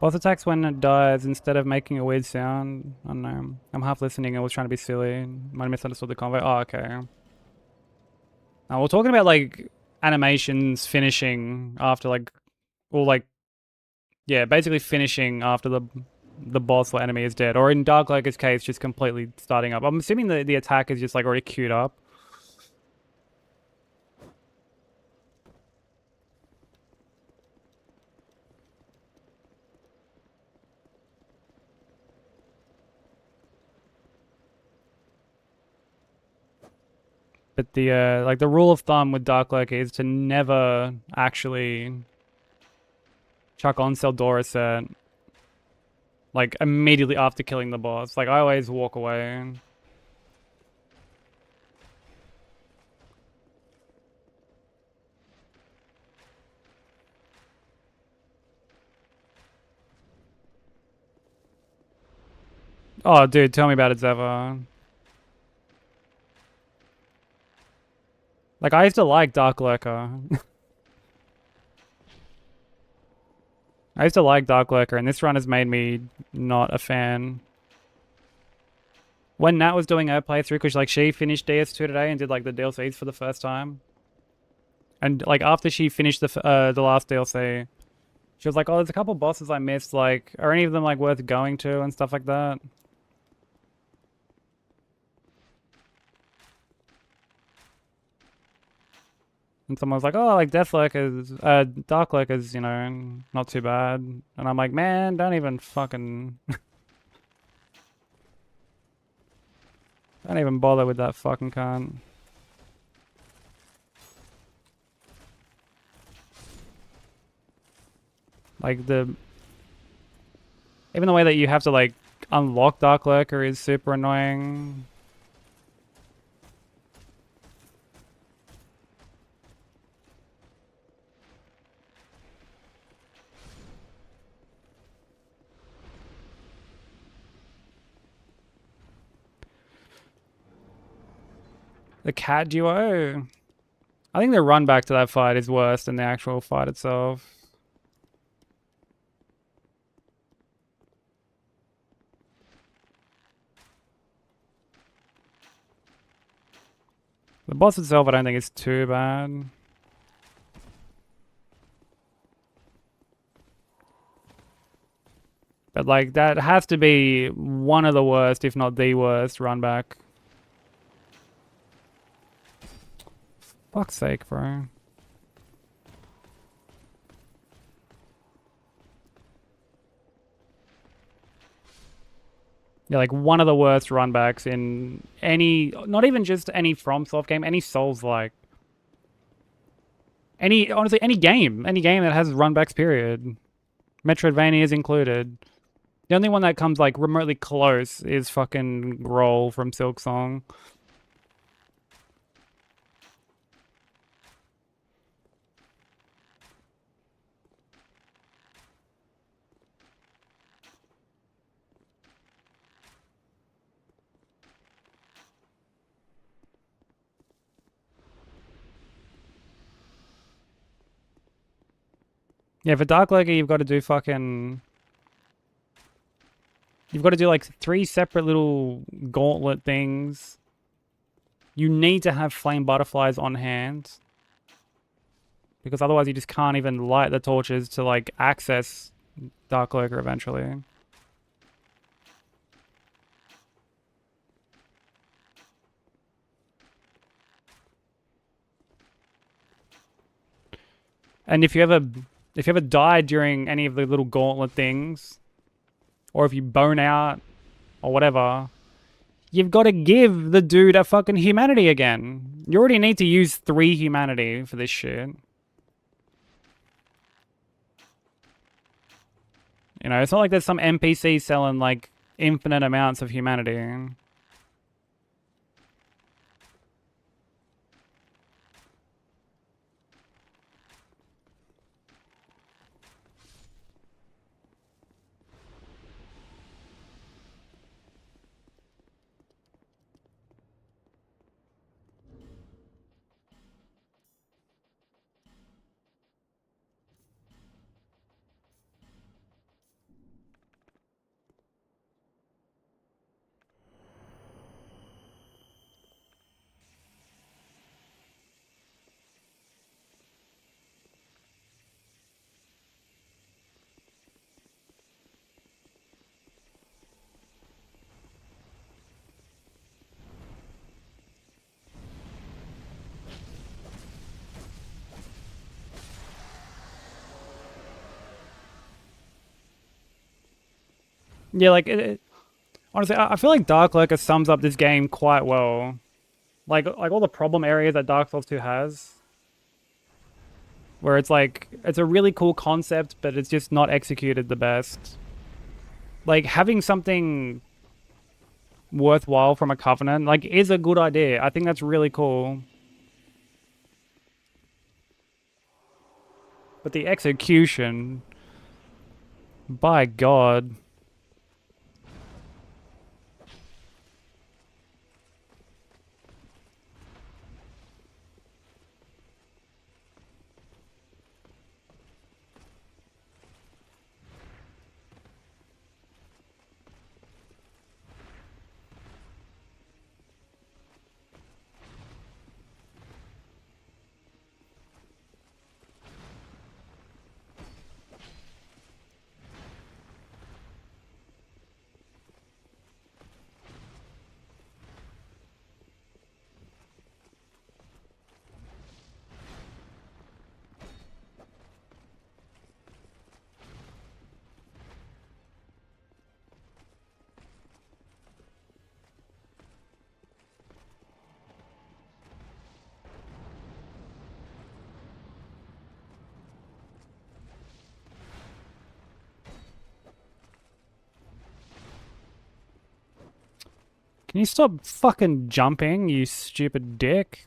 Boss attacks when it dies instead of making a weird sound. I don't know. I'm half listening. I was trying to be silly. Might have misunderstood the convo. Oh, okay. We're talking about like animations finishing after like, or like, yeah, basically finishing after the boss or enemy is dead, or in Dark Lurker's case, just completely starting up. I'm assuming the attack is just like already queued up. But the like the rule of thumb with Dark Lurker is to never actually chuck on Seldora set like immediately after killing the boss. Like I always walk away. Oh, dude, tell me about it, Zeva. Like I used to like Dark Lurker. I used to like Dark Lurker, and this run has made me not a fan. When Nat was doing her playthrough, because like she finished DS2 today and did like the DLCs for the first time, and like after she finished the last DLC, she was like, "Oh, there's a couple bosses I missed. Like, are any of them like worth going to and stuff like that?" And someone's like, oh, like Dark is, you know, not too bad. And I'm like, man, don't even fucking... don't even bother with that fucking cunt. Like even the way that you have to like unlock Dark Lurker is super annoying. The cat duo? I think the run back to that fight is worse than the actual fight itself. The boss itself I don't think is too bad. But like that has to be one of the worst, if not the worst, run back. Fuck's sake, bro. Yeah, like one of the worst runbacks in any, not even just any FromSoft game, any Souls-like. Honestly, any game that has runbacks, period. Metroidvania is included. The only one that comes like remotely close is fucking Roll from Silksong. Yeah, for Dark Lurker, you've got to do fucking... You've got to do like 3 separate little gauntlet things. You need to have flame butterflies on hand. Because otherwise you just can't even light the torches to like access Dark Lurker eventually. And if you ever die during any of the little gauntlet things, or if you bone out, or whatever, you've got to give the dude a fucking humanity again. You already need to use 3 humanity for this shit. You know, it's not like there's some NPC selling like infinite amounts of humanity. Yeah, like, honestly, I feel like Dark Lurker sums up this game quite well. Like all the problem areas that Dark Souls 2 has. Where it's like, it's a really cool concept, but it's just not executed the best. Like, having something worthwhile from a Covenant, like, is a good idea. I think that's really cool. But the execution... by God... Can you stop fucking jumping, you stupid dick?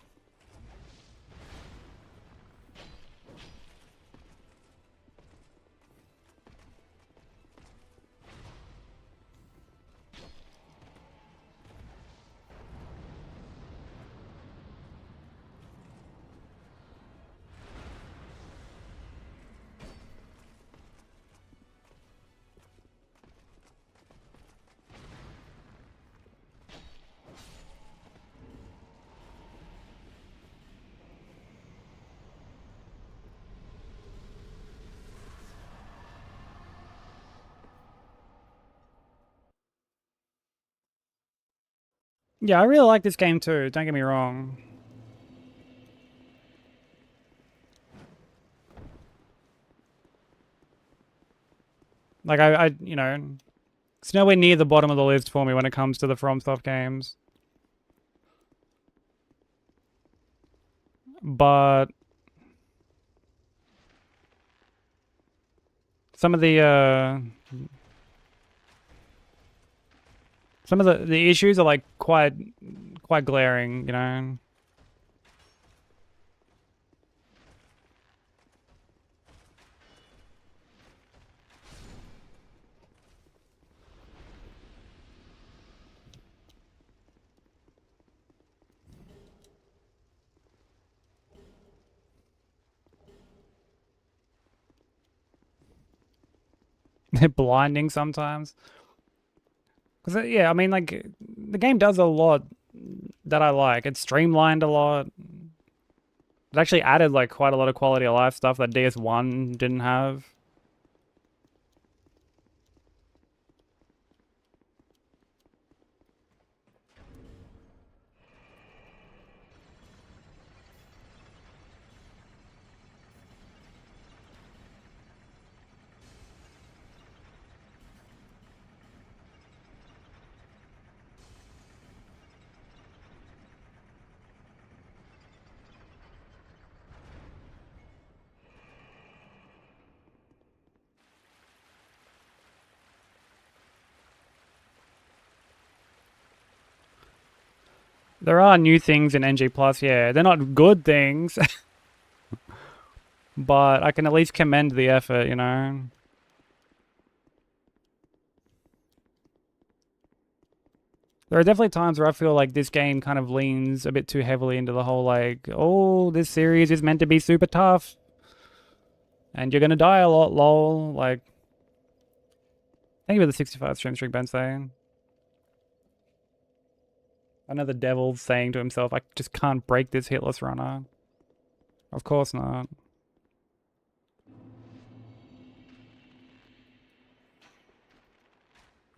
Yeah, I really like this game too, don't get me wrong. Like, you know, it's nowhere near the bottom of the list for me when it comes to the FromSoft games. But some of the issues are like quite glaring, you know. They're blinding sometimes. Because, yeah, I mean, like, the game does a lot that I like. It's streamlined a lot. It actually added, like, quite a lot of quality of life stuff that DS1 didn't have. There are new things in NG Plus, yeah. They're not good things. But I can at least commend the effort, you know. There are definitely times where I feel like this game kind of leans a bit too heavily into the whole, like, oh, this series is meant to be super tough. And you're gonna die a lot, lol. Like, thank you for the 65 stream streak, Ben saying. I know the devil's saying to himself, I just can't break this hitless runner. Of course not.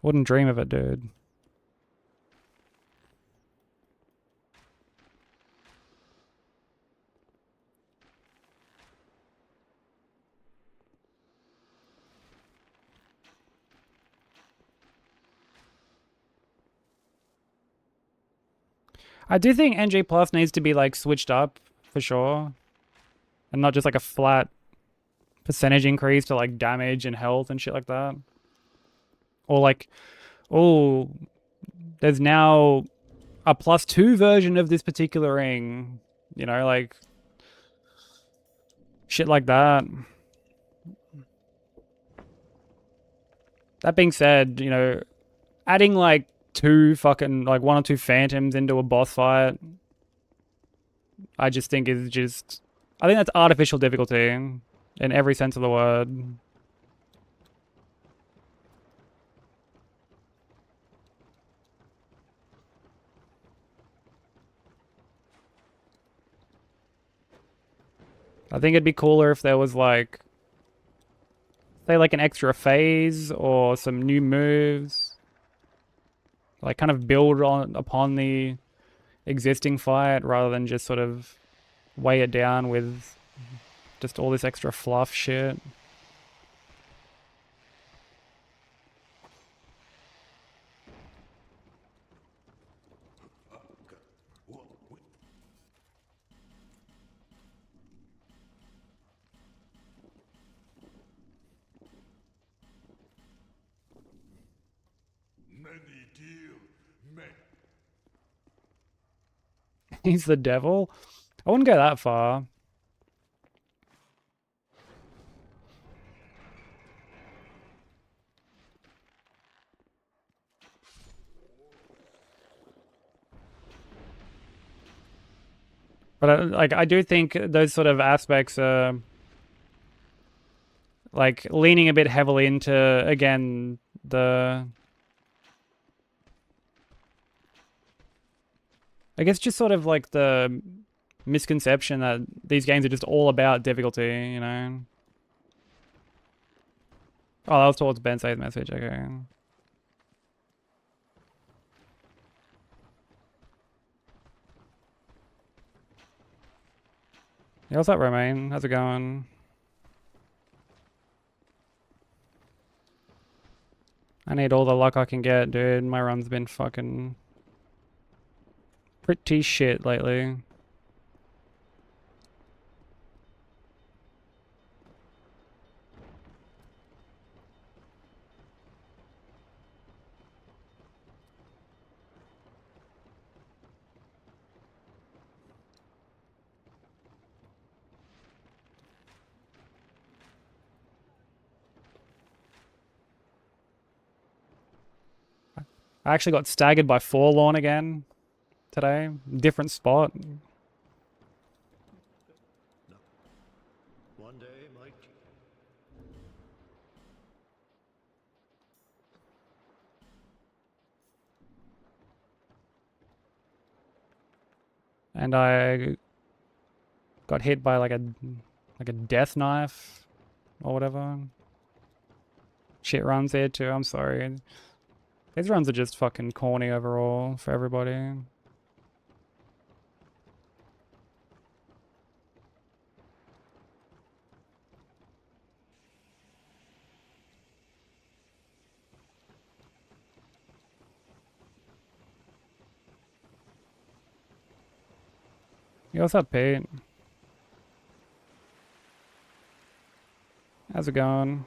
Wouldn't dream of it, dude. I do think NG Plus needs to be like switched up for sure. And not just like a flat percentage increase to like damage and health and shit like that. Or like, oh, there's now a +2 version of this particular ring. You know, like shit like that. That being said, you know, adding like one or two phantoms into a boss fight, I just think is just, I think that's artificial difficulty in every sense of the word. I think it'd be cooler if there was like, say like an extra phase or some new moves. Like kind of build upon the existing fight rather than just sort of weigh it down with just all this extra fluff shit. Many deal, many. He's the devil? I wouldn't go that far. But like, I do think those sort of aspects are like leaning a bit heavily into, again, I guess just sort of like the misconception that these games are just all about difficulty, you know? Oh, that was towards Bensei's message, okay. Yeah, what's up, Romaine? How's it going? I need all the luck I can get, dude. My run's been fucking pretty shit lately. I actually got staggered by Forlorn again today. Different spot. One day, Mike. And I got hit by like a death knife or whatever. Shit runs here too, I'm sorry. These runs are just fucking corny overall for everybody. Yo, what's up, Pete? How's it going?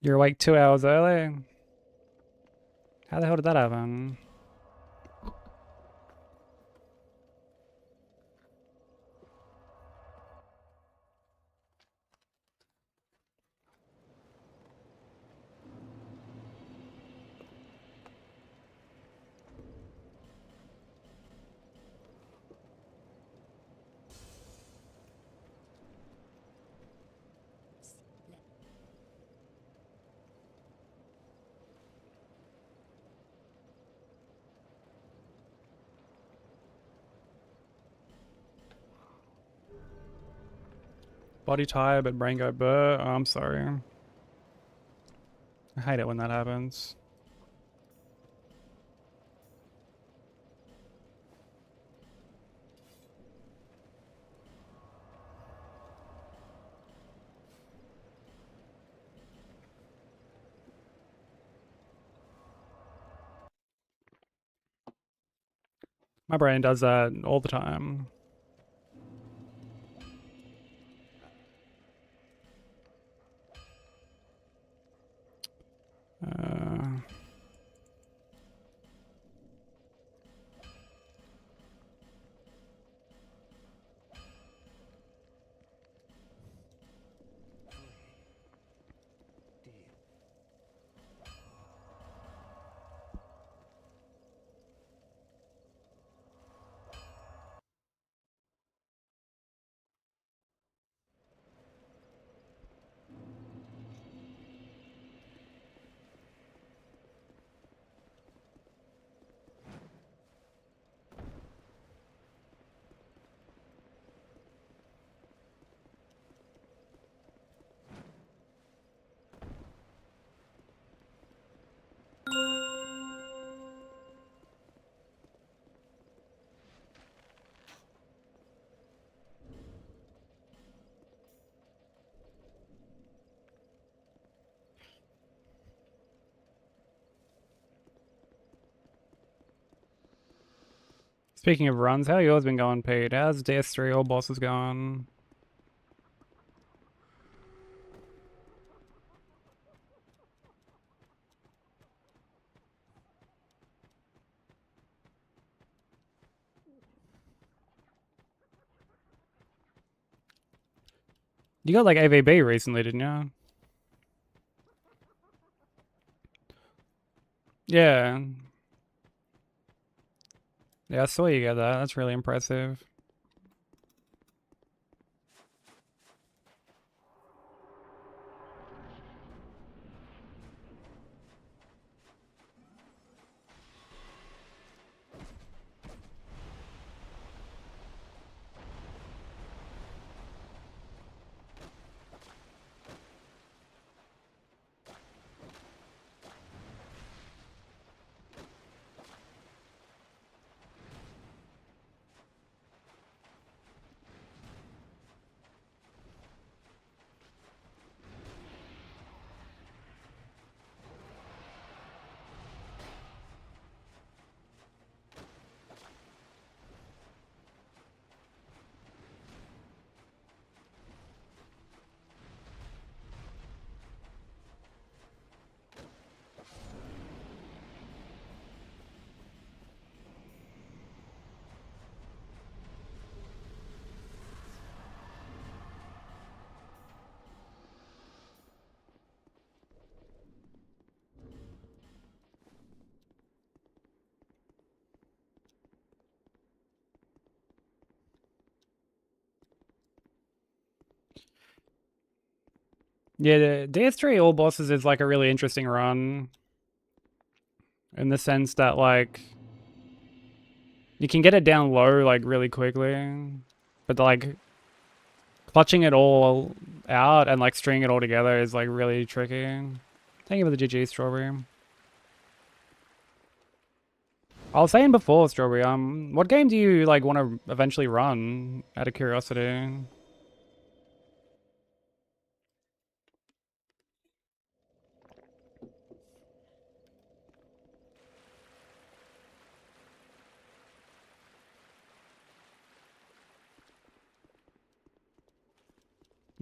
You're awake 2 hours early? How the hell did that happen? Body tired, but brain go burr. Oh, I'm sorry. I hate it when that happens. My brain does that all the time. Uh, Speaking of runs, how yours been going, Pete? How's DS3 all bosses going? You got like AVB recently, didn't you? Yeah. Yeah, I saw you get that. That's really impressive. Yeah, the DS3 all bosses is like a really interesting run in the sense that like you can get it down low like really quickly, but like clutching it all out and like stringing it all together is like really tricky. Thank you for the GG, Strawberry. I was saying before, Strawberry, what game do you like want to eventually run out of curiosity?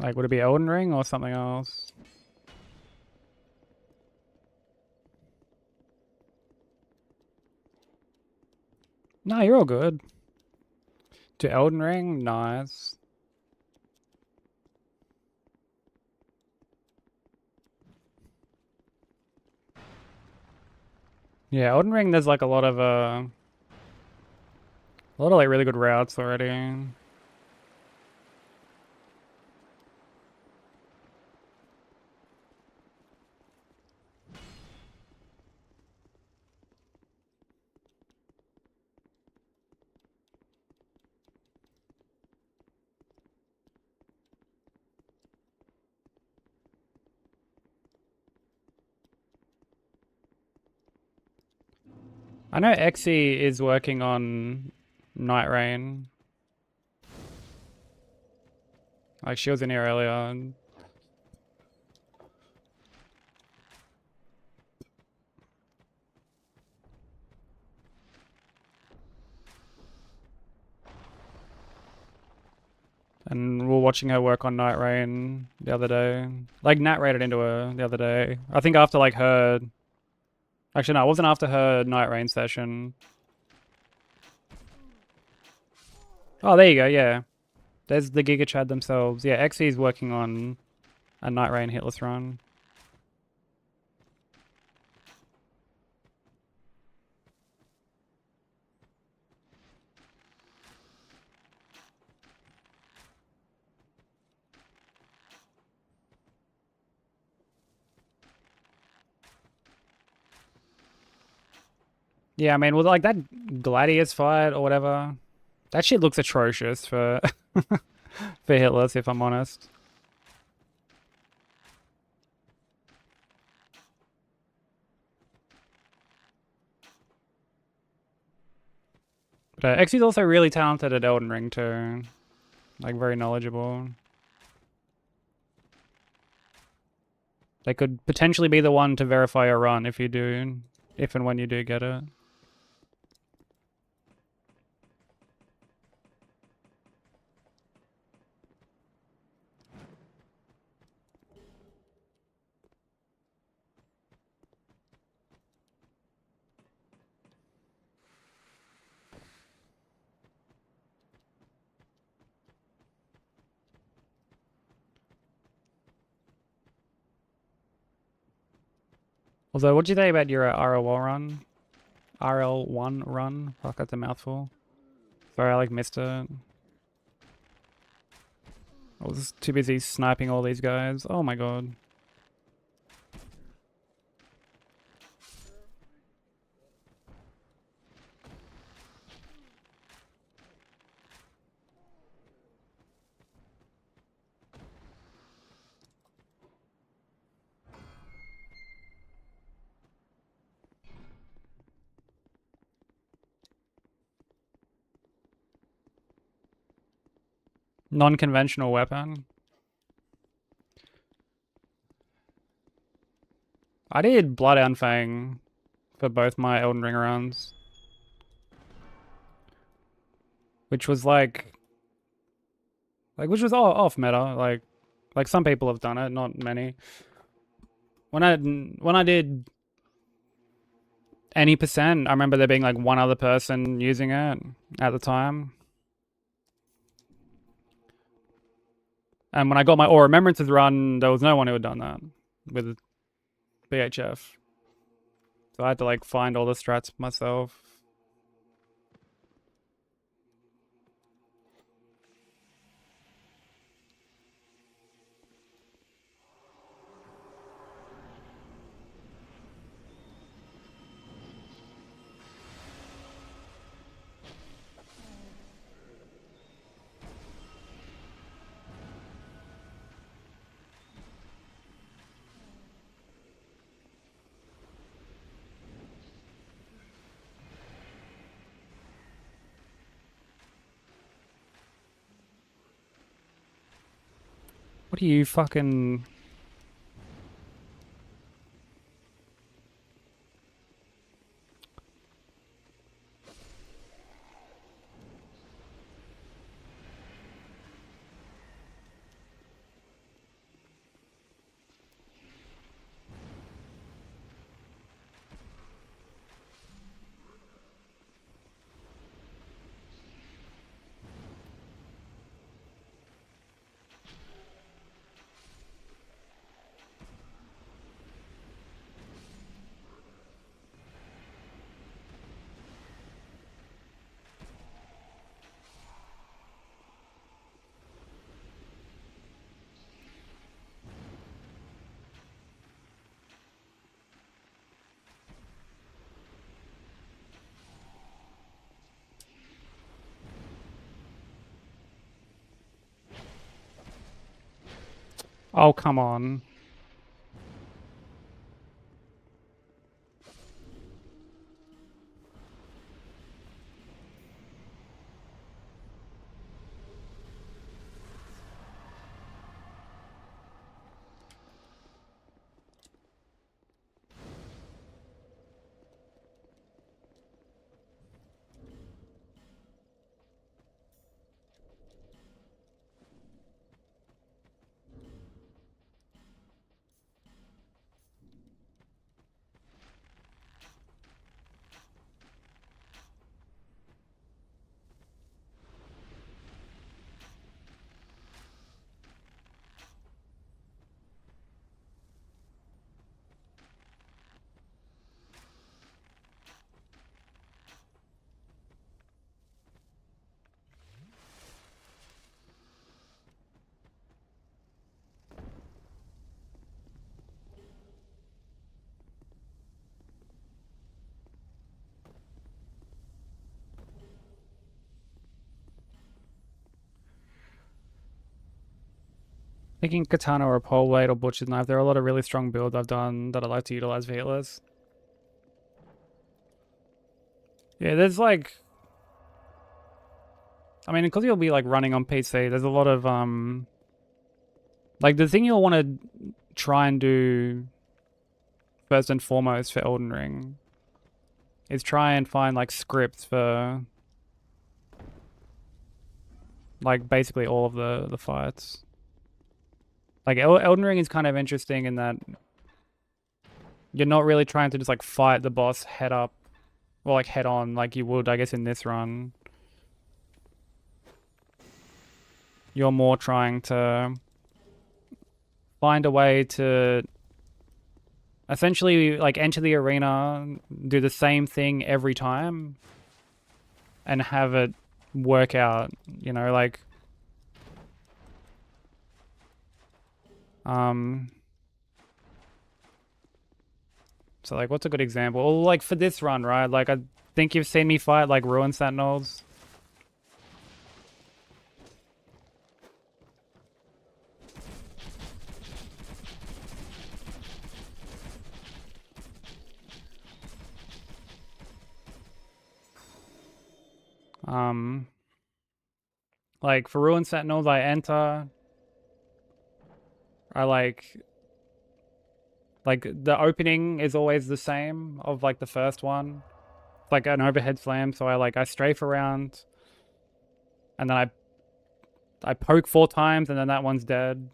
Like, would it be Elden Ring or something else? No, you're all good. To Elden Ring? Nice. Yeah, Elden Ring, there's like a lot of like really good routes already. I know Exy is working on Night Rain. Like, she was in here earlier. And we were watching her work on Night Rain the other day. Like, Nat rated into her the other day. I think after, like, her... Actually, no, it wasn't after her Night Rain session. Oh, there you go, yeah. There's the Giga Chad themselves. Yeah, Exy's working on a Night Rain Hitless run. Yeah, I mean, well, like, that Gladius fight or whatever... That shit looks atrocious for... for Hitless, if I'm honest. But Exy's also really talented at Elden Ring too. Like, very knowledgeable. They could potentially be the one to verify a run if you do, if and when you do get it. Although, what do you think about your RL1 run? RL1 run? Fuck, that's a mouthful. Sorry, I like missed it. I was too busy sniping all these guys. Oh my god. Non-conventional weapon. I did Bloodhound Fang for both my Elden Ring runs. Which was like which was all off meta. Like some people have done it, not many. When I did any percent, I remember there being like one other person using it at the time. And when I got my Aura Remembrances run, there was no one who had done that with BHF. So I had to like find all the strats myself. What are you fucking... Oh, come on. Thinking katana or a pole blade or butcher's knife, there are a lot of really strong builds I've done that I like to utilize for Hitless. Yeah, there's like... I mean, because you'll be like running on PC, there's a lot of... Like the thing you'll want to try and do first and foremost for Elden Ring is try and find like scripts for like basically all of the fights. Like Elden Ring is kind of interesting in that you're not really trying to just like fight the boss head up or like head on like you would, I guess, in this run. You're more trying to find a way to essentially like enter the arena, do the same thing every time, and have it work out. You know, like so like what's a good example? Well, like for this run, right? Like I think you've seen me fight like Ruin Sentinels. Like for Ruin Sentinels, I enter. I like the opening is always the same of like the first one. It's like an overhead slam, so I strafe around, and then I poke 4 times, and then that one's dead.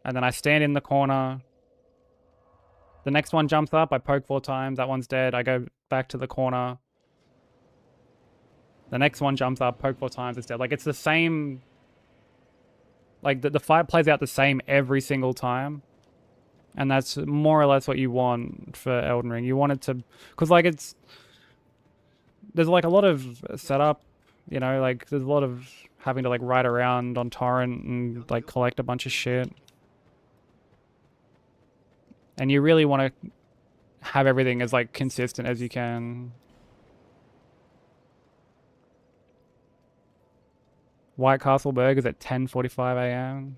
And then I stand in the corner. The next one jumps up, I poke 4 times, that one's dead. I go back to the corner. The next one jumps up, poke 4 times, it's dead. Like it's the same. Like the fight plays out the same every single time. And that's more or less what you want for Elden Ring. You want it to, because like there's like a lot of setup, you know, like there's a lot of having to like ride around on torrent and like collect a bunch of shit. And you really want to have everything as like consistent as you can. White Castle burgers at 10:45 a.m.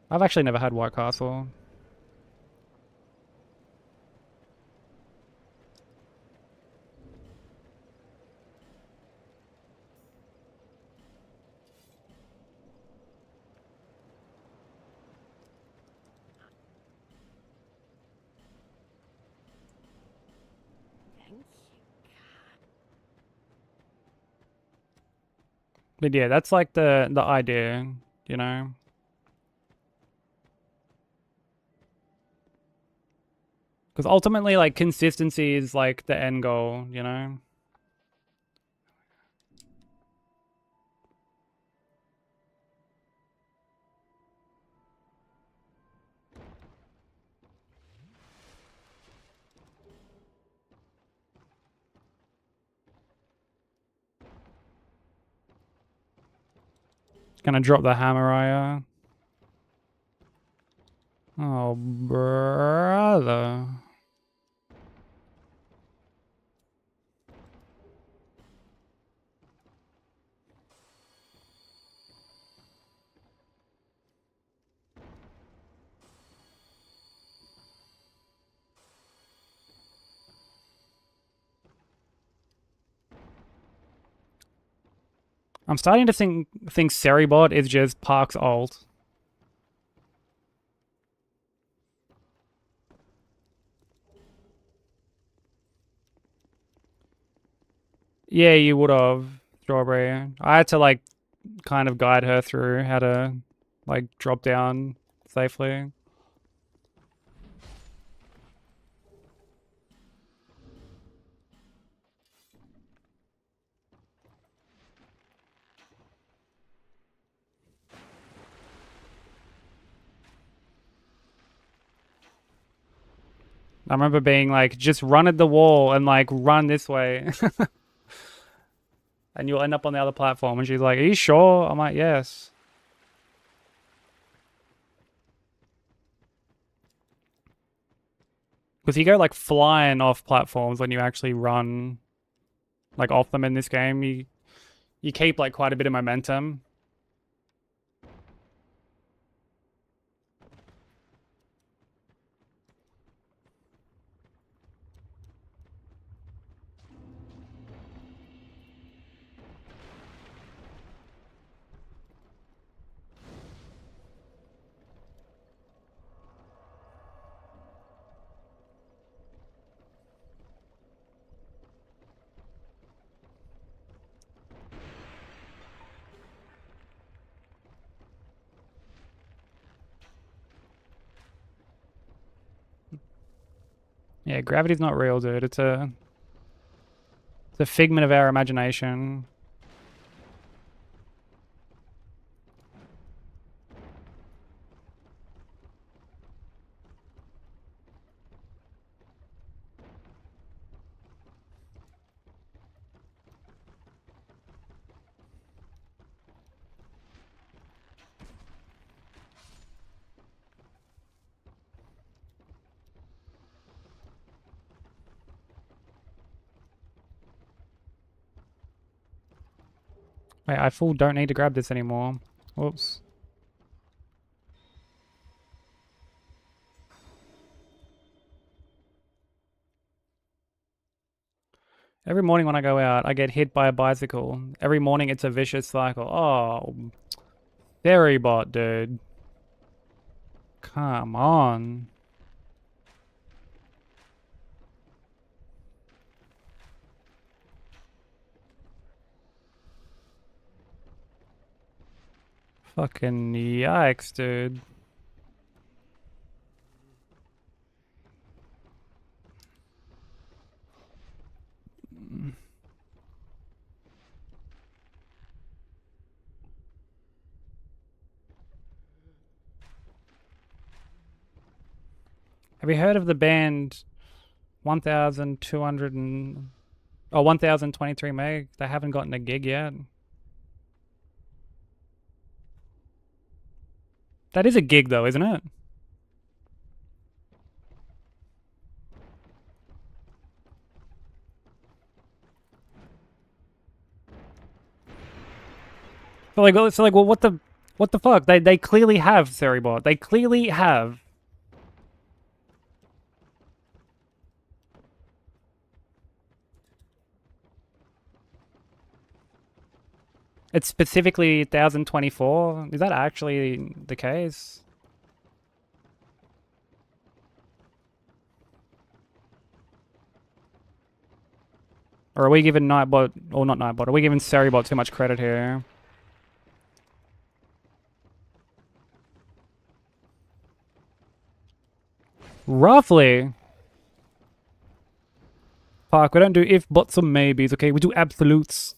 I've actually never had White Castle. But yeah, that's like the idea, you know? Because ultimately, like, consistency is like the end goal, you know? Gonna drop the hammer. Oh, brother. I'm starting to think Seribot is just Park's ult. Yeah, you would have, Strawberry. I had to like kind of guide her through how to like drop down safely. I remember being like, just run at the wall and like run this way. And you'll end up on the other platform. And she's like, are you sure? I'm like, yes. Because you go like flying off platforms when you actually run like off them in this game. You keep like quite a bit of momentum. Yeah, gravity's not real, dude. It's a figment of our imagination. Wait, I full don't need to grab this anymore. Whoops. Every morning when I go out, I get hit by a bicycle. Every morning it's a vicious cycle. Oh, ferry bot, dude. Come on. Fucking yikes, dude. Have you heard of the band 1200 and... Oh, 1023 meg? They haven't gotten a gig yet. That is a gig though, isn't it? Well, what the fuck? They clearly have Seribot. They clearly have. It's specifically 1024. Is that actually the case? Or are we giving Nightbot, or not Nightbot, are we giving Seribot too much credit here? Roughly. Fuck, we don't do if, buts, or maybes, okay? We do absolutes.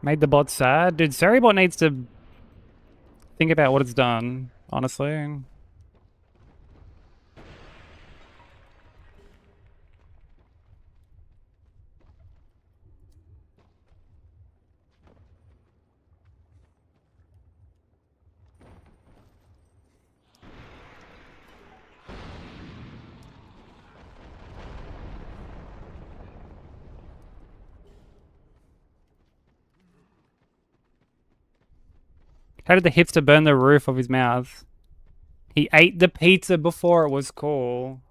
Made the bot sad? Dude, Seribot needs to think about what it's done, honestly. How did the hipster burn the roof of his mouth? He ate the pizza before it was cool.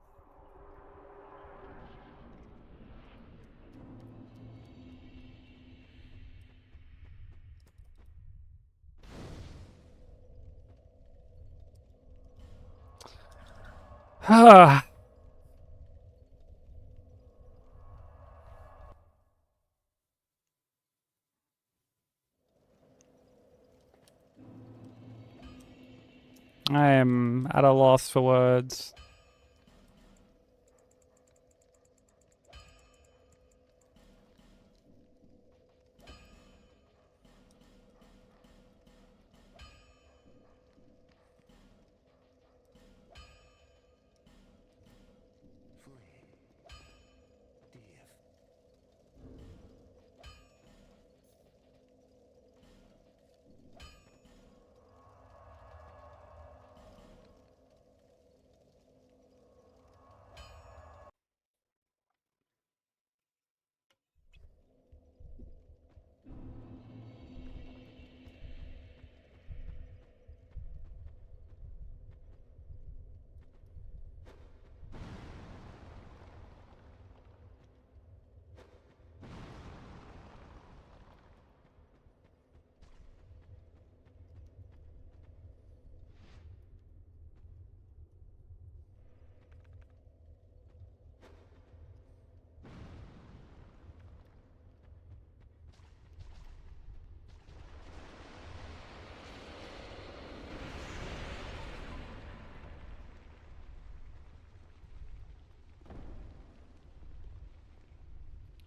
I am at a loss for words.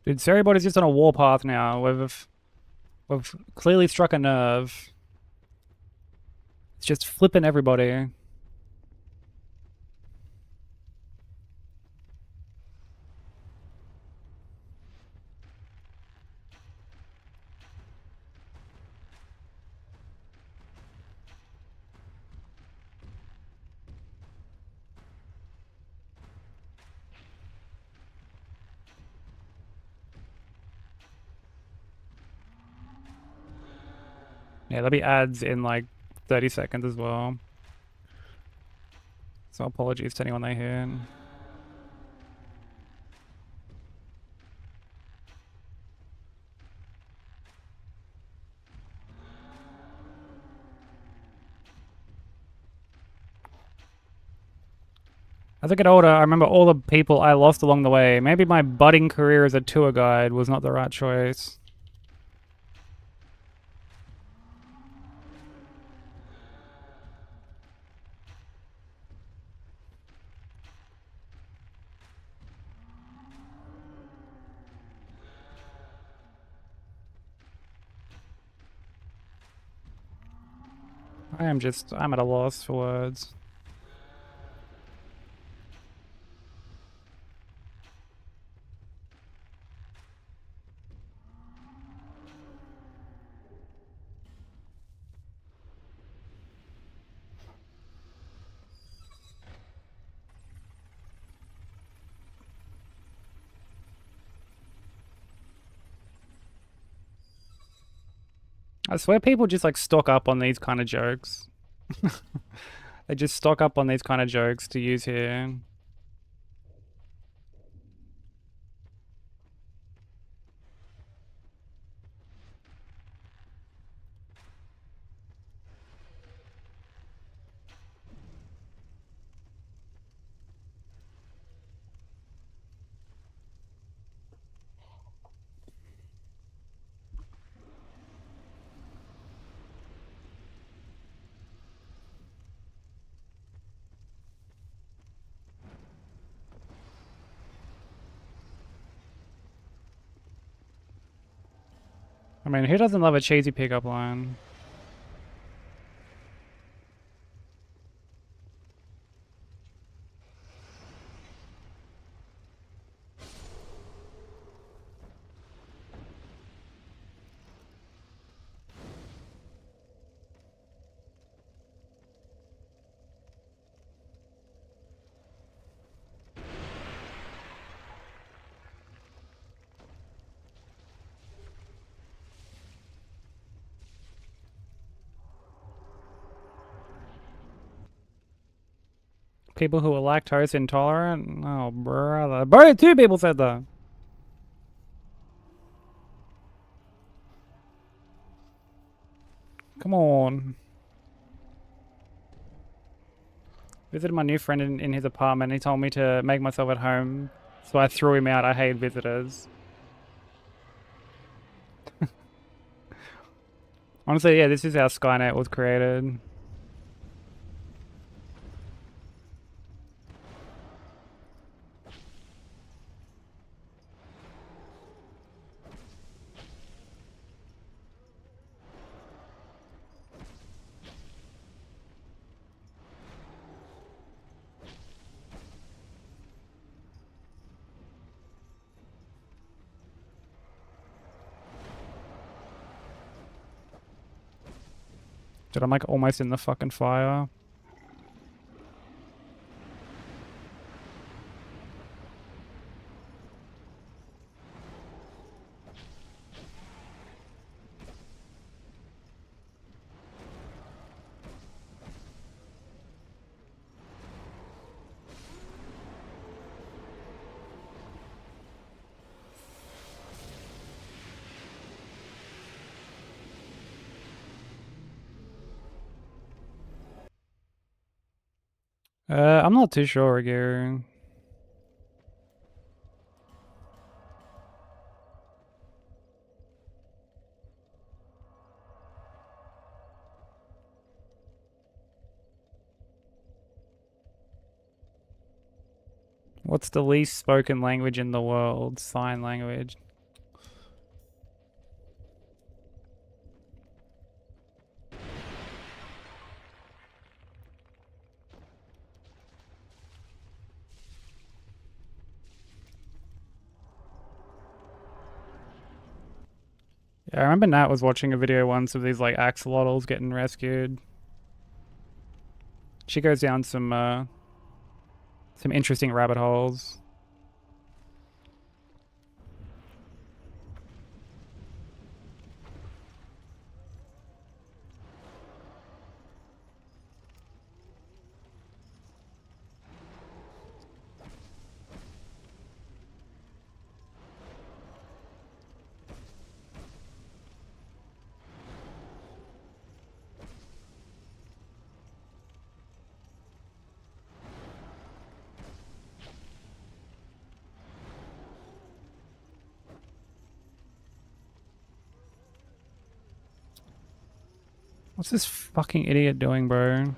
Dude, so everybody's just on a warpath now. We've clearly struck a nerve. It's just flipping everybody. Yeah, there'll be ads in like 30 seconds as well. So apologies to anyone they hear. As I get older, I remember all the people I lost along the way. Maybe my budding career as a tour guide was not the right choice. I'm at a loss for words. I swear people just like stock up on these kind of jokes. They just stock up on these kind of jokes to use here. I mean, who doesn't love a cheesy pickup line? People who are lactose intolerant? Oh, brother. Bro, two people said that. Come on. Visited my new friend in his apartment. He told me to make myself at home, so I threw him out. I hate visitors. Honestly, yeah, this is how Skynet was created. Dude, I'm like almost in the fucking fire. I'm not too sure, Gary. What's the least spoken language in the world? Sign language. Yeah, I remember Nat was watching a video once of these like axolotls getting rescued. She goes down some interesting rabbit holes. What's this fucking idiot doing, bro?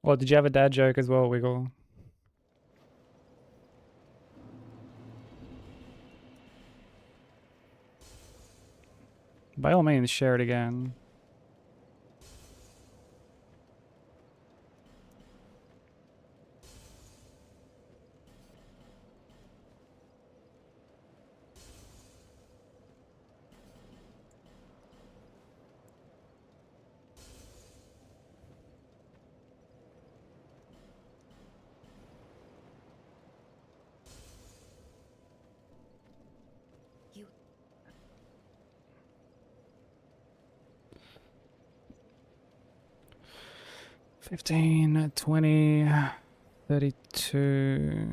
Well, did you have a dad joke as well, Wiggle? By all means, share it again. You 15, 20, 32,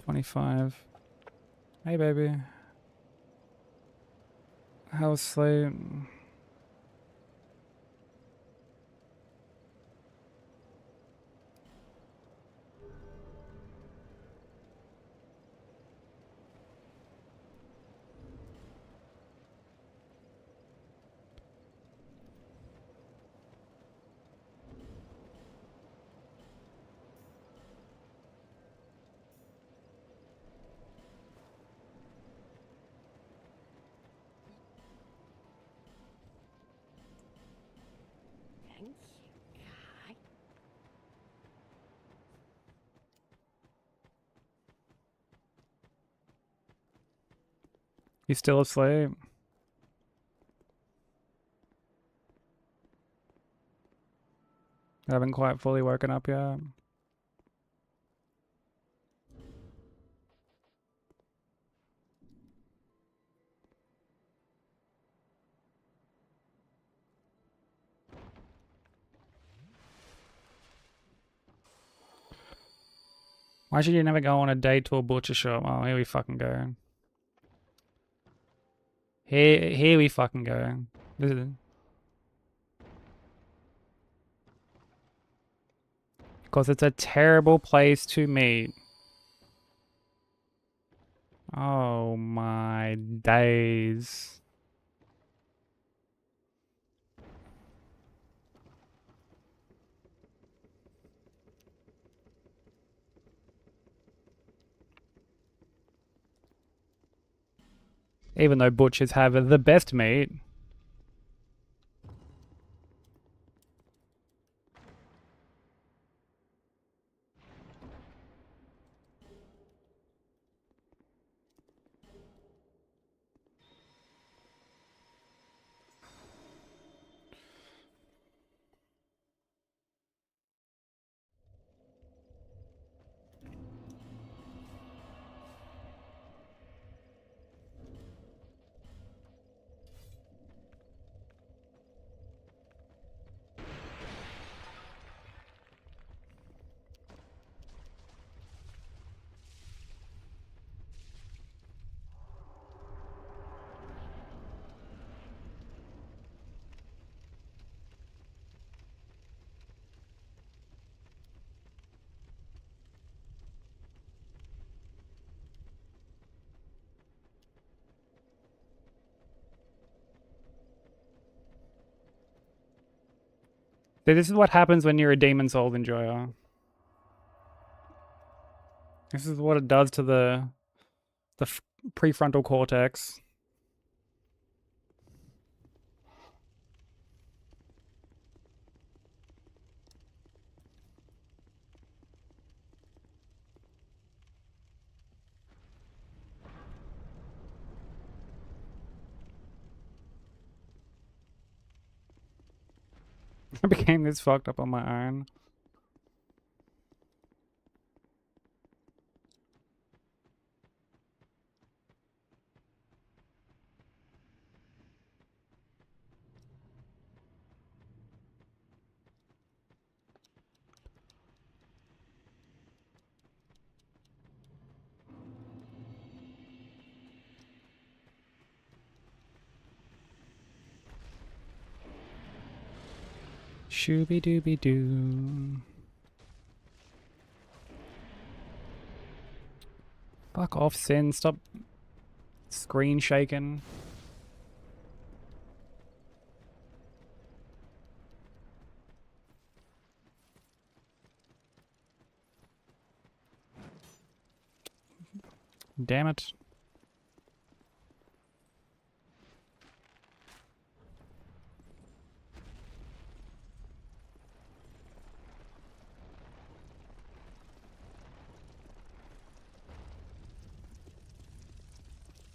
25. Hey, baby. How was sleep? thank you, Kai. You still asleep? I haven't quite fully woken up yet. Why should you never go on a date to a butcher shop? Oh, here we fucking go. Here we fucking go. This is... Because it's a terrible place to meet. Oh my days. Even though butchers have the best meat. See, this is what happens when you're a Demon Souls enjoyer. This is what it does to the prefrontal cortex. I became this fucked up on my own. Shooby dooby doo. Fuck off, Sin. Stop screen shaking. Damn it.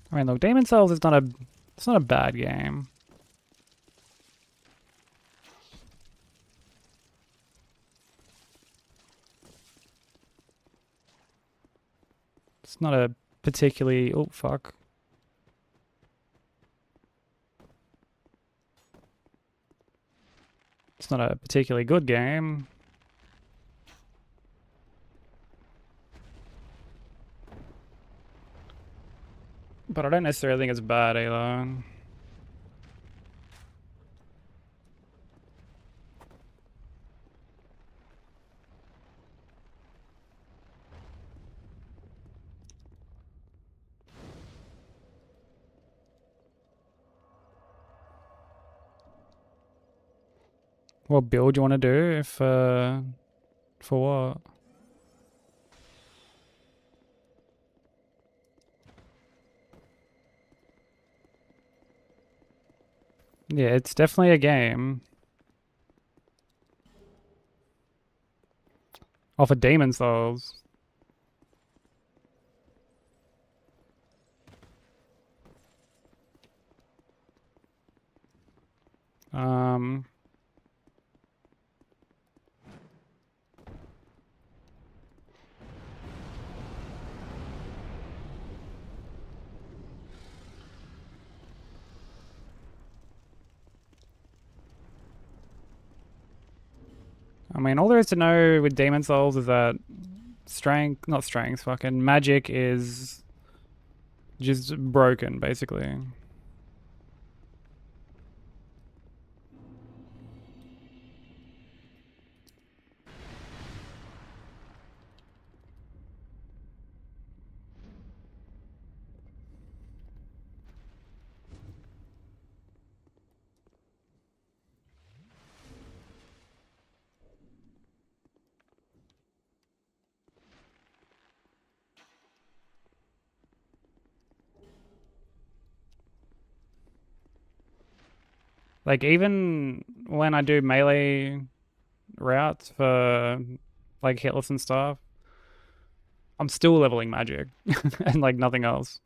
I mean, look, Demon Souls is not a... It's not a bad game. It's not a particularly... Oh, fuck. It's not a particularly good game. But I don't necessarily think it's bad either. What build do you want to do if, for what? Yeah, it's definitely a game. Oh, for Demon Souls. Um... I mean, all there is to know with Demon Souls is that not strength, fucking magic is just broken, basically. Like, even when I do melee routes for, like, Hitless and stuff, I'm still leveling magic and, like, nothing else.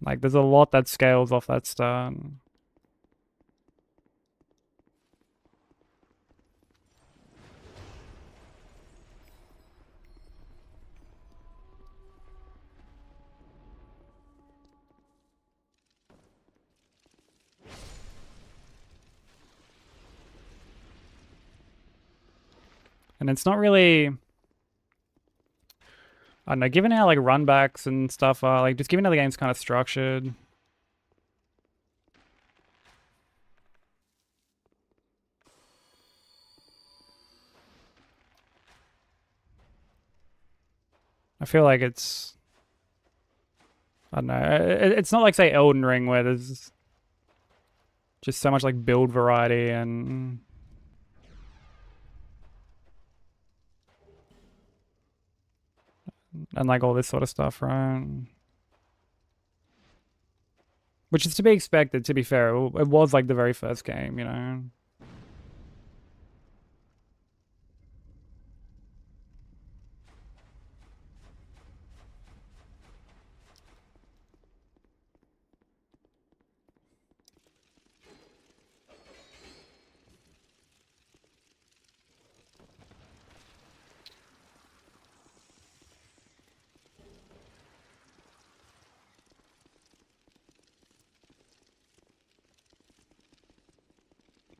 Like, there's a lot that scales off that start. And it's not really, I don't know, given how like runbacks and stuff are, like just given how the game's kind of structured. I feel like it's, I don't know, it's not like say Elden Ring where there's just so much like build variety and like all this sort of stuff, right? Which is to be expected, to be fair. It was like the very first game, you know?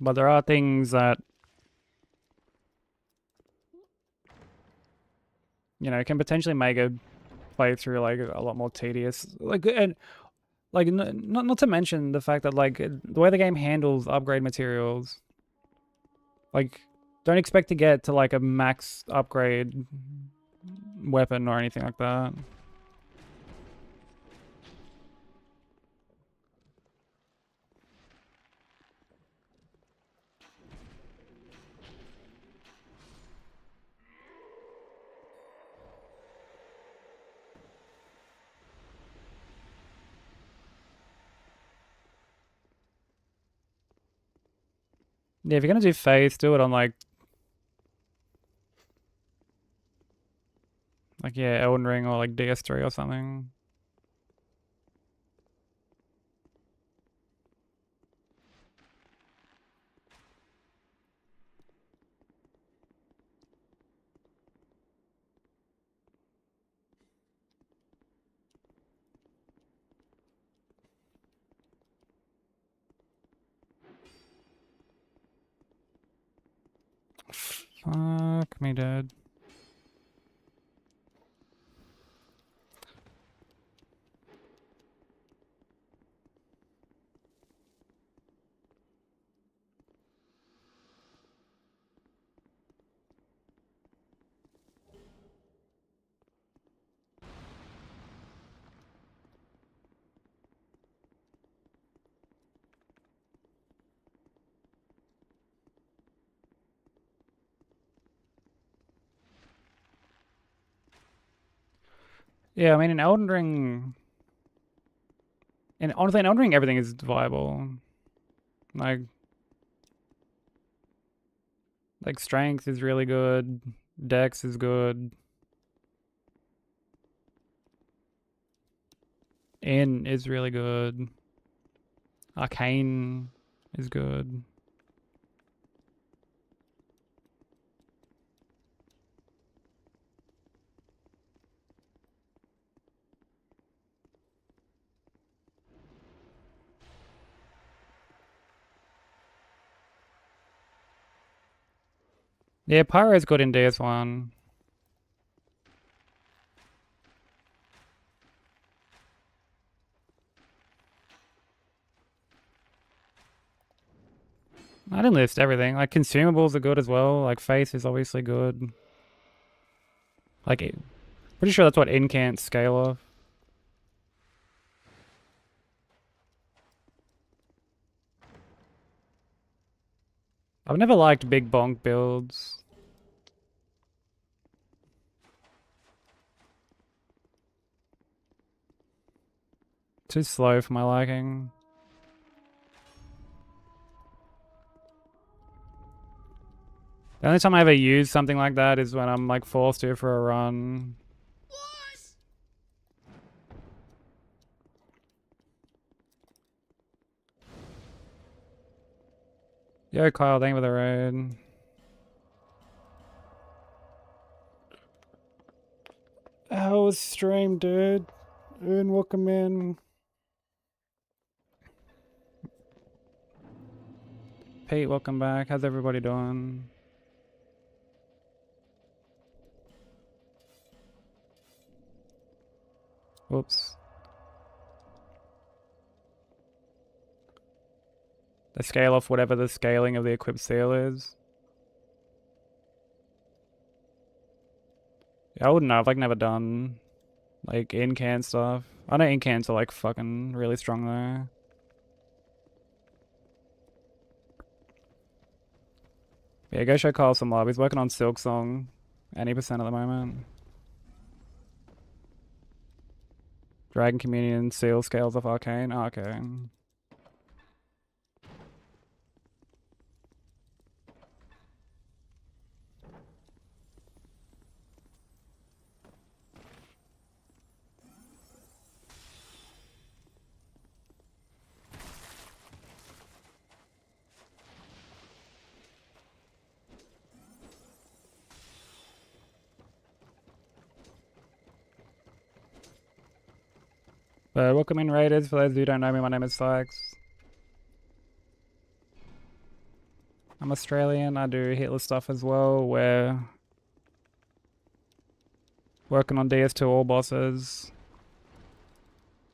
But there are things that, you know, can potentially make a playthrough like a lot more tedious. Like, and like not to mention the fact that like the way the game handles upgrade materials, like don't expect to get to like a max upgrade weapon or anything like that. Yeah, if you're gonna do Faith, do it on like yeah, Elden Ring or like DS3 or something. Fuck me, dude. Yeah, I mean in Elden Ring, and honestly in Elden Ring everything is viable. Like strength is really good, dex is good, in is really good, arcane is good. Yeah, Pyro is good in DS1. I didn't list everything. Like consumables are good as well. Like Faith is obviously good. Like pretty sure that's what incant scale off. I've never liked big bonk builds. Too slow for my liking. The only time I ever use something like that is when I'm like forced to for a run. Yo, Kyle, thank you for the raid. How was stream, dude? And welcome in. Pete, welcome back. How's everybody doing? Whoops. They scale off whatever the scaling of the equipped seal is. Yeah, I wouldn't know. I've like never done like in-can stuff. I know in-cans are like fucking really strong though. Yeah, go show Kyle some love. He's working on Silk Song, 80% at the moment. Dragon Communion, Seal Scales of Arcane. Oh, okay. But welcome in, Raiders. For those of you who don't know me, my name is Sykes. I'm Australian. I do Hitless stuff as well. We're working on DS2 all bosses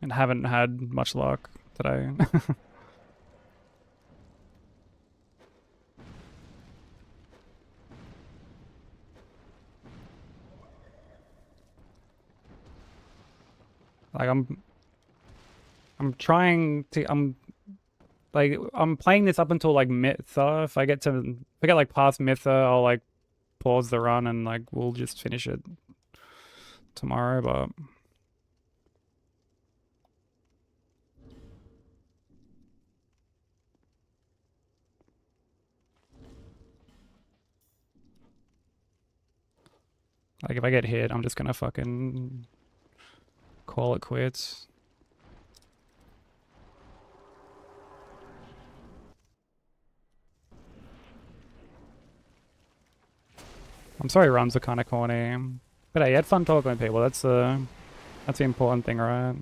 and haven't had much luck today. Like I'm trying to I'm playing this up until like Mytha. If I get like past Mytha, I'll like pause the run and like we'll just finish it tomorrow, but like if I get hit, I'm just gonna fucking call it quits. I'm sorry runs are kind of corny. But hey, you had fun talking with people. That's the important thing, right?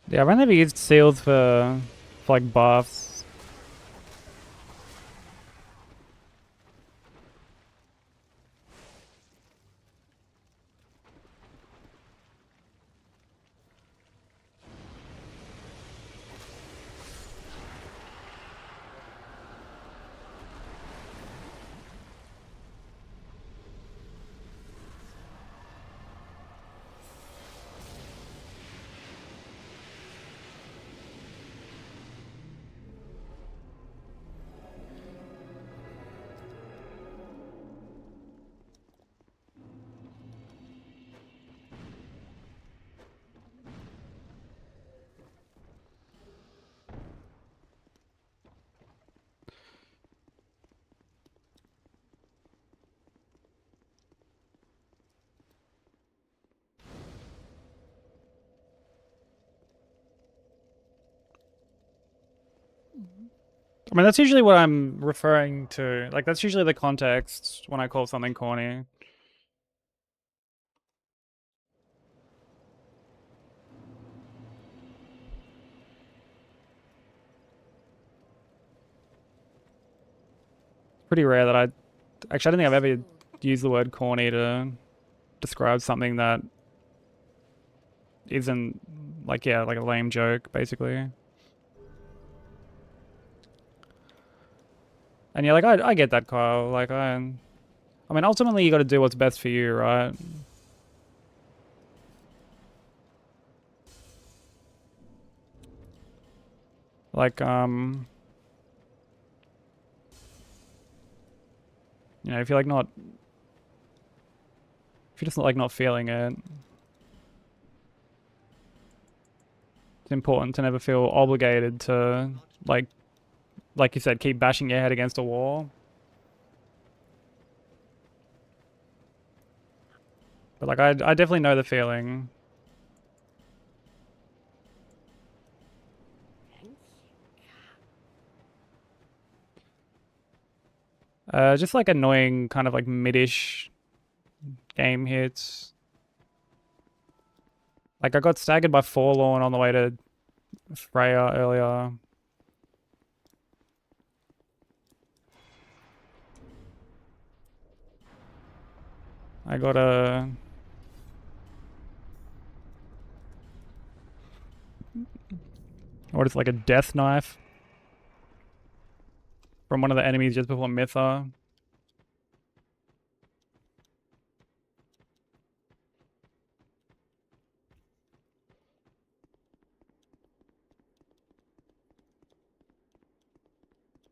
Yeah, I've only ever used seals for like buffs. I mean, that's usually what I'm referring to. Like, that's usually the context when I call something corny. Pretty rare that actually, I don't think I've ever used the word corny to describe something that isn't like, yeah, like a lame joke, basically. And yeah, like I get that, Kyle. Like I mean, ultimately you got to do what's best for you, right? Like you know, if you're like not, if you're just like not feeling it, it's important to never feel obligated to like you said, keep bashing your head against a wall. But like I definitely know the feeling. Just like annoying kind of like mid-ish game hits. Like I got staggered by Forlorn on the way to Freya earlier. I got a... What is it, like a death knife? From one of the enemies just before Mytha.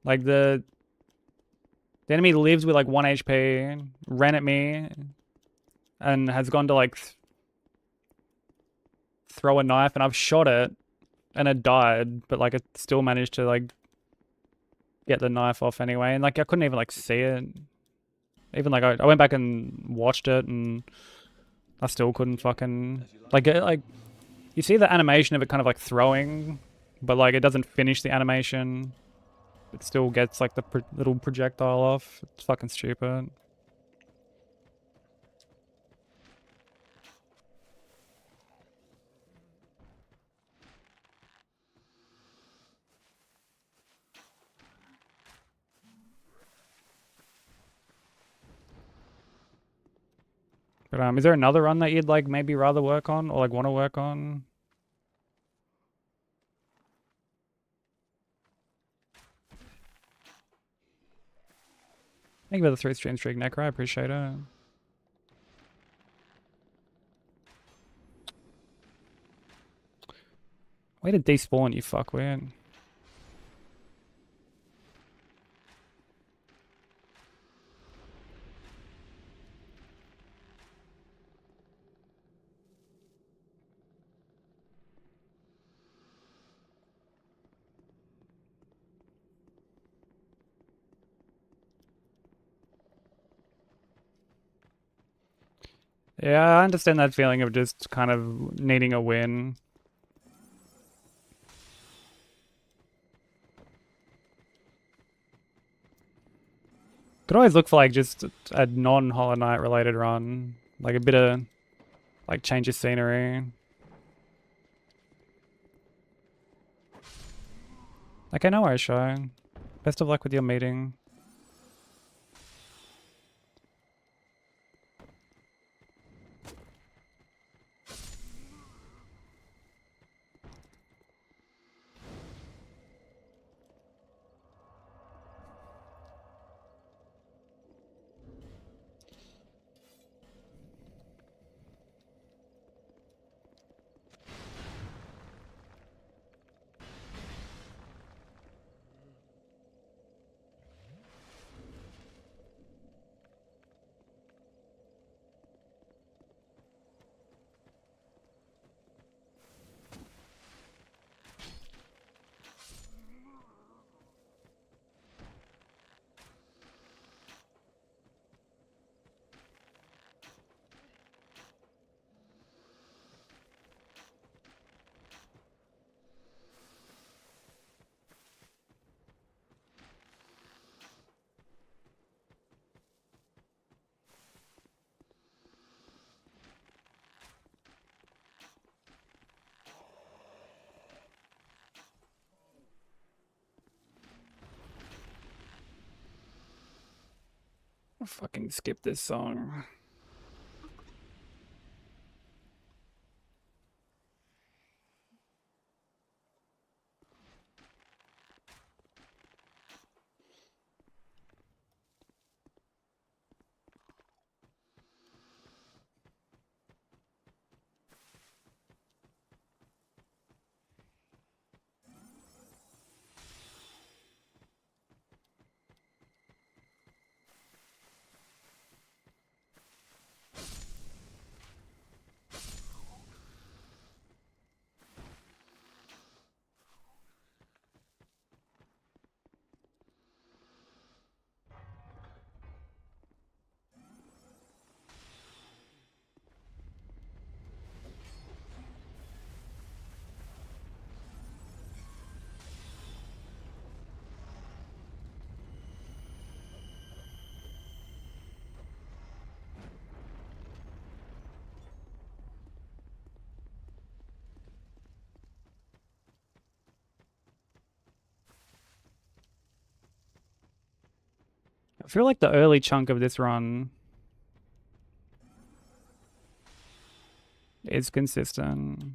Like the enemy lives with like 1 HP, ran at me, and has gone to like throw a knife, and I've shot it, and it died, but like it still managed to like get the knife off anyway, and like I couldn't even like see it. Even like I went back and watched it, and I still couldn't fucking like you see the animation of it kind of like throwing, but like it doesn't finish the animation. It still gets like the little projectile off. It's fucking stupid. But is there another run that you'd like maybe rather work on or like want to work on? Thank you for the 3 stream streak, Necro. I appreciate it. Way to despawn, you fuckwit. Yeah, I understand that feeling of just kind of needing a win. Could always look for like just a non-Hollow Knight related run. Like a bit of like change of scenery. Okay, no worries, Shy. Best of luck with your meeting. I'll fucking skip this song. feel like the early chunk of this run is consistent.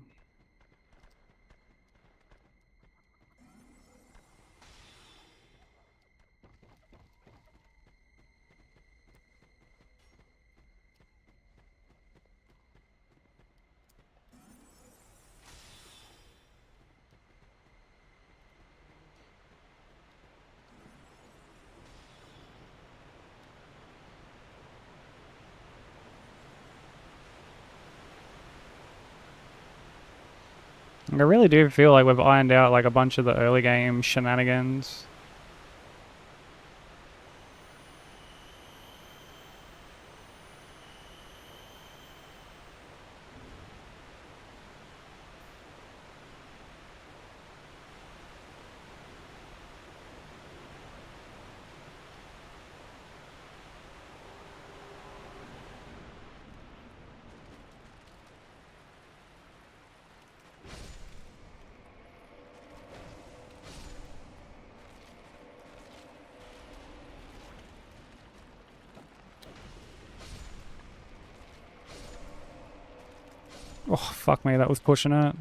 I really do feel like we've ironed out like a bunch of the early game shenanigans. Oh, fuck me, that was pushing it.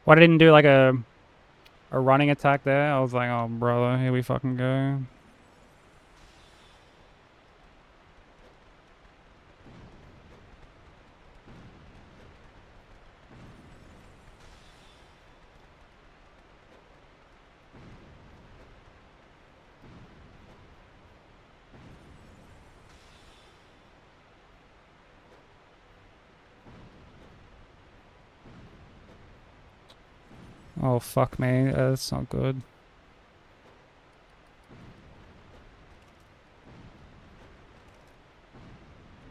Why didn't do like a running attack there? I was like, oh brother, here we fucking go. Oh fuck me, that's not good.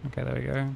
Okay, there we go.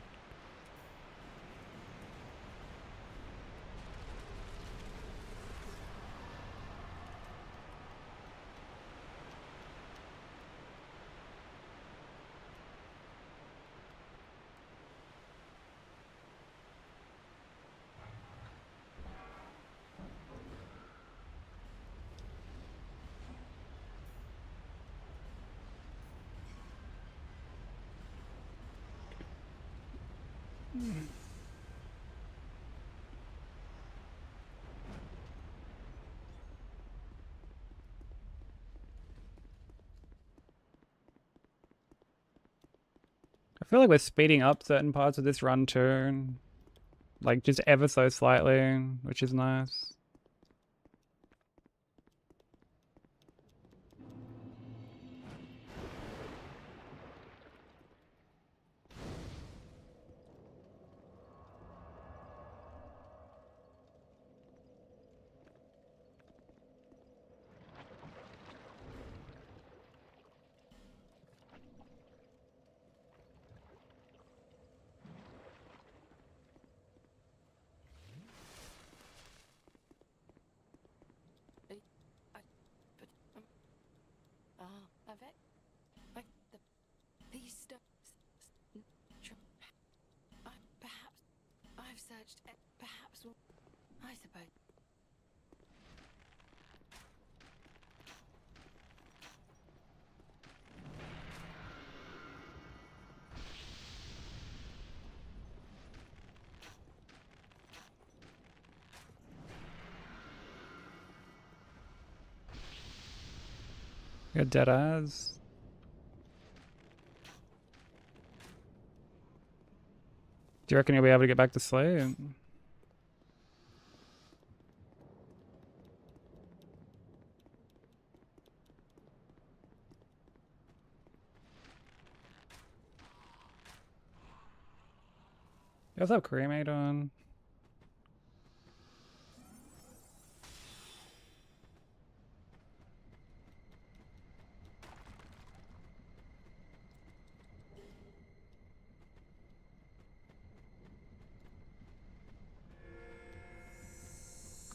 I feel like we're speeding up certain parts of this run too. Like just ever so slightly, which is nice. These stones. Perhaps I've searched. Perhaps I suppose. You're dead eyes. Do you reckon you'll be able to get back to sleep? You also have cremate on.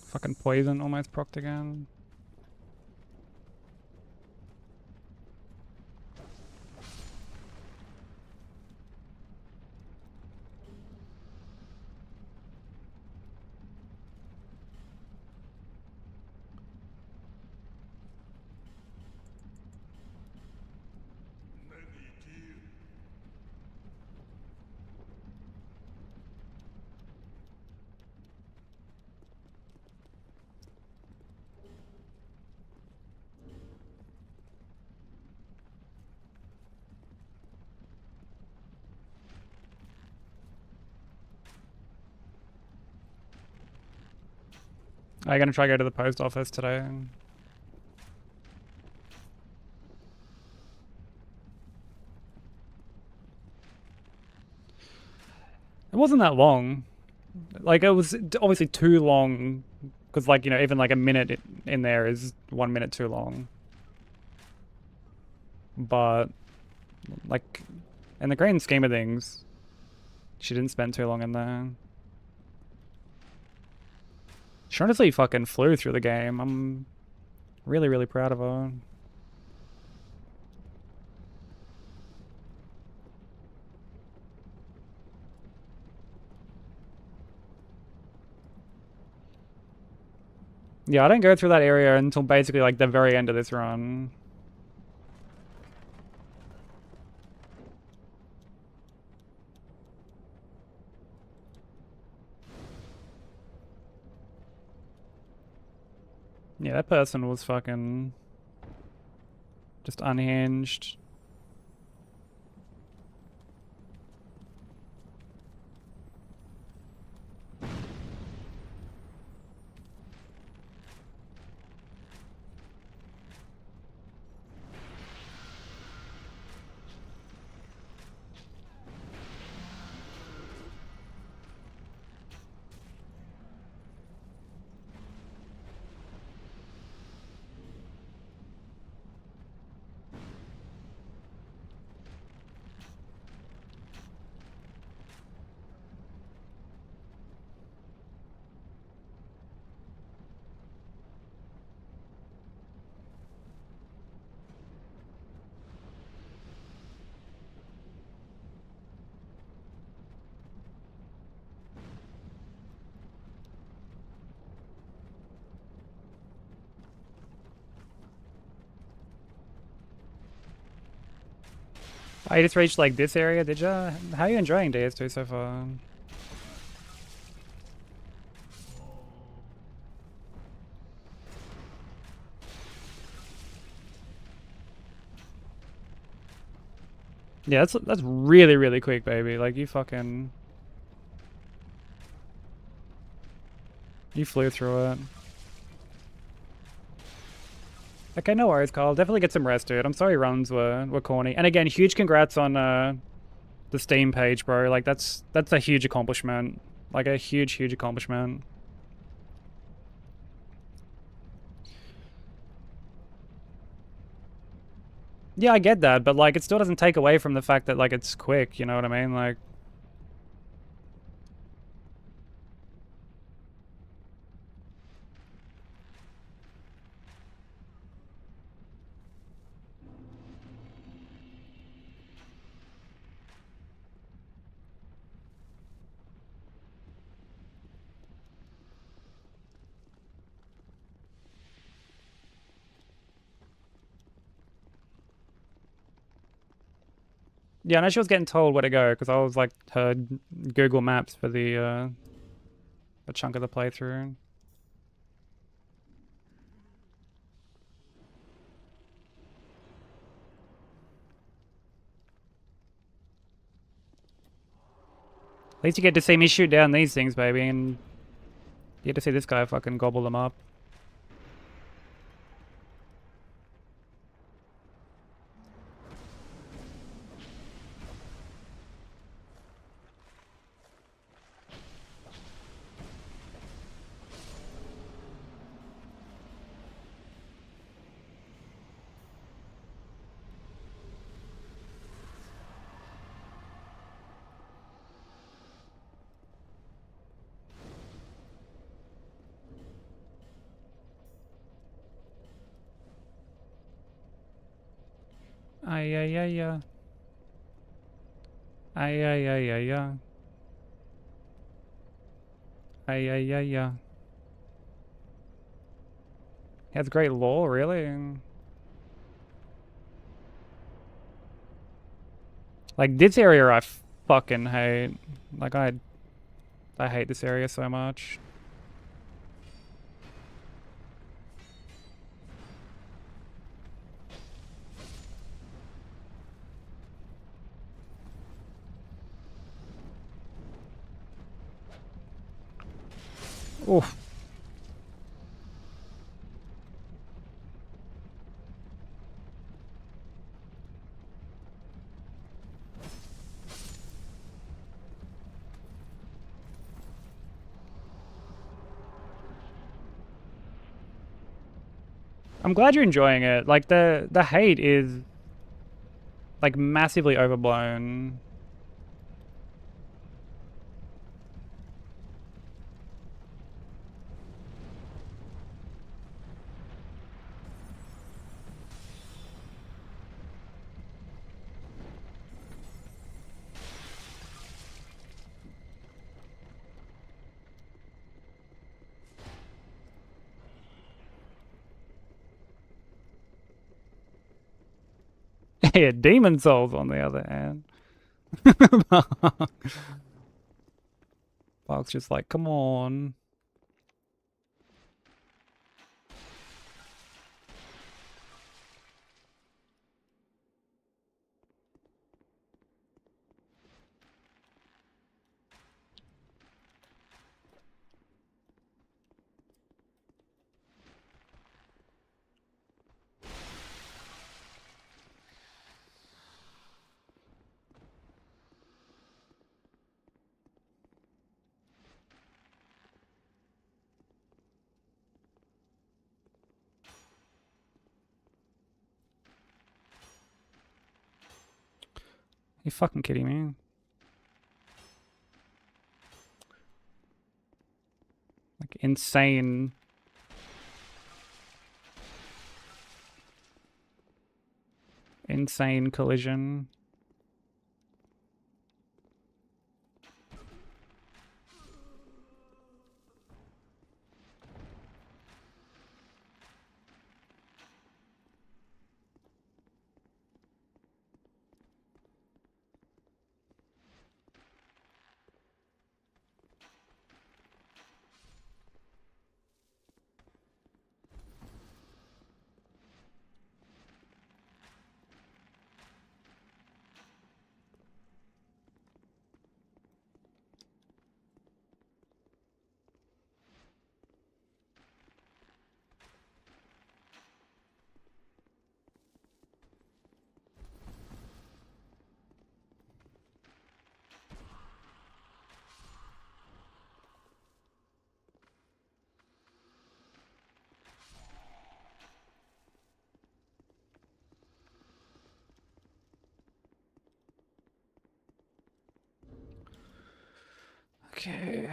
Fucking poison almost procced again. I'm gonna try to go to the post office today. It wasn't that long. Like, it was obviously too long. Because, like, you know, even like a minute in there is 1 minute too long. But, like, in the grand scheme of things, she didn't spend too long in there. She honestly fucking flew through the game. I'm really, really proud of her. Yeah, I didn't go through that area until basically like the very end of this run. Yeah, that person was fucking just unhinged. I just reached like this area, did ya? How are you enjoying DS2 so far? Yeah, that's really, really quick, baby. Like, you fucking... You flew through it. Okay, no worries, Carl. Definitely get some rest, dude. I'm sorry runs were corny. And again, huge congrats on the Steam page, bro. Like, that's a huge accomplishment. Like, a huge, huge accomplishment. Yeah, I get that, but like, it still doesn't take away from the fact that like it's quick, you know what I mean? Like, yeah, I know she was getting told where to go because I was like her Google Maps for the a chunk of the playthrough. At least you get to see me shoot down these things, baby, and you get to see this guy fucking gobble them up. Ay, ay, ay, ay. Ay, ay, ay, ay, ay. Ay, ay, ay, ay. He has great lore, really. Like, this area I fucking hate. Like, I hate this area so much. Oof. I'm glad you're enjoying it. Like the hate is like massively overblown. Yeah, Demon Souls on the other hand. Fox just like, come on. You fucking kidding me? Like insane. Insane collision. Okay.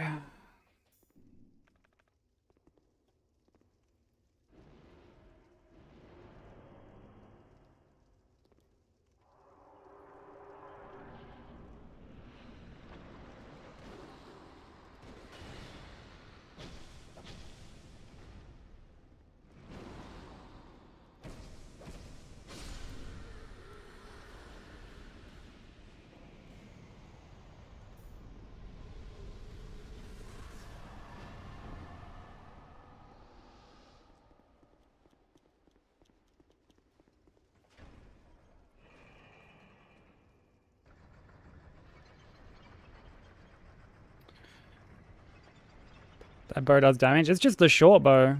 That bow does damage. It's just the short bow.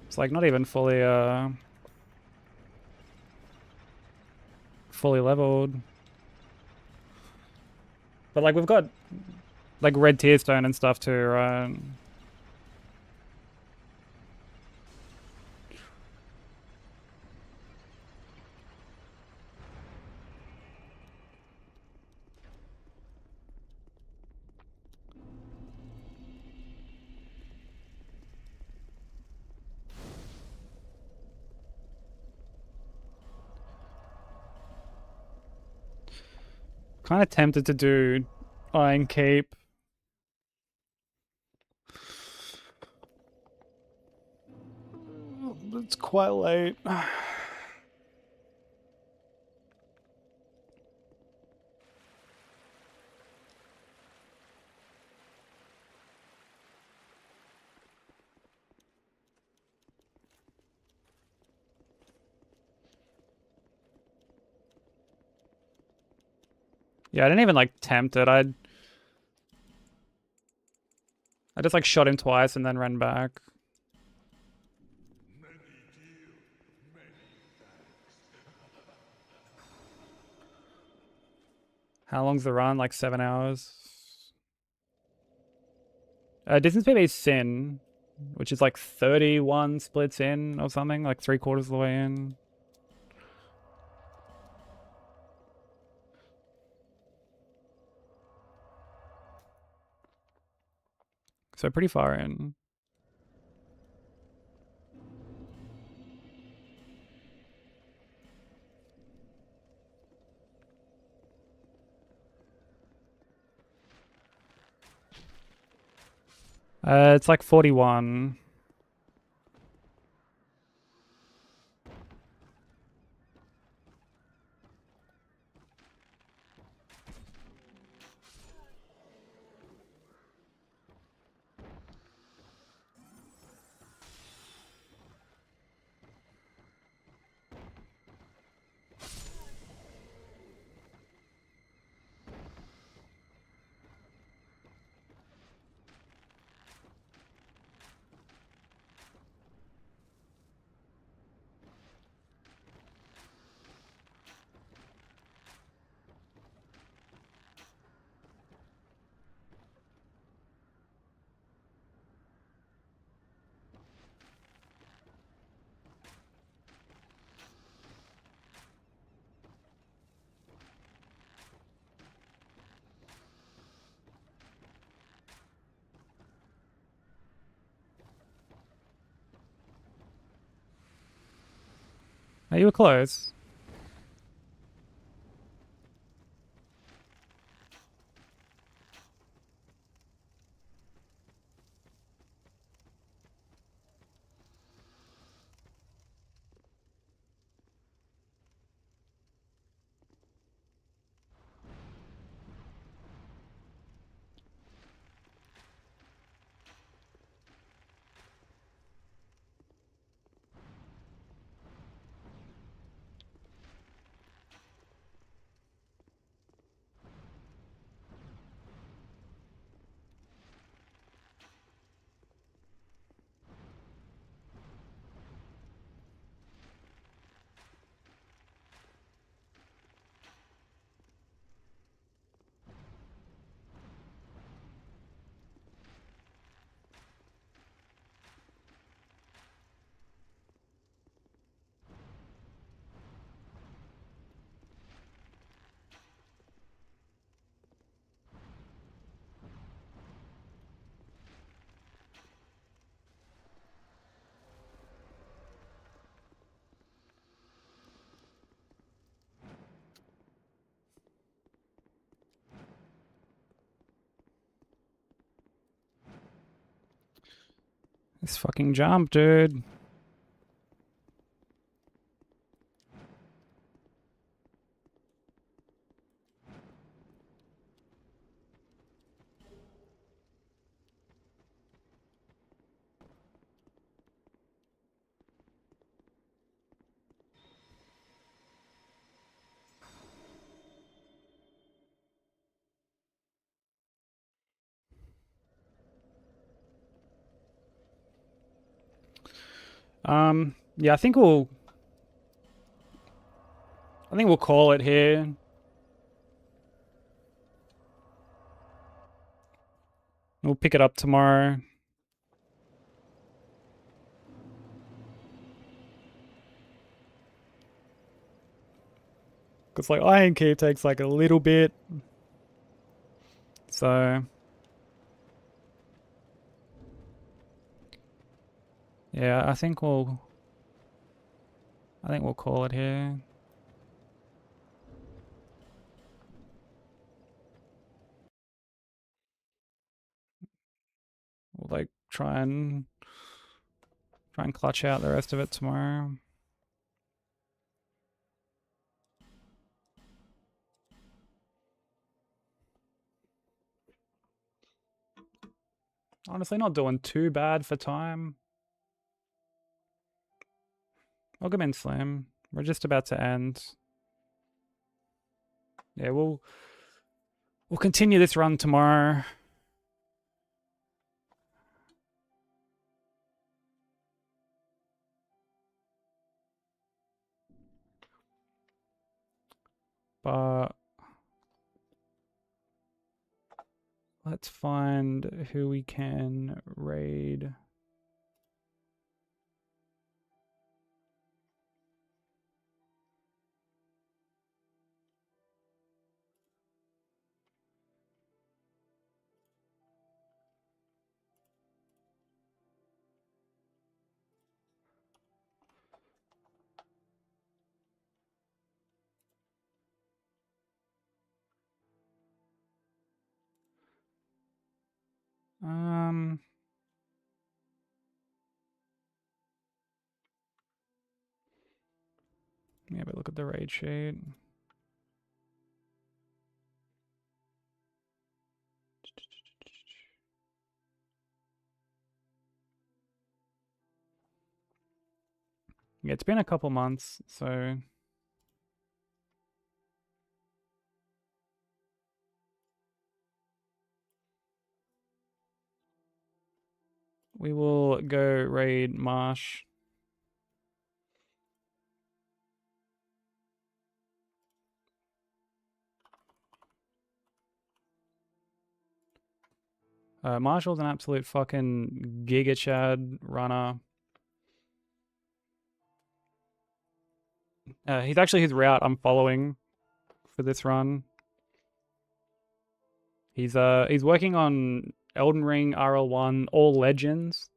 It's like not even fully leveled. But like we've got like red tear stone and stuff too, right? Kind of tempted to do Iron Keep. It's quite late. Yeah, I didn't even like tempt it. I just like shot him twice and then ran back. How long's the run? Like 7 hours. Distance PB is Sin. which is like 31 splits in or something, like 3/4 of the way in. So pretty far in. It's like 41. You were close. This fucking jump, dude. Yeah, I think we'll call it here. We'll pick it up tomorrow. Because like Iron Keep takes like a little bit. So yeah, I think we'll call it here. We'll like try and clutch out the rest of it tomorrow. Honestly, not doing too bad for time. Welcome in, Slim. We're just about to end. Yeah, we'll continue this run tomorrow. But let's find who we can raid. Yeah, but look at the raid sheet. Yeah, it's been a couple months, so we will go raid Marsh. Marshall's an absolute fucking Giga Chad runner. He's actually his route I'm following for this run. He's working on Elden Ring, RL1, All Legends,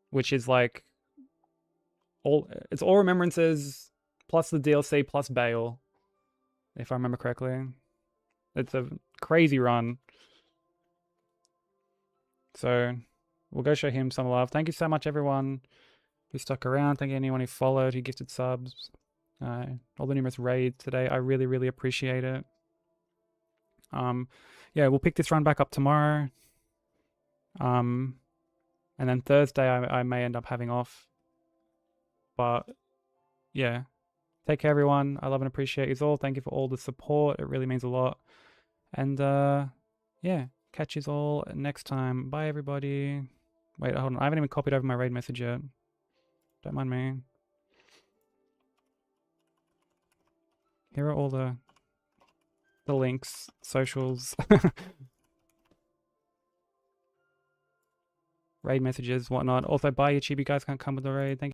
which is like it's all Remembrances plus the DLC plus Bale, if I remember correctly. It's a crazy run. So we'll go show him some love. Thank you so much, everyone who stuck around. Thank you anyone who followed, who gifted subs, all the numerous raids today. I really, really appreciate it. Yeah, we'll pick this run back up tomorrow. And then Thursday I may end up having off. But yeah, take care, everyone. I love and appreciate you all. Thank you for all the support. It really means a lot. And yeah, catch you all next time. Bye, everybody. Wait, hold on. I haven't even copied over my raid message yet. Don't mind me. Here are all the links, socials, raid messages, whatnot. Also, bye, YouTube. You guys can't come with the raid. Thank you.